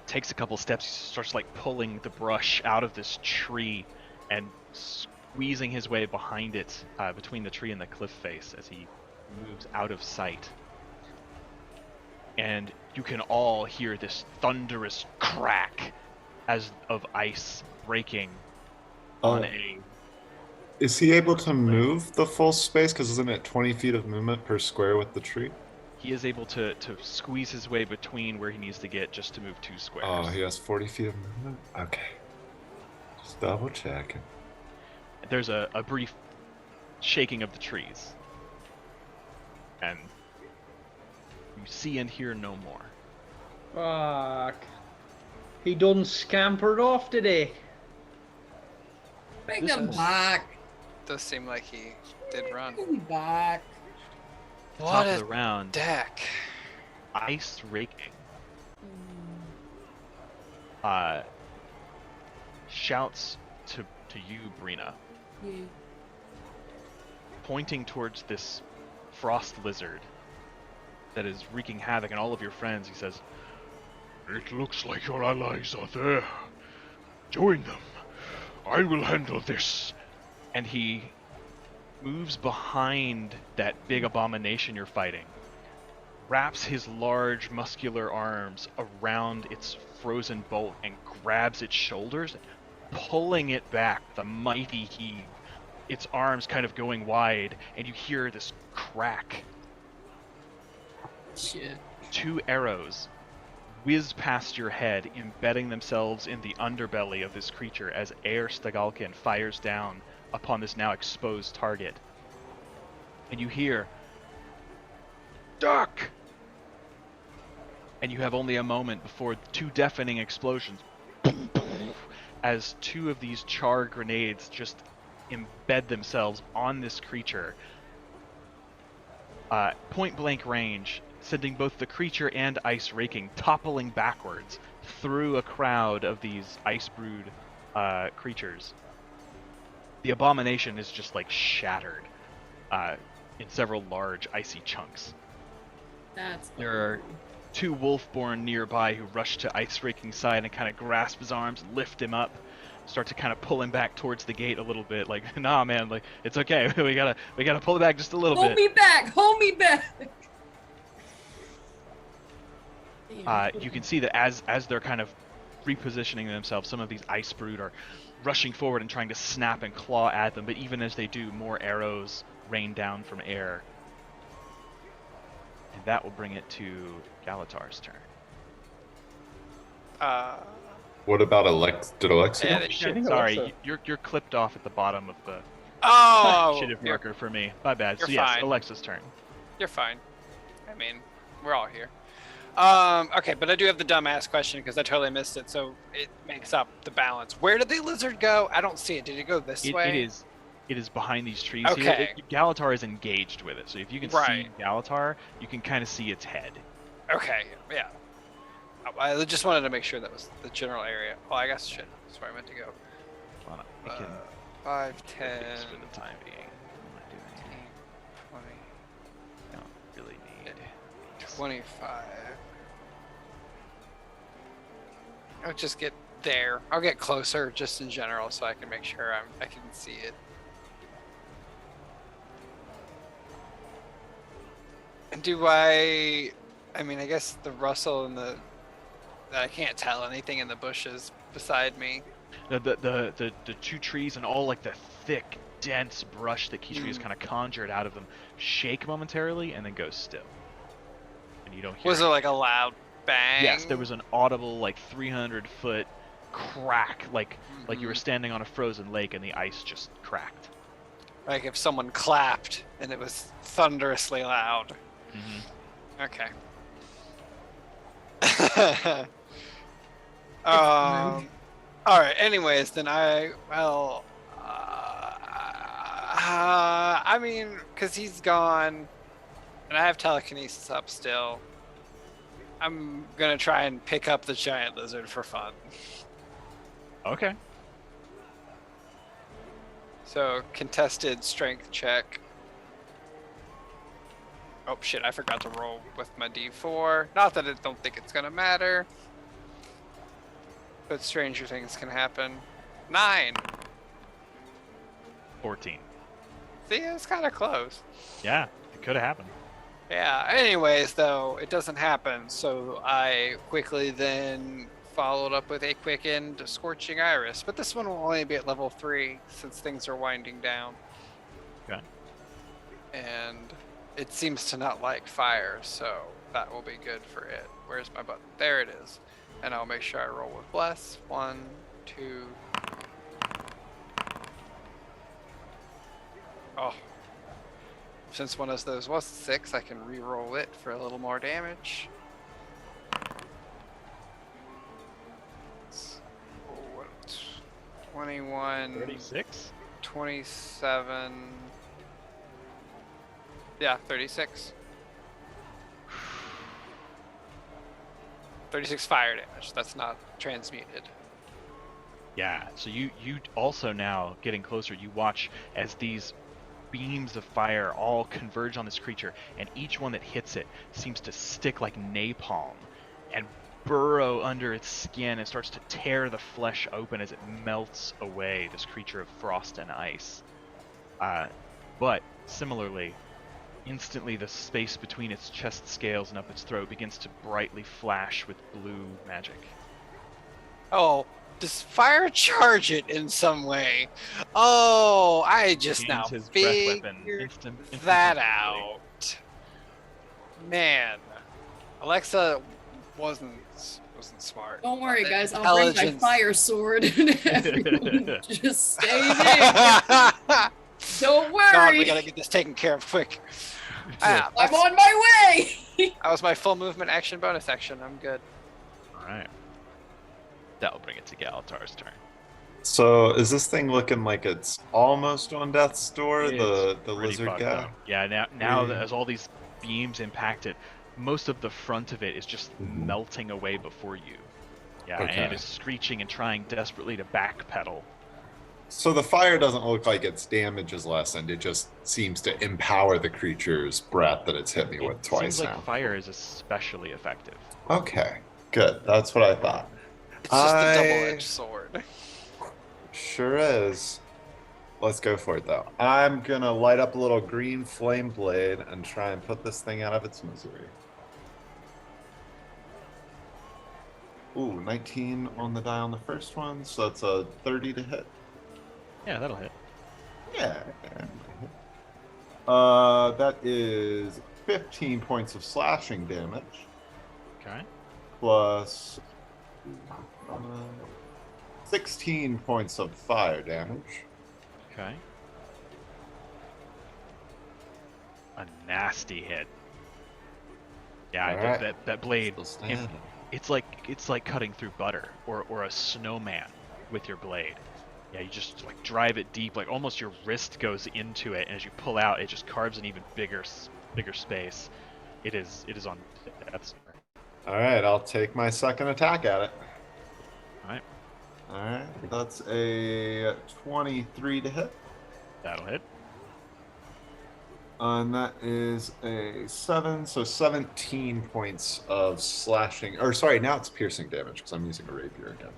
[SPEAKER 1] takes a couple steps, he starts like pulling the brush out of this tree and squeezing his way behind it, between the tree and the cliff face as he moves out of sight. And you can all hear this thunderous crack as of ice breaking on a...
[SPEAKER 2] Is he able to move the full space? Because isn't it 20 feet of movement per square with the tree?
[SPEAKER 1] He is able to squeeze his way between where he needs to get just to move 2 squares.
[SPEAKER 2] Oh, he has 40 feet of movement? Okay. Just double checking.
[SPEAKER 1] There's a brief shaking of the trees. And you see and hear no more.
[SPEAKER 7] Fuck. He done scampered off today.
[SPEAKER 6] Bring
[SPEAKER 1] This
[SPEAKER 6] him
[SPEAKER 1] is-
[SPEAKER 6] back.
[SPEAKER 5] Does seem like he did run.
[SPEAKER 6] Bring him back.
[SPEAKER 1] Top
[SPEAKER 5] What
[SPEAKER 1] of
[SPEAKER 5] a
[SPEAKER 1] the round,
[SPEAKER 5] deck.
[SPEAKER 1] ice raking. Shouts to you, Brina,
[SPEAKER 6] Yeah.
[SPEAKER 1] pointing towards this frost lizard that is wreaking havoc on all of your friends. He says, "It looks like your allies are there. Join them. I will handle this." And he moves behind that big abomination you're fighting, wraps his large muscular arms around its frozen bolt and grabs its shoulders, pulling it back with a mighty heave, its arms kind of going wide, and you hear this crack.
[SPEAKER 6] Shit.
[SPEAKER 1] 2 arrows whiz past your head, embedding themselves in the underbelly of this creature as Air Stagalkin fires down upon this now exposed target. And you hear, "Duck!" And you have only a moment before 2 deafening explosions as 2 of these char grenades just embed themselves on this creature. Point blank range, sending both the creature and ice raking toppling backwards through a crowd of these Icebrood creatures. The abomination is just like shattered in several large icy chunks.
[SPEAKER 6] That's
[SPEAKER 1] There are 2 Wolfborn nearby who rush to Ice Raking's side and kind of grasp his arms, lift him up, start to kind of pull him back towards the gate a little bit. Like, nah, man, like it's okay. we gotta pull it back just a little
[SPEAKER 6] Hold
[SPEAKER 1] bit.
[SPEAKER 6] me back! Hold me back!
[SPEAKER 1] You can see that as they're kind of repositioning themselves, some of these Icebrood are rushing forward and trying to snap and claw at them. But even as they do, more arrows rain down from air. And that will bring it to Galatar's turn.
[SPEAKER 2] What about Did Alexia?
[SPEAKER 5] Yeah,
[SPEAKER 1] Shit,
[SPEAKER 7] think
[SPEAKER 1] sorry,
[SPEAKER 7] Alexa-
[SPEAKER 1] you're clipped off at the bottom of the
[SPEAKER 5] Oh,
[SPEAKER 1] shit marker for me. My bad.
[SPEAKER 5] you're
[SPEAKER 1] So yes,
[SPEAKER 5] fine.
[SPEAKER 1] Alexa's turn.
[SPEAKER 5] you're fine. I mean, we're all here. Okay, but I do have the dumbass question because I totally missed it, so it makes up the balance. Where did the lizard go? I don't see it. Did it go this way?
[SPEAKER 1] It is behind these trees
[SPEAKER 5] Okay.
[SPEAKER 1] here. Galatar is engaged with it, so if you can
[SPEAKER 5] Right.
[SPEAKER 1] see Galatar, you can kind of see its head.
[SPEAKER 5] Okay, yeah. I just wanted to make sure that was the general area. Oh, I guess shit. That's where I meant to go.
[SPEAKER 1] Hold on, we can
[SPEAKER 5] 5, 10,
[SPEAKER 1] fix for the time being. I'm not doing
[SPEAKER 5] 15,
[SPEAKER 1] anything.
[SPEAKER 5] 20,
[SPEAKER 1] I don't really need.
[SPEAKER 5] 25. I'll just get there. I'll get closer just in general so I can make sure I can see it. And do I mean, I guess the rustle and I can't tell anything in the bushes beside me.
[SPEAKER 1] The 2 trees and all like the thick, dense brush that Kishri has kind of conjured out of them shake momentarily and then go still. And you don't hear
[SPEAKER 5] Was it like a loud bang?
[SPEAKER 1] Yes, there was an audible like 300-foot crack, like you were standing on a frozen lake and the ice just cracked.
[SPEAKER 5] Like if someone clapped and it was thunderously loud.
[SPEAKER 1] Mm-hmm.
[SPEAKER 5] Okay.
[SPEAKER 6] fine.
[SPEAKER 5] All right. Anyways, then I mean, because he's gone, and I have telekinesis up still. I'm gonna try and pick up the giant lizard for fun.
[SPEAKER 1] Okay.
[SPEAKER 5] So contested strength check. Oh shit! I forgot to roll with my D4. Not that I don't think it's gonna matter. But stranger things can happen. 9.
[SPEAKER 1] 14.
[SPEAKER 5] See, it's kind of close.
[SPEAKER 1] Yeah, it could have happened.
[SPEAKER 5] Yeah, anyways, though, it doesn't happen, so I quickly then followed up with a quickened Scorching Iris, but this one will only be at level 3 since things are winding down.
[SPEAKER 1] Okay.
[SPEAKER 5] And it seems to not like fire, so that will be good for it. Where's my button? There it is. And I'll make sure I roll with Bless. 1, 2. Oh. Since one of those was 6, I can re-roll it for a little more damage. Oh, what? 21.
[SPEAKER 1] 36?
[SPEAKER 5] 27. Yeah, 36. 36 fire damage. That's not transmuted.
[SPEAKER 1] Yeah, so you also now, getting closer, you watch as these beams of fire all converge on this creature, and each one that hits it seems to stick like napalm and burrow under its skin and starts to tear the flesh open as it melts away, this creature of frost and ice. But similarly, instantly the space between its chest scales and up its throat begins to brightly flash with blue magic.
[SPEAKER 5] Oh, does fire charge it in some way? Oh, I just now
[SPEAKER 1] Gains his breath weapon
[SPEAKER 5] figured
[SPEAKER 1] instantly.
[SPEAKER 5] that out. Man, Alexa wasn't smart.
[SPEAKER 6] Don't worry,
[SPEAKER 5] The
[SPEAKER 6] guys. I'll bring my
[SPEAKER 5] intelligence-
[SPEAKER 6] fire sword and everyone just stay there. Don't worry.
[SPEAKER 5] God, we gotta get this taken care of quick. Ah,
[SPEAKER 6] I'm on my way.
[SPEAKER 5] that was my full movement action bonus action. I'm good.
[SPEAKER 1] Alright. That'll bring it to Galatar's turn.
[SPEAKER 2] So is this thing looking like it's almost on death's door?
[SPEAKER 1] It's
[SPEAKER 2] The
[SPEAKER 1] pretty
[SPEAKER 2] lizard
[SPEAKER 1] fucked
[SPEAKER 2] guy.
[SPEAKER 1] up. Yeah, now
[SPEAKER 2] Mm.
[SPEAKER 1] as all these beams impact it, most of the front of it is just
[SPEAKER 2] Mhm.
[SPEAKER 1] melting away before you. Yeah,
[SPEAKER 2] Okay.
[SPEAKER 1] and it is screeching and trying desperately to backpedal.
[SPEAKER 2] So the fire doesn't look like its damage is lessened. It just seems to empower the creature's breath that it's hit me with
[SPEAKER 1] It
[SPEAKER 2] twice
[SPEAKER 1] seems like
[SPEAKER 2] now.
[SPEAKER 1] fire is especially effective.
[SPEAKER 2] Okay, good. That's what I thought.
[SPEAKER 5] It's just a double-edged sword.
[SPEAKER 2] Sure is. Let's go for it though. I'm gonna light up a little green flame blade and try and put this thing out of its misery. Ooh, 19 on the die on the first one, so that's a 30 to hit.
[SPEAKER 1] Yeah, that'll hit.
[SPEAKER 2] Yeah. That is 15 points of slashing damage
[SPEAKER 1] Okay.
[SPEAKER 2] plus 16 points of fire damage.
[SPEAKER 1] Okay. A nasty hit. Yeah,
[SPEAKER 2] Alright.
[SPEAKER 1] that blade.
[SPEAKER 2] Still standing.
[SPEAKER 1] It's like cutting through butter or a snowman with your blade. Yeah, you just like drive it deep, like almost your wrist goes into it, and as you pull out, it just carves an even bigger space. It is on death's door.
[SPEAKER 2] All right, I'll take my second attack at it.
[SPEAKER 1] All right,
[SPEAKER 2] All right, that's a 23 to hit,
[SPEAKER 1] that'll hit.
[SPEAKER 2] and that is a 7, so 17 points of slashing. Or sorry, now it's piercing damage because I'm using a rapier again.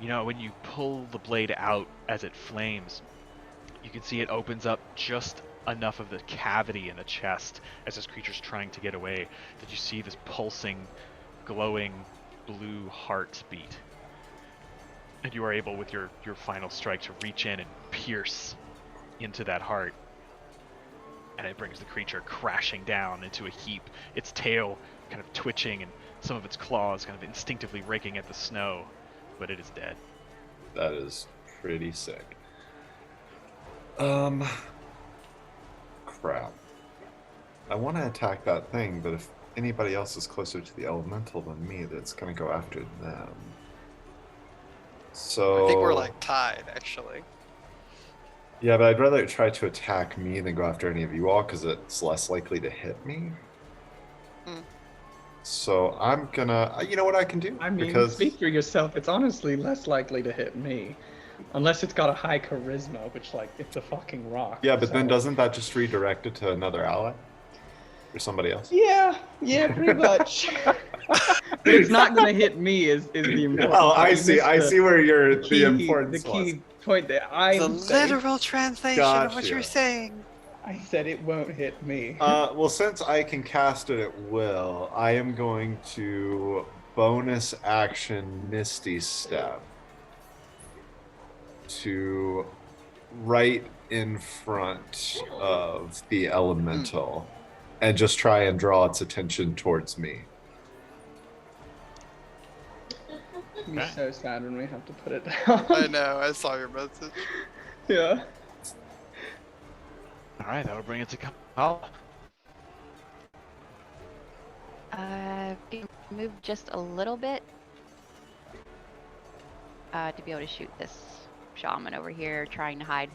[SPEAKER 1] You know, when you pull the blade out as it flames, you can see it opens up just enough of the cavity in the chest as this creature's trying to get away that you see this pulsing, glowing blue heart beat. And you are able, with your final strike, to reach in and pierce into that heart. And it brings the creature crashing down into a heap, its tail kind of twitching and some of its claws kind of instinctively raking at the snow. But it is dead.
[SPEAKER 2] That is pretty sick. Crap. I want to attack that thing, but if anybody else is closer to the elemental than me, that's gonna go after them. So
[SPEAKER 5] I think we're like tied, actually.
[SPEAKER 2] yeah, but I'd rather it try to attack me than go after any of you all because it's less likely to hit me.
[SPEAKER 5] Hmm.
[SPEAKER 2] So I'm gonna, you know what I can do?
[SPEAKER 7] I mean,
[SPEAKER 2] because
[SPEAKER 7] speak for yourself. It's honestly less likely to hit me. Unless it's got a high charisma, which, like, it's a fucking rock.
[SPEAKER 2] yeah, but then
[SPEAKER 7] so-
[SPEAKER 2] doesn't that just redirect it to another ally or somebody else?
[SPEAKER 7] Yeah, pretty much. But it's not gonna hit me is the important
[SPEAKER 2] Oh,
[SPEAKER 7] part.
[SPEAKER 2] I
[SPEAKER 7] You
[SPEAKER 2] see.
[SPEAKER 7] missed
[SPEAKER 2] I see where your
[SPEAKER 7] the
[SPEAKER 2] the importance
[SPEAKER 7] key
[SPEAKER 2] was.
[SPEAKER 7] point that
[SPEAKER 5] The
[SPEAKER 7] I'm saying.
[SPEAKER 5] literal translation of what you're
[SPEAKER 2] Gotcha.
[SPEAKER 5] saying.
[SPEAKER 7] I said it won't hit me.
[SPEAKER 2] Well, since I can cast it at will, I am going to bonus action Misty Step to right in front of the elemental and just try and draw its attention towards me.
[SPEAKER 7] It'd be
[SPEAKER 1] Okay.
[SPEAKER 7] so sad when we have to put it down.
[SPEAKER 5] I know, I saw your message.
[SPEAKER 7] Yeah.
[SPEAKER 1] All right, that'll bring it to Kala.
[SPEAKER 3] Can move just a little bit to be able to shoot this shaman over here trying to hide.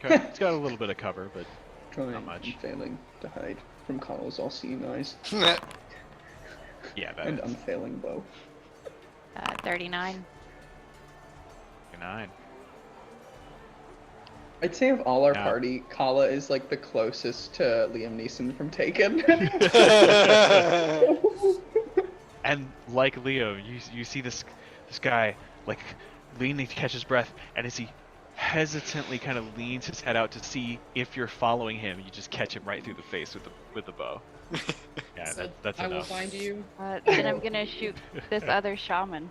[SPEAKER 1] Okay, it's got a little bit of cover, but
[SPEAKER 7] Trying
[SPEAKER 1] Not much.
[SPEAKER 7] and failing to hide from Carl's all-seeing eyes
[SPEAKER 1] yeah, that
[SPEAKER 7] and
[SPEAKER 1] is
[SPEAKER 7] unfailing bow.
[SPEAKER 3] 39.
[SPEAKER 1] 9.
[SPEAKER 7] I'd say of all our
[SPEAKER 1] Yeah.
[SPEAKER 7] party, Kala is like the closest to Liam Neeson from Taken.
[SPEAKER 1] And like Leo, you see this guy like leaning to catch his breath, and as he hesitantly kind of leans his head out to see if you're following him, you just catch him right through the face with the bow. Yeah,
[SPEAKER 6] So
[SPEAKER 1] that's
[SPEAKER 6] I will
[SPEAKER 1] enough.
[SPEAKER 6] find you.
[SPEAKER 3] Then I'm gonna shoot this other shaman.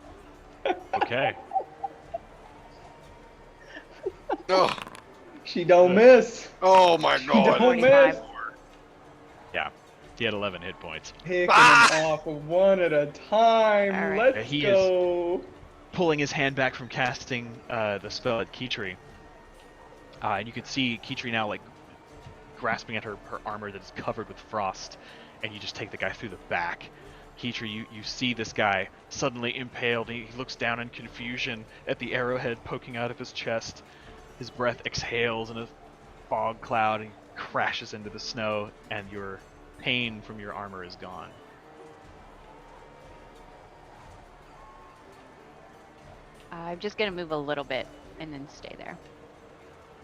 [SPEAKER 1] Okay.
[SPEAKER 5] Oh,
[SPEAKER 7] She don't miss.
[SPEAKER 5] oh my
[SPEAKER 7] She
[SPEAKER 5] god.
[SPEAKER 7] don't miss.
[SPEAKER 3] 45.
[SPEAKER 1] Yeah, he had 11 hit points.
[SPEAKER 7] Picking
[SPEAKER 5] Ah!
[SPEAKER 7] them off one at a time.
[SPEAKER 3] All right.
[SPEAKER 7] Let's
[SPEAKER 1] He is-
[SPEAKER 7] go.
[SPEAKER 1] Pulling his hand back from casting the spell at Kitri. And you can see Kitri now like grasping at her armor that is covered with frost, and you just take the guy through the back. Kitri, you see this guy suddenly impaled, and he looks down in confusion at the arrowhead poking out of his chest. His breath exhales in a fog cloud and crashes into the snow, and your pain from your armor is gone.
[SPEAKER 3] I'm just gonna move a little bit and then stay there.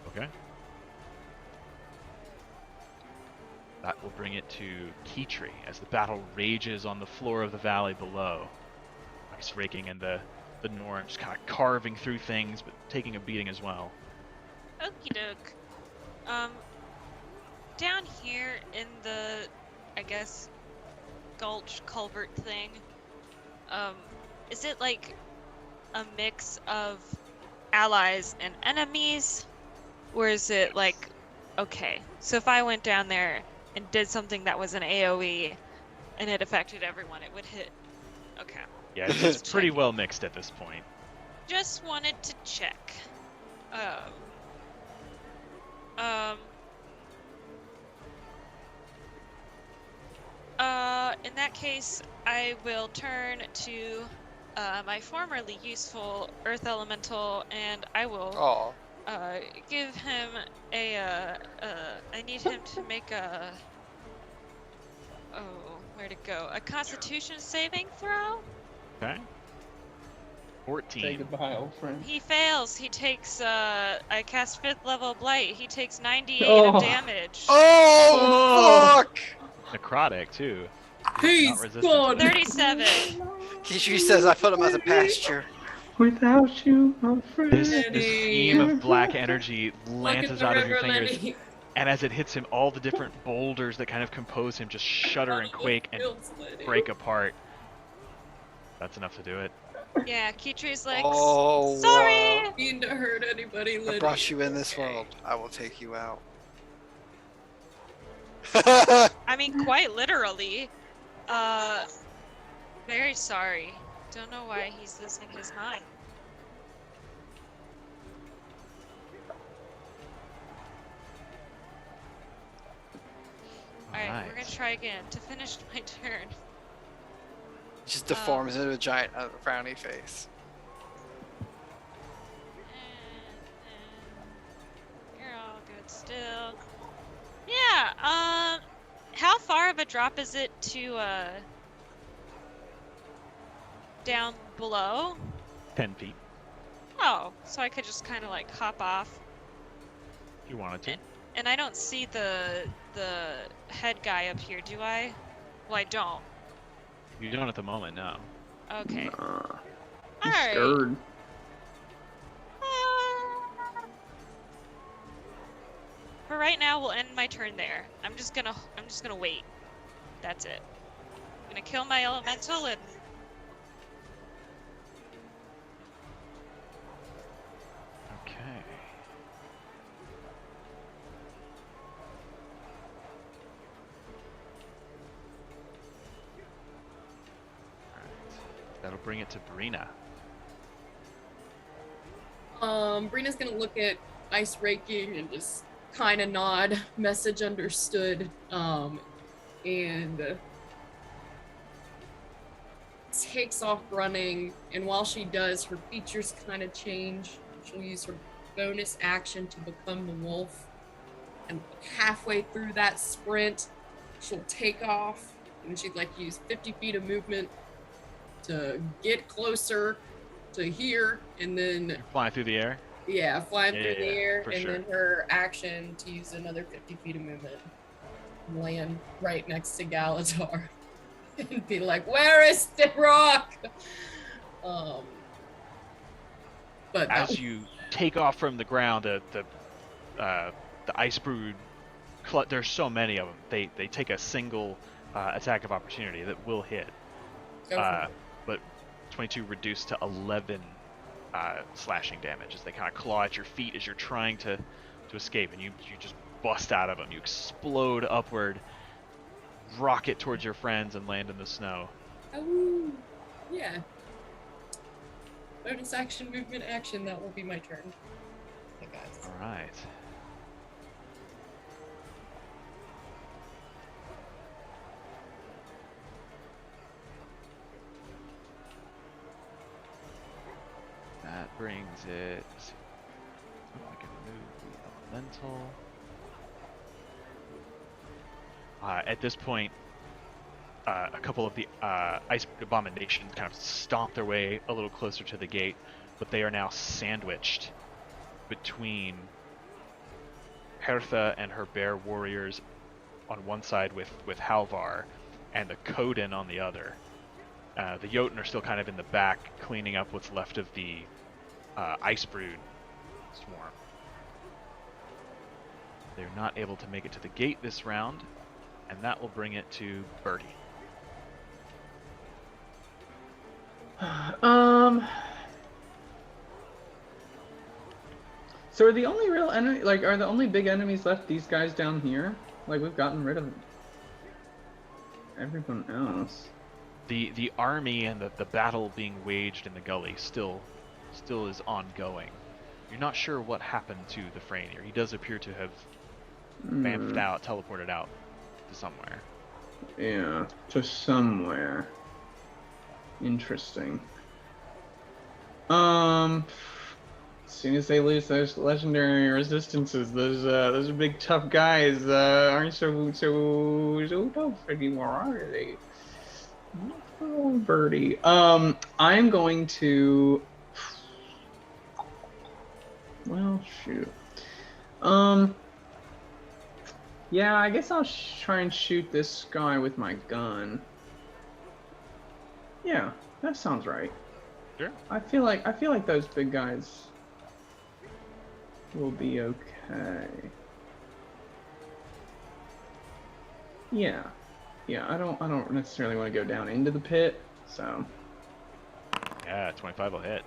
[SPEAKER 1] Okay. That will bring it to Kitri as the battle rages on the floor of the valley below. Ice raking and the Norn just kind of carving through things, but taking a beating as well.
[SPEAKER 4] Okie doke. Down here in the, I guess, gulch culvert thing, is it like a mix of allies and enemies? Or is it like, okay, so if I went down there and did something that was an AoE and it affected everyone, it would hit. Okay.
[SPEAKER 1] Yeah, it's pretty well mixed at this point.
[SPEAKER 4] Just wanted to check. In that case, I will turn to my formerly useful Earth Elemental, and I will
[SPEAKER 5] Oh,
[SPEAKER 4] give him a. I need him to make a. Oh, where'd it go? A Constitution saving throw.
[SPEAKER 1] Okay.
[SPEAKER 7] Say
[SPEAKER 1] 14.
[SPEAKER 7] goodbye, old friend.
[SPEAKER 4] He fails. He takes. I cast 5th level blight. He takes 98
[SPEAKER 7] Oh.
[SPEAKER 4] of damage.
[SPEAKER 5] oh, fuck!
[SPEAKER 1] Necrotic too.
[SPEAKER 6] He's
[SPEAKER 1] Not resistant
[SPEAKER 6] gone.
[SPEAKER 1] to it.
[SPEAKER 4] 37.
[SPEAKER 5] He says I put him as a pasture.
[SPEAKER 7] Without you, I'm free.
[SPEAKER 1] This
[SPEAKER 6] Lenny.
[SPEAKER 1] stream of black energy
[SPEAKER 6] Look at
[SPEAKER 1] lances
[SPEAKER 6] the
[SPEAKER 1] out of your
[SPEAKER 6] river,
[SPEAKER 1] fingers,
[SPEAKER 6] Lenny.
[SPEAKER 1] and as it hits him, all the different boulders that kind of compose him just shudder and quake and
[SPEAKER 6] Fields, Lenny.
[SPEAKER 1] break apart. That's enough to do it.
[SPEAKER 4] Yeah, Kitri's like,
[SPEAKER 5] Oh,
[SPEAKER 4] sorry.
[SPEAKER 5] wow.
[SPEAKER 6] Mean to hurt anybody, Lenny.
[SPEAKER 5] I brought you in this world. I will take you out.
[SPEAKER 4] I mean, quite literally. Very sorry. Don't know why he's losing his mind. Alright, we're gonna try again. To finish my turn.
[SPEAKER 5] Just deforms into a giant frowny face.
[SPEAKER 4] You're all good still. Yeah, how far of a drop is it to, down below?
[SPEAKER 1] 10 feet.
[SPEAKER 4] Oh, so I could just kind of like hop off.
[SPEAKER 1] If you wanted to.
[SPEAKER 4] And I don't see the head guy up here, do I? Well, I don't.
[SPEAKER 1] You don't at the moment, no.
[SPEAKER 4] Okay.
[SPEAKER 7] I'm
[SPEAKER 4] Alright.
[SPEAKER 7] scared.
[SPEAKER 4] right now, we'll end my turn there. I'm just gonna wait. That's it. I'm gonna kill my elemental and.
[SPEAKER 1] Okay. Alright. That'll bring it to Brina.
[SPEAKER 6] Brina's gonna look at ice raking and just kind of nod, message understood, and takes off running. And while she does, her features kind of change. She'll use her bonus action to become the wolf, and halfway through that sprint, she'll take off, and she'd like use 50 feet of movement to get closer to here, and then
[SPEAKER 1] You're flying through the air?
[SPEAKER 6] yeah, flying through the air, and
[SPEAKER 1] sure.
[SPEAKER 6] then her action to use another 50 feet of movement, land right next to Galatar, and be like, "Where is the rock?" But
[SPEAKER 1] As you take off from the ground, the Icebrood, there's so many of them. They take a single attack of opportunity that will hit. But 22 reduced to 11 slashing damage as they kind of claw at your feet as you're trying to escape, and you just bust out of them. You explode upward, rocket towards your friends, and land in the snow.
[SPEAKER 6] Oh, yeah. Bonus action, movement action. That will be my turn. Okay, guys.
[SPEAKER 1] All right. That brings it. I can move the elemental. At this point, a couple of the ice abominations kind of stomp their way a little closer to the gate, but they are now sandwiched between Hertha and her bear warriors on one side with Halvar, and the Coden on the other. The Jotun are still kind of in the back, cleaning up what's left of the Icebrood swarm. They're not able to make it to the gate this round, and that will bring it to Birdie.
[SPEAKER 7] So are the only real enemy, like, are the only big enemies left these guys down here? Like, we've gotten rid of everyone else.
[SPEAKER 1] The army and the battle being waged in the gully still is ongoing. You're not sure what happened to the Fraenir. He does appear to have bamfed out, teleported out to somewhere.
[SPEAKER 7] Yeah, to somewhere. Interesting. As soon as they lose those legendary resistances, those big tough guys aren't so tough anymore, are they? Oh, Birdie. I'm going to. Well, shoot. Yeah, I guess I'll try and shoot this guy with my gun. Yeah, that sounds right.
[SPEAKER 1] Sure.
[SPEAKER 7] I feel like those big guys will be okay. Yeah. Yeah, I don't necessarily want to go down into the pit, so.
[SPEAKER 1] Yeah, 25 will hit.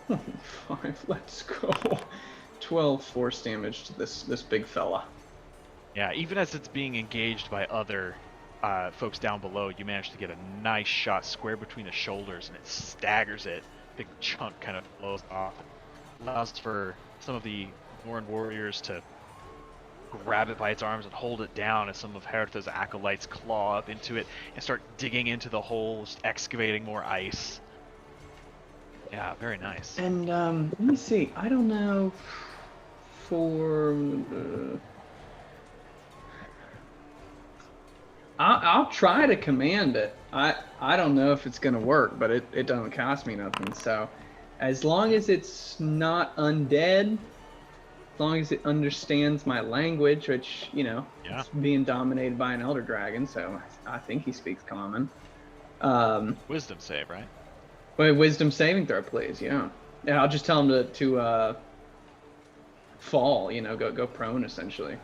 [SPEAKER 7] 25, let's go. 12 force damage to this big fella.
[SPEAKER 1] Yeah, even as it's being engaged by other folks down below, you manage to get a nice shot square between the shoulders, and it staggers it. Big chunk kind of blows off. Allows for some of the Norn warriors to grab it by its arms and hold it down as some of Hertha's acolytes claw up into it and start digging into the holes, excavating more ice. Yeah, very nice.
[SPEAKER 7] And let me see. I don't know for I'll try to command it. I don't know if it's gonna work, but it doesn't cost me nothing. So as long as it's not undead, as long as it understands my language, which, you know,
[SPEAKER 1] Yeah.
[SPEAKER 7] it's being dominated by an elder dragon, so I think he speaks common.
[SPEAKER 1] Wisdom save, right?
[SPEAKER 7] Wait, wisdom saving throw, please. Yeah. Yeah, I'll just tell him to fall. You know, go prone essentially.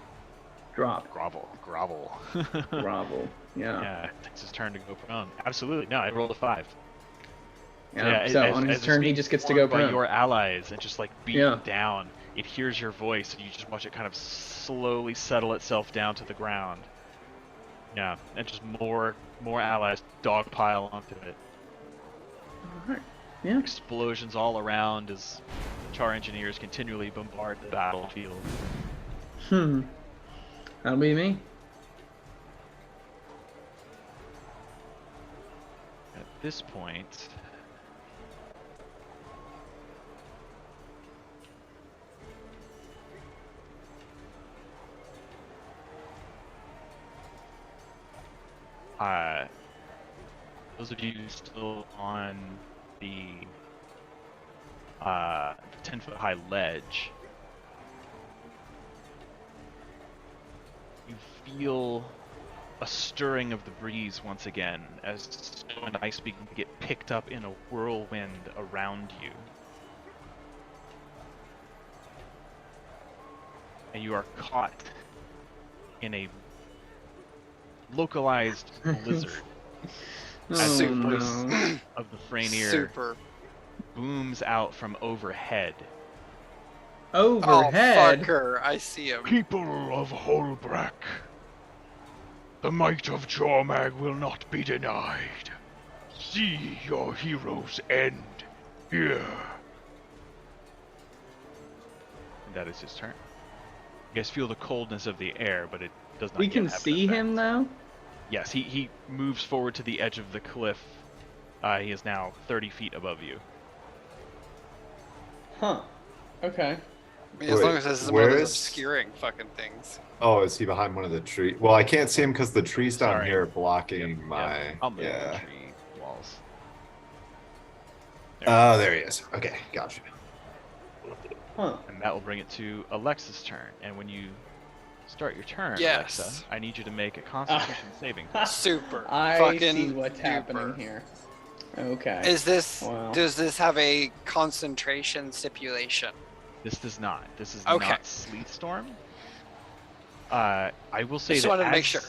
[SPEAKER 7] Drop.
[SPEAKER 1] Grovel.
[SPEAKER 7] Grovel. Yeah.
[SPEAKER 1] Yeah, it takes his turn to go prone. Absolutely. No, I rolled a 5.
[SPEAKER 7] Yeah. So on his
[SPEAKER 1] it's
[SPEAKER 7] turn, he
[SPEAKER 1] being
[SPEAKER 7] just gets to go
[SPEAKER 1] formed by
[SPEAKER 7] prone.
[SPEAKER 1] your allies and just like beaten
[SPEAKER 7] Yeah.
[SPEAKER 1] down. It hears your voice, and you just watch it kind of slowly settle itself down to the ground. Yeah, and just more allies dogpile onto it.
[SPEAKER 7] Alright. Yeah.
[SPEAKER 1] Explosions all around as Char engineers continually bombard the battlefield.
[SPEAKER 7] That'll be me.
[SPEAKER 1] At this point, those of you still on the 10-foot high ledge, you feel a stirring of the breeze once again as snow and ice begin to get picked up in a whirlwind around you. And you are caught in a localized blizzard as the voice of the Fraenir
[SPEAKER 5] Super.
[SPEAKER 1] booms out from overhead.
[SPEAKER 7] Overhead.
[SPEAKER 5] Oh, fucker. I see him.
[SPEAKER 1] People of Hoelbrak, the might of Jormag will not be denied. See your heroes end here. And that is his turn. You guys feel the coldness of the air, but it does not
[SPEAKER 7] We
[SPEAKER 1] yet
[SPEAKER 7] can
[SPEAKER 1] have an
[SPEAKER 7] see
[SPEAKER 1] effect.
[SPEAKER 7] him though.
[SPEAKER 1] Yes, he moves forward to the edge of the cliff. He is now 30 feet above you.
[SPEAKER 7] Huh. Okay.
[SPEAKER 5] I mean, as
[SPEAKER 2] Wait,
[SPEAKER 5] long as this is one of
[SPEAKER 2] where
[SPEAKER 5] those
[SPEAKER 2] is-
[SPEAKER 5] obscuring fucking things.
[SPEAKER 2] Oh, is he behind one of the trees? Well, I can't see him because the trees down
[SPEAKER 1] Sorry.
[SPEAKER 2] here are blocking
[SPEAKER 1] Yep,
[SPEAKER 2] my.
[SPEAKER 1] I'll move the
[SPEAKER 2] Yeah.
[SPEAKER 1] tree walls.
[SPEAKER 2] Oh, there he is. Okay, gotcha.
[SPEAKER 7] Huh.
[SPEAKER 1] And that will bring it to Alexa's turn. And when you start your turn,
[SPEAKER 5] Yes.
[SPEAKER 1] Alexa, I need you to make a Constitution saving throw.
[SPEAKER 5] Super.
[SPEAKER 7] I
[SPEAKER 5] fucking
[SPEAKER 7] see what's
[SPEAKER 5] duper.
[SPEAKER 7] happening here. Okay.
[SPEAKER 5] Is this?
[SPEAKER 7] Wow.
[SPEAKER 5] Does this have a concentration stipulation?
[SPEAKER 1] This does not. This is
[SPEAKER 5] Okay.
[SPEAKER 1] not Sleet Storm. I will say
[SPEAKER 5] Just
[SPEAKER 1] that
[SPEAKER 5] wanted to
[SPEAKER 1] as,
[SPEAKER 5] make sure.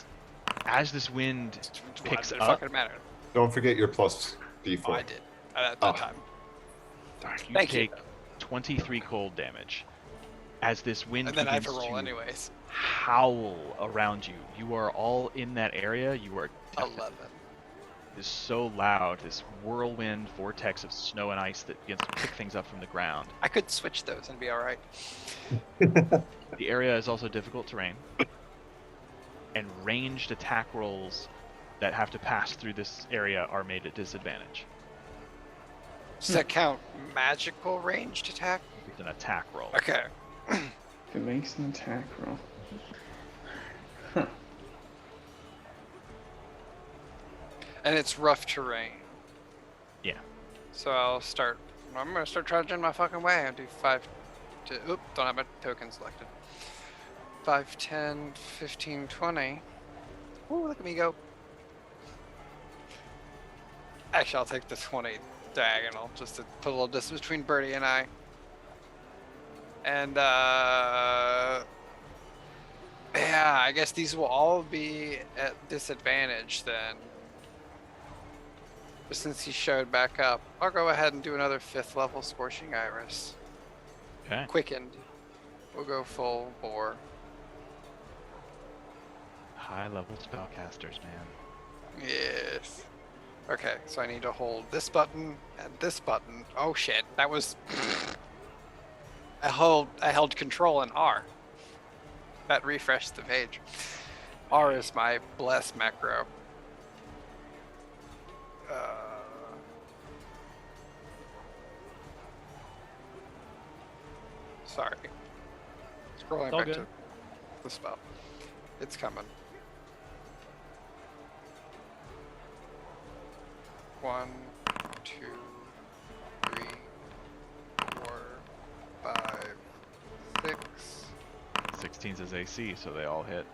[SPEAKER 1] as this wind picks
[SPEAKER 5] It
[SPEAKER 1] up,
[SPEAKER 5] fucking matter.
[SPEAKER 2] Don't forget your plus D4.
[SPEAKER 5] Oh, I did at
[SPEAKER 2] Oh.
[SPEAKER 5] that time.
[SPEAKER 1] you
[SPEAKER 5] Thank you.
[SPEAKER 1] take 23 cold damage. As this wind
[SPEAKER 5] And then I have
[SPEAKER 1] begins
[SPEAKER 5] to roll
[SPEAKER 1] to
[SPEAKER 5] anyways.
[SPEAKER 1] howl around you. You are all in that area. You are deafened.
[SPEAKER 5] 11.
[SPEAKER 1] It is so loud, this whirlwind vortex of snow and ice that begins to pick things up from the ground.
[SPEAKER 5] I could switch those and be all right.
[SPEAKER 1] The area is also difficult terrain, and ranged attack rolls that have to pass through this area are made at disadvantage.
[SPEAKER 5] Does that count magical ranged attack?
[SPEAKER 1] It's an attack roll.
[SPEAKER 5] Okay.
[SPEAKER 7] It makes an attack roll. Huh.
[SPEAKER 5] And it's rough terrain.
[SPEAKER 1] Yeah.
[SPEAKER 5] So I'm gonna start trudging my fucking way. I'll do 5 to, oop, don't have my token selected. 5, 10, 15, 20. Ooh, look at me go. Actually, I'll take the 20 diagonal, just to put a little distance between Birdie and I. And, yeah, I guess these will all be at disadvantage then. But since he showed back up, I'll go ahead and do another 5th level Scorching Iris.
[SPEAKER 1] Okay.
[SPEAKER 5] Quickened. We'll go full bore.
[SPEAKER 1] High level spellcasters, man.
[SPEAKER 5] Yes. Okay, so I need to hold this button and this button. Oh shit, that was... I held control in R. That refreshed the page. R is my bless macro. Sorry. Scrolling
[SPEAKER 1] It's all
[SPEAKER 5] back
[SPEAKER 1] good.
[SPEAKER 5] to the spell. It's coming. 1, 2, 3, 4, 5, 6.
[SPEAKER 1] 16's is AC, so they all hit.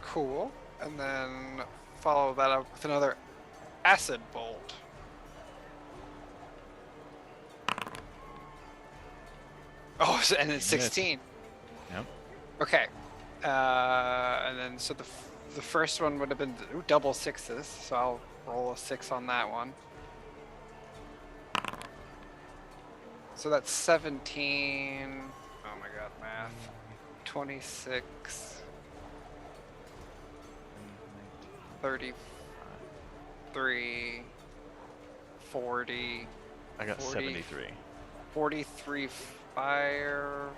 [SPEAKER 5] Cool. And then follow that up with another acid bolt. Oh, and it's
[SPEAKER 1] You missed.
[SPEAKER 5] 16.
[SPEAKER 1] Yep.
[SPEAKER 5] Okay. And then so the first one would have been double sixes, so I'll roll a 6 on that one. So that's 17. Oh my god, math. 26. 33. 40.
[SPEAKER 1] I got
[SPEAKER 5] 40,
[SPEAKER 1] 73.
[SPEAKER 5] 43 fire.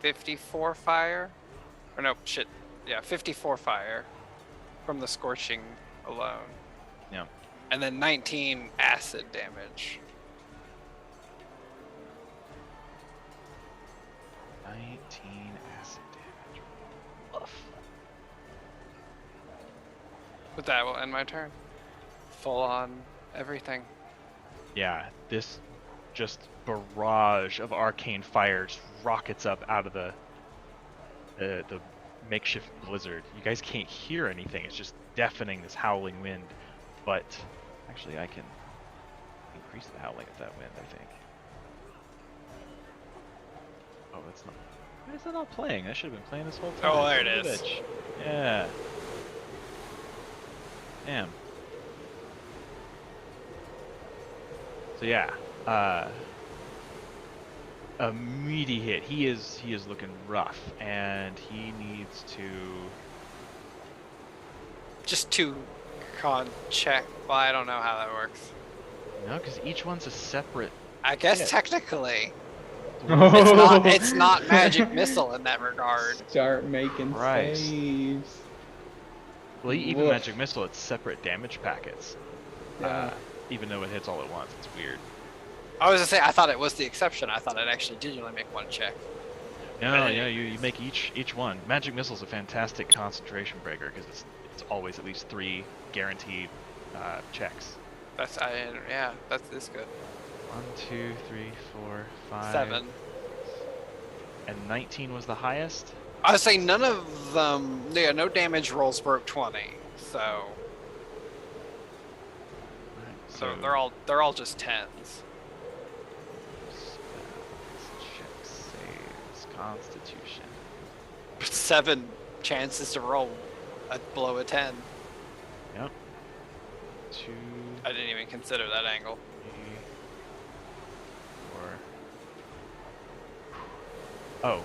[SPEAKER 5] 54 fire? Or no, shit. Yeah, 54 fire from the scorching alone.
[SPEAKER 1] Yeah.
[SPEAKER 5] And then 19 acid damage.
[SPEAKER 1] 19 acid damage. Woof.
[SPEAKER 5] But that will end my turn. Full on everything.
[SPEAKER 1] Yeah, this just barrage of arcane fire just rockets up out of the makeshift blizzard. You guys can't hear anything. It's just deafening, this howling wind. But actually, I can increase the howling of that wind, I think. Oh, that's not. Why is that not playing? That should have been playing this whole time.
[SPEAKER 5] Oh, there
[SPEAKER 1] Son
[SPEAKER 5] it
[SPEAKER 1] of a
[SPEAKER 5] is.
[SPEAKER 1] bitch. Yeah. Damn. So yeah, a meaty hit. He is looking rough, and he needs to.
[SPEAKER 5] Just 2 con check. Well, I don't know how that works.
[SPEAKER 1] No, because each one's a separate.
[SPEAKER 5] I guess
[SPEAKER 1] Yeah.
[SPEAKER 5] technically.
[SPEAKER 7] Oh.
[SPEAKER 5] It's not magic missile in that regard.
[SPEAKER 7] Start making
[SPEAKER 1] Christ.
[SPEAKER 7] saves.
[SPEAKER 1] Well, even
[SPEAKER 7] Woof.
[SPEAKER 1] magic missile, it's separate damage packets.
[SPEAKER 7] Yeah.
[SPEAKER 1] Even though it hits all at once, it's weird.
[SPEAKER 5] I was gonna say I thought it was the exception. I thought it actually did only make 1 check.
[SPEAKER 1] No,
[SPEAKER 5] But
[SPEAKER 1] yeah, you make each one. Magic missile's a fantastic concentration breaker because it's always at least 3 guaranteed checks.
[SPEAKER 5] Yeah, that's good.
[SPEAKER 1] 1, 2, 3, 4, 5.
[SPEAKER 5] 7.
[SPEAKER 1] And 19 was the highest.
[SPEAKER 5] I would say none of them. Yeah, no damage rolls broke 20. So
[SPEAKER 1] Alright,
[SPEAKER 5] they're all just 10s.
[SPEAKER 1] spells, check saves, constitution.
[SPEAKER 5] 7 chances to roll below a 10.
[SPEAKER 1] Yep. 2,
[SPEAKER 5] I didn't even consider that angle.
[SPEAKER 1] 3, 4. Oh.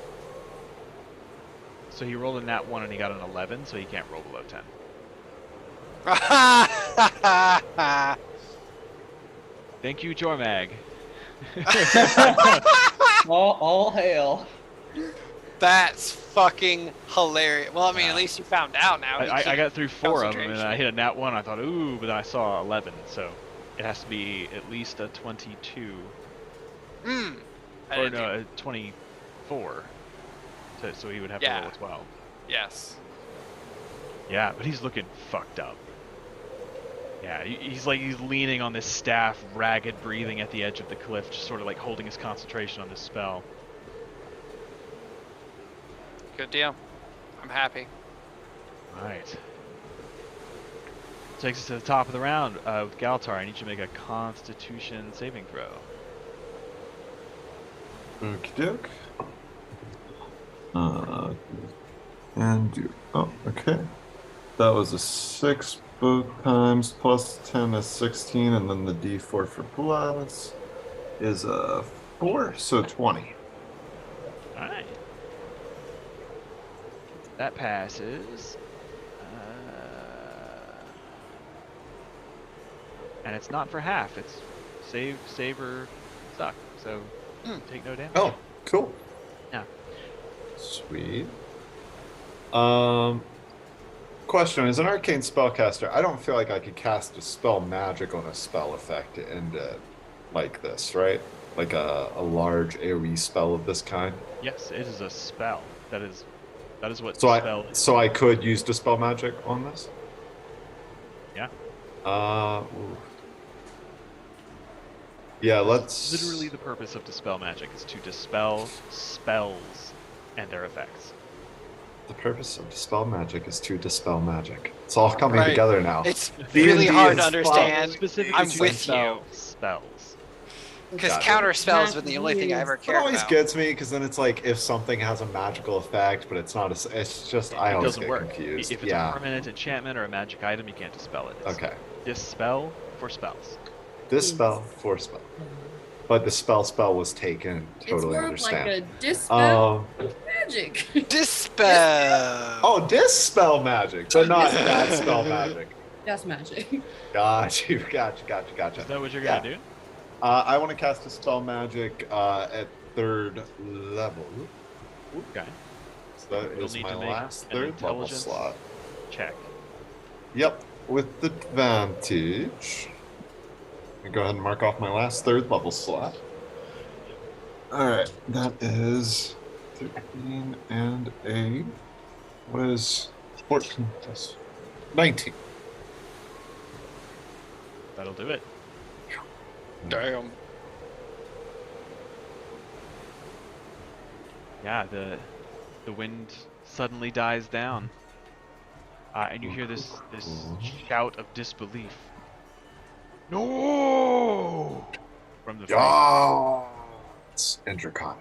[SPEAKER 1] So he rolled a nat 1 and he got an 11, so he can't roll below 10. Thank you, Jormag.
[SPEAKER 7] All hail.
[SPEAKER 5] That's fucking hilarious. Well, I mean, at least you found out now.
[SPEAKER 1] I got through 4 of them, and
[SPEAKER 5] concentration.
[SPEAKER 1] I hit a nat 1. I thought, ooh, but then I saw 11, so it has to be at least a 22.
[SPEAKER 5] I
[SPEAKER 1] Or
[SPEAKER 5] didn't
[SPEAKER 1] no, a 24. So he would have
[SPEAKER 5] Yeah.
[SPEAKER 1] to roll a 12.
[SPEAKER 5] Yes.
[SPEAKER 1] Yeah, but he's looking fucked up. Yeah, he's leaning on this staff, ragged breathing at the edge of the cliff, just sort of like holding his concentration on this spell.
[SPEAKER 5] Good deal. I'm happy.
[SPEAKER 1] Alright. Takes us to the top of the round with Galtar. I need you to make a Constitution saving throw.
[SPEAKER 2] Okie doke. And you. Oh, okay. That was a 6 both times, plus 10 is 16, and then the d4 for plus is a 4, so 20.
[SPEAKER 1] Alright. That passes. And it's not for half. It's save or suck. So take no damage.
[SPEAKER 2] Oh, cool.
[SPEAKER 1] Yeah.
[SPEAKER 2] Sweet. Question: as an arcane spellcaster, I don't feel like I could cast a spell magic on a spell effect and like this, right? Like a large AoE spell of this kind.
[SPEAKER 1] Yes, it is a spell. That is what
[SPEAKER 2] So
[SPEAKER 1] spell is.
[SPEAKER 2] I could use dispel magic on this.
[SPEAKER 1] Yeah.
[SPEAKER 2] Ooh. Yeah, let's.
[SPEAKER 1] Literally, the purpose of dispel magic is to dispel spells and their effects.
[SPEAKER 2] The purpose of dispel magic is to dispel magic. It's all coming
[SPEAKER 5] Right.
[SPEAKER 2] together now.
[SPEAKER 5] It's
[SPEAKER 2] D&D
[SPEAKER 5] really hard to
[SPEAKER 2] is
[SPEAKER 5] understand.
[SPEAKER 1] Specifically
[SPEAKER 5] I'm
[SPEAKER 1] to
[SPEAKER 5] with
[SPEAKER 1] dispel
[SPEAKER 5] you.
[SPEAKER 1] spells.
[SPEAKER 5] Because
[SPEAKER 2] Gotcha.
[SPEAKER 5] counter spells have been the only thing I ever
[SPEAKER 2] It
[SPEAKER 5] cared
[SPEAKER 2] always
[SPEAKER 5] about.
[SPEAKER 2] gets me because then it's like if something has a magical effect, but it's not. It's just I
[SPEAKER 1] It
[SPEAKER 2] always
[SPEAKER 1] doesn't
[SPEAKER 2] get
[SPEAKER 1] work.
[SPEAKER 2] confused.
[SPEAKER 1] If it's
[SPEAKER 2] Yeah.
[SPEAKER 1] a permanent enchantment or a magic item, you can't dispel it. It's
[SPEAKER 2] Okay.
[SPEAKER 1] dispel for spells.
[SPEAKER 2] Dispel for spell, but the spell was taken. Totally
[SPEAKER 6] it's more
[SPEAKER 2] understand.
[SPEAKER 6] of like a dispel
[SPEAKER 2] Um.
[SPEAKER 6] magic.
[SPEAKER 5] Dispel.
[SPEAKER 2] Oh, dispel magic, but not that spell magic.
[SPEAKER 6] That's magic.
[SPEAKER 2] Got you. Gotcha.
[SPEAKER 1] Is that what you're
[SPEAKER 2] Yeah.
[SPEAKER 1] gonna do?
[SPEAKER 2] I want to cast a spell magic at 3rd level.
[SPEAKER 1] Okay.
[SPEAKER 2] So that
[SPEAKER 1] You'll
[SPEAKER 2] is
[SPEAKER 1] need
[SPEAKER 2] my
[SPEAKER 1] to make
[SPEAKER 2] last
[SPEAKER 1] an
[SPEAKER 2] 3rd level
[SPEAKER 1] intelligence
[SPEAKER 2] slot.
[SPEAKER 1] check.
[SPEAKER 2] Yep, with advantage. Let me go ahead and mark off my last 3rd level slot. Alright, that is 13 and a... What is 14 plus 19?
[SPEAKER 1] That'll do it.
[SPEAKER 5] Damn.
[SPEAKER 1] Yeah, the wind suddenly dies down, and you hear this shout of disbelief. No! From the Fraenir.
[SPEAKER 2] Oh, it's intricate.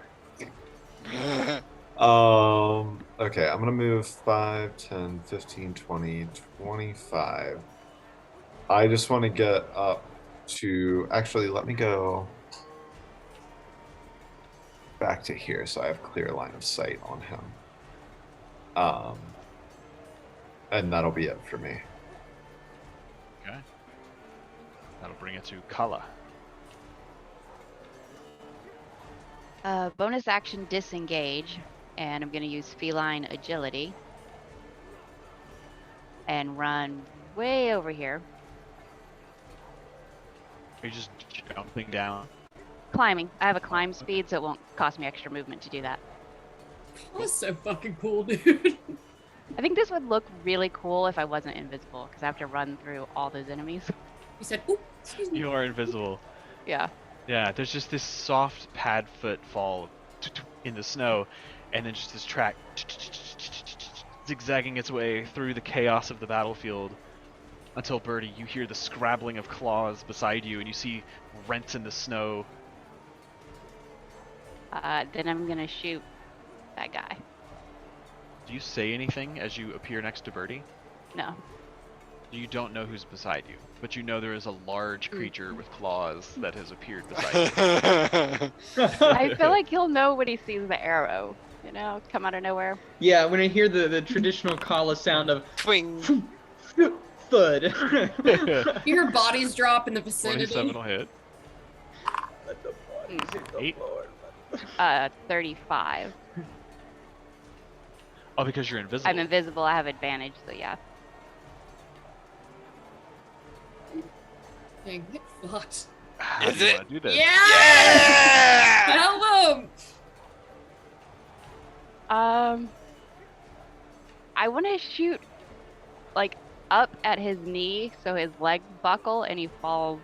[SPEAKER 2] Okay, I'm gonna move 5, 10, 15, 20, 25. I just want to get up to, actually, let me go back to here so I have clear line of sight on him. And that'll be it for me.
[SPEAKER 1] Okay. That'll bring it to Kala.
[SPEAKER 3] Bonus action disengage, and I'm going to use feline agility and run way over here.
[SPEAKER 1] Are you just jumping down?
[SPEAKER 3] Climbing. I have a climb speed, so it won't cost me extra movement to do that.
[SPEAKER 6] That's so fucking cool, dude.
[SPEAKER 3] I think this would look really cool if I wasn't invisible, because I have to run through all those enemies.
[SPEAKER 6] You said, "Oop, excuse me."
[SPEAKER 1] You are invisible.
[SPEAKER 3] Yeah.
[SPEAKER 1] Yeah, there's just this soft pad footfall in the snow, and then just this track zigzagging its way through the chaos of the battlefield until, Birdie, you hear the scrabbling of claws beside you, and you see rents in the snow.
[SPEAKER 3] Then I'm gonna shoot that guy.
[SPEAKER 1] Do you say anything as you appear next to Birdie?
[SPEAKER 3] No.
[SPEAKER 1] You don't know who's beside you, but you know there is a large creature with claws that has appeared beside you.
[SPEAKER 3] I feel like he'll know when he sees the arrow, you know, come out of nowhere.
[SPEAKER 7] Yeah, when I hear the traditional Kala sound of
[SPEAKER 5] Twing.
[SPEAKER 7] thud.
[SPEAKER 6] Your bodies drop in the vicinity.
[SPEAKER 1] 27 will hit.
[SPEAKER 7] Let the bodies hit the
[SPEAKER 1] 8.
[SPEAKER 7] floor.
[SPEAKER 3] 35.
[SPEAKER 1] Oh, because you're invisible.
[SPEAKER 3] I'm invisible, I have advantage, so yeah.
[SPEAKER 6] Dang, get fucked.
[SPEAKER 1] How
[SPEAKER 5] Is
[SPEAKER 1] do you
[SPEAKER 5] it?
[SPEAKER 1] want to do this?
[SPEAKER 6] Yeah! Help him!
[SPEAKER 3] I want to shoot, like, up at his knee so his legs buckle and he falls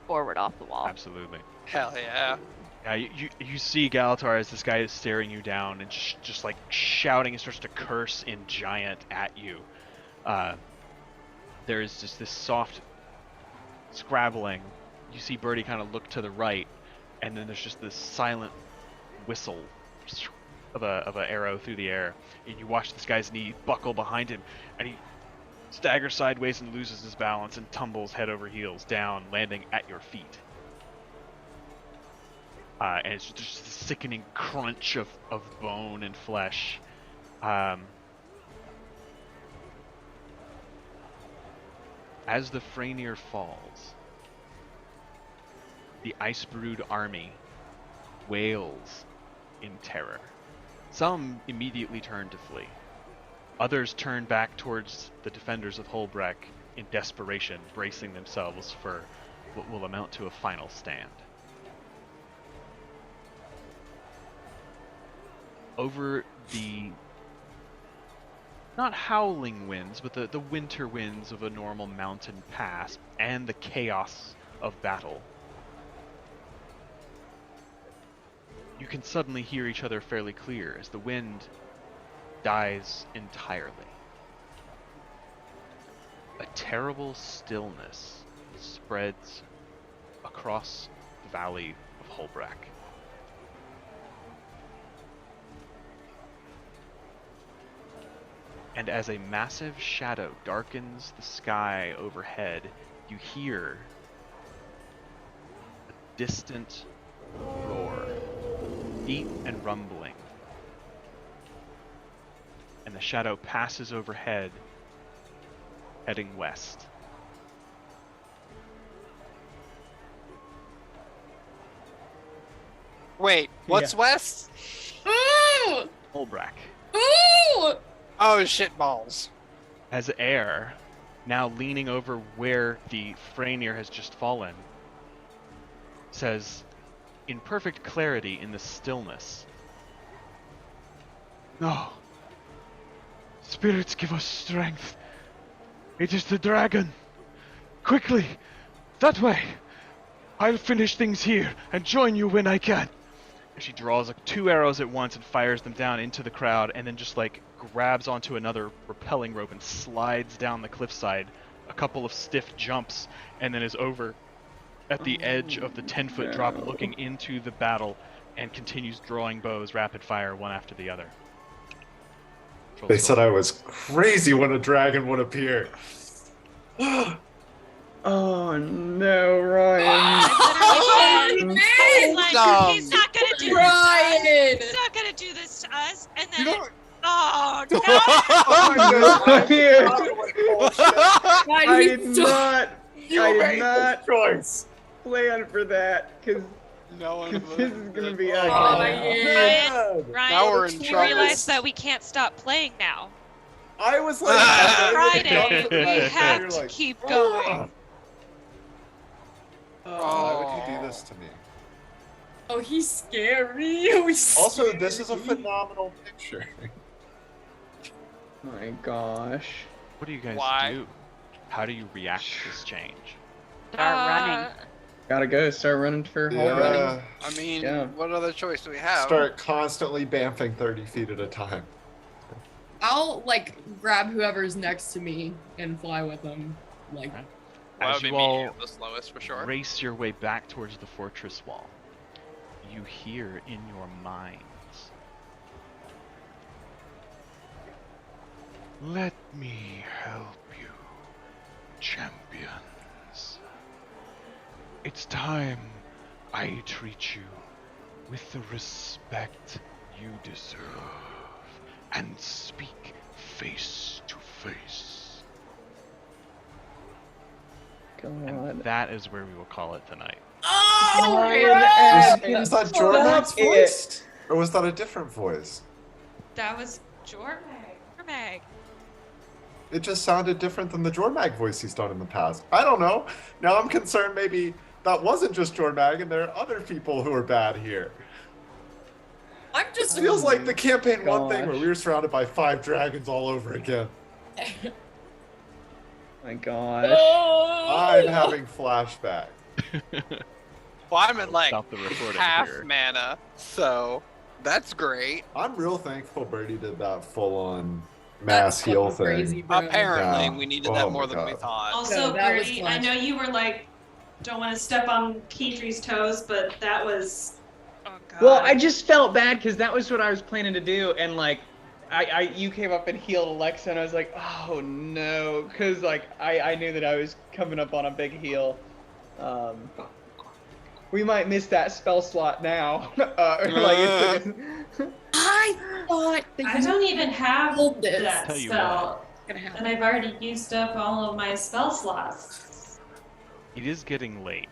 [SPEAKER 3] forward off the wall.
[SPEAKER 1] Absolutely.
[SPEAKER 5] Hell yeah.
[SPEAKER 1] Yeah, you see Galatar as this guy is staring you down and just like shouting and starts to curse in Giant at you. There is just this soft scrabbling. You see Birdie kind of look to the right, and then there's just this silent whistle of a arrow through the air, and you watch this guy's knee buckle behind him, and he staggers sideways and loses his balance and tumbles head over heels down, landing at your feet. And it's just a sickening crunch of bone and flesh. As the Fraenir falls, the Icebrood army wails in terror. Some immediately turn to flee. Others turn back towards the defenders of Hoelbrak in desperation, bracing themselves for what will amount to a final stand. Over the not howling winds, but the winter winds of a normal mountain pass and the chaos of battle, you can suddenly hear each other fairly clear as the wind dies entirely. A terrible stillness spreads across valley of Hoelbrak. And as a massive shadow darkens the sky overhead, you hear a distant roar, deep and rumbling. And the shadow passes overhead, heading west.
[SPEAKER 5] Wait, what's
[SPEAKER 7] Yeah.
[SPEAKER 5] west?
[SPEAKER 6] Ooh!
[SPEAKER 1] Hoelbrak.
[SPEAKER 6] Ooh!
[SPEAKER 5] Oh, shit balls.
[SPEAKER 1] As air, now leaning over where the Fraenir has just fallen, says, in perfect clarity in the stillness, "No. Spirits give us strength. It is the dragon. Quickly, that way. I'll finish things here and join you when I can." And she draws like 2 arrows at once and fires them down into the crowd, and then just like grabs onto another rappelling rope and slides down the cliffside, a couple of stiff jumps, and then is over at the edge of the 10-foot drop,
[SPEAKER 7] no.
[SPEAKER 1] looking into the battle, and continues drawing bows rapid fire one after the other.
[SPEAKER 2] They said I was crazy when a dragon would appear.
[SPEAKER 7] Oh no, Ryan.
[SPEAKER 4] I literally said, like,
[SPEAKER 5] Dumb.
[SPEAKER 4] he's not gonna do this to us.
[SPEAKER 6] Ryan!
[SPEAKER 4] He's not gonna do this to us. And
[SPEAKER 2] You
[SPEAKER 4] then,
[SPEAKER 2] don't-
[SPEAKER 4] oh no!
[SPEAKER 7] I did not.
[SPEAKER 2] You
[SPEAKER 7] I did
[SPEAKER 2] made
[SPEAKER 7] not
[SPEAKER 2] this choice.
[SPEAKER 7] plan for that because
[SPEAKER 5] No one
[SPEAKER 7] this is gonna be
[SPEAKER 6] Oh,
[SPEAKER 7] ugly.
[SPEAKER 6] yeah.
[SPEAKER 4] Ryan,
[SPEAKER 5] Now we're in
[SPEAKER 4] you
[SPEAKER 5] trouble.
[SPEAKER 4] realize that we can't stop playing now.
[SPEAKER 2] I was like,
[SPEAKER 4] It's
[SPEAKER 1] Friday.
[SPEAKER 4] Friday. We have to keep going.
[SPEAKER 2] Why would you do this to me?
[SPEAKER 6] Oh, he's scary.
[SPEAKER 2] Also, this is a phenomenal picture.
[SPEAKER 7] My gosh.
[SPEAKER 1] What do you guys
[SPEAKER 5] Why?
[SPEAKER 1] do? How do you react to this change?
[SPEAKER 3] Start running.
[SPEAKER 7] Gotta go. Start running for Hoelbrak.
[SPEAKER 2] Yeah.
[SPEAKER 5] I mean,
[SPEAKER 7] Yeah.
[SPEAKER 5] what other choice do we have?
[SPEAKER 2] Start constantly bamfing 30 feet at a time.
[SPEAKER 6] I'll like grab whoever's next to me and fly with them. Like,
[SPEAKER 1] Okay.
[SPEAKER 5] Well,
[SPEAKER 1] As
[SPEAKER 5] that'd
[SPEAKER 1] you
[SPEAKER 5] be
[SPEAKER 1] all
[SPEAKER 5] me, the slowest for sure.
[SPEAKER 1] race your way back towards the fortress wall, you hear in your minds, "Let me help you, champions. It's time I treat you with the respect you deserve and speak face to face." And
[SPEAKER 7] God.
[SPEAKER 1] that is where we will call it tonight.
[SPEAKER 6] oh,
[SPEAKER 7] Ryan,
[SPEAKER 2] Was that
[SPEAKER 7] Stop
[SPEAKER 2] Jormag's
[SPEAKER 7] it.
[SPEAKER 2] voice? Or was that a different voice?
[SPEAKER 4] That was Jormag. Jormag.
[SPEAKER 2] It just sounded different than the Jormag voice he's done in the past. I don't know. Now I'm concerned maybe that wasn't just Jormag and there are other people who are bad here.
[SPEAKER 6] I'm just
[SPEAKER 2] It feels like the campaign one thing where
[SPEAKER 7] Gosh.
[SPEAKER 2] we were surrounded by 5 dragons all over again.
[SPEAKER 7] My gosh.
[SPEAKER 2] I'm having flashbacks.
[SPEAKER 5] Well, I'm at like
[SPEAKER 1] Stop the recording
[SPEAKER 5] half
[SPEAKER 1] here.
[SPEAKER 5] mana, so that's great.
[SPEAKER 2] I'm real thankful Birdie did that full-on mass heal thing.
[SPEAKER 6] Crazy, bro.
[SPEAKER 5] Apparently,
[SPEAKER 2] Yeah.
[SPEAKER 5] we needed
[SPEAKER 2] Oh
[SPEAKER 5] that
[SPEAKER 2] my
[SPEAKER 5] more than we
[SPEAKER 2] God.
[SPEAKER 5] thought.
[SPEAKER 8] Also,
[SPEAKER 6] No, that was
[SPEAKER 8] Birdie,
[SPEAKER 6] clutch.
[SPEAKER 8] I know you were like, don't want to step on Keidre's toes, but that was.
[SPEAKER 4] Oh god.
[SPEAKER 7] Well, I just felt bad because that was what I was planning to do, and like, you came up and healed Alexa, and I was like, oh no, because like I knew that I was coming up on a big heal. We might miss that spell slot now.
[SPEAKER 6] I thought that
[SPEAKER 8] I
[SPEAKER 6] you
[SPEAKER 8] don't even have
[SPEAKER 6] hold this.
[SPEAKER 8] that
[SPEAKER 1] Tell you
[SPEAKER 8] spell,
[SPEAKER 6] gonna happen.
[SPEAKER 8] and I've already used up all of my spell slots.
[SPEAKER 1] It is getting late.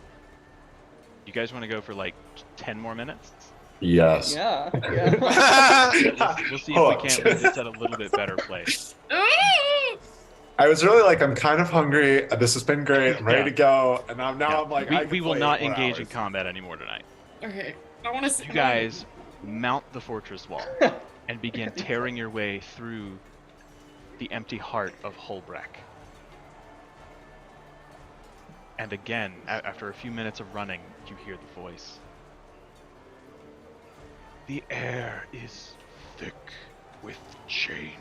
[SPEAKER 1] You guys want to go for like 10 more minutes?
[SPEAKER 2] Yes.
[SPEAKER 7] Yeah, yeah.
[SPEAKER 1] We'll see if we can't leave this at a little bit better place.
[SPEAKER 2] I was really like, I'm kind of hungry. This has been great. I'm ready
[SPEAKER 1] Yeah.
[SPEAKER 2] to go. And I'm
[SPEAKER 1] Yeah.
[SPEAKER 2] like, I
[SPEAKER 1] we
[SPEAKER 2] can
[SPEAKER 1] will
[SPEAKER 2] play
[SPEAKER 1] not
[SPEAKER 2] 8 more
[SPEAKER 1] engage in
[SPEAKER 2] hours.
[SPEAKER 1] combat anymore tonight.
[SPEAKER 6] Okay, I want to see.
[SPEAKER 1] You guys mount the fortress wall and begin tearing your way through the empty heart of Hoelbrak. And again, after a few minutes of running, you hear the voice. "The air is thick with change.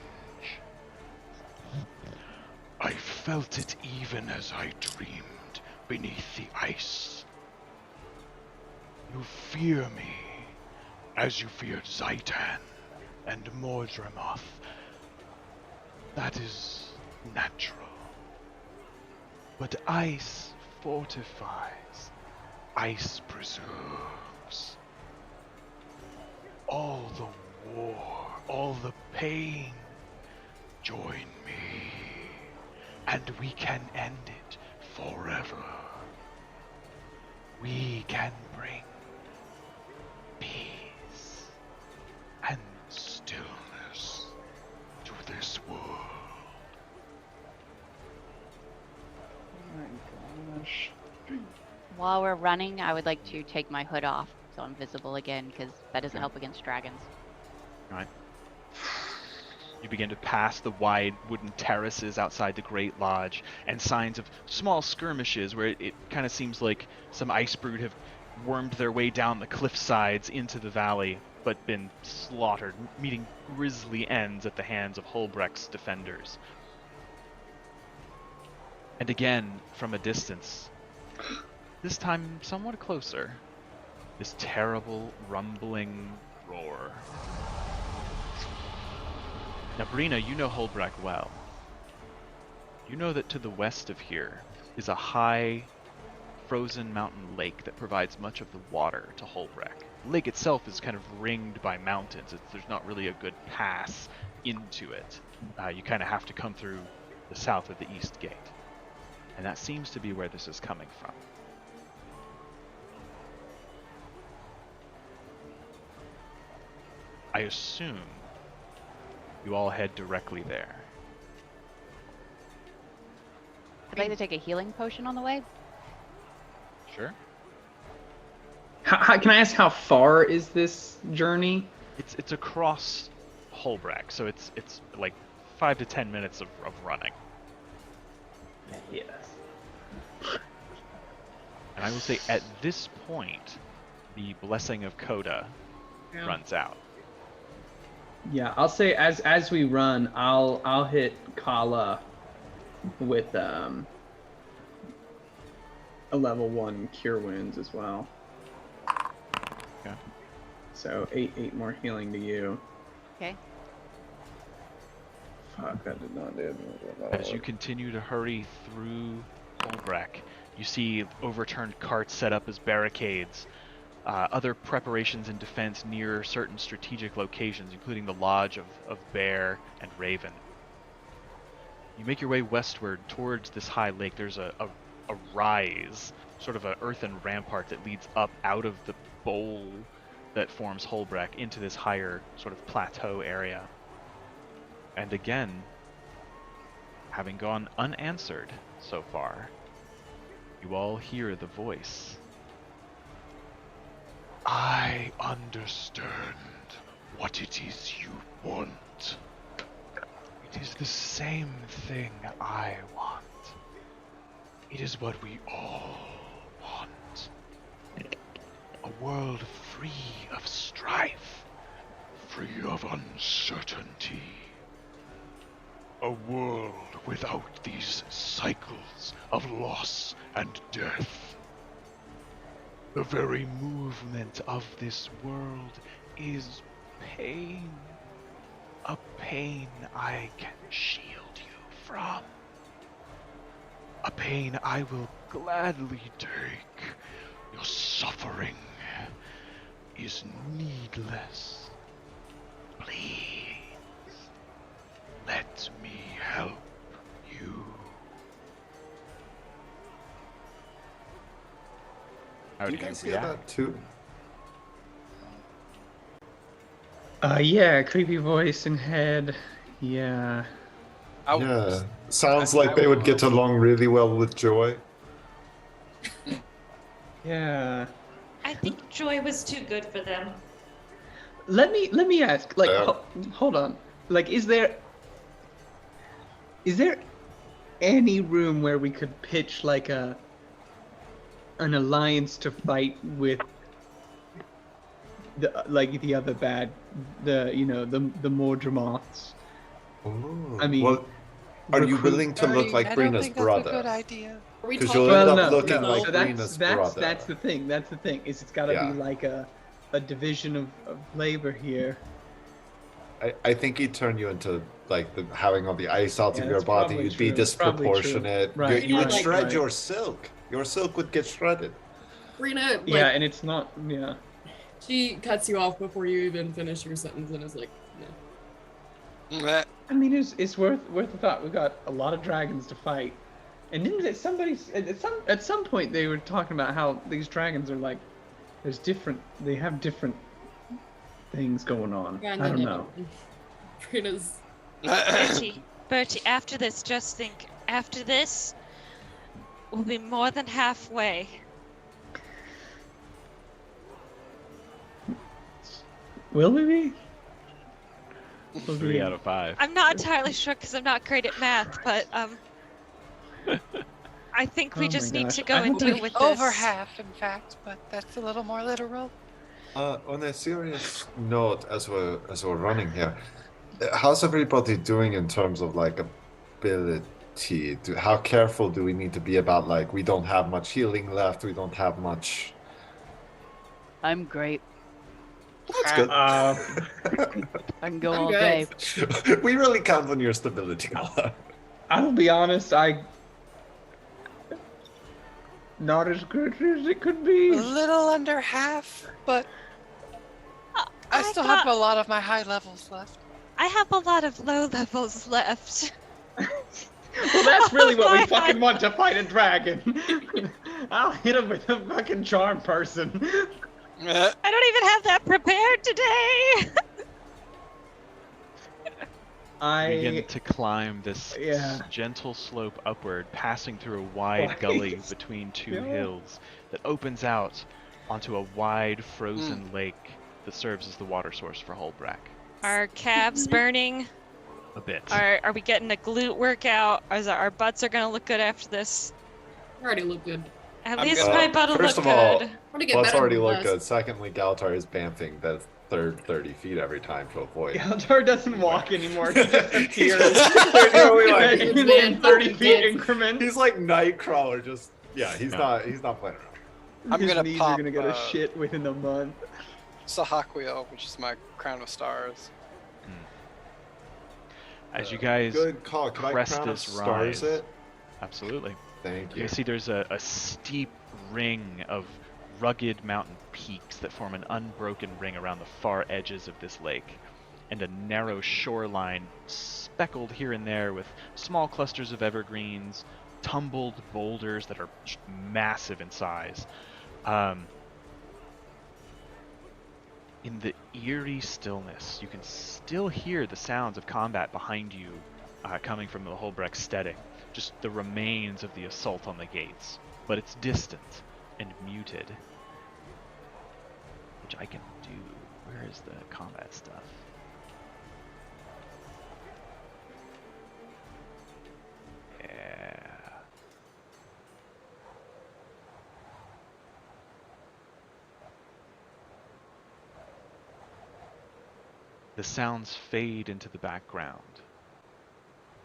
[SPEAKER 1] I felt it even as I dreamed beneath the ice.
[SPEAKER 9] fear me, as you feared Zaitan and Mordremoth. That is natural. But ice fortifies. Ice preserves. All the war, all the pain. Join me, and we can end it forever. We can bring peace and stillness to this world.
[SPEAKER 7] Oh my gosh.
[SPEAKER 3] While we're running, I would like to take my hood off so I'm visible again, because that doesn't help against dragons.
[SPEAKER 1] Right. You begin to pass the wide wooden terraces outside the Great Lodge, and signs of small skirmishes where it kind of seems like some Icebrood have wormed their way down the cliff sides into the valley, but been slaughtered, meeting grisly ends at the hands of Hoelbrak's defenders. And again, from a distance, this time somewhat closer, this terrible, rumbling roar. Now, Brina, you know Hoelbrak well. You know that to the west of here is a high, frozen mountain lake that provides much of the water to Hoelbrak. The lake itself is kind of ringed by mountains. There's not really a good pass into it. You kind of have to come through the south of the east gate. And that seems to be where this is coming from. I assume you all head directly there.
[SPEAKER 3] I'd like to take a healing potion on the way.
[SPEAKER 1] Sure.
[SPEAKER 7] Can I ask how far is this journey?
[SPEAKER 1] It's across Hoelbrak, so it's like 5 to 10 minutes of running.
[SPEAKER 7] Yes.
[SPEAKER 1] And I will say at this point, the blessing of Coda runs out.
[SPEAKER 7] Yeah, I'll say as we run, I'll hit Kala with a level 1 cure wounds as well.
[SPEAKER 1] Okay.
[SPEAKER 7] So 8 more healing to you.
[SPEAKER 3] Okay.
[SPEAKER 7] Fuck, that did not do it.
[SPEAKER 1] As you continue to hurry through Hoelbrak, you see overturned carts set up as barricades, other preparations in defense near certain strategic locations, including the lodge of Bear and Raven. You make your way westward towards this high lake. There's a rise, sort of an earthen rampart that leads up out of the bowl that forms Hoelbrak into this higher sort of plateau area. And again, having gone unanswered so far, you all hear the voice.
[SPEAKER 9] I understand what it is you want. It is the same thing I want. It is what we all want. A world free of strife, free of uncertainty. A world without these cycles of loss and death. The very movement of this world is pain. A pain I can shield you from. A pain I will gladly take. Your suffering is needless. Please, let me help you.
[SPEAKER 1] How
[SPEAKER 2] Do
[SPEAKER 1] do
[SPEAKER 2] you guys
[SPEAKER 1] you
[SPEAKER 2] hear
[SPEAKER 1] react?
[SPEAKER 2] that too?
[SPEAKER 7] Yeah, creepy voice and head. Yeah.
[SPEAKER 2] Yeah. Sounds like they would get along really well with Joy.
[SPEAKER 7] Yeah.
[SPEAKER 8] I think Joy was too good for them.
[SPEAKER 7] Let me ask, like,
[SPEAKER 2] Yeah.
[SPEAKER 7] hold on. Like, is there any room where we could pitch like an alliance to fight with the other bad, the Mordremoths?
[SPEAKER 2] Ooh.
[SPEAKER 7] I mean,
[SPEAKER 2] well, are you
[SPEAKER 7] recruit-
[SPEAKER 2] willing to look like
[SPEAKER 5] I don't
[SPEAKER 2] Brina's
[SPEAKER 5] think
[SPEAKER 2] brother?
[SPEAKER 5] that's a good idea.
[SPEAKER 6] Are we
[SPEAKER 2] 'Cause
[SPEAKER 6] talking
[SPEAKER 2] you'll end
[SPEAKER 7] Well,
[SPEAKER 2] up
[SPEAKER 7] no,
[SPEAKER 2] looking
[SPEAKER 7] no.
[SPEAKER 2] like
[SPEAKER 7] So
[SPEAKER 2] Brina's
[SPEAKER 7] that's
[SPEAKER 2] brother.
[SPEAKER 7] the thing. That's the thing. Is it's got to
[SPEAKER 2] Yeah.
[SPEAKER 7] be like a division of labor here.
[SPEAKER 2] I think he'd turn you into like the having all the ice out
[SPEAKER 7] Yeah,
[SPEAKER 2] of your
[SPEAKER 7] that's
[SPEAKER 2] body.
[SPEAKER 7] probably
[SPEAKER 2] You'd be
[SPEAKER 7] true. Probably true.
[SPEAKER 2] disproportionate.
[SPEAKER 7] Right,
[SPEAKER 2] You would
[SPEAKER 6] right,
[SPEAKER 2] shred
[SPEAKER 7] right.
[SPEAKER 2] your silk. Your silk would get shredded.
[SPEAKER 6] Brina, like,
[SPEAKER 7] Yeah, and it's not. Yeah.
[SPEAKER 6] she cuts you off before you even finish your sentence and is like, no.
[SPEAKER 5] Meh.
[SPEAKER 7] I mean, it's worth a thought. We've got a lot of dragons to fight, and didn't it, somebody at some point they were talking about how these dragons are like, they have different things going on.
[SPEAKER 6] Yeah,
[SPEAKER 7] I don't know.
[SPEAKER 6] Brina's
[SPEAKER 4] Bertie, after this, just think, after this, we'll be more than halfway.
[SPEAKER 7] Will we be? We'll
[SPEAKER 1] 3
[SPEAKER 7] be-
[SPEAKER 1] out of 5.
[SPEAKER 4] I'm not entirely sure because I'm not great at math, but I think we
[SPEAKER 7] Oh
[SPEAKER 4] just
[SPEAKER 7] my
[SPEAKER 4] need
[SPEAKER 7] gosh.
[SPEAKER 4] to go
[SPEAKER 7] I
[SPEAKER 4] and
[SPEAKER 7] hope
[SPEAKER 4] deal
[SPEAKER 7] we-
[SPEAKER 4] with this.
[SPEAKER 5] Over half, in fact, but that's a little more literal.
[SPEAKER 2] On a serious note, as we're running here, how's everybody doing in terms of like ability? How careful do we need to be about like we don't have much healing left, we don't have much?
[SPEAKER 3] I'm great.
[SPEAKER 2] That's good.
[SPEAKER 3] I can go all day.
[SPEAKER 2] We really count on your stability.
[SPEAKER 7] I'll be honest. Not as good as it could
[SPEAKER 5] A
[SPEAKER 7] be.
[SPEAKER 5] little under half, but I still have a lot of my high levels left.
[SPEAKER 4] I have a lot of low levels left.
[SPEAKER 7] Well, that's really what we fucking want to fight a dragon. I'll hit him with a fucking charm person.
[SPEAKER 5] Meh.
[SPEAKER 4] I don't even have that prepared today.
[SPEAKER 1] Begin to climb this
[SPEAKER 7] Yeah.
[SPEAKER 1] gentle slope upward, passing through a wide gully between two
[SPEAKER 7] Yeah.
[SPEAKER 1] hills that opens out onto a wide frozen lake that serves as the water source for Hoelbrak.
[SPEAKER 4] Our calves burning.
[SPEAKER 1] A bit.
[SPEAKER 4] Are we getting a glute workout? Our butts are gonna look good after this.
[SPEAKER 6] already look good.
[SPEAKER 4] At
[SPEAKER 5] I'm
[SPEAKER 4] least
[SPEAKER 5] good.
[SPEAKER 4] my butt will
[SPEAKER 2] First
[SPEAKER 4] look
[SPEAKER 2] of all,
[SPEAKER 4] good.
[SPEAKER 6] I'm gonna get
[SPEAKER 2] Well, it's
[SPEAKER 6] better
[SPEAKER 2] already
[SPEAKER 6] than
[SPEAKER 2] looked
[SPEAKER 6] this.
[SPEAKER 2] good. Secondly, Galtar is bamfing the third 30 feet every time to avoid.
[SPEAKER 7] Galtar doesn't walk anymore. He just appears
[SPEAKER 2] He's really like-
[SPEAKER 7] in 30 feet increments.
[SPEAKER 2] He's like Nightcrawler, just he's
[SPEAKER 1] No.
[SPEAKER 2] not playing around.
[SPEAKER 5] I'm
[SPEAKER 7] His
[SPEAKER 5] gonna
[SPEAKER 7] knees
[SPEAKER 5] pop,
[SPEAKER 7] are gonna get a
[SPEAKER 5] uh,
[SPEAKER 7] shit within a month.
[SPEAKER 5] Sahakwio, which is my crown of stars.
[SPEAKER 1] As you guys
[SPEAKER 2] Good call. Can I
[SPEAKER 1] crest
[SPEAKER 2] crown of
[SPEAKER 1] this
[SPEAKER 2] stars
[SPEAKER 1] rise,
[SPEAKER 2] it?
[SPEAKER 1] absolutely.
[SPEAKER 2] Thank
[SPEAKER 1] You
[SPEAKER 2] you.
[SPEAKER 1] can see there's a steep ring of rugged mountain peaks that form an unbroken ring around the far edges of this lake, and a narrow shoreline speckled here and there with small clusters of evergreens, tumbled boulders that are massive in size. In the eerie stillness, you can still hear the sounds of combat behind you coming from the Hoelbrak steading, just the remains of the assault on the gates, but it's distant and muted. Which I can do. Where is the combat stuff? Yeah. The sounds fade into the background,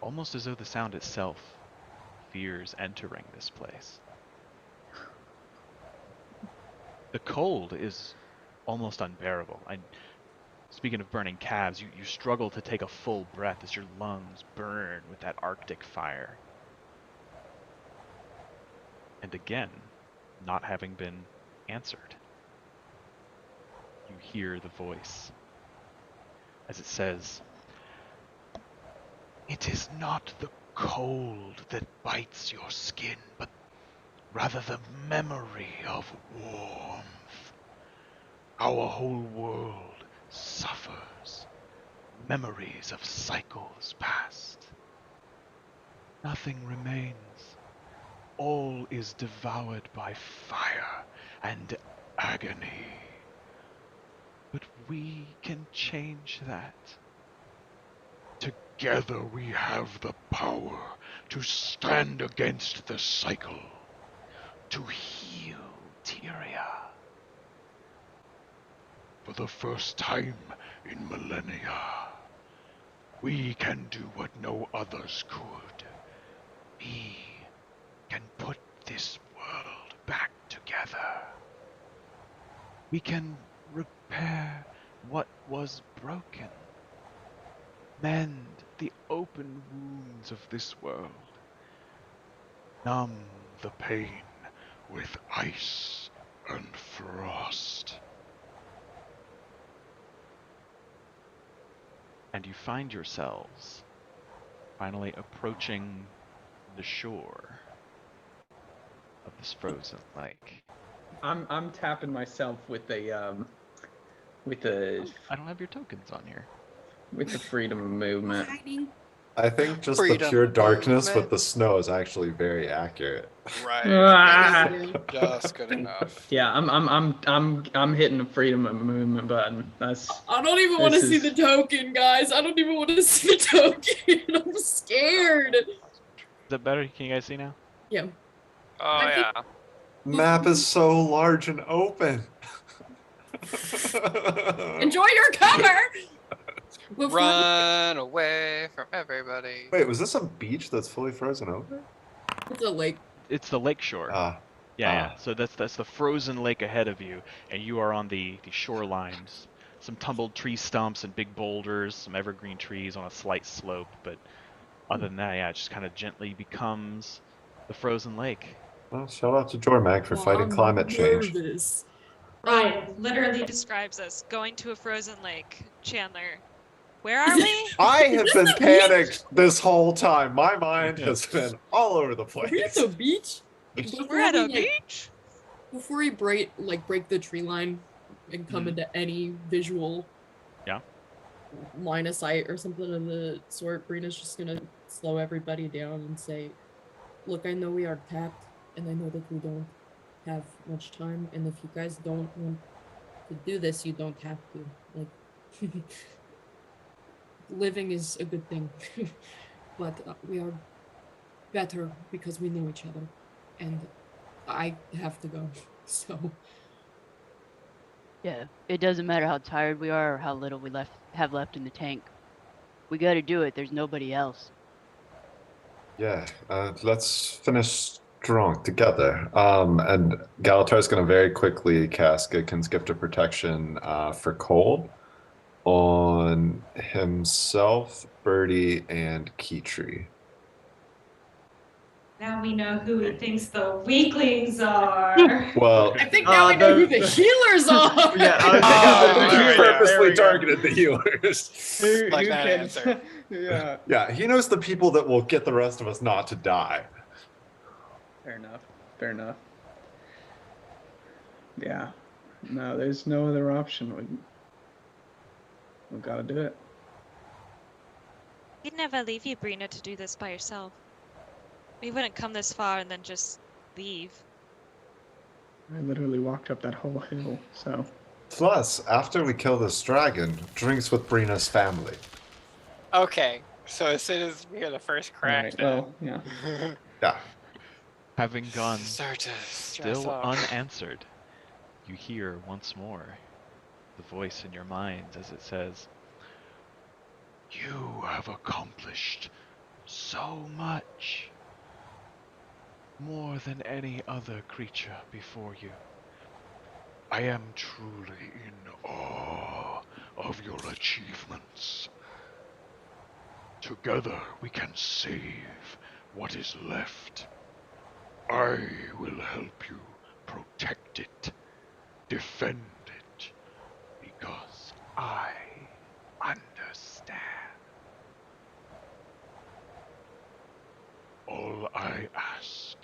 [SPEAKER 1] almost as though the sound itself fears entering this place. The cold is almost unbearable. Speaking of burning calves, you struggle to take a full breath as your lungs burn with that Arctic fire. And again, not having been answered, you hear the voice as it says, "It is not the cold that bites your skin, but rather the memory of warmth. Our whole world suffers. Memories of cycles past. Nothing remains. All is devoured by fire and agony. But we can change that. Together we have the power to stand against the cycle, to heal Tyria. For the first time in millennia, we can do what no others could. We can put
[SPEAKER 9] this world back together. We can repair what was broken, mend the open wounds of this world, numb the pain with ice and frost. And you find yourselves finally approaching the shore of this frozen lake.
[SPEAKER 7] I'm tapping myself with a
[SPEAKER 1] I don't have your tokens on here.
[SPEAKER 7] with the freedom movement.
[SPEAKER 6] Hiding.
[SPEAKER 2] I think just the
[SPEAKER 5] Freedom
[SPEAKER 2] pure darkness
[SPEAKER 5] movement.
[SPEAKER 2] with the snow is actually very accurate.
[SPEAKER 5] Right.
[SPEAKER 7] Ah!
[SPEAKER 5] Just good enough.
[SPEAKER 7] Yeah, I'm hitting the freedom of movement button. That's
[SPEAKER 6] I don't even want to
[SPEAKER 7] This
[SPEAKER 6] see
[SPEAKER 7] is-
[SPEAKER 6] the token, guys. I don't even want to see the token. I'm scared.
[SPEAKER 1] Is that better? Can you guys see now?
[SPEAKER 6] Yeah.
[SPEAKER 5] Oh
[SPEAKER 6] I think-
[SPEAKER 5] yeah.
[SPEAKER 2] Map is so large and open.
[SPEAKER 6] Enjoy your cover. Before-
[SPEAKER 5] Run away from everybody.
[SPEAKER 2] Wait, was this a beach that's fully frozen over?
[SPEAKER 6] It's a lake.
[SPEAKER 1] It's the lake shore. Yeah. So that's the frozen lake ahead of you, and you are on the shorelines. Some tumbled tree stumps and big boulders, some evergreen trees on a slight slope, but other than that, yeah, it just kind of gently becomes the frozen lake.
[SPEAKER 2] Well, shout out to Jormag for
[SPEAKER 6] Well,
[SPEAKER 2] fighting
[SPEAKER 6] I'm
[SPEAKER 2] climate change.
[SPEAKER 6] nervous.
[SPEAKER 8] Ryan,
[SPEAKER 4] Literally describes us going to a frozen lake. Chandler, where are we?
[SPEAKER 2] I have been panicked this whole time. My mind has been all over the
[SPEAKER 6] Are we at
[SPEAKER 2] place.
[SPEAKER 6] the beach?
[SPEAKER 4] We're at a
[SPEAKER 6] we, like,
[SPEAKER 4] beach.
[SPEAKER 6] Before we break the tree line and come into any visual line of sight or something of the sort, Brina's just gonna slow everybody down and say, look, I know we are tapped and I know that we don't have much time, and if you guys don't want to do this, you don't have to. Like, living is a good thing. But we are better because we know each other, and I have to go. So
[SPEAKER 3] Yeah, it doesn't matter how tired we are or how little we have left in the tank. We gotta do it. There's nobody else.
[SPEAKER 2] Yeah, let's finish strong together. And Galatar's going to very quickly cast Goodkin's Gift of Protection for cold on himself, Birdie, and Keytree.
[SPEAKER 8] now we know who he thinks the weaklings are.
[SPEAKER 2] Well,
[SPEAKER 6] I think now we know who the healers are.
[SPEAKER 7] Yeah, I was
[SPEAKER 2] he
[SPEAKER 7] thinking
[SPEAKER 2] purposely targeted the healers.
[SPEAKER 7] Who
[SPEAKER 5] Like that
[SPEAKER 7] can-
[SPEAKER 5] answer.
[SPEAKER 7] Yeah.
[SPEAKER 2] Yeah, he knows the people that will get the rest of us not to die.
[SPEAKER 7] Fair enough. Fair enough. Yeah. No, there's no other option. We gotta do it.
[SPEAKER 4] We'd never leave you, Brina, to do this by yourself. We wouldn't come this far and then just leave.
[SPEAKER 7] I literally walked up that whole hill, so.
[SPEAKER 2] Plus, after we kill this dragon, drinks with Brina's family.
[SPEAKER 5] Okay, so as soon as we hear the first crack,
[SPEAKER 7] Alright, well, yeah.
[SPEAKER 2] Yeah.
[SPEAKER 1] Having gone
[SPEAKER 5] start to stress
[SPEAKER 1] still
[SPEAKER 5] up.
[SPEAKER 1] unanswered, you hear once more the voice in your minds as it says,
[SPEAKER 9] You have accomplished so much. More than any other creature before you. I am truly in awe of your achievements. Together we can save what is left. I will help you protect it, defend it, because I understand. All I ask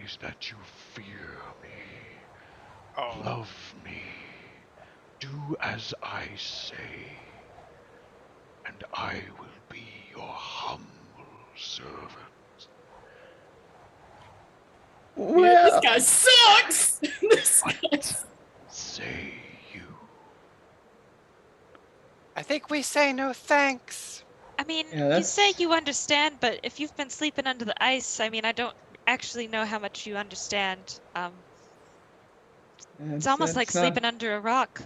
[SPEAKER 9] is that you fear me,
[SPEAKER 5] Oh,
[SPEAKER 9] love me, do as I say, and I will be your humble servant.
[SPEAKER 6] This guy sucks. This guy.
[SPEAKER 9] What say you?
[SPEAKER 5] I think we say no thanks.
[SPEAKER 4] I mean,
[SPEAKER 7] Yeah,
[SPEAKER 4] you say
[SPEAKER 7] that's-
[SPEAKER 4] you understand, but if you've been sleeping under the ice, I mean, I don't actually know how much you understand. It's almost like sleeping under a rock.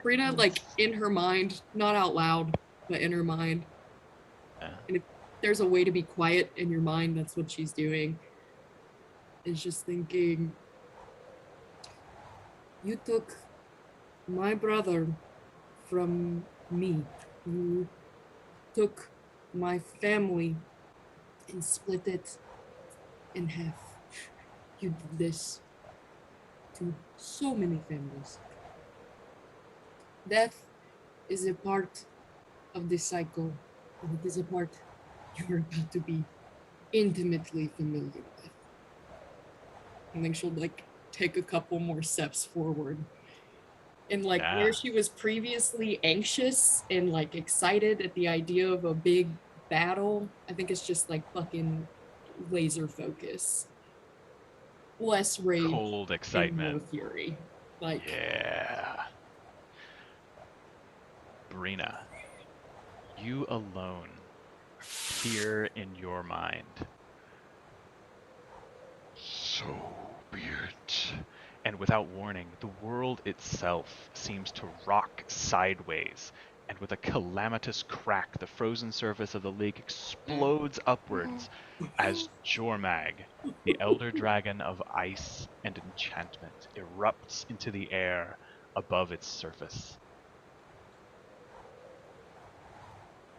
[SPEAKER 6] Brina, like in her mind, not out loud, but in her mind.
[SPEAKER 1] Yeah.
[SPEAKER 6] And if there's a way to be quiet in your mind, that's what she's doing. is just thinking, you took my brother from me. You took my family and split it in half. You did this to so many families. Death is a part of this cycle, and it is a part you're about to be intimately familiar with. And then she'll like take a couple more steps forward. And like where she was previously anxious and like excited at the idea of a big battle, I think it's just like fucking laser focus. Less rage.
[SPEAKER 1] Cold excitement.
[SPEAKER 6] And more fury. Like,
[SPEAKER 1] yeah. Brina, you alone hear in your mind.
[SPEAKER 9] So be it.
[SPEAKER 1] And without warning, the world itself seems to rock sideways, and with a calamitous crack, the frozen surface of the lake explodes upwards as Jormag, the elder dragon of ice and enchantment, erupts into the air above its surface.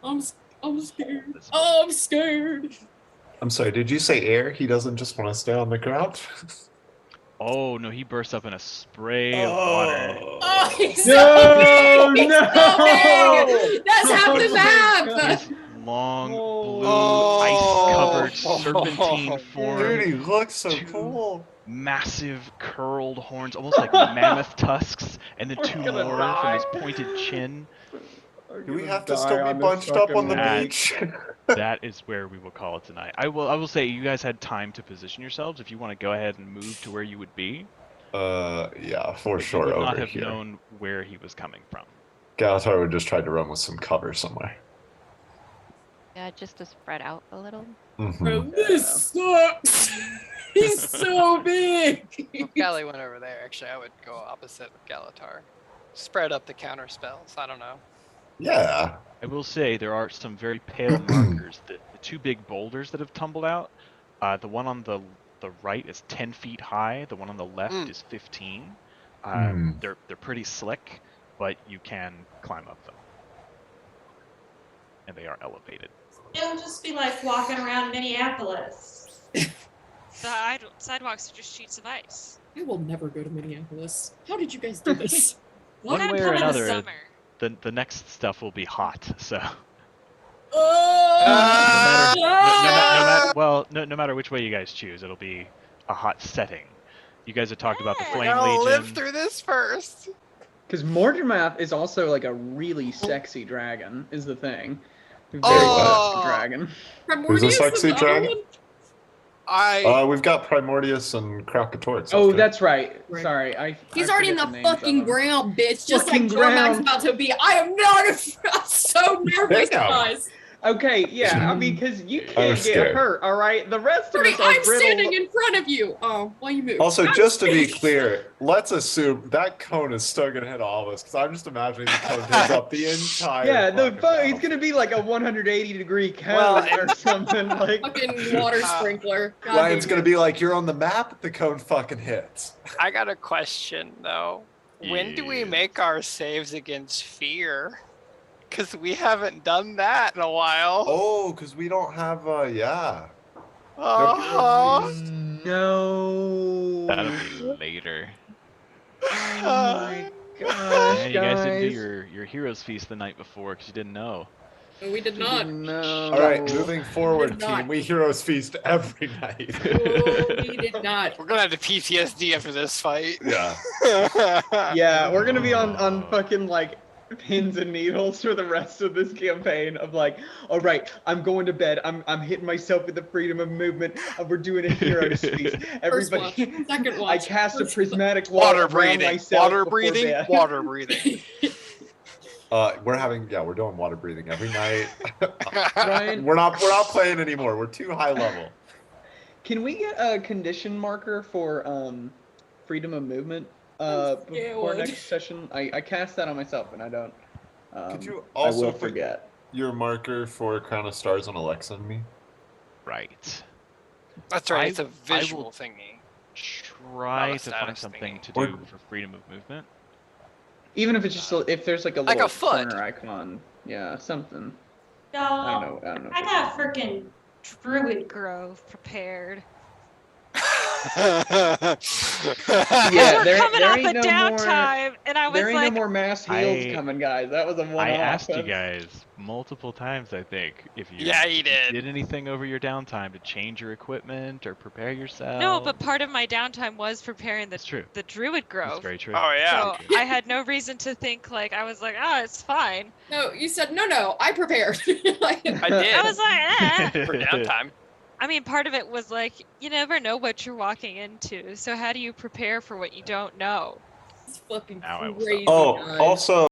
[SPEAKER 6] I'm scared. Oh, I'm scared.
[SPEAKER 2] I'm sorry, did you say air? He doesn't just want to stay on the ground?
[SPEAKER 1] Oh no, he bursts up in a spray of water.
[SPEAKER 6] Oh, he's
[SPEAKER 7] No,
[SPEAKER 6] so big!
[SPEAKER 7] no!
[SPEAKER 6] He's so big! That's half the map!
[SPEAKER 1] His long, blue,
[SPEAKER 5] Oh.
[SPEAKER 1] ice-covered serpentine form.
[SPEAKER 2] Dude, he looks so
[SPEAKER 1] Two
[SPEAKER 2] cool.
[SPEAKER 1] massive curled horns, almost like mammoth tusks, and then
[SPEAKER 7] We're
[SPEAKER 1] two
[SPEAKER 7] gonna
[SPEAKER 1] more
[SPEAKER 7] die.
[SPEAKER 1] from his pointed chin.
[SPEAKER 2] Do we have to still be bunched up on the beach?
[SPEAKER 1] That is where we will call it tonight. I will say you guys had time to position yourselves. If you want to go ahead and move to where you would be.
[SPEAKER 2] Yeah, for
[SPEAKER 1] But
[SPEAKER 2] sure
[SPEAKER 1] you would not
[SPEAKER 2] over
[SPEAKER 1] have
[SPEAKER 2] here.
[SPEAKER 1] known where he was coming from.
[SPEAKER 2] Galatar would just try to run with some cover somewhere.
[SPEAKER 3] Yeah, just to spread out a little.
[SPEAKER 6] Bro, this sucks! He's so big!
[SPEAKER 5] If Gally went over there, actually, I would go opposite of Galatar. Spread up the counter spells. I don't know.
[SPEAKER 2] Yeah.
[SPEAKER 1] I will say there are some very pale markers. The two big boulders that have tumbled out, the one on the right is 10 feet high. The one on the left is 15. They're pretty slick, but you can climb up them. And they are elevated.
[SPEAKER 8] It'll just be like walking around Minneapolis.
[SPEAKER 4] The sidewalks are just sheets of ice.
[SPEAKER 6] I will never go to Minneapolis. How did you guys do this?
[SPEAKER 1] One
[SPEAKER 4] Gotta
[SPEAKER 1] way
[SPEAKER 4] come
[SPEAKER 1] or
[SPEAKER 4] in the
[SPEAKER 1] another,
[SPEAKER 4] summer.
[SPEAKER 1] the next stuff will be hot. So no matter which way you guys choose, it'll be a hot setting. You guys have talked about the
[SPEAKER 5] We
[SPEAKER 1] Flame
[SPEAKER 5] gotta
[SPEAKER 1] Legion.
[SPEAKER 5] live through this first.
[SPEAKER 7] Because Mordramath is also like a really sexy dragon, is the thing. Very
[SPEAKER 5] Oh.
[SPEAKER 7] sexy dragon.
[SPEAKER 2] Who's a
[SPEAKER 6] Primordius
[SPEAKER 2] sexy
[SPEAKER 6] is the other
[SPEAKER 2] dragon?
[SPEAKER 6] one?
[SPEAKER 2] We've got Primordius and Krakatoa.
[SPEAKER 7] Oh, that's right.
[SPEAKER 6] Right.
[SPEAKER 7] Sorry,
[SPEAKER 6] He's
[SPEAKER 7] I
[SPEAKER 6] already in
[SPEAKER 7] forget
[SPEAKER 6] the
[SPEAKER 7] names of
[SPEAKER 6] fucking
[SPEAKER 7] them.
[SPEAKER 6] ground, bitch. Just
[SPEAKER 7] Fucking
[SPEAKER 6] like Jormag's
[SPEAKER 7] ground.
[SPEAKER 6] about to be. I am not. I'm so nervous,
[SPEAKER 2] Damn.
[SPEAKER 6] guys.
[SPEAKER 7] Okay, yeah, I mean, because you
[SPEAKER 2] I'm
[SPEAKER 7] can't get
[SPEAKER 2] scared.
[SPEAKER 7] hurt, all right? The rest of
[SPEAKER 6] Hurry,
[SPEAKER 7] us are
[SPEAKER 6] I'm
[SPEAKER 7] riddled.
[SPEAKER 6] standing in front of you. Oh, while you move.
[SPEAKER 2] Also, just to be clear, let's assume that cone is still gonna hit all of us, because I'm just imagining the cone hits up the entire.
[SPEAKER 7] Yeah,
[SPEAKER 2] fucking
[SPEAKER 7] it's gonna be like a 180-degree cone
[SPEAKER 5] Well,
[SPEAKER 7] or something like.
[SPEAKER 6] Fucking water sprinkler. God
[SPEAKER 2] Ryan's
[SPEAKER 6] damn
[SPEAKER 2] gonna
[SPEAKER 6] it.
[SPEAKER 2] be like, "You're on the map." The cone fucking hits.
[SPEAKER 5] I got a question though. When do we
[SPEAKER 1] Yes.
[SPEAKER 5] make our saves against fear? Because we haven't done that in a while.
[SPEAKER 2] Oh, because we don't have. Yeah.
[SPEAKER 5] Uh-huh.
[SPEAKER 7] No.
[SPEAKER 1] That'll be later.
[SPEAKER 7] Oh my gosh,
[SPEAKER 1] Yeah, you guys didn't do
[SPEAKER 7] guys.
[SPEAKER 1] your heroes feast the night before because you didn't know.
[SPEAKER 6] No, we did not.
[SPEAKER 7] No.
[SPEAKER 2] All right, moving forward,
[SPEAKER 6] Did not.
[SPEAKER 2] team. We heroes feast every night.
[SPEAKER 6] Oh, we did not.
[SPEAKER 5] We're gonna have the PTSD after this fight.
[SPEAKER 2] Yeah.
[SPEAKER 7] Yeah, we're gonna be on fucking like pins and needles for the rest of this campaign of like, all right, I'm going to bed. I'm hitting myself with the freedom of movement. We're doing a hero's feast.
[SPEAKER 6] First watch,
[SPEAKER 7] Everybody,
[SPEAKER 6] second
[SPEAKER 7] I
[SPEAKER 6] watch.
[SPEAKER 7] cast a
[SPEAKER 6] first
[SPEAKER 7] prismatic wall
[SPEAKER 5] Water
[SPEAKER 7] around
[SPEAKER 5] breathing.
[SPEAKER 7] myself
[SPEAKER 5] Water
[SPEAKER 7] before
[SPEAKER 5] breathing.
[SPEAKER 7] bed.
[SPEAKER 5] Water breathing.
[SPEAKER 2] We're doing water breathing every night.
[SPEAKER 7] Ryan,
[SPEAKER 2] we're not playing anymore. We're too high level.
[SPEAKER 7] can we get a condition marker for freedom of movement before
[SPEAKER 6] scared.
[SPEAKER 7] next session? I cast that on myself and I don't.
[SPEAKER 2] Could you
[SPEAKER 7] I
[SPEAKER 2] also
[SPEAKER 7] will
[SPEAKER 2] put
[SPEAKER 7] forget.
[SPEAKER 2] your marker for Crown of Stars on Alexa and me?
[SPEAKER 1] Right.
[SPEAKER 5] That's right.
[SPEAKER 1] I-
[SPEAKER 5] It's a
[SPEAKER 1] I will-
[SPEAKER 5] visual thingy.
[SPEAKER 1] Try
[SPEAKER 5] Not a
[SPEAKER 1] to find
[SPEAKER 5] status
[SPEAKER 1] something
[SPEAKER 5] thingy.
[SPEAKER 1] to
[SPEAKER 2] Or-
[SPEAKER 1] do for freedom of movement.
[SPEAKER 7] Even if it's just if there's like a
[SPEAKER 5] Like a
[SPEAKER 7] little
[SPEAKER 5] foot.
[SPEAKER 7] corner icon, yeah, something.
[SPEAKER 8] Y'all,
[SPEAKER 7] I don't know.
[SPEAKER 8] I got freaking druid grove prepared.
[SPEAKER 7] Yeah,
[SPEAKER 8] We're
[SPEAKER 7] there
[SPEAKER 8] coming off
[SPEAKER 7] ain't
[SPEAKER 8] a
[SPEAKER 7] no more.
[SPEAKER 8] downtime, and I was
[SPEAKER 7] There ain't
[SPEAKER 8] like,
[SPEAKER 7] no more mass heals
[SPEAKER 1] I-
[SPEAKER 7] coming, guys. That was a one-off.
[SPEAKER 1] I asked you guys multiple times, I think, if you,
[SPEAKER 5] Yeah, he
[SPEAKER 1] if you
[SPEAKER 5] did.
[SPEAKER 1] did anything over your downtime to change your equipment or prepare yourself.
[SPEAKER 8] no, but part of my downtime was preparing
[SPEAKER 1] That's true.
[SPEAKER 8] the druid
[SPEAKER 1] That's
[SPEAKER 8] grove.
[SPEAKER 1] very true.
[SPEAKER 5] Oh, yeah.
[SPEAKER 8] So I had no reason to think like I was like, oh, it's fine.
[SPEAKER 6] No, you said no. I prepared. Like,
[SPEAKER 5] I did.
[SPEAKER 8] I was like, eh.
[SPEAKER 5] For downtime.
[SPEAKER 8] I mean, part of it was like, you never know what you're walking into. So how do you prepare for what you don't know?
[SPEAKER 6] it's fucking
[SPEAKER 1] Now I will stop.
[SPEAKER 6] crazy.
[SPEAKER 2] Oh,
[SPEAKER 6] guys.
[SPEAKER 2] also